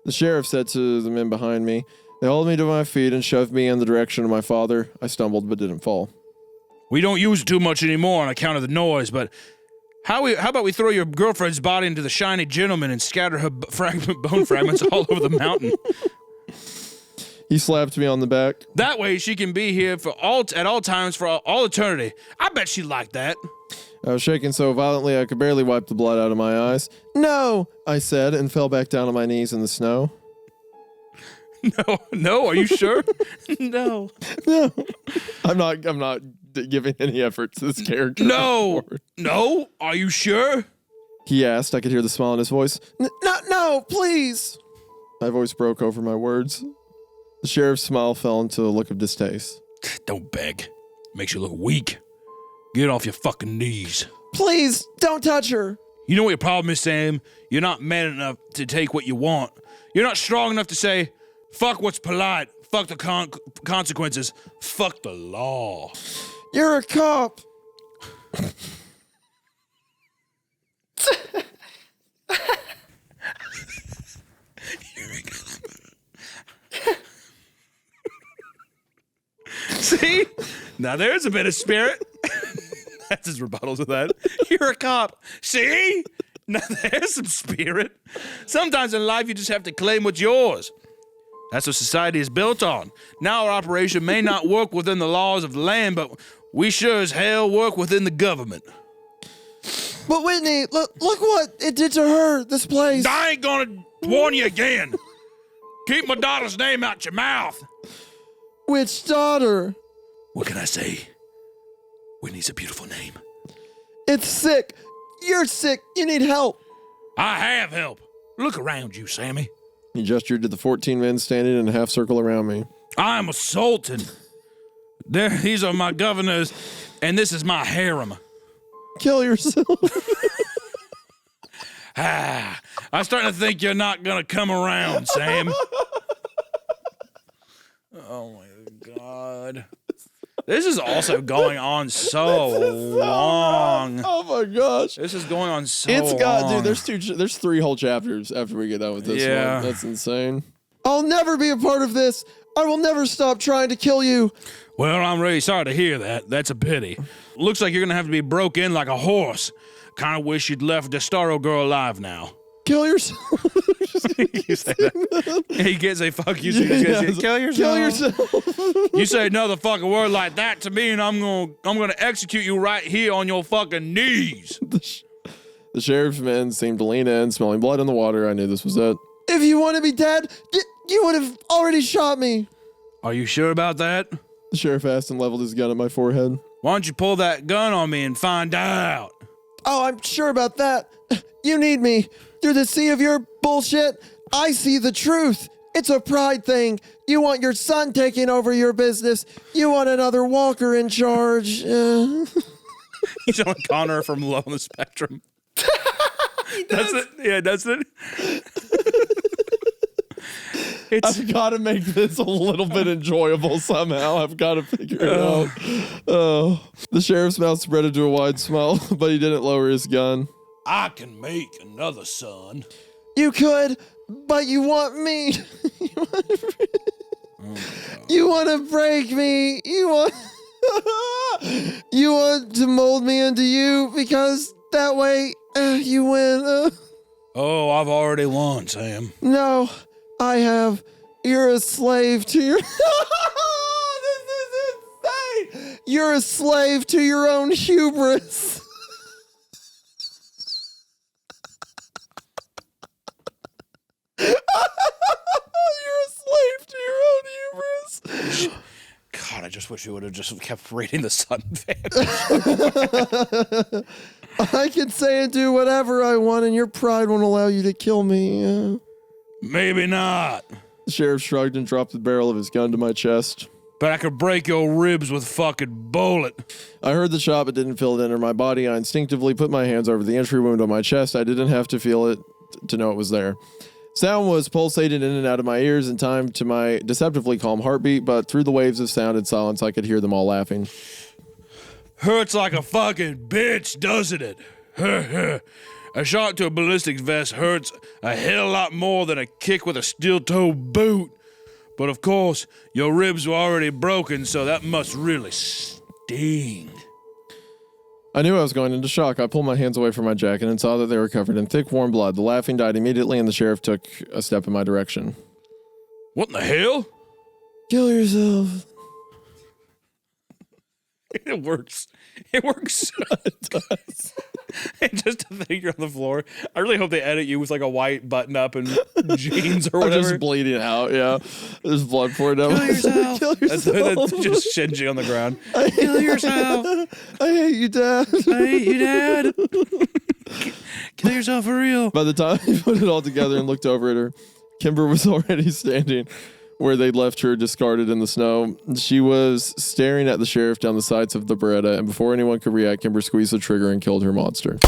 The sheriff said to the men behind me. They hauled me to my feet and shoved me in the direction of my father. I stumbled but didn't fall. We don't use it too much anymore on account of the noise, but how about we throw your girlfriend's body into the shiny gentleman and scatter her bone fragments all over the mountain? He slapped me on the back. That way she can be here at all times for all eternity. I bet she'd like that. I was shaking so violently I could barely wipe the blood out of my eyes. No, I said, and fell back down on my knees in the snow. No, are you sure? No. I'm not giving any effort to this character. No, are you sure? He asked. I could hear the smile in his voice. No, please. My voice broke over my words. The sheriff's smile fell into a look of distaste. Don't beg. Makes you look weak. Get off your fucking knees. Please, don't touch her. You know what your problem is, Sam? You're not man enough to take what you want. You're not strong enough to say, fuck what's polite, fuck the consequences, fuck the law. You're a cop. See? Now there's a bit of spirit. That's his rebuttal to that. You're a cop. See? Now there's some spirit. Sometimes in life you just have to claim what's yours. That's what society is built on. Now our operation may not work within the laws of the land, but we sure as hell work within the government. But Whitney, look what it did to her, this place. I ain't gonna warn you again. Keep my daughter's name out your mouth. Which daughter? What can I say? Whitney's a beautiful name. It's sick. You're sick. You need help. I have help. Look around you, Sammy. He gestured to the 14 men standing in a half circle around me. I'm a sultan. These are my governors, and this is my harem. Kill yourself. I'm starting to think you're not gonna come around, Sam. Oh my God. This is also going on so long. Oh my gosh. This is going on so It's got, long. dude, there's 3 whole chapters after we get done with this Yeah. one. That's insane. I'll never be a part of this. I will never stop trying to kill you. Well, I'm really sorry to hear that. That's a pity. Looks like you're gonna have to be broke in like a horse. Kind of wish you'd left the Starro girl alive now. Kill yourself. You say that. You can't say fuck you. So you just say, kill yourself. Kill yourself. You say another fucking word like that to me, and I'm gonna execute you right here on your fucking knees. The sheriff's men seemed to lean in, smelling blood in the water. I knew this was it. If you want to be dead, you would have already shot me. Are you sure about that? The sheriff asked and leveled his gun at my forehead. Why don't you pull that gun on me and find out? Oh, I'm sure about that. You need me. Through the sea of your bullshit, I see the truth. It's a pride thing. You want your son taking over your business. You want another Walker in charge. He's on Connor from Low on the Spectrum. That's it. Yeah, that's it. I've got to make this a little bit enjoyable somehow. I've got to figure it out. Oh. The sheriff's mouth spread into a wide smile, but he didn't lower his gun. I can make another son. You could, but you want me. You want to break me. You want to mold me into you because that way you win. Oh, I've already won, Sam. No, I have. You're a slave to your... This is insane. You're a slave to your own hubris. You're a slave to your own hubris. God, I just wish you would have just kept reading the Sun fan. I can say and do whatever I want, and your pride won't allow you to kill me. Maybe not. The sheriff shrugged and dropped the barrel of his gun to my chest. But I could break your ribs with fucking bullet. I heard the shot but didn't feel it enter my body. I instinctively put my hands over the entry wound on my chest. I didn't have to feel it to know it was there. Sound was pulsated in and out of my ears in time to my deceptively calm heartbeat, but through the waves of sound and silence, I could hear them all laughing. Hurts like a fucking bitch, doesn't it? A shot to a ballistics vest hurts a hell lot more than a kick with a steel-toed boot. But of course, your ribs were already broken, so that must really sting. I knew I was going into shock. I pulled my hands away from my jacket and saw that they were covered in thick, warm blood. The laughing died immediately, and the sheriff took a step in my direction. What in the hell? Kill yourself. It works. It works. It does. And just to think you're on the floor, I really hope they edit you with like a white button up and jeans or whatever. I'm just bleeding out, yeah. There's blood pouring down. Kill yourself. Kill yourself. That's just Shinji on the ground. Kill yourself. I hate you, Dad. I hate you, Dad. Kill yourself for real. By the time he put it all together and looked over at her, Kimber was already standing where they'd left her discarded in the snow. She was staring at the sheriff down the sights of the Beretta, and before anyone could react, Kimber squeezed the trigger and killed her monster.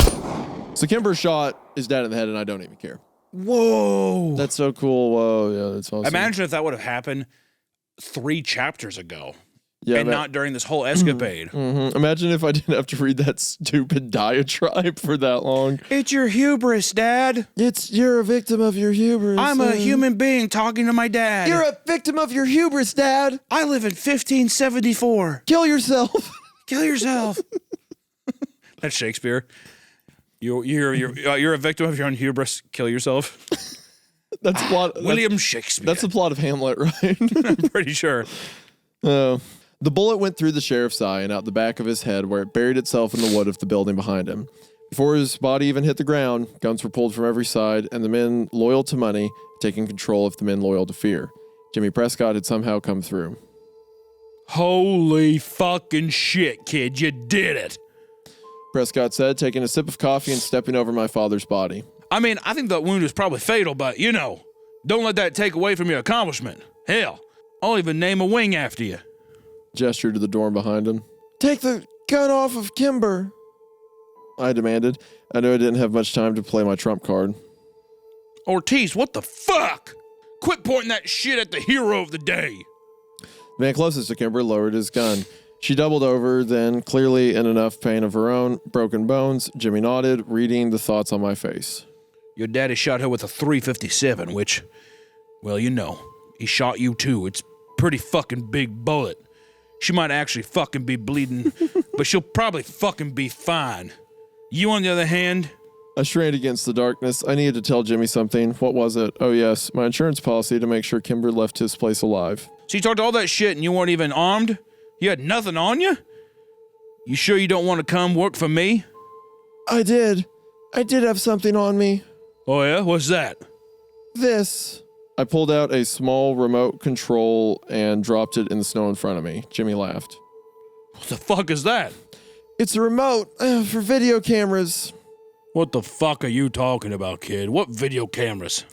So Kimber shot his dad in the head, and I don't even care. Whoa. That's so cool. Whoa, yeah, that's awesome. Imagine if that would have happened 3 chapters ago. Yeah, and not during this whole escapade. Mm-hmm. Imagine if I didn't have to read that stupid diatribe for that long. It's your hubris, Dad. You're a victim of your hubris. I'm a human being talking to my dad. You're a victim of your hubris, Dad. I live in 1574. Kill yourself. Kill yourself. That's Shakespeare. You're a victim of your own hubris. Kill yourself. That's the plot. William Shakespeare. That's the plot of Hamlet, right? I'm pretty sure. The bullet went through the sheriff's eye and out the back of his head, where it buried itself in the wood of the building behind him. Before his body even hit the ground, guns were pulled from every side, and the men loyal to money taking control of the men loyal to fear. Jimmy Prescott had somehow come through. Holy fucking shit, kid, you did it. Prescott said, taking a sip of coffee and stepping over my father's body. I mean, I think that wound was probably fatal, but, don't let that take away from your accomplishment. Hell, I'll even name a wing after you. Gestured to the door behind him. Take the gun off of Kimber, I demanded. I knew I didn't have much time to play my trump card. Ortiz, what the fuck? Quit pointing that shit at the hero of the day. The man closest to Kimber lowered his gun. She doubled over, then, clearly in enough pain of her own, broken bones, Jimmy nodded, reading the thoughts on my face. Your daddy shot her with a .357, which, well, he shot you too. It's pretty fucking big bullet. She might actually fucking be bleeding, but she'll probably fucking be fine. You, on the other hand... I strained against the darkness. I needed to tell Jimmy something. What was it? Oh, yes, my insurance policy to make sure Kimber left his place alive. So you talked all that shit and you weren't even armed? You had nothing on you? You sure you don't want to come work for me? I did. I did have something on me. Oh, yeah? What's that? This. I pulled out a small remote control and dropped it in the snow in front of me. Jimmy laughed. What the fuck is that? It's a remote for video cameras. What the fuck are you talking about, kid? What video cameras?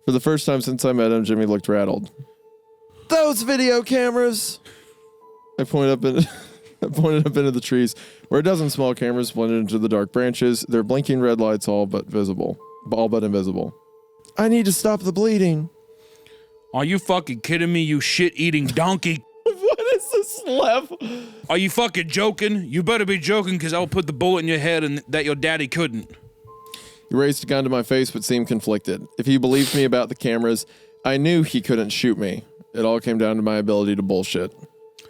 For the first time since I met him, Jimmy looked rattled. Those video cameras. I pointed up into the trees, where a dozen small cameras blended into the dark branches, their blinking red lights all but invisible. I need to stop the bleeding. Are you fucking kidding me, you shit-eating donkey? What is this laugh? Are you fucking joking? You better be joking, because I'll put the bullet in your head and that your daddy couldn't. He raised a gun to my face but seemed conflicted. If he believed me about the cameras, I knew he couldn't shoot me. It all came down to my ability to bullshit.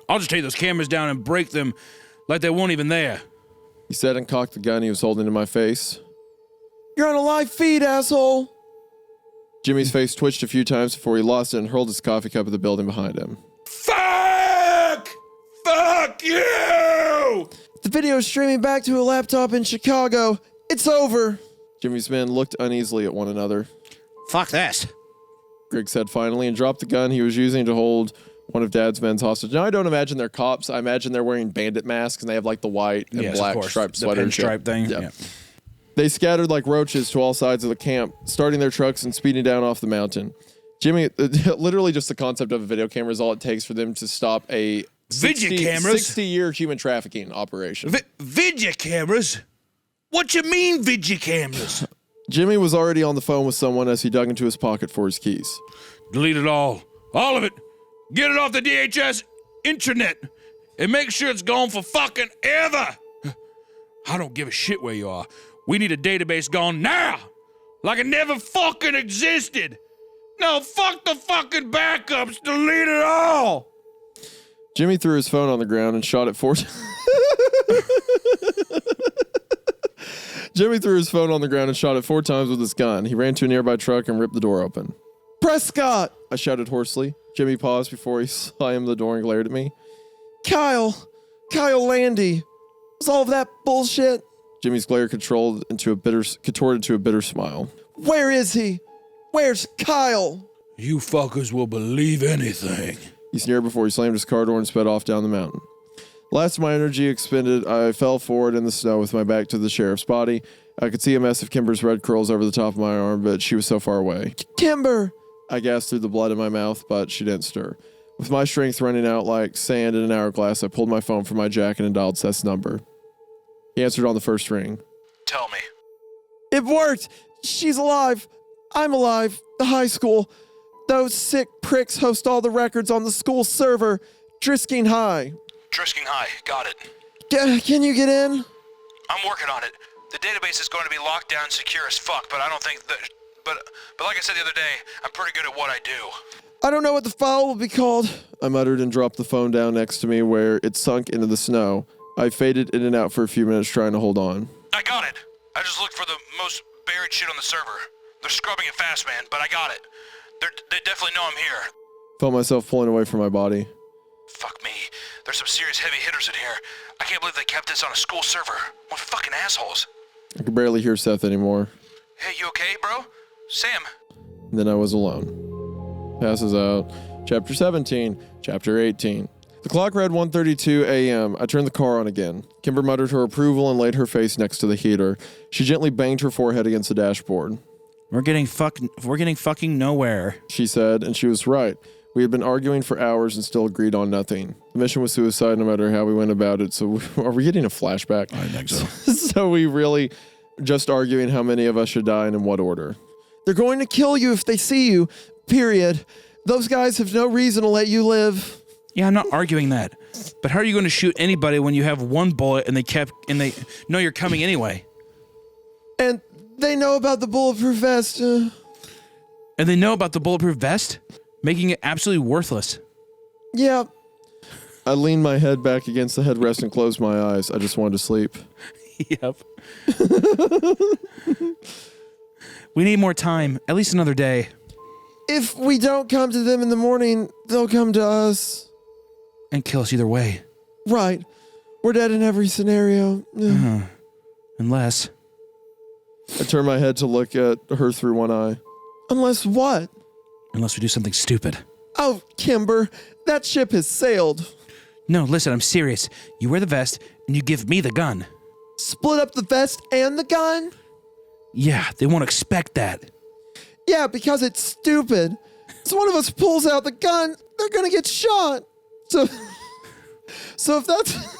I'll just take those cameras down and break them like they weren't even there. He said and cocked the gun he was holding to my face. You're on a live feed, asshole! Jimmy's face twitched a few times before he lost it and hurled his coffee cup at the building behind him. Fuck! Fuck! Fuck you! The video is streaming back to a laptop in Chicago. It's over. Jimmy's men looked uneasily at one another. Fuck this. Greg said finally and dropped the gun he was using to hold one of Dad's men's hostage. Now, I don't imagine they're cops. I imagine they're wearing bandit masks and they have like the white and black striped sweaters. The pinstripe thing. Yeah. They scattered like roaches to all sides of the camp, starting their trucks and speeding down off the mountain. Jimmy, literally just the concept of a video camera is all it takes for them to stop a 60-year human trafficking operation. Video cameras? What you mean, video cameras? Jimmy was already on the phone with someone as he dug into his pocket for his keys. Delete it all. All of it. Get it off the DHS internet. And make sure it's gone for fucking ever. I don't give a shit where you are. We need a database gone now. Like it never fucking existed. No, fuck the fucking backups. Delete it all. Jimmy threw his phone on the ground and shot it 4 times. Jimmy threw his phone on the ground and shot it 4 times with his gun. He ran to a nearby truck and ripped the door open. Prescott! I shouted hoarsely. Jimmy paused before he slammed the door and glared at me. Kyle Landy. Was all of that bullshit? Jimmy's glare contorted into a bitter smile. Where is he? Where's Kyle? You fuckers will believe anything. He sneered before he slammed his car door and sped off down the mountain. Last of my energy expended, I fell forward in the snow with my back to the sheriff's body. I could see a mess of Kimber's red curls over the top of my arm, but she was so far away. Kimber! I gasped through the blood in my mouth, but she didn't stir. With my strength running out like sand in an hourglass, I pulled my phone from my jacket and dialed Seth's number. He answered on the first ring. Tell me. It worked! She's alive! I'm alive! The high school. Those sick pricks host all the records on the school server. Drisking High. Drisking High. Got it. Can you get in? I'm working on it. The database is going to be locked down secure as fuck, but I don't think that... But like I said the other day, I'm pretty good at what I do. I don't know what the file will be called, I muttered and dropped the phone down next to me where it sunk into the snow. I faded in and out for a few minutes trying to hold on. I got it. I just looked for the most buried shit on the server. They're scrubbing it fast, man, but I got it. They definitely know I'm here. Felt myself pulling away from my body. Fuck me. There's some serious heavy hitters in here. I can't believe they kept this on a school server. What fucking assholes. I could barely hear Seth anymore. Hey, you okay, bro? Sam. And then I was alone. Passes out. Chapter 17. Chapter 18. The clock read 1:32 a.m. I turned the car on again. Kimber muttered her approval and laid her face next to the heater. She gently banged her forehead against the dashboard. We're getting fucking nowhere, she said, and she was right. We had been arguing for hours and still agreed on nothing. The mission was suicide no matter how we went about it, so are we getting a flashback? I think so. So we really just arguing how many of us should die and in what order. They're going to kill you if they see you, period. Those guys have no reason to let you live. Yeah, I'm not arguing that. But how are you going to shoot anybody when you have one bullet and they know you're coming anyway? And they know about the bulletproof vest. And they know about the bulletproof vest, making it absolutely worthless. Yeah. I leaned my head back against the headrest and closed my eyes. I just wanted to sleep. Yep. We need more time, at least another day. If we don't come to them in the morning, they'll come to us. And kill us either way. Right. We're dead in every scenario. Unless... I turned my head to look at her through one eye. Unless what? Unless we do something stupid. Oh, Kimber, that ship has sailed. No, listen, I'm serious. You wear the vest, and you give me the gun. Split up the vest and the gun? Yeah, they won't expect that. Yeah, because it's stupid. So one of us pulls out the gun, they're gonna get shot. So if that's...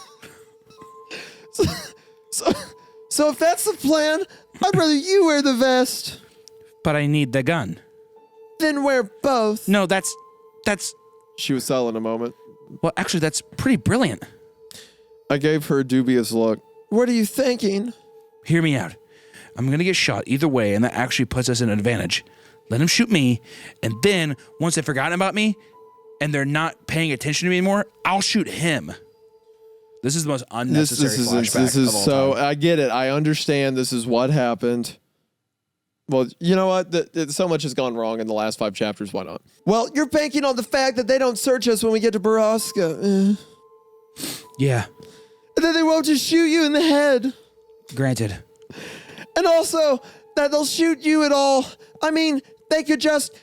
So if that's the plan, I'd rather you wear the vest. But I need the gun. Then wear both. No, that's... She was silent a moment. Well, actually, that's pretty brilliant. I gave her a dubious look. What are you thinking? Hear me out. I'm going to get shot either way, and that actually puts us in an advantage. Let him shoot me, and then, once they've forgotten about me, and they're not paying attention to me anymore, I'll shoot him. This is the most unnecessary flashback This is of all so... time. I get it. I understand this is what happened. Well, you know what? So much has gone wrong in the last 5 chapters. Why not? Well, you're banking on the fact that they don't search us when we get to Borrasca. Yeah, And then they won't just shoot you in the head. granted. And also that they'll shoot you at all. I mean, they could just,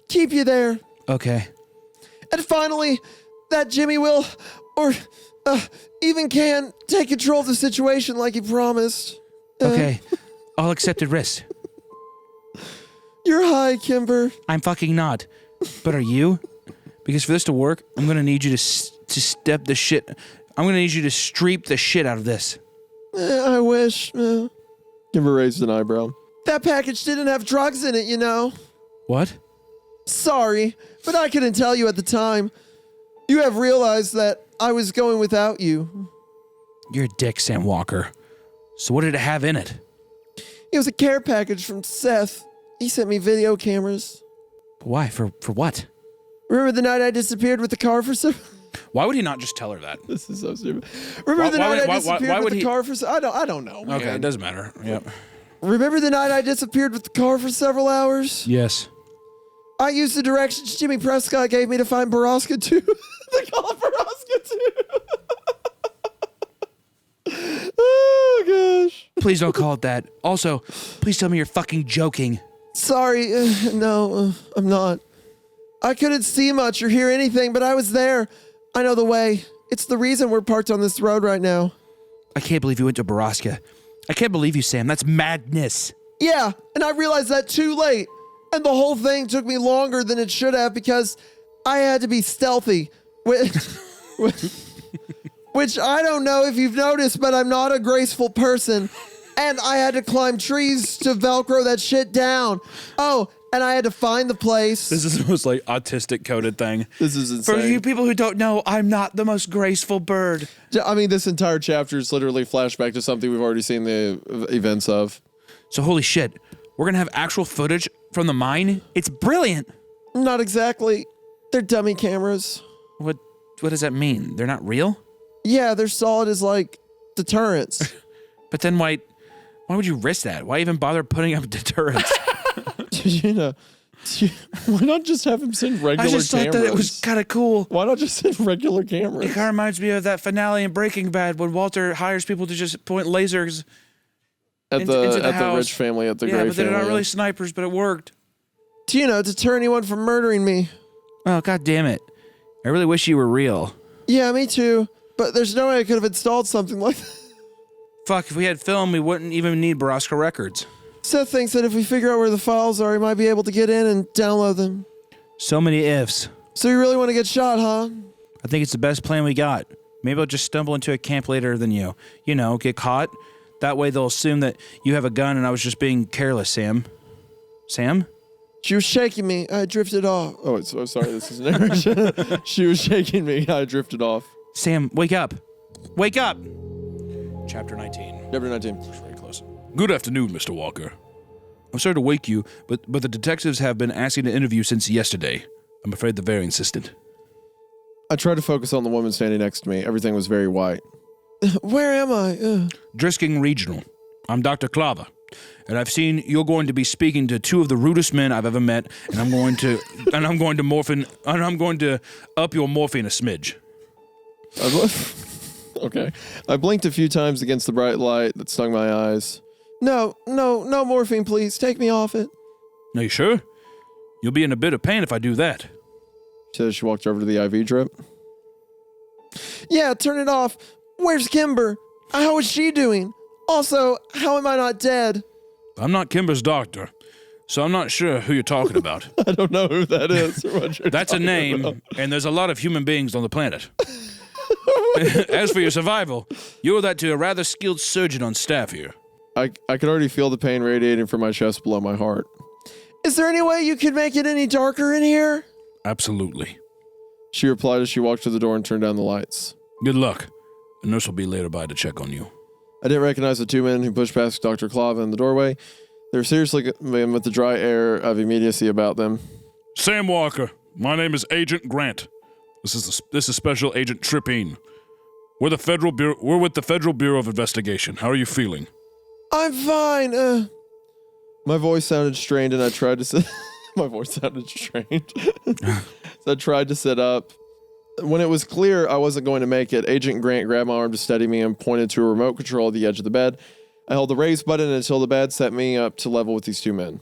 keep you there. Okay. And finally, that Jimmy will, or even can, take control of the situation like he promised. Okay. All accepted risk. You're high, Kimber. I'm fucking not. But are you? Because for this to work, I'm gonna need you to step the shit. I'm gonna need you to streep the shit out of this. I wish. Kimber raised an eyebrow. That package didn't have drugs in it, What? Sorry, but I couldn't tell you at the time. You have realized that I was going without you. You're a dick, Sam Walker. So what did it have in it? It was a care package from Seth. He sent me video cameras. Why? For what? Remember the night I disappeared with the car for some... Why would he not just tell her that? This is so stupid. Remember the night I disappeared with the car for... I don't know, man. Okay, it doesn't matter. Yep. Remember the night I disappeared with the car for several hours? Yes. I used the directions Jimmy Prescott gave me to find Borrasca 2. They call it Borrasca 2. Oh, gosh. Please don't call it that. Also, please tell me you're fucking joking. Sorry. No, I'm not. I couldn't see much or hear anything, but I was there. I know the way. It's the reason we're parked on this road right now. I can't believe you went to Borrasca. I can't believe you, Sam. That's madness. Yeah, and I realized that too late. And the whole thing took me longer than it should have because I had to be stealthy. Which I don't know if you've noticed, but I'm not a graceful person. And I had to climb trees to Velcro that shit down. Oh, and I had to find the place. This is the most like autistic coded thing. This is insane. For you people who don't know, I'm not the most graceful bird. I mean, this entire chapter is literally flashback to something we've already seen the events of. So holy shit, we're gonna have actual footage from the mine? It's brilliant. Not exactly. They're dummy cameras. What does that mean? They're not real? Yeah, they're solid as like deterrents. But then why would you risk that? Why even bother putting up deterrents? Why not just have him send regular cameras? I just thought that it was kind of cool. Why not just send regular cameras? It kind of reminds me of that finale in Breaking Bad when Walter hires people to just point lasers at the rich family, at the Gray family. Yeah, but they're not really snipers, but it worked. To deter anyone from murdering me. Oh, god damn it. I really wish you were real. Yeah, me too. But there's no way I could have installed something like that. Fuck, if we had film, we wouldn't even need Borrasca records. Seth thinks that if we figure out where the files are, he might be able to get in and download them. So many ifs. So you really want to get shot, huh? I think it's the best plan we got. Maybe I'll just stumble into a camp later than you. Get caught. That way they'll assume that you have a gun and I was just being careless, Sam. Sam? She was shaking me. I drifted off. Oh, sorry. This is narration. She was shaking me. I drifted off. Sam, wake up. Wake up! Chapter 19. Chapter 19. Very close. Good afternoon, Mr. Walker. I'm sorry to wake you, but the detectives have been asking to interview since yesterday. I'm afraid they're very insistent. I tried to focus on the woman standing next to me. Everything was very white. Where am I? Drisking Regional. I'm Dr. Clava, and I've seen you're going to be speaking to two of the rudest men I've ever met, and I'm going to up your morphine a smidge. Okay. I blinked a few times against the bright light that stung my eyes. No morphine, please. Take me off it. Are you sure? You'll be in a bit of pain if I do that. She said she walked over to the IV drip. Yeah, turn it off. Where's Kimber? How is she doing? Also, how am I not dead? I'm not Kimber's doctor, so I'm not sure who you're talking about. I don't know who that is. Or what you're That's a name, about. and there's a lot of human beings on the planet. As for your survival, you owe that to a rather skilled surgeon on staff here. I could already feel the pain radiating from my chest below my heart. Is there any way you could make it any darker in here? Absolutely. She replied as she walked to the door and turned down the lights. Good luck. A nurse will be later by to check on you. I didn't recognize the two men who pushed past Dr. Clava in the doorway. They were seriously with the dry air of immediacy about them. Sam Walker, my name is Agent Grant. This is Special Agent Trippine. We're with the Federal Bureau of Investigation. How are you feeling? I'm fine. My voice sounded strained, and I tried to sit. My voice sounded strained. So I tried to sit up. When it was clear I wasn't going to make it, Agent Grant grabbed my arm to steady me and pointed to a remote control at the edge of the bed. I held the raise button until the bed set me up to level with these two men.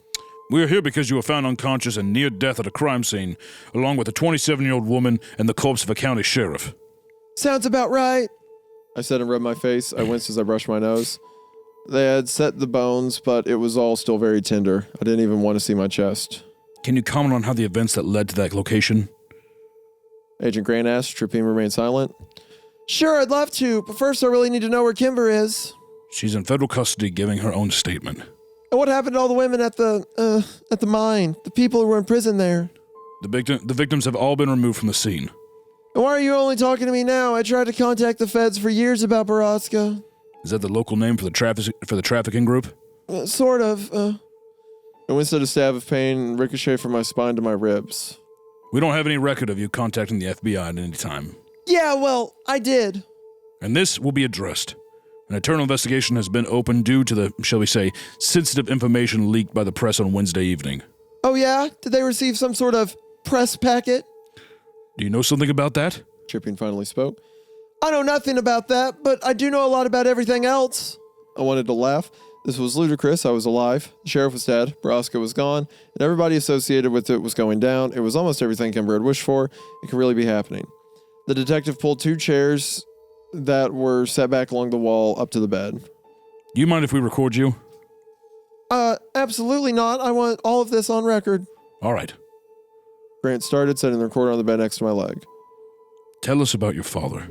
We are here because you were found unconscious and near death at a crime scene, along with a 27-year-old woman and the corpse of a county sheriff. Sounds about right, I said and rubbed my face. I winced as I brushed my nose. They had set the bones, but it was all still very tender. I didn't even want to see my chest. Can you comment on how the events that led to that location? Agent Grant asked. Tripping remained silent. Sure, I'd love to, but first I really need to know where Kimber is. She's in federal custody giving her own statement. And what happened to all the women at the mine? The people who were in prison there? The victims have all been removed from the scene. And why are you only talking to me now? I tried to contact the feds for years about Borrasca. Is that the local name for the trafficking group? Sort of. I winced at a stab of pain and ricocheted from my spine to my ribs. We don't have any record of you contacting the FBI at any time. Yeah, well, I did. And this will be addressed. An internal investigation has been opened due to the, shall we say, sensitive information leaked by the press on Wednesday evening. Oh yeah? Did they receive some sort of press packet? Do you know something about that? Tripping finally spoke. I know nothing about that, but I do know a lot about everything else. I wanted to laugh. This was ludicrous. I was alive. The sheriff was dead. Borrasca was gone. And everybody associated with it was going down. It was almost everything Kimber had wished for. It could really be happening. The detective pulled two chairs that were set back along the wall up to the bed. Do you mind if we record you? Absolutely not. I want all of this on record. All right. Grant started, setting the recorder on the bed next to my leg. Tell us about your father.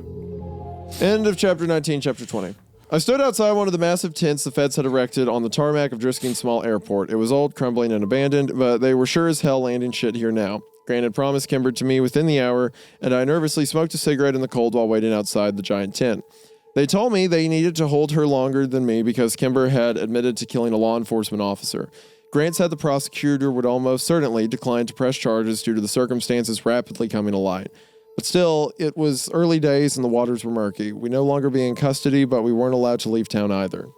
End of chapter 19, chapter 20. I stood outside one of the massive tents the feds had erected on the tarmac of Driskin Small Airport. It was old, crumbling, and abandoned, but they were sure as hell landing shit here now. Grant had promised Kimber to me within the hour, and I nervously smoked a cigarette in the cold while waiting outside the giant tent. They told me they needed to hold her longer than me because Kimber had admitted to killing a law enforcement officer. Grant said the prosecutor would almost certainly decline to press charges due to the circumstances rapidly coming to light. But still, it was early days and the waters were murky. We no longer be in custody, but we weren't allowed to leave town either.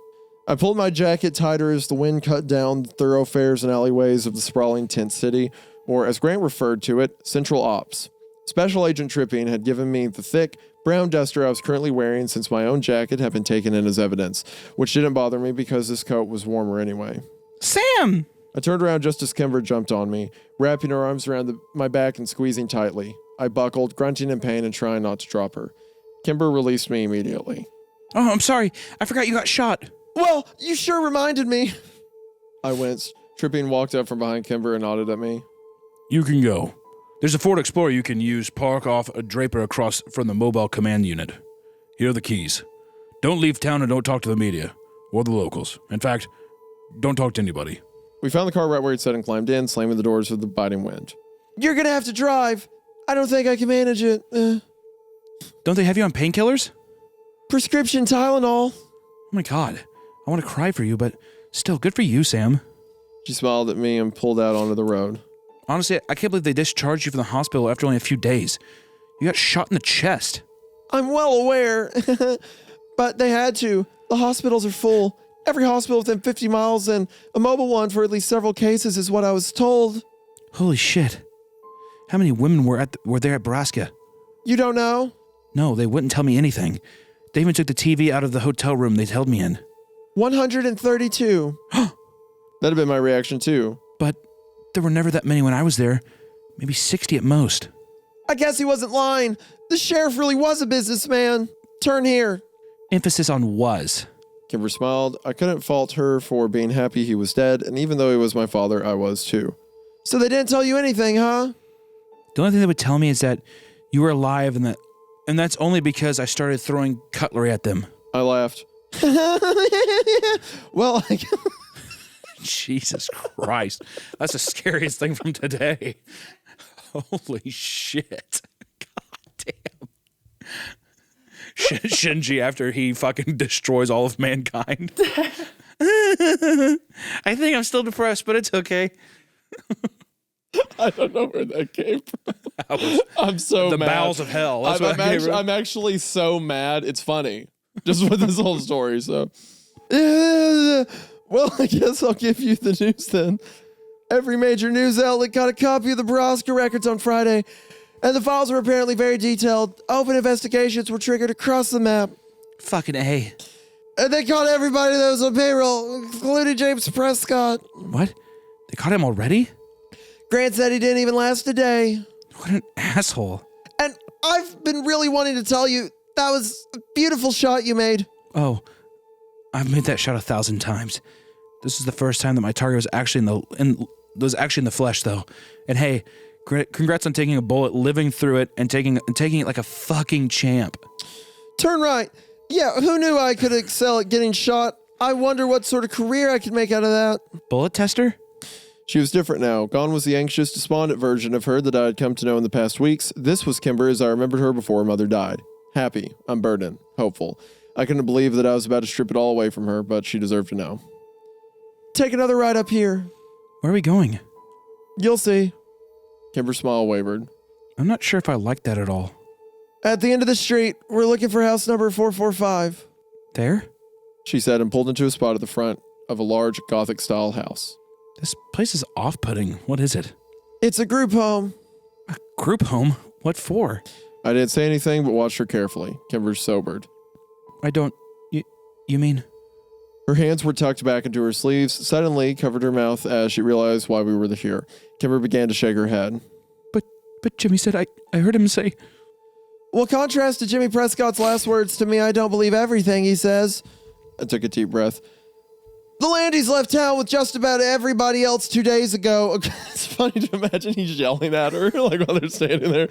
I pulled my jacket tighter as the wind cut down the thoroughfares and alleyways of the sprawling tent city, or as Grant referred to it, Central Ops. Special Agent Tripping had given me the thick, brown duster I was currently wearing since my own jacket had been taken in as evidence, which didn't bother me because this coat was warmer anyway. Sam! I turned around just as Kimber jumped on me, wrapping her arms around my back and squeezing tightly. I buckled, grunting in pain and trying not to drop her. Kimber released me immediately. Oh, I'm sorry. I forgot you got shot. Well, you sure reminded me. I winced. Tripping walked up from behind Kimber and nodded at me. You can go. There's a Ford Explorer you can use, park off a Draper across from the mobile command unit. Here are the keys. Don't leave town and don't talk to the media or the locals. In fact, don't talk to anybody. We found the car right where he'd said and climbed in, slamming the doors with the biting wind. You're gonna have to drive. I don't think I can manage it. Don't they have you on painkillers? Prescription Tylenol. Oh my God. I want to cry for you, but still, good for you, Sam. She smiled at me and pulled out onto the road. Honestly, I can't believe they discharged you from the hospital after only a few days. You got shot in the chest. I'm well aware, but they had to. The hospitals are full. Every hospital within 50 miles and a mobile one for at least several cases is what I was told. Holy shit. How many women were there at Borrasca? You don't know? No, they wouldn't tell me anything. They even took the TV out of the hotel room they held me in. 132. That'd have been my reaction too. But there were never that many when I was there. Maybe 60 at most. I guess he wasn't lying. The sheriff really was a businessman. Turn here. Emphasis on was. Kimber smiled. I couldn't fault her for being happy he was dead, and even though he was my father, I was too. So they didn't tell you anything, huh? The only thing they would tell me is that you were alive and that's only because I started throwing cutlery at them. I laughed. Well, Jesus Christ. That's the scariest thing from today. Holy shit. God damn. Shinji after he fucking destroys all of mankind. I think I'm still depressed, but it's okay. I don't know where that came from. I'm so the mad. bowels of hell. That's I'm actually so mad. It's funny. Just with this whole story, so. Well, I guess I'll give you the news then. Every major news outlet got a copy of the Borrasca records on Friday, And the files were apparently very detailed. Open investigations were triggered across the map. Fucking A. And they caught everybody that was on payroll, including James Prescott. What? They caught him already? Grant said he didn't even last a day. What an asshole. And I've been really wanting to tell you, that was a beautiful shot you made. Oh, I've made that shot 1,000 times. This is the first time that my target was actually in the flesh, though. And hey, congrats on taking a bullet, living through it, and taking it like a fucking champ. Turn right. Yeah, who knew I could excel at getting shot? I wonder what sort of career I could make out of that. Bullet tester? She was different now. Gone was the anxious, despondent version of her that I had come to know in the past weeks. This was Kimber as I remembered her before her mother died. Happy, unburdened, hopeful. I couldn't believe that I was about to strip it all away from her, but she deserved to know. Take another ride up here. Where are we going? You'll see. Kimber's smile wavered. I'm not sure if I like that at all. At the end of the street, we're looking for house number 445. There? She said and pulled into a spot at the front of a large Gothic-style house. This place is off-putting. What is it? It's a group home. A group home? What for? I didn't say anything but watched her carefully. Kimber sobered. I don't... You mean... Her hands were tucked back into her sleeves, suddenly covered her mouth as she realized why we were here. Kimber began to shake her head. But Jimmy said I heard him say... Well, contrast to Jimmy Prescott's last words to me, I don't believe everything he says. I took a deep breath. The Landys left town with just about everybody else 2 days ago. It's funny to imagine he's yelling at her, like while they're standing there.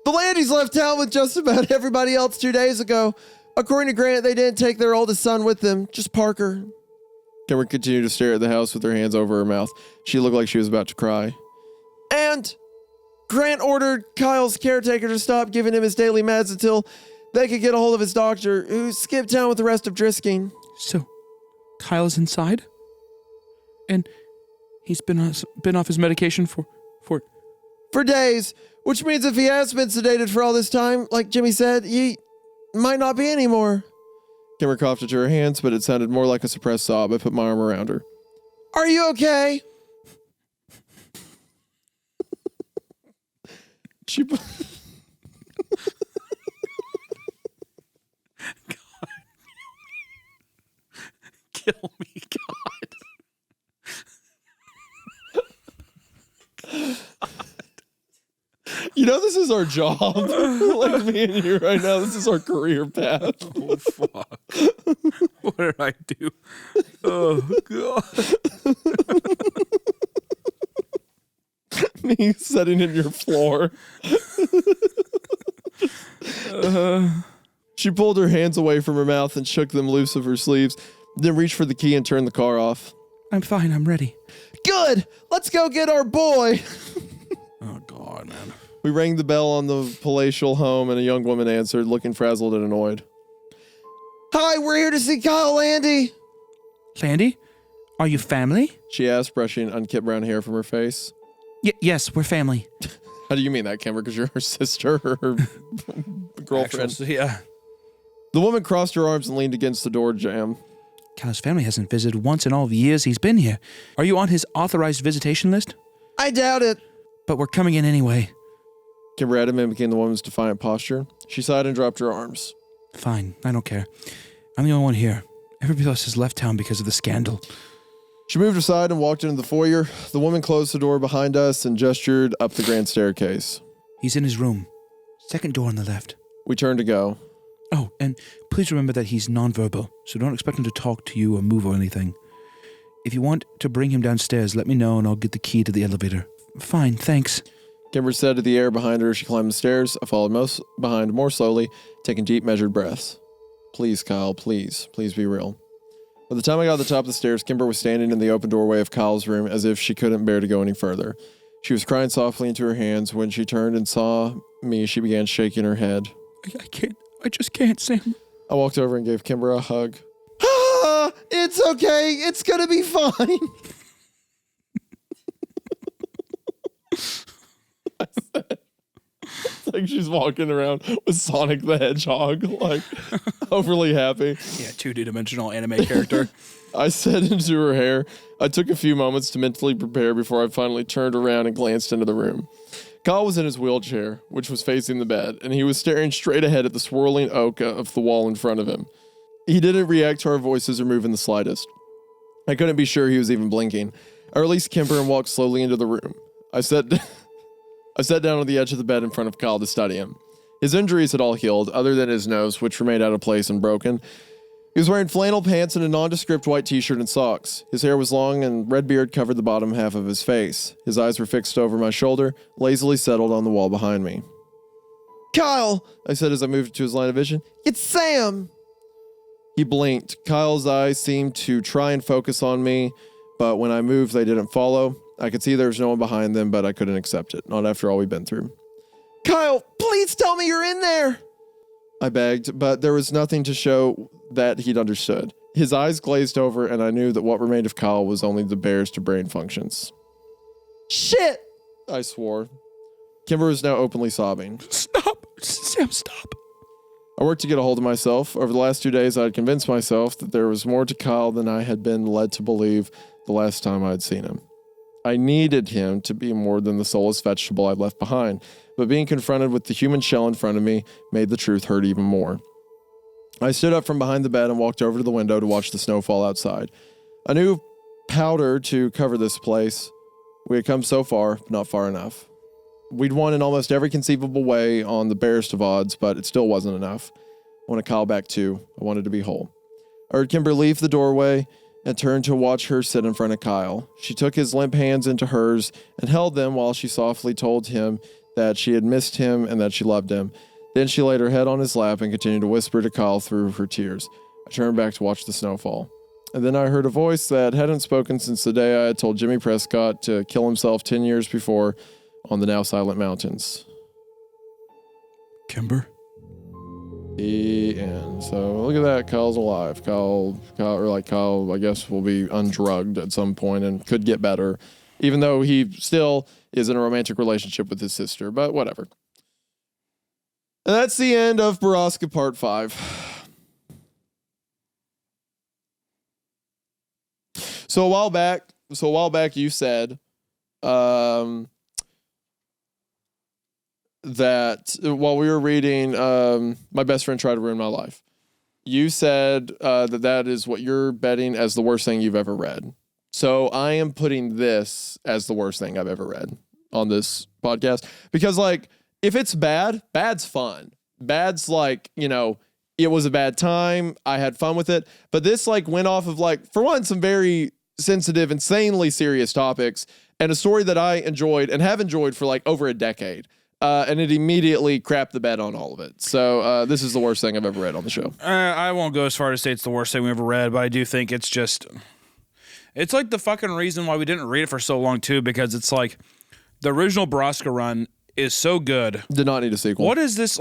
The Landys left town with just about everybody else 2 days ago. According to Grant, they didn't take their oldest son with them, just Parker. Kimber continued to stare at the house with her hands over her mouth. She looked like she was about to cry. And Grant ordered Kyle's caretaker to stop giving him his daily meds until they could get a hold of his doctor, who skipped town with the rest of Drisking. So, Kyle's inside? And he's been off his medication for days, which means if he has been sedated for all this time, like Jimmy said, he might not be anymore. Kimber coughed into her hands, but it sounded more like a suppressed sob. I put my arm around her. Are you okay? She... Kill me, God. You know, this is our job. Like me and you right now, this is our career path. Oh, fuck. What did I do? Oh, God. Me sitting in your floor. She pulled her hands away from her mouth and shook them loose of her sleeves, then reached for the key and turned the car off. I'm fine. I'm ready. Good! Let's go get our boy! Oh, God, man. We rang the bell on the palatial home, and a young woman answered, looking frazzled and annoyed. Hi, we're here to see Kyle Landy. Landy? Are you family? She asked, brushing unkempt brown hair from her face. Yes, we're family. How do you mean that, Kimber? Because you're her sister or her girlfriend? Actually, yeah. The woman crossed her arms and leaned against the door jamb. Kyle's family hasn't visited once in all the years he's been here. Are you on his authorized visitation list? I doubt it. But we're coming in anyway. Kimber had mimicking the woman's defiant posture. She sighed and dropped her arms. Fine, I don't care. I'm the only one here. Everybody else has left town because of the scandal. She moved aside and walked into the foyer. The woman closed the door behind us and gestured up the grand staircase. He's in his room. Second door on the left. We turned to go. Oh, and please remember that he's nonverbal, so don't expect him to talk to you or move or anything. If you want to bring him downstairs, let me know and I'll get the key to the elevator. Fine, thanks. Kimber said to the air behind her as she climbed the stairs. I followed behind more slowly, taking deep, measured breaths. Please, Kyle, please. Please be real. By the time I got to the top of the stairs, Kimber was standing in the open doorway of Kyle's room as if she couldn't bear to go any further. She was crying softly into her hands. When she turned and saw me, she began shaking her head. I can't. I just can't, Sam. I walked over and gave Kimber a hug. Ah, it's okay. It's gonna be fine. I said, it's like she's walking around with Sonic the Hedgehog, like overly happy. Yeah, 2D-dimensional anime character. I said into her hair. I took a few moments to mentally prepare before I finally turned around and glanced into the room. Kyle was in his wheelchair, which was facing the bed, and he was staring straight ahead at the swirling oak of the wall in front of him. He didn't react to our voices or move in the slightest. I couldn't be sure he was even blinking. I released Kimber and walked slowly into the room. I sat down on the edge of the bed in front of Kyle to study him. His injuries had all healed, other than his nose, which remained out of place and broken. He was wearing flannel pants and a nondescript white t-shirt and socks. His hair was long and red beard covered the bottom half of his face. His eyes were fixed over my shoulder, lazily settled on the wall behind me. "Kyle," I said as I moved to his line of vision. "It's Sam." He blinked. Kyle's eyes seemed to try and focus on me, but when I moved, they didn't follow. I could see there was no one behind them, but I couldn't accept it, not after all we've been through. "Kyle, please tell me you're in there," I begged, but there was nothing to show that he'd understood. His eyes glazed over, and I knew that what remained of Kyle was only the bear's to brain functions. "Shit!" I swore. Kimber was now openly sobbing. Stop. Sam, stop. I worked to get a hold of myself. Over the last 2 days, I had convinced myself that there was more to Kyle than I had been led to believe the last time I had seen him. I needed him to be more than the soulless vegetable I'd left behind, but being confronted with the human shell in front of me made the truth hurt even more. I stood up from behind the bed and walked over to the window to watch the snow fall outside. I knew powder to cover this place. We had come so far, but not far enough. We'd won in almost every conceivable way on the barest of odds, but it still wasn't enough. I wanted Kyle back too. I wanted to be whole. I heard Kimber leave the doorway and turned to watch her sit in front of Kyle. She took his limp hands into hers and held them while she softly told him that she had missed him and that she loved him. Then she laid her head on his lap and continued to whisper to Kyle through her tears. I turned back to watch the snowfall. And then I heard a voice that hadn't spoken since the day I had told Jimmy Prescott to kill himself 10 years before on the now silent mountains. Kimber? The end. So look at that. Kyle's alive. Kyle, I guess, will be undrugged at some point and could get better, even though he still is in a romantic relationship with his sister, but whatever. And that's the end of Borrasca Part 5. So a while back you said that while we were reading My Best Friend Tried to Ruin My Life, you said that is what you're betting as the worst thing you've ever read. So I am putting this as the worst thing I've ever read on this podcast, because like, if it's bad, bad's fun. Bad's like, it was a bad time. I had fun with it. But this like went off of like, for one, some very sensitive, insanely serious topics, and a story that I enjoyed and have enjoyed for like over a decade. And it immediately crapped the bed on all of it. So this is the worst thing I've ever read on the show. I won't go as far as to say it's the worst thing we ever read, but I do think it's like the fucking reason why we didn't read it for so long too, because it's like the original Borrasca run is so good. Did not need a sequel. What is this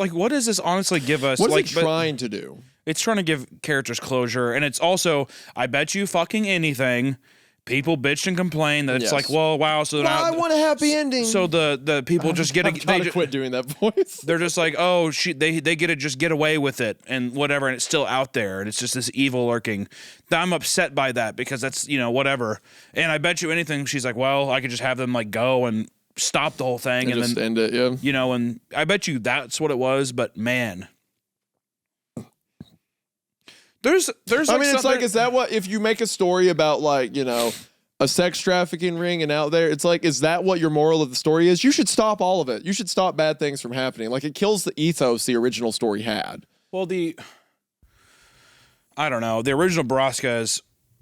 honestly give us? What is it trying to do? It's trying to give characters closure, and it's also, I bet you fucking anything, people bitched and complained that it's like, well, wow, so now I want a happy ending. So the people just get they quit doing that voice. They're just like, oh, they get to just get away with it and whatever, and it's still out there, and it's just this evil lurking. I'm upset by that because that's whatever. And I bet you anything, she's like, well, I could just have them like go and stop the whole thing and just then end it, yeah. And I bet you that's what it was, but man. There's I mean, it's like, is that what, if you make a story about like, a sex trafficking ring and out there, it's like, is that what your moral of the story is? You should stop all of it. You should stop bad things from happening. Like, it kills the ethos the original story had. Well, I don't know. The original Borrasca is,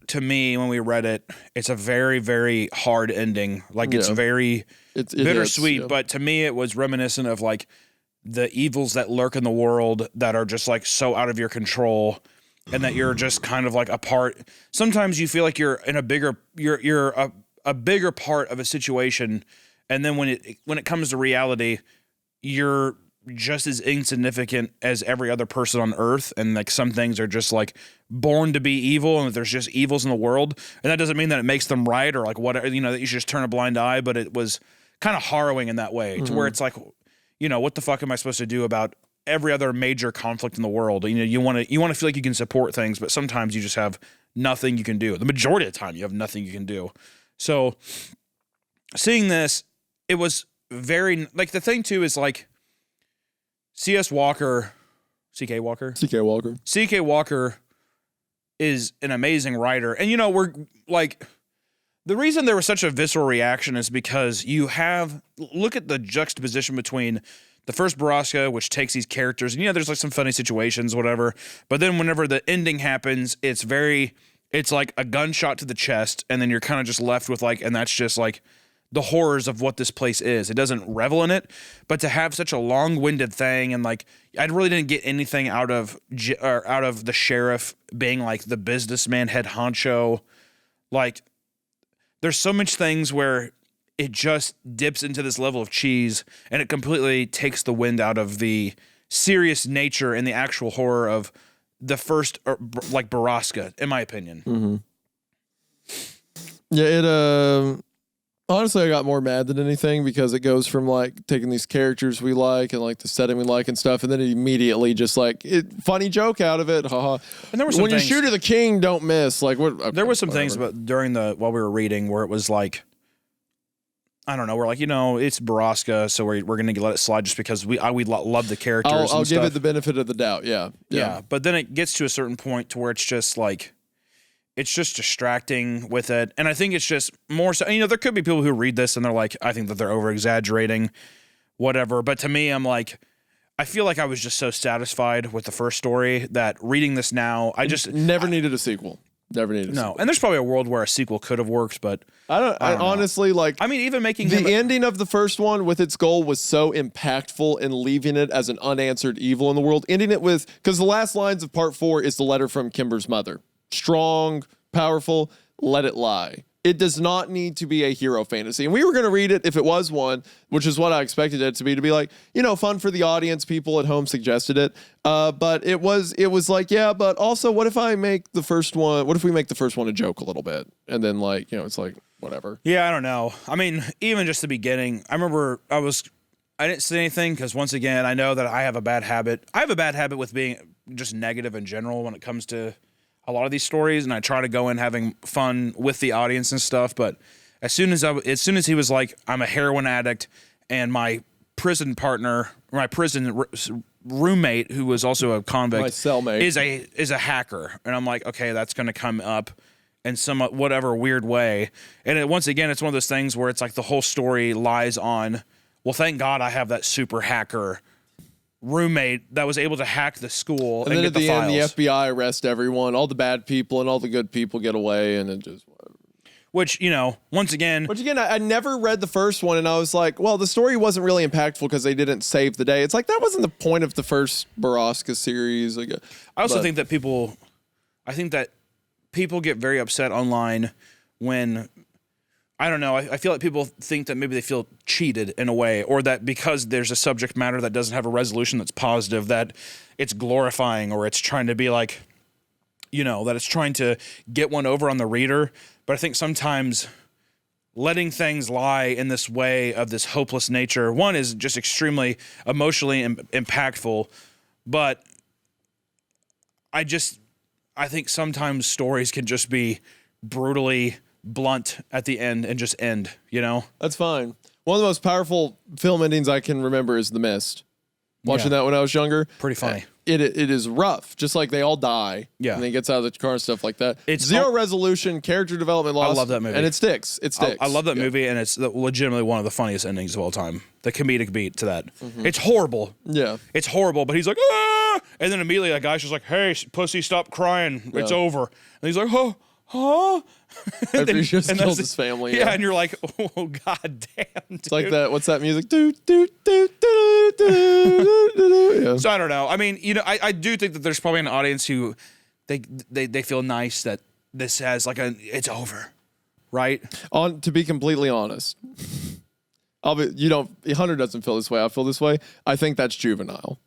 to me, when we read it, it's a very, very hard ending. Like, it's very bittersweet, but to me, it was reminiscent of like the evils that lurk in the world that are just like so out of your control. And that you're just kind of like a part. Sometimes you feel like you're in a bigger, you're a bigger part of a situation, and then when it comes to reality, you're just as insignificant as every other person on Earth. And like some things are just like born to be evil, and there's just evils in the world, and that doesn't mean that it makes them right or like whatever. That you should just turn a blind eye. But it was kind of harrowing in that way, to where it's like, what the fuck am I supposed to do about every other major conflict in the world? You want to feel like you can support things, but sometimes you just have nothing you can do. The majority of the time, you have nothing you can do. So, seeing this, it was very like the thing too is like C.K. Walker is an amazing writer. And, you know, we're like, the reason there was such a visceral reaction is because look at the juxtaposition between the first Borrasca, which takes these characters, and, you know, there's like some funny situations, whatever. But then whenever the ending happens, it's like a gunshot to the chest. And then you're kind of just left with like, and that's just like the horrors of what this place is. It doesn't revel in it, but to have such a long-winded thing, and like I really didn't get anything out of the sheriff being like the businessman head honcho. Like there's so much things where it just dips into this level of cheese, and it completely takes the wind out of the serious nature and the actual horror of the first like Borrasca, in my opinion. Mm-hmm. Yeah, honestly, I got more mad than anything because it goes from like taking these characters we like and like the setting we like and stuff, and then it immediately just like funny joke out of it, haha. And there were some when things, you shoot at the king, don't miss. Like what? Okay, there were some things about while we were reading where it was like, I don't know, we're like, you know, it's Borrasca, so we're gonna let it slide just because we love the characters. I'll give it the benefit of the doubt. Yeah. But then it gets to a certain point to where it's just like, it's just distracting with it. And I think it's just more so, you know, there could be people who read this and they're like, I think that they're over exaggerating, whatever. But to me, I'm like, I feel like I was just so satisfied with the first story that reading this now, I just never needed a sequel. Never needed a sequel. And there's probably a world where a sequel could have worked, but I don't honestly like. I mean, even making the ending of the first one with its goal was so impactful in leaving it as an unanswered evil in the world. Ending it with, because the last lines of part 4 is the letter from Kimber's mother. Strong, powerful, let it lie. It does not need to be a hero fantasy. And we were going to read it if it was one, which is what I expected it to be like, you know, fun for the audience. People at home suggested it. But it was like, yeah, but also what if we make the first one a joke a little bit? And then like, you know, it's like, whatever. Yeah, I don't know. I mean, even just the beginning, I remember I didn't say anything because once again, I know that I have a bad habit. I have a bad habit with being just negative in general when it comes to a lot of these stories, and I try to go in having fun with the audience and stuff. But as soon as he was like, I'm a heroin addict, and my prison partner, my prison roommate, who was also a convict, my cellmate, is a hacker, and I'm like, okay, that's going to come up in some whatever weird way. And once again, it's one of those things where it's like the whole story lies on, well, thank God I have that super hacker roommate that was able to hack the school and then get at the files. end, the FBI arrests everyone, all the bad people, and all the good people get away, and it just. Which, you know, once again, I never read the first one, and I was like, well, the story wasn't really impactful because they didn't save the day. It's like that wasn't the point of the first Borrasca series. I also think that people get very upset online when. I don't know. I feel like people think that maybe they feel cheated in a way, or that because there's a subject matter that doesn't have a resolution that's positive, that it's glorifying, or it's trying to be like, you know, that it's trying to get one over on the reader. But I think sometimes letting things lie in this way of this hopeless nature, one, is just extremely emotionally impactful. But I think sometimes stories can just be brutally blunt at the end and just end, you know? That's fine. One of the most powerful film endings I can remember is The Mist. Watching that when I was younger. Pretty funny. It is rough, just like they all die. Yeah. And then he gets out of the car and stuff like that. It's zero resolution, character development lost. I love that movie. And it sticks. I love that movie, and it's legitimately one of the funniest endings of all time. The comedic beat to that. Mm-hmm. It's horrible. Yeah. It's horrible, but he's like, ah! And then immediately that guy's just like, hey, pussy, stop crying. Yeah. It's over. And he's like, huh? After he just killed his family. Yeah, and you're like, oh, god damn, dude. It's like that, what's that music? Do, do, do, do, do, do. Yeah. So I don't know. I mean, you know, I do think that there's probably an audience who they feel nice that this has like it's over, right? To be completely honest, Hunter doesn't feel this way. I feel this way. I think that's juvenile.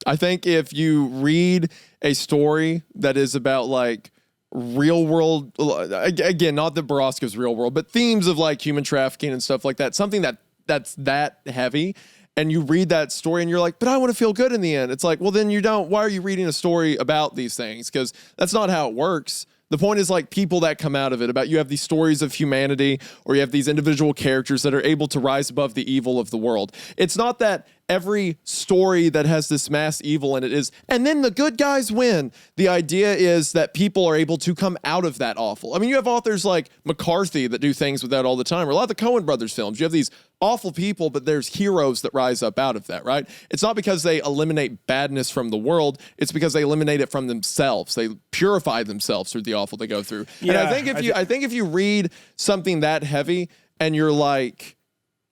I think if you read a story that is about like real world, again, not that Borrasca's real world, but themes of like human trafficking and stuff like that, something that's that heavy, and you read that story and you're like, but I want to feel good in the end. It's like, well, then you don't. Why are you reading a story about these things? Because that's not how it works. The point is like people that come out of it, about you have these stories of humanity, or you have these individual characters that are able to rise above the evil of the world. It's not that every story that has this mass evil in it is, and then the good guys win. The idea is that people are able to come out of that awful. I mean, you have authors like McCarthy that do things with that all the time, or a lot of the Coen brothers films. You have these awful people, but there's heroes that rise up out of that, right? It's not because they eliminate badness from the world. It's because they eliminate it from themselves. They purify themselves through the awful they go through. Yeah, and I think if you read something that heavy and you're like,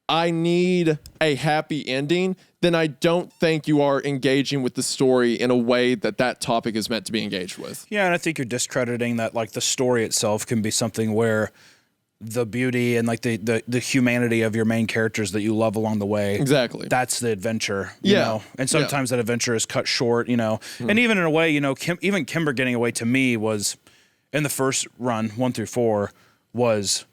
I need a happy ending, then I don't think you are engaging with the story in a way that topic is meant to be engaged with. Yeah, and I think you're discrediting that, like, the story itself can be something where the beauty and like the humanity of your main characters that you love along the way. Exactly. That's the adventure, you know? And sometimes that adventure is cut short, you know? And even in a way, you know, even Kimber getting away to me was, in the first run, 1 through 4, was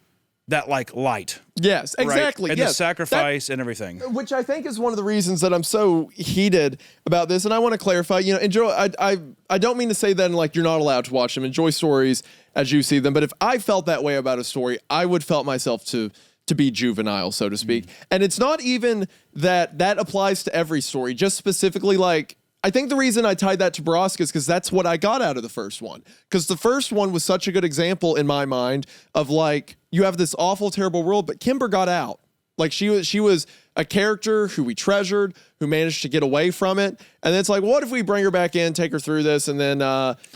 that like light. Yes, exactly. Right? And the sacrifice and everything. Which I think is one of the reasons that I'm so heated about this. And I want to clarify, you know, enjoy. I don't mean to say that like you're not allowed to watch them. Enjoy stories as you see them. But if I felt that way about a story, I would felt myself to be juvenile, so to speak. And it's not even that applies to every story. Just specifically, like, I think the reason I tied that to Borrasca is because that's what I got out of the first one. Because the first one was such a good example in my mind of like, you have this awful, terrible world, but Kimber got out. Like she was a character who we treasured, who managed to get away from it. And then it's like, what if we bring her back in, take her through this, and then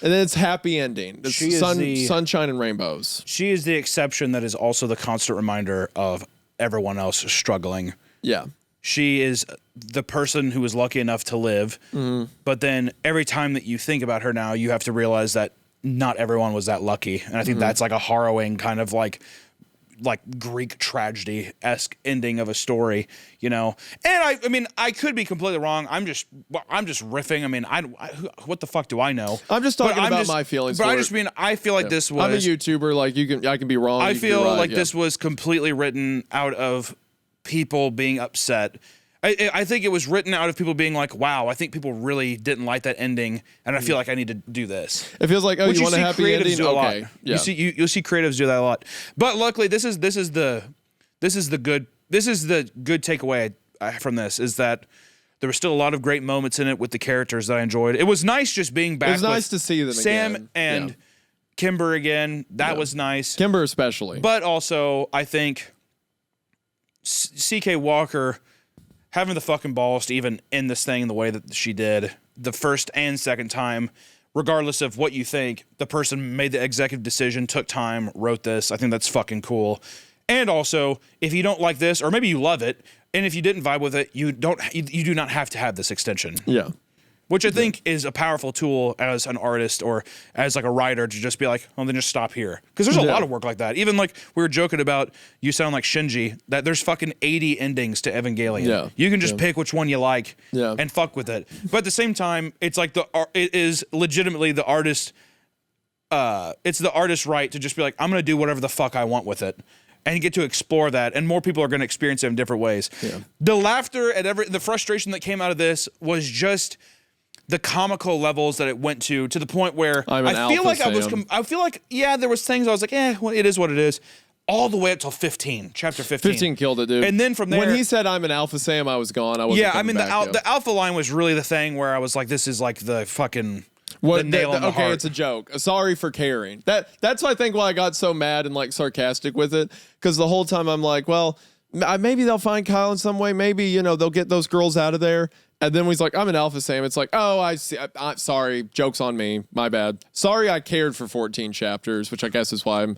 it's happy ending. It's sunshine and rainbows. She is the exception that is also the constant reminder of everyone else struggling. Yeah. She is the person who was lucky enough to live. But then every time that you think about her now, you have to realize that not everyone was that lucky. And I think that's like a harrowing kind of like Greek tragedy-esque ending of a story, you know? And I mean, I could be completely wrong. I'm just riffing. I mean, what the fuck do I know? I'm just talking about my feelings. But I feel like this was... I'm a YouTuber. Like I can be wrong. I feel like this was completely written out of people being upset. I think it was written out of people being like, wow, I think people really didn't like that ending, and I feel like I need to do this. It feels like, you want a happy ending? Okay. Yeah. You'll see creatives do that a lot. But luckily, this is the good takeaway from this, is that there were still a lot of great moments in it with the characters that I enjoyed. It was nice just being back. It was nice to see them Sam again. and Kimber again. That was nice. Kimber especially. But also, I think C.K. Walker having the fucking balls to even end this thing in the way that she did the first and second time, regardless of what you think, the person made the executive decision, took time, wrote this. I think that's fucking cool. And also, if you don't like this, or maybe you love it, and if you didn't vibe with it, you do not have to have this extension. Yeah. Which I think is a powerful tool as an artist or as like a writer to just be like, oh, then just stop here. Because there's a lot of work like that. Even like we were joking about, you sound like Shinji, that there's fucking 80 endings to Evangelion. Yeah. You can just pick which one you like and fuck with it. But at the same time, it's like it is legitimately the artist. It's the artist's right to just be like, I'm going to do whatever the fuck I want with it. And you get to explore that, and more people are going to experience it in different ways. Yeah. The laughter and the frustration that came out of this was just the comical levels that it went to the point where I feel like there was things I was like, well, it is what it is. All the way up till 15, chapter 15. 15 killed it, dude. And then from there, when he said I'm an Alpha Sam, I was gone. I wasn't coming back, the Alpha line was really the thing where I was like, this is like the fucking the nail in the heart. It's a joke. Sorry for caring. That's I think why I got so mad and like sarcastic with it, because the whole time I'm like, well, maybe they'll find Kyle in some way. Maybe they'll get those girls out of there. And then he's like, I'm an Alpha Sam. It's like, oh, I see. I'm sorry. Joke's on me. My bad. Sorry I cared for 14 chapters, which I guess is why I'm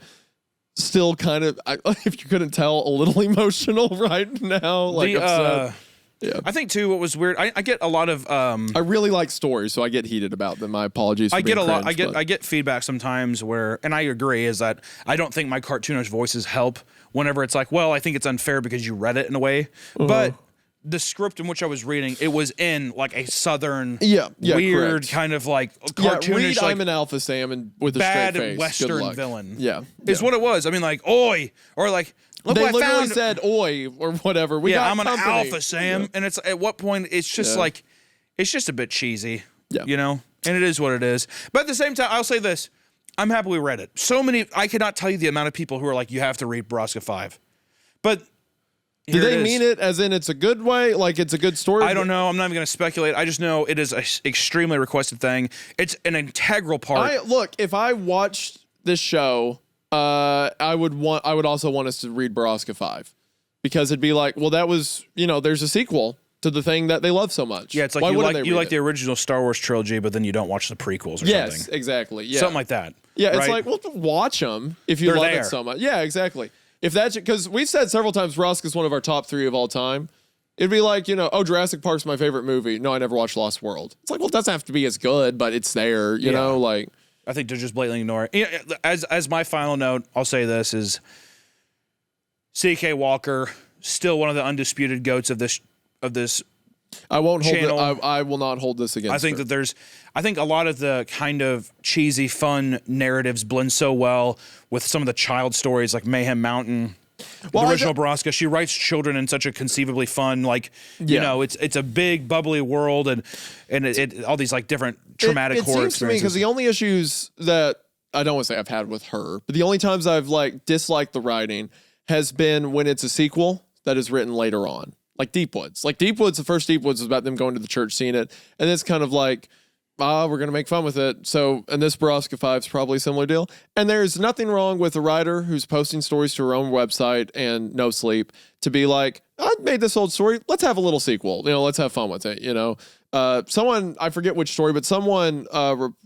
still kind of, if you couldn't tell, a little emotional right now. Like, upset. Yeah. I think, too, what was weird, I get a lot of... I really like stories, so I get heated about them. My apologies for being cringe, I get feedback sometimes where, and I agree, is that I don't think my cartoonish voices help whenever it's like, well, I think it's unfair because you read it in a way. But the script in which I was reading, it was in like a southern, weird correct. Kind of like cartoonish. Read like, I'm an Alpha Sam and with a bad straight face. Western villain. Is what it was. I mean, like, oi, or like, look, they what I literally found. said oi or whatever. I'm an Alpha Sam, and it's at what point it's just like, it's just a bit cheesy, and it is what it is. But at the same time, I'll say this: I'm happy we read it. So many, I cannot tell you the amount of people who are like, you have to read Borrasca 5. But do they mean it as in it's a good way? Like it's a good story? I don't know. I'm not even going to speculate. I just know it is an extremely requested thing. It's an integral part. Look, if I watched this show, I would also want us to read Borrasca 5 because it'd be like, well, that was, there's a sequel to the thing that they love so much. Yeah, it's like you like the original Star Wars trilogy, but then you don't watch the prequels or something. Yes, exactly. Yeah. Something like that. Yeah, it's right? like, well, watch them if you love it so much. Yeah, exactly. If that's because we've said several times Borrasca is one of our top 3 of all time. It'd be like, Jurassic Park's my favorite movie. No, I never watched Lost World. It's like, well, it doesn't have to be as good, but it's there, you know, like. I think they're just blatantly ignoring it. As my final note, I'll say this is C.K. Walker, still one of the undisputed goats of this I won't channel. hold it. I will not hold this against I think her. I think a lot of the kind of cheesy, fun narratives blend so well with some of the child stories like Mayhem Mountain. The original Borrasca, she writes children in such a conceivably fun, it's a big bubbly world and it all these like different traumatic horror experiences. It seems to me because the only issues that I don't want to say I've had with her, but the only times I've like disliked the writing has been when it's a sequel that is written later on. Like Deep Woods. Like Deep Woods, the first Deep Woods was about them going to the church, seeing it. And it's kind of like, we're going to make fun with it. So, and this Borrasca 5 is probably a similar deal. And there's nothing wrong with a writer who's posting stories to her own website and no sleep to be like, I made this old story. Let's have a little sequel. Let's have fun with it. Someone, I forget which story, but someone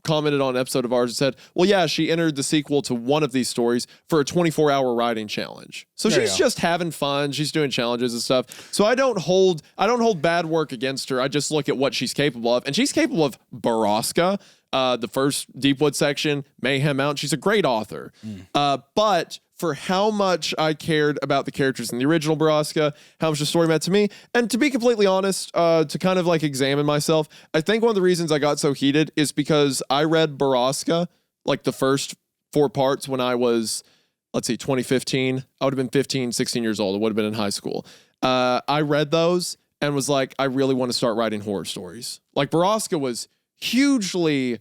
commented on an episode of ours and said, well, yeah, she entered the sequel to one of these stories for a 24-hour writing challenge. So she's just having fun. She's doing challenges and stuff. So I don't hold bad work against her. I just look at what she's capable of. And she's capable of Borrasca, the first Deepwood section, Mayhem Mountain. She's a great author. But for how much I cared about the characters in the original Borrasca, how much the story meant to me. And to be completely honest, to kind of like examine myself, I think one of the reasons I got so heated is because I read Borrasca, like the first 4 parts when I was, 2015. I would have been 15, 16 years old. I would have been in high school. I read those and was like, I really want to start writing horror stories. Like Borrasca was hugely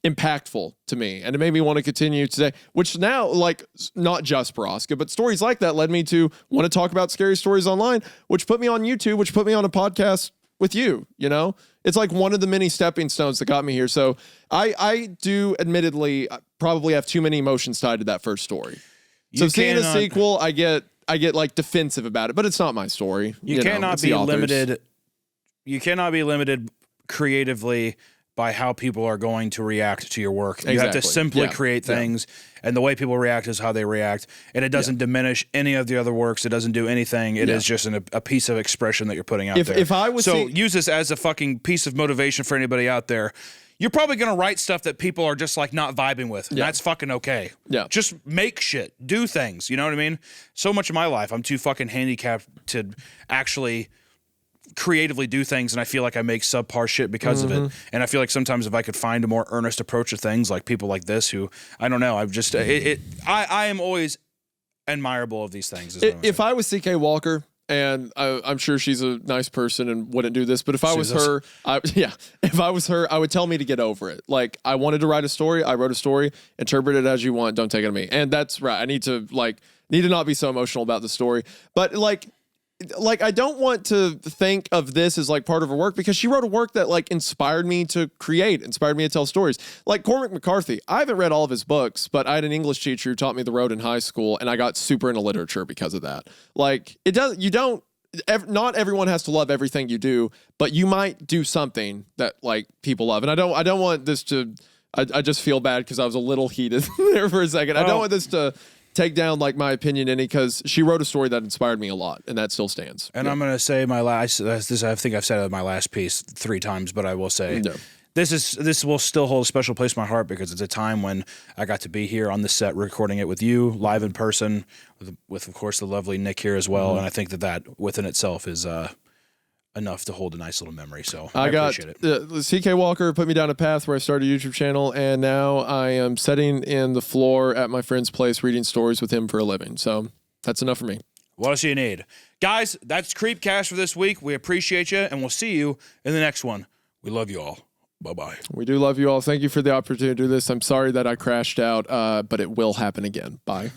impactful to me, and it made me want to continue today, which now, like, not just Borrasca, but stories like that led me to want to talk about scary stories online, which put me on YouTube, which put me on a podcast with you. It's like one of the many stepping stones that got me here. So I do admittedly probably have too many emotions tied to that first story. So seeing a sequel, I get like defensive about it, but it's not my story. You cannot be limited. You cannot be limited creatively by how people are going to react to your work. You have to simply create things, and the way people react is how they react, and it doesn't diminish any of the other works. It doesn't do anything. It is just a piece of expression that you're putting out there. If I was use this as a fucking piece of motivation for anybody out there. You're probably going to write stuff that people are just like not vibing with, and that's fucking okay. Yeah. Just make shit, do things, you know what I mean? So much of my life, I'm too fucking handicapped to actually creatively do things, and I feel like I make subpar shit because of it. And I feel like sometimes if I could find a more earnest approach to things, like people like this who, I don't know, I've just I am always admirable of these things. If I was C.K. Walker, and I'm sure she's a nice person and wouldn't do this, but if I was her, if I was her, I would tell me to get over it. Like, I wanted to write a story, I wrote a story, interpret it as you want, don't take it on me. And that's right. I need to not be so emotional about the story. But like I don't want to think of this as like part of her work, because she wrote a work that like inspired me to create, inspired me to tell stories. Like Cormac McCarthy, I haven't read all of his books, but I had an English teacher who taught me the road in high school, and I got super into literature because of that. Like, not everyone has to love everything you do, but you might do something that like people love. And I don't want this to, I just feel bad because I was a little heated there for a second. I don't want this to take down like my opinion any, because she wrote a story that inspired me a lot, and that still stands. And I'm going to say my last, this I think I've said it my last piece 3 times, but I will say this will still hold a special place in my heart, because it's a time when I got to be here on the set recording it with you live in person with of course the lovely Nick here as well. And I think that within itself is enough to hold a nice little memory. So I appreciate it. C.K. Walker put me down a path where I started a YouTube channel, and now I am sitting in the floor at my friend's place reading stories with him for a living. So that's enough for me. What else do you need? Guys, that's Creepcast for this week. We appreciate you, and we'll see you in the next one. We love you all. Bye-bye. We do love you all. Thank you for the opportunity to do this. I'm sorry that I crashed out, but it will happen again. Bye.